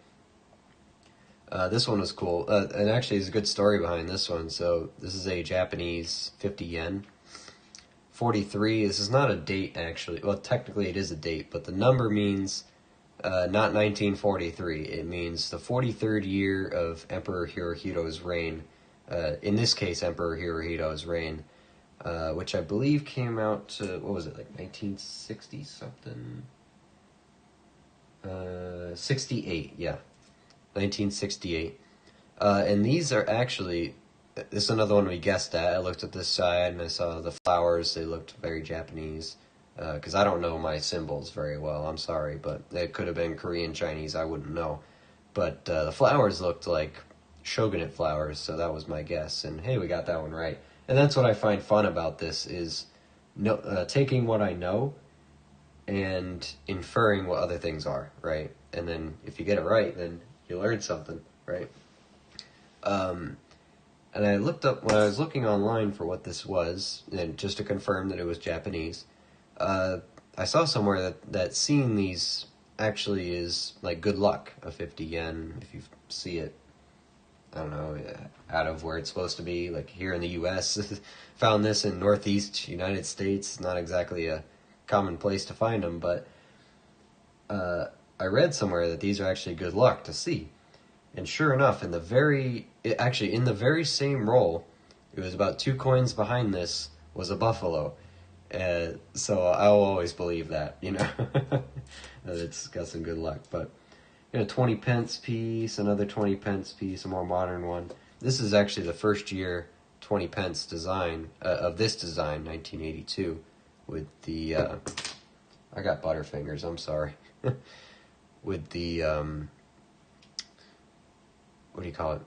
This one was cool. And actually there's a good story behind this one. So this is a Japanese 50 yen. 43, this is not a date actually. Well, technically it is a date, but the number means not 1943. It means the 43rd year of Emperor Hirohito's reign. In this case, Emperor Hirohito's reign, which I believe came out to, what was it, like 1960 something? 68, yeah. 1968. And these are actually, this is another one we guessed at. I looked at this side and I saw the flowers. They looked very Japanese. Because I don't know my symbols very well. I'm sorry, but it could have been Korean, Chinese. I wouldn't know. But the flowers looked like shogunate flowers, so that was my guess. And hey, we got that one right. And that's what I find fun about this is taking what I know and inferring what other things are, right? And then if you get it right, then you learn something, right? And I looked up, when I was looking online for what this was, and just to confirm that it was Japanese, I saw somewhere that seeing these actually is like good luck, a 50 yen, if you see it, I don't know, out of where it's supposed to be, like here in the U.S. Found this in Northeast United States, not exactly a common place to find them, but I read somewhere that these are actually good luck to see. And sure enough, in the very same roll, it was about 2 coins behind this, was a buffalo. So I'll always believe that, you know, that it's got some good luck. But, you know, 20 pence piece, another 20 pence piece, a more modern one. This is actually the first year 20 pence design, of this design, 1982, with the, I got butterfingers, I'm sorry, with the, what do you call it?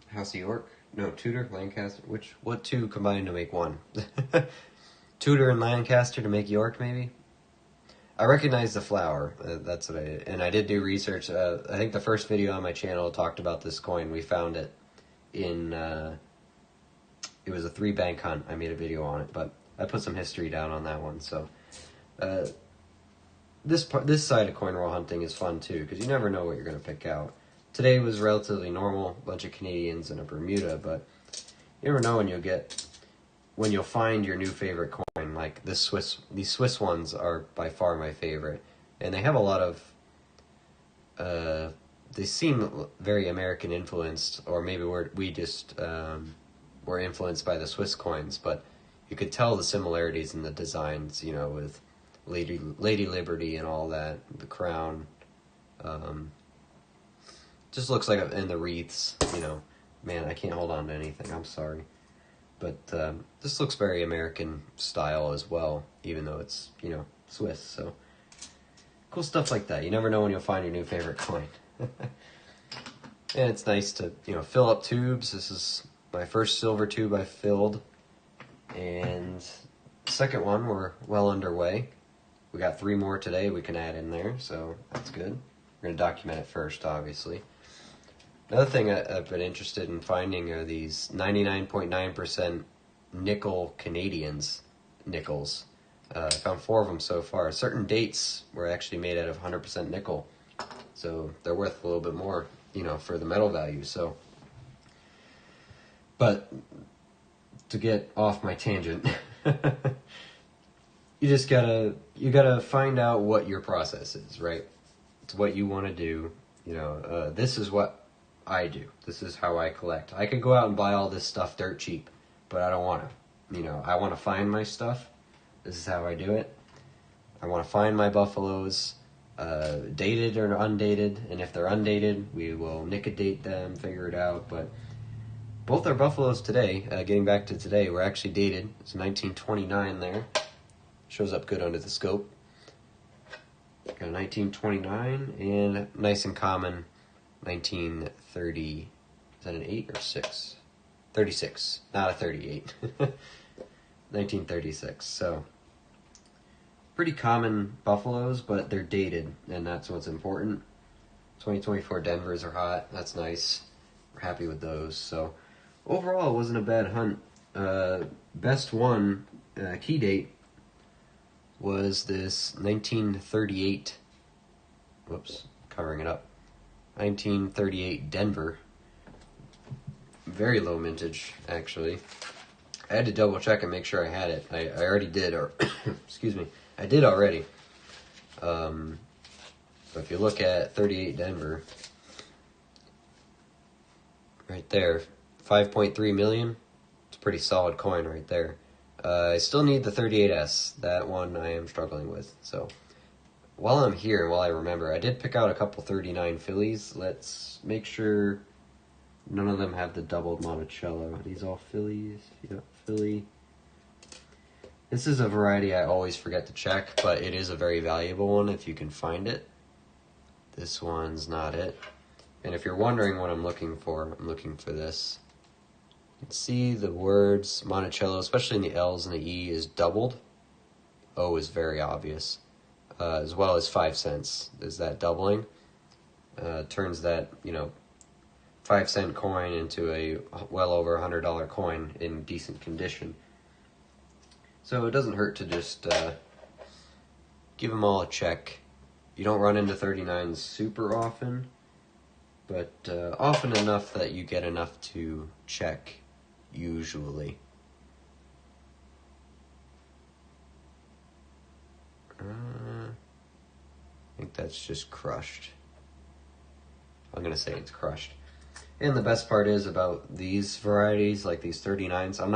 House of York? No, Tudor, Lancaster. What two combined to make one? Tudor and Lancaster to make York, maybe? I recognize the flower. That's what I did. And I did do research. I think the first video on my channel talked about this coin. We found it in, it was a 3-bank hunt. I made a video on it, but I put some history down on that one. So, this side of coin roll hunting is fun too, because you never know what you're going to pick out. Today was relatively normal, bunch of Canadians in a Bermuda, but you never know when you'll find your new favorite coin. Like these Swiss ones are by far my favorite, and they have a lot of, they seem very American influenced, or maybe we just were influenced by the Swiss coins, but you could tell the similarities in the designs, you know, with Lady Liberty and all that, the crown. Just looks like, and the wreaths, you know. Man, I can't hold on to anything, I'm sorry. But this looks very American style as well, even though it's, you know, Swiss, so. Cool stuff like that. You never know when you'll find your new favorite coin. And it's nice to, you know, fill up tubes. This is my first silver tube I filled. And the second one, we're well underway. We got 3 more today we can add in there, so that's good. We're going to document it first, obviously. Another thing I've been interested in finding are these 99.9% nickel nickels. I found 4 of them so far. Certain dates were actually made out of 100% nickel, so they're worth a little bit more, you know, for the metal value. So, but to get off my tangent, you gotta find out what your process is, right? It's what you want to do. You know, this is what I do. This is how I collect. I could go out and buy all this stuff dirt cheap, but I don't want to. You know, I want to find my stuff. This is how I do it. I want to find my buffaloes, dated or undated, and if they're undated, we will nick-a-date them, figure it out. But both our buffaloes today, getting back to today, were actually dated. It's 1929 there. Shows up good under the scope. Got a 1929 and nice and common 1930. Is that an 8 or 6? 36, not a 38. 1936. So pretty common buffaloes, but they're dated, and that's what's important. 2024 Denvers are hot. That's nice. We're happy with those. So overall, it wasn't a bad hunt. Best one, key date, was this 1938, whoops, covering it up, 1938 Denver. Very low mintage, actually. I had to double check and make sure I had it. I already did, or, excuse me, I did already. But if you look at 38 Denver, right there, 5.3 million. It's a pretty solid coin right there. I still need the 38S. That one I am struggling with. So while I'm here and while I remember, I did pick out a couple 39 Phillies. Let's make sure none of them have the doubled Monticello. Are these all Phillies? Yep, Philly. This is a variety I always forget to check, but it is a very valuable one if you can find it. This one's not it. And if you're wondering what I'm looking for this. You can see the words Monticello, especially in the L's and the E, is doubled. O is very obvious. As well as 5 cents. Is that doubling? Turns that, 5-cent coin into a well over $100 coin in decent condition. So it doesn't hurt to just give them all a check. You don't run into 39s super often, but often enough that you get enough to check, usually. I think that's just crushed. I'm going to say it's crushed. And the best part is about these varieties, like these 39s, I'm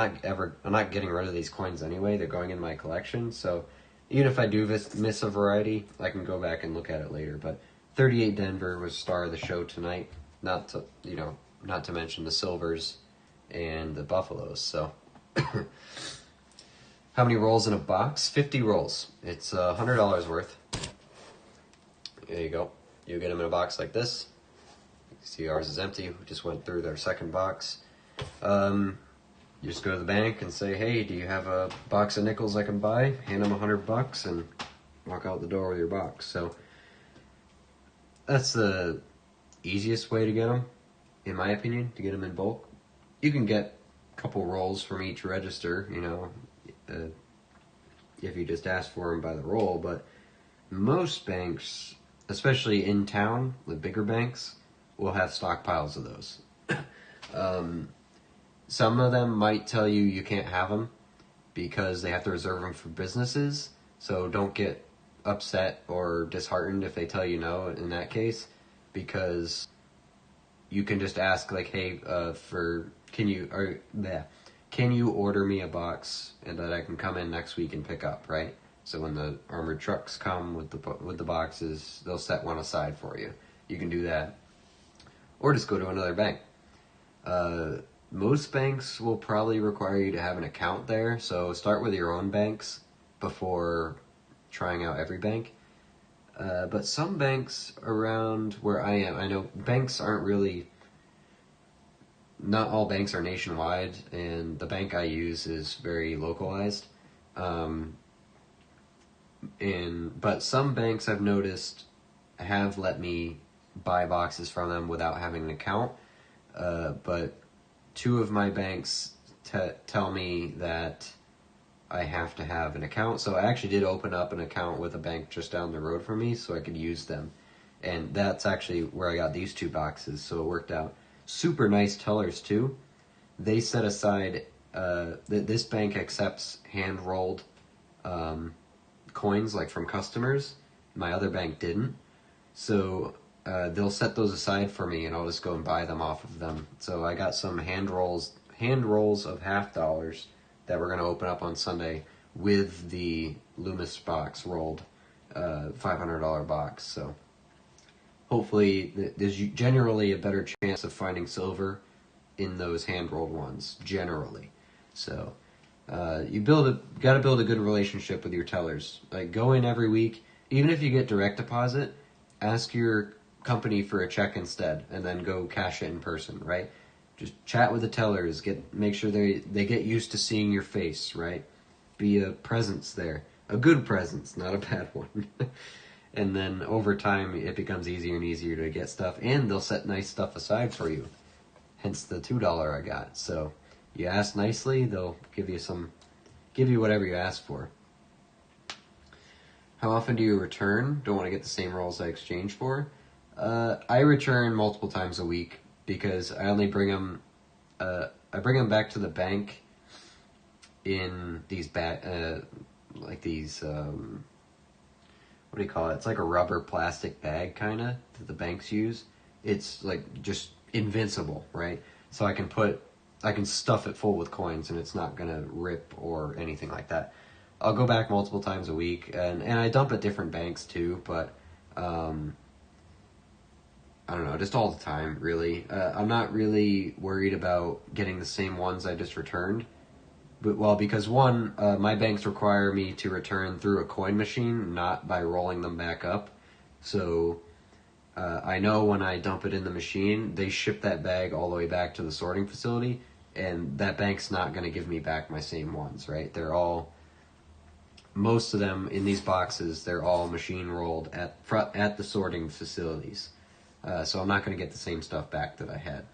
not getting rid of these coins anyway. They're going in my collection. So even if I do miss a variety, I can go back and look at it later. But 38 Denver was star of the show tonight. Not to mention the silvers and the buffaloes. So how many rolls in a box? 50 rolls. It's $100 worth. There you go. You get them in a box like this. See, ours is empty. We just went through their second box. You just go to the bank and say, hey, do you have a box of nickels I can buy? Hand them $100 and walk out the door with your box. So that's the easiest way to get them, in my opinion, to get them in bulk. You can get a couple rolls from each register, if you just ask for them by the roll. But most banks, especially in town, the bigger banks, will have stockpiles of those. Some of them might tell you you can't have them because they have to reserve them for businesses. So don't get upset or disheartened if they tell you no in that case, because you can just ask like, hey, can you order me a box and that I can come in next week and pick up, right? So when the armored trucks come with the boxes, they'll set one aside for you. You can do that. Or just go to another bank. Most banks will probably require you to have an account there, so start with your own banks before trying out every bank. But some banks around where I am, I know banks aren't really, not all banks are nationwide, and the bank I use is very localized. But some banks I've noticed have let me buy boxes from them without having an account, but two of my banks tell me that I have to have an account. So I actually did open up an account with a bank just down the road from me so I could use them, and that's actually where I got these two boxes, so it worked out. Super nice tellers too. They set aside, this bank accepts hand-rolled coins like from customers. My other bank didn't, so they'll set those aside for me, and I'll just go and buy them off of them. So I got some hand rolls of $50 that we're going to open up on Sunday with the Loomis box rolled, $500 box. So hopefully there's generally a better chance of finding silver in those hand rolled ones, generally. So you got to build a good relationship with your tellers. Like, go in every week, even if you get direct deposit, ask your company for a check instead, and then go cash it in person, right? Just chat with the tellers, make sure they get used to seeing your face, right? Be a presence there. A good presence, not a bad one. And then over time, it becomes easier and easier to get stuff, and they'll set nice stuff aside for you. Hence the $2 I got. So you ask nicely, they'll give you whatever you ask for. How often do you return? Don't want to get the same rolls I exchanged for. I return multiple times a week because I only bring them. I bring them back to the bank in these what do you call it? It's like a rubber plastic bag kind of that the banks use. It's like just invincible, right? So I can stuff it full with coins and it's not gonna rip or anything like that. I'll go back multiple times a week, and I dump at different banks too, but I don't know, just all the time, really. I'm not really worried about getting the same ones I just returned. But, well, because one, my banks require me to return through a coin machine, not by rolling them back up. So I know when I dump it in the machine, they ship that bag all the way back to the sorting facility, and that bank's not going to give me back my same ones, right? Most of them in these boxes, they're all machine rolled at the sorting facilities. So I'm not going to get the same stuff back that I had.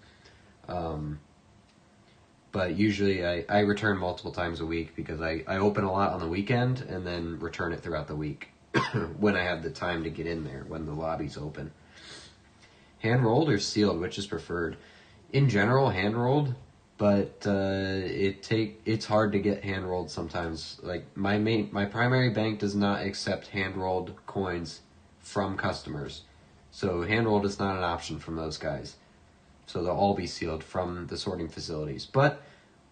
But usually I return multiple times a week because I open a lot on the weekend and then return it throughout the week when I have the time to get in there, when the lobby's open. Hand-rolled or sealed, which is preferred? In general, hand-rolled, but it's hard to get hand-rolled sometimes. Like my primary bank does not accept hand-rolled coins from customers. So hand-rolled is not an option from those guys. So they'll all be sealed from the sorting facilities. But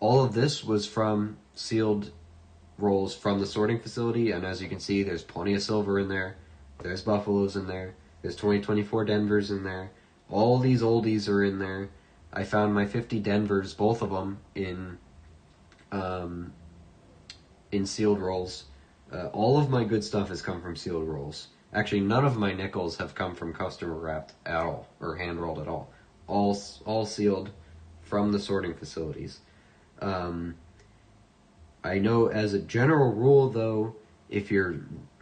all of this was from sealed rolls from the sorting facility. And as you can see, there's plenty of silver in there. There's Buffaloes in there. There's 2024 Denvers in there. All these oldies are in there. I found my 50 Denvers, both of them, in sealed rolls. All of my good stuff has come from sealed rolls. Actually, none of my nickels have come from customer wrapped at all, or hand rolled at all. All sealed from the sorting facilities. I know as a general rule, though, if you're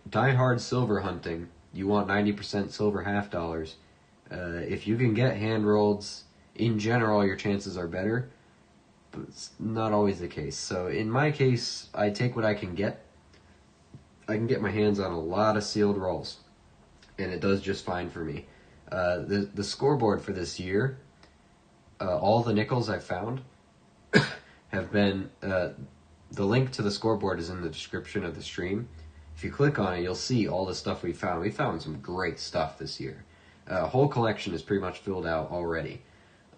diehard silver hunting, you want 90% silver half dollars. If you can get hand rolleds, in general, your chances are better, but it's not always the case. So in my case, I take what I can get. I can get my hands on a lot of sealed rolls, and it does just fine for me. The scoreboard for this year, all the nickels I've found have been, the link to the scoreboard is in the description of the stream. If you click on it, you'll see all the stuff we found. We found some great stuff this year. Whole collection is pretty much filled out already,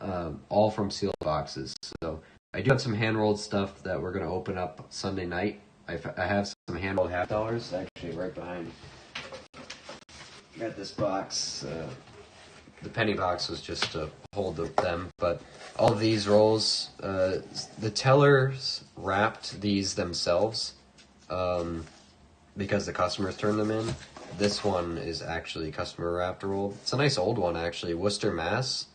all from sealed boxes. So I do have some hand-rolled stuff that we're going to open up Sunday night. I have some hand-rolled half dollars, actually right behind me. Got this box. The penny box was just to hold them, but all of these rolls, the tellers wrapped these themselves because the customers turned them in. This one is actually customer wrapped rolled. It's a nice old one, actually. Worcester, Mass.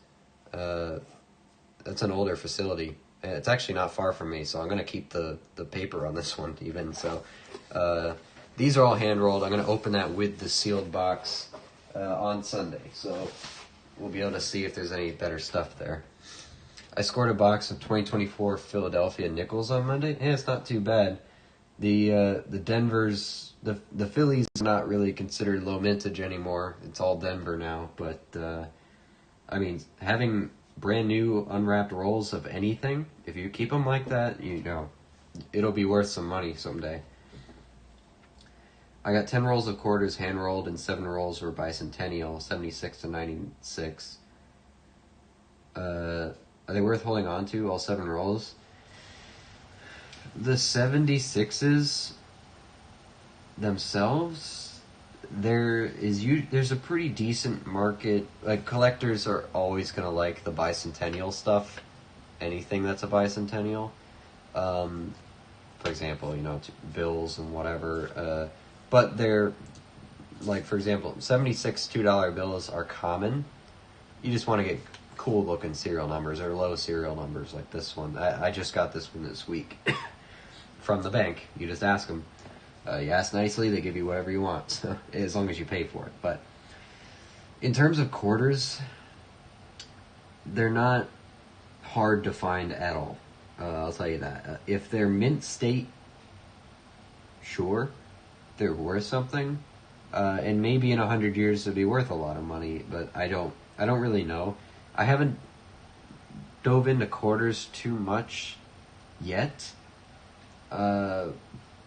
It's an older facility. It's actually not far from me, so I'm going to keep the paper on this one even. So these are all hand-rolled. I'm going to open that with the sealed box on Sunday. So we'll be able to see if there's any better stuff there. I scored a box of 2024 Philadelphia nickels on Monday. Hey, it's not too bad. The Denvers, the Phillies are not really considered low mintage anymore. It's all Denver now. But, I mean, having brand new unwrapped rolls of anything, if you keep them like that, you know, it'll be worth some money someday. I got 10 rolls of quarters hand rolled and 7 rolls were bicentennial, 76 to 96. Are they worth holding on to, all 7 rolls? The 76s themselves, there's a pretty decent market. Like, collectors are always going to like the bicentennial stuff, anything that's a bicentennial. For example, you know, bills and whatever. But they're, like, for example, 76 $2 bills are common. You just want to get cool looking serial numbers or low serial numbers like this one. I just got this one this week from the bank. You just ask them. You ask nicely, they give you whatever you want, as long as you pay for it. But in terms of quarters, they're not hard to find at all. I'll tell you that. If they're mint state, sure, they're worth something. And maybe in 100 years they'll be worth a lot of money, but I don't really know. I haven't dove into quarters too much yet.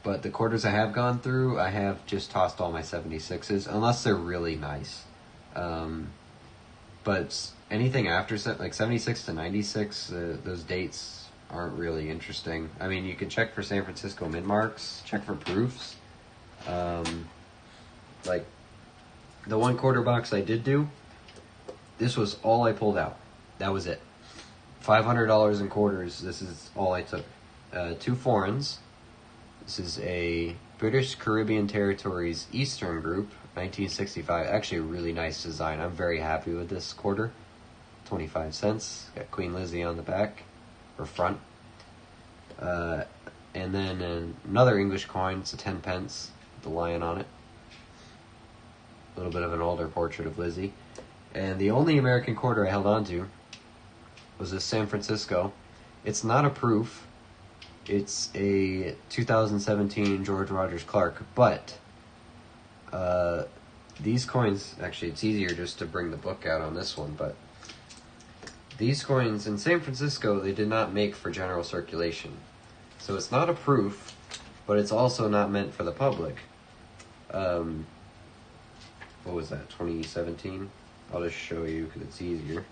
But the quarters I have gone through, I have just tossed all my 76s, unless they're really nice. But anything after, like 76 to 96, those dates aren't really interesting. I mean, you can check for San Francisco mint marks, check for proofs. Like, the 1/4 box I did do, this was all I pulled out. That was it. $500 in quarters, this is all I took. 2 foreigns. This is a British Caribbean Territories Eastern Group, 1965. Actually, a really nice design. I'm very happy with this quarter. 25 cents. Got Queen Lizzie on the back, or front. And then another English coin. It's a 10 pence with the lion on it. A little bit of an older portrait of Lizzie. And the only American quarter I held on to was this San Francisco. It's not a proof. It's a 2017 George Rogers Clark, but these coins, actually it's easier just to bring the book out on this one, but these coins in San Francisco, they did not make for general circulation. So it's not a proof, but it's also not meant for the public. What was that, 2017? I'll just show you because it's easier.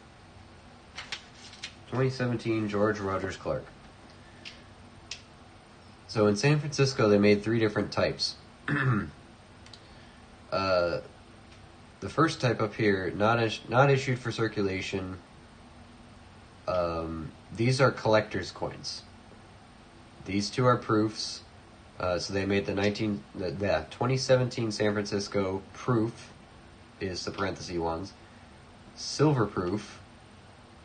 2017 George Rogers Clark. So in San Francisco, they made 3 different types. The first type up here, not issued for circulation. These are collector's coins. These 2 are proofs. So they made the 2017 San Francisco proof is the parenthesis ones, silver proof,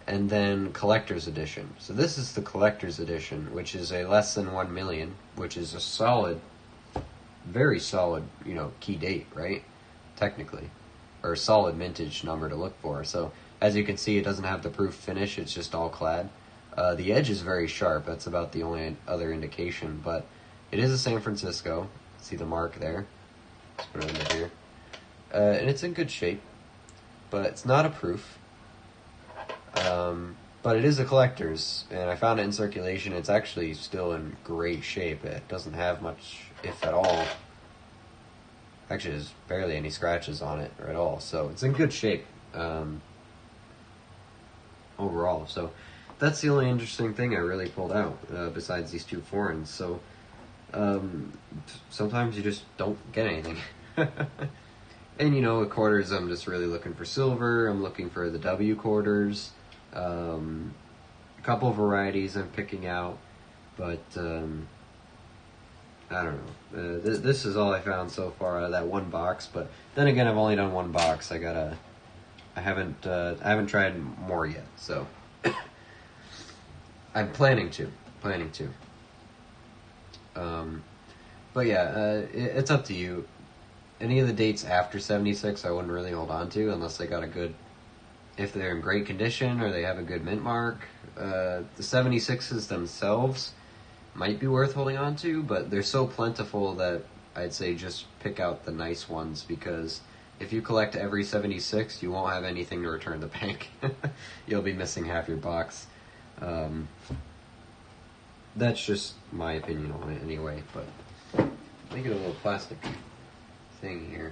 and then collector's edition. So this is the collector's edition, which is a less than 1 million, which is a solid, very solid, key date, right? Technically, or a solid mintage number to look for. So as you can see, it doesn't have the proof finish; it's just all clad. The edge is very sharp. That's about the only other indication, but it is a San Francisco. See the mark there? Let's put it under here, and it's in good shape, but it's not a proof. But it is a collector's, and I found it in circulation. It's actually still in great shape. It doesn't have much, if at all. Actually, there's barely any scratches on it or at all, so it's in good shape overall. So that's the only interesting thing I really pulled out, besides these 2 foreigns. So sometimes you just don't get anything. And with quarters, I'm just really looking for silver. I'm looking for the W quarters. A couple of varieties I'm picking out, but I don't know. This is all I found so far out of that 1 box. But then again, I've only done 1 box. I haven't tried more yet. So I'm planning to. But yeah, it's up to you. Any of the dates after 76, I wouldn't really hold on to unless they got a good, if they're in great condition or they have a good mint mark. The 76s themselves might be worth holding on to, but they're so plentiful that I'd say just pick out the nice ones, because if you collect every 76, you won't have anything to return to the bank. You'll be missing half your box. That's just my opinion on it anyway, but let me get a little plastic thing here.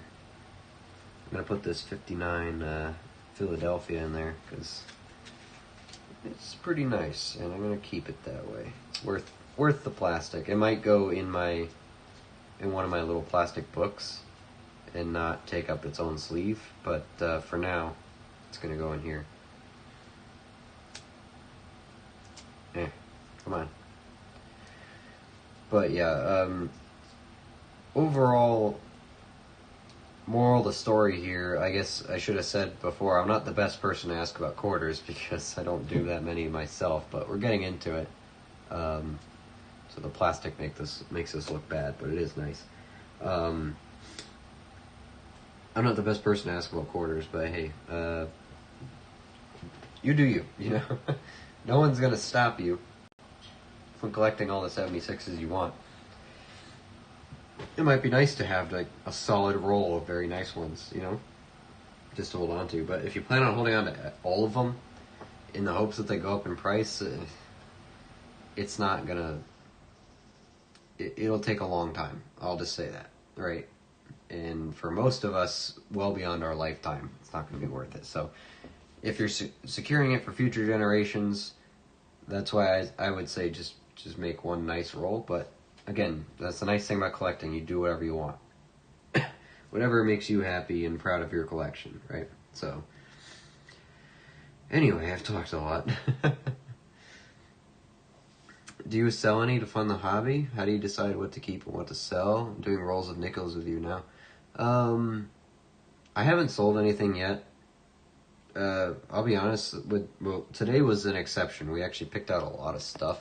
I'm going to put this 59 Philadelphia in there because it's pretty nice, and I'm going to keep it that way. It's worth the plastic. It might go in one of my little plastic books and not take up its own sleeve, but for now, it's going to go in here. Come on. But yeah, overall, moral of the story here, I guess I should have said before, I'm not the best person to ask about quarters because I don't do that many myself, but we're getting into it. So the plastic makes this look bad, but it is nice. I'm not the best person to ask about quarters, but hey, you do you, No one's going to stop you from collecting all the 76s you want. It might be nice to have like a solid roll of very nice ones, just to hold on to. But if you plan on holding on to all of them in the hopes that they go up in price, it's not gonna it'll take a long time. I'll just say that, right? And for most of us, well beyond our lifetime, it's not going to be worth it. So if you're securing it for future generations, that's why I would say just make one nice roll. But again, that's the nice thing about collecting. You do whatever you want. Whatever makes you happy and proud of your collection, right? So anyway, I've talked a lot. Do you sell any to fund the hobby? How do you decide what to keep and what to sell? I'm doing rolls of nickels with you now. I haven't sold anything yet. I'll be honest, today was an exception. We actually picked out a lot of stuff.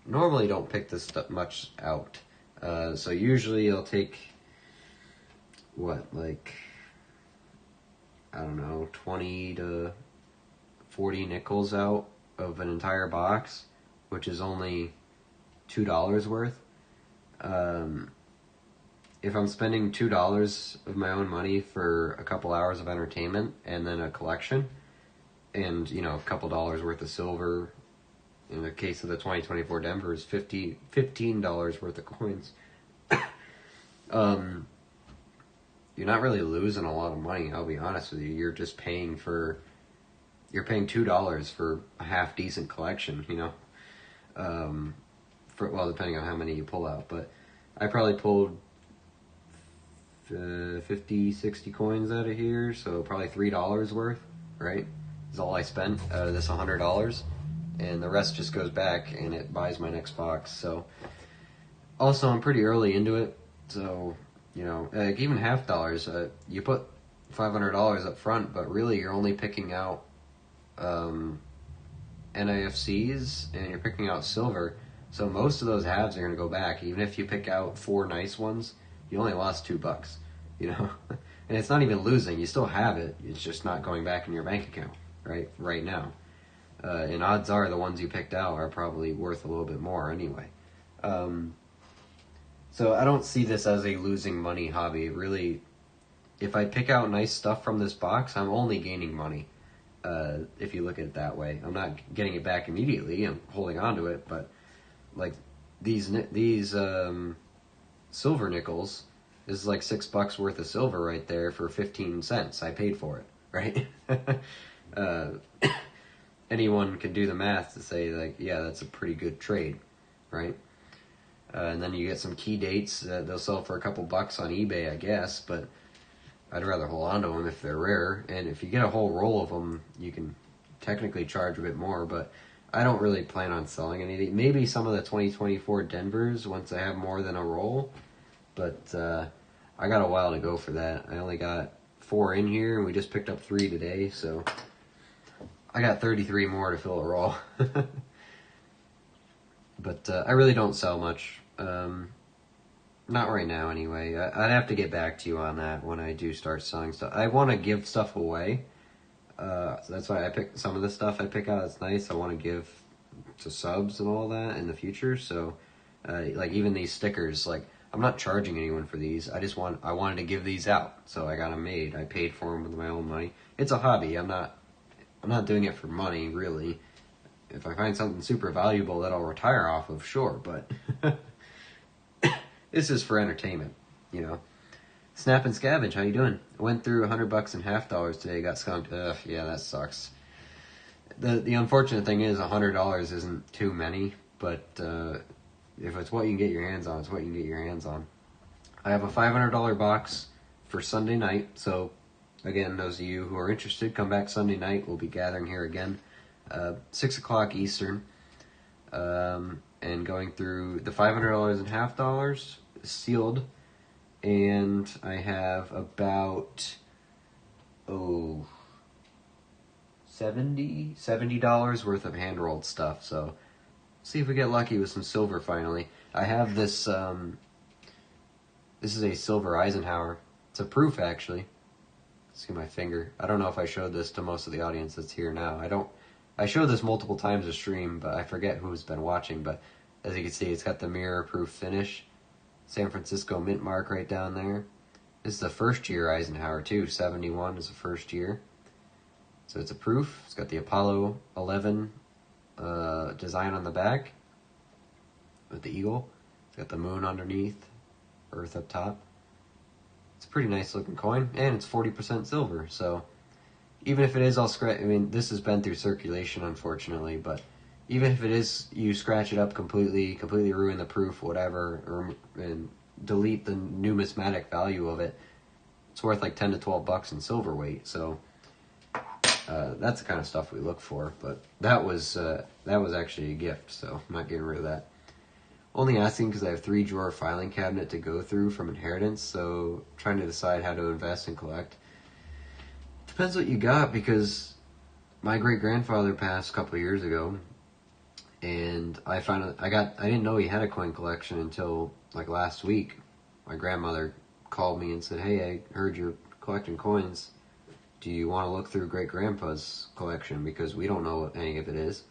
Normally don't pick this stuff much out. So usually I'll take, I don't know, 20 to 40 nickels out of an entire box, which is only $2 worth. If I'm spending $2 of my own money for a couple hours of entertainment and then a collection, and a couple dollars worth of silver, in the case of the 2024 Denver is $15 worth of coins, you're not really losing a lot of money. I'll be honest with you. You're just paying $2 for a half decent collection, depending on how many you pull out. But I probably pulled 50, 60 coins out of here, so probably $3 worth, right? Is all I spent out of this $100, and the rest just goes back and it buys my next box. So also I'm pretty early into it, so even $50, you put $500 up front, but really you're only picking out NIFCs and you're picking out silver, so most of those halves are going to go back. Even if you pick out 4 nice ones, you only lost $2, and it's not even losing. You still have it. It's just not going back in your bank account, right now. And odds are the ones you picked out are probably worth a little bit more anyway. So I don't see this as a losing money hobby. Really, if I pick out nice stuff from this box, I'm only gaining money. If you look at it that way, I'm not getting it back immediately. I'm holding on to it, but like these silver nickels is like $6 worth of silver right there for 15 cents. I paid for it, right? Anyone can do the math to say that's a pretty good trade, right? And then you get some key dates that they'll sell for a couple bucks on eBay, I guess, but I'd rather hold on to them if they're rare. And if you get a whole roll of them, you can technically charge a bit more, but I don't really plan on selling anything. Maybe some of the 2024 Denvers once I have more than a roll, but I got a while to go for that. I only got 4 in here, and we just picked up 3 today, so I got 33 more to fill a roll. But I really don't sell much. Not right now, anyway. I'd have to get back to you on that when I do start selling stuff. I want to give stuff away. So that's why I pick some of the stuff I pick out that's nice. I want to give to subs and all that in the future. So, even these stickers, I'm not charging anyone for these. I wanted to give these out, so I got them made. I paid for them with my own money. It's a hobby. I'm not doing it for money, really. If I find something super valuable that I'll retire off of, sure, but this is for entertainment, Snap and Scavenge, how you doing? I went through $100 and $50 today, got skunked. Yeah, that sucks. The unfortunate thing is $100 isn't too many, but if it's what you can get your hands on, it's what you can get your hands on. I have a $500 box for Sunday night, so again, those of you who are interested, come back Sunday night. We'll be gathering here again, 6 o'clock Eastern, and going through the $500 and $50 sealed, and I have about $70 worth of hand-rolled stuff, so see if we get lucky with some silver finally. I have this, this is a silver Eisenhower. It's a proof, actually. See my finger. I don't know if I showed this to most of the audience that's here now. I showed this multiple times a stream, but I forget who's been watching, but as you can see, it's got the mirror-proof finish. San Francisco mint mark right down there. This is the first year Eisenhower, too. 71 is the first year. So it's a proof. It's got the Apollo 11 design on the back with the eagle. Got the moon underneath, Earth up top. It's a pretty nice looking coin, and it's 40% silver, so even if it is all scratch, I mean, this has been through circulation, unfortunately, but even if it is, you scratch it up completely ruin the proof, whatever, and delete the numismatic value of it, it's worth like 10 to 12 bucks in silver weight, so that's the kind of stuff we look for. But that was actually a gift, so I'm not getting rid of that. Only asking because I have 3-drawer filing cabinet to go through from inheritance, so trying to decide how to invest and collect. Depends what you got, because my great-grandfather passed a couple of years ago, and I didn't know he had a coin collection until like last week. My grandmother called me and said, "Hey, I heard you're collecting coins. Do you want to look through great-grandpa's collection, because we don't know what any of it is?"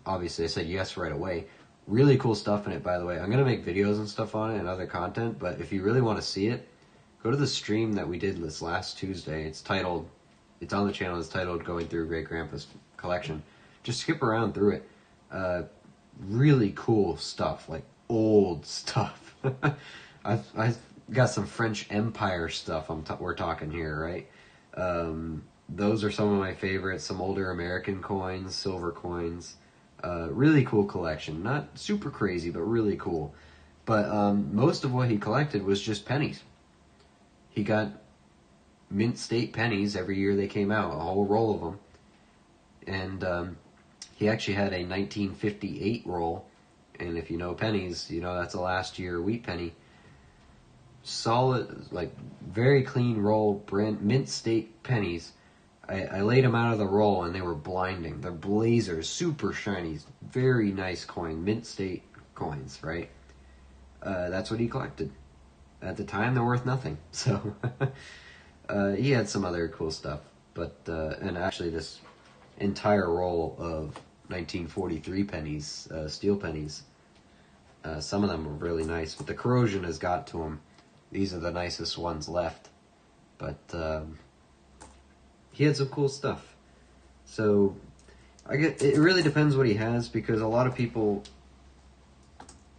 Obviously I said yes right away. Really cool stuff in it, by the way. I'm going to make videos and stuff on it and other content, but if you really want to see it, go to the stream that we did this last Tuesday. It's on the channel, it's titled Going Through Great Grandpa's Collection. Just skip around through it. Really cool stuff, like old stuff. I've got some French Empire stuff we're talking here, right? Those are some of my favorites, some older American coins, silver coins. Really cool collection. Not super crazy, but really cool. But most of what he collected was just pennies. He got mint state pennies every year they came out, a whole roll of them. And he actually had a 1958 roll. And if you know pennies, you know that's a last year wheat penny. Solid, like very clean roll, mint state pennies. I laid them out of the roll and they were blinding. They're blazers, super shiny, very nice coin, mint state coins, right? That's what he collected. At the time, they're worth nothing. So he had some other cool stuff, but and actually this entire roll of 1943 pennies, steel pennies. Some of them were really nice, but the corrosion has got to them. These are the nicest ones left, but. He had some cool stuff. So, it really depends what he has, because a lot of people,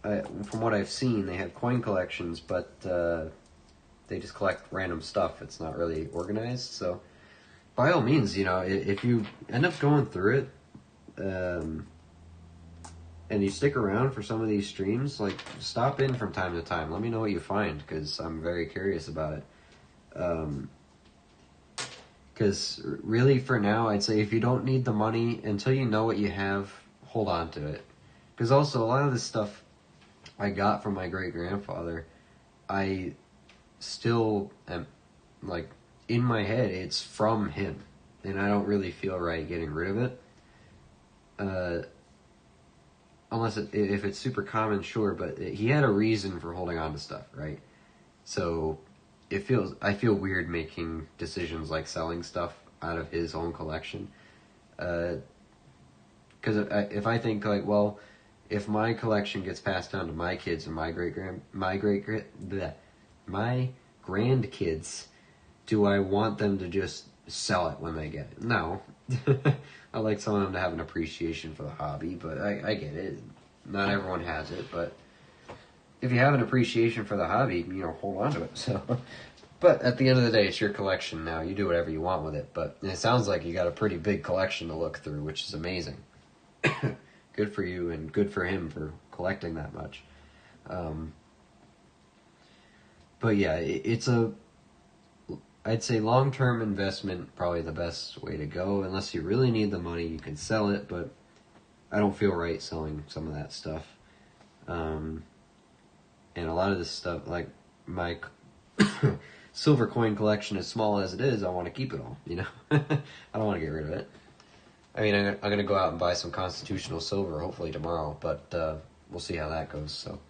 from what I've seen, they have coin collections, but they just collect random stuff. It's not really organized. So, by all means, if you end up going through it, and you stick around for some of these streams, like, stop in from time to time. Let me know what you find, because I'm very curious about it. Because really, for now, I'd say if you don't need the money, until you know what you have, hold on to it. Because also, a lot of this stuff I got from my great-grandfather, I still am, like, in my head, it's from him. And I don't really feel right getting rid of it. Unless if it's super common, sure, but he had a reason for holding on to stuff, right? So I feel weird making decisions like selling stuff out of his own collection. Because if I think like, well, if my collection gets passed down to my kids and my grandkids, do I want them to just sell it when they get it? No. I like some of them to have an appreciation for the hobby, but I get it. Not everyone has it, but if you have an appreciation for the hobby, hold on to it. So, but at the end of the day, it's your collection now. You do whatever you want with it. But it sounds like you got a pretty big collection to look through, which is amazing. Good for you, and good for him for collecting that much. But yeah, I'd say long-term investment, probably the best way to go. Unless you really need the money, you can sell it, but I don't feel right selling some of that stuff. And a lot of this stuff, like my silver coin collection, as small as it is, I want to keep it all, I don't want to get rid of it. I mean, I'm going to go out and buy some constitutional silver, hopefully tomorrow, but we'll see how that goes, so.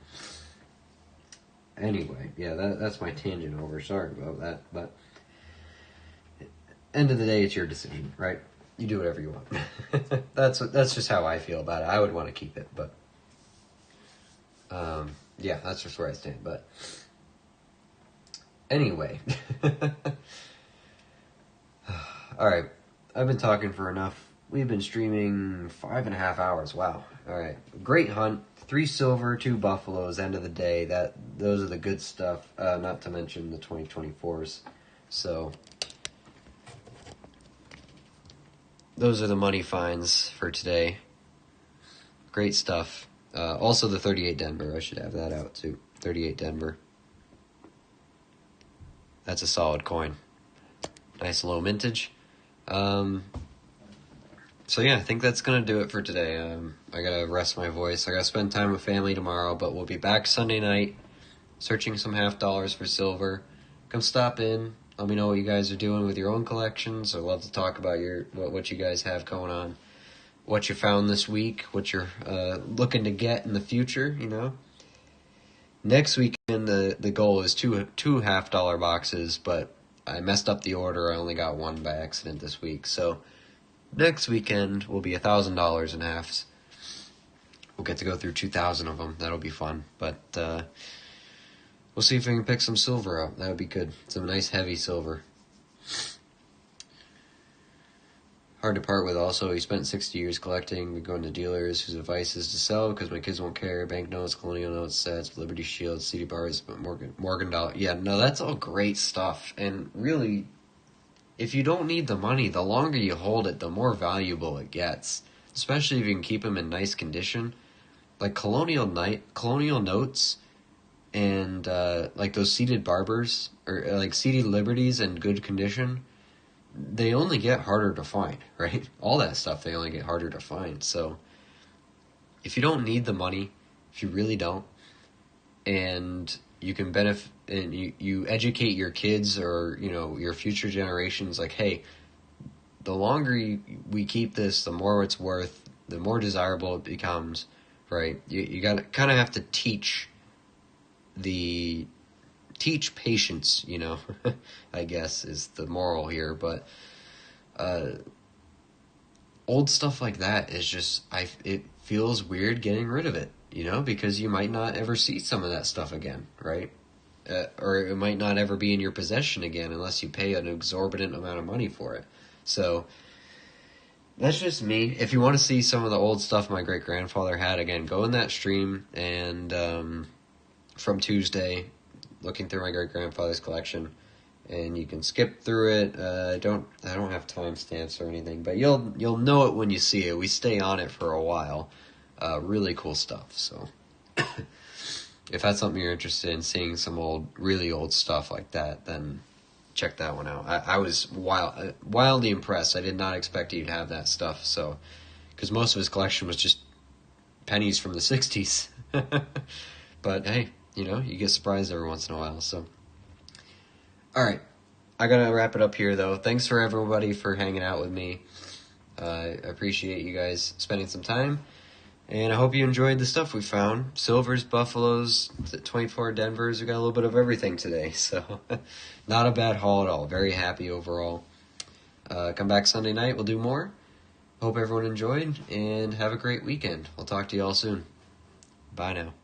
Anyway, yeah, that's my tangent over. Sorry about that, but end of the day, it's your decision, right? You do whatever you want. That's just how I feel about it. I would want to keep it, but yeah, that's just where I stand. But anyway, all right, I've been talking for enough. We've been streaming 5.5 hours. Wow. All right. Great hunt. 3 silver, 2 buffaloes. End of the day. Those are the good stuff. Not to mention the 2024s. So those are the money finds for today. Great stuff. Also the 38 Denver. I should have that out too. 38 Denver. That's a solid coin. Nice low mintage. So yeah, I think that's going to do it for today. I got to rest my voice. I got to spend time with family tomorrow, but we'll be back Sunday night searching some half dollars for silver. Come stop in. Let me know what you guys are doing with your own collections. I'd love to talk about what you guys have going on, what you found this week, what you're looking to get in the future, you know. Next weekend, the goal is two half dollar boxes, but I messed up the order. I only got one by accident this week. So next weekend will be $1,000 in halves. We'll get to go through 2,000 of them. That'll be fun. But we'll see if we can pick some silver up. That would be good. Some nice heavy silver. Hard to part with also. He spent 60 years collecting. We go into dealers whose advice is to sell because my kids won't care. Banknotes, colonial notes, sets, Liberty Shields, CD bars, Morgan dollar. Yeah, no, that's all great stuff. And really, if you don't need the money, the longer you hold it, the more valuable it gets. Especially if you can keep them in nice condition. Like colonial notes and like those seated barbers or like seated liberties in good condition. They only get harder to find, right? All that stuff, they only get harder to find. So if you don't need the money, if you really don't, and you can benefit, and you educate your kids or, you know, your future generations, like, hey, the longer we keep this, the more it's worth, the more desirable it becomes, right? You got to kind of have to teach patience, you know, I guess is the moral here, but old stuff like that is just, it feels weird getting rid of it, you know, because you might not ever see some of that stuff again, right? Or it might not ever be in your possession again unless you pay an exorbitant amount of money for it. So that's just me. If you want to see some of the old stuff my great-grandfather had, again, go in that stream and from Tuesday, looking through my great-grandfather's collection, and you can skip through it. I don't have timestamps or anything, but you'll know it when you see it. We stay on it for a while. Really cool stuff. So if that's something you're interested in, seeing some really old stuff like that, then check that one out. I was wildly impressed. I did not expect he'd have that stuff. So, because most of his collection was just pennies from the 60s. But hey, you know, you get surprised every once in a while. So, all right, I gotta wrap it up here though. Thanks for everybody for hanging out with me. I appreciate you guys spending some time. And I hope you enjoyed the stuff we found. Silvers, buffaloes, 24 Denvers. We got a little bit of everything today. So not a bad haul at all. Very happy overall. Come back Sunday night. We'll do more. Hope everyone enjoyed. And have a great weekend. I'll talk to you all soon. Bye now.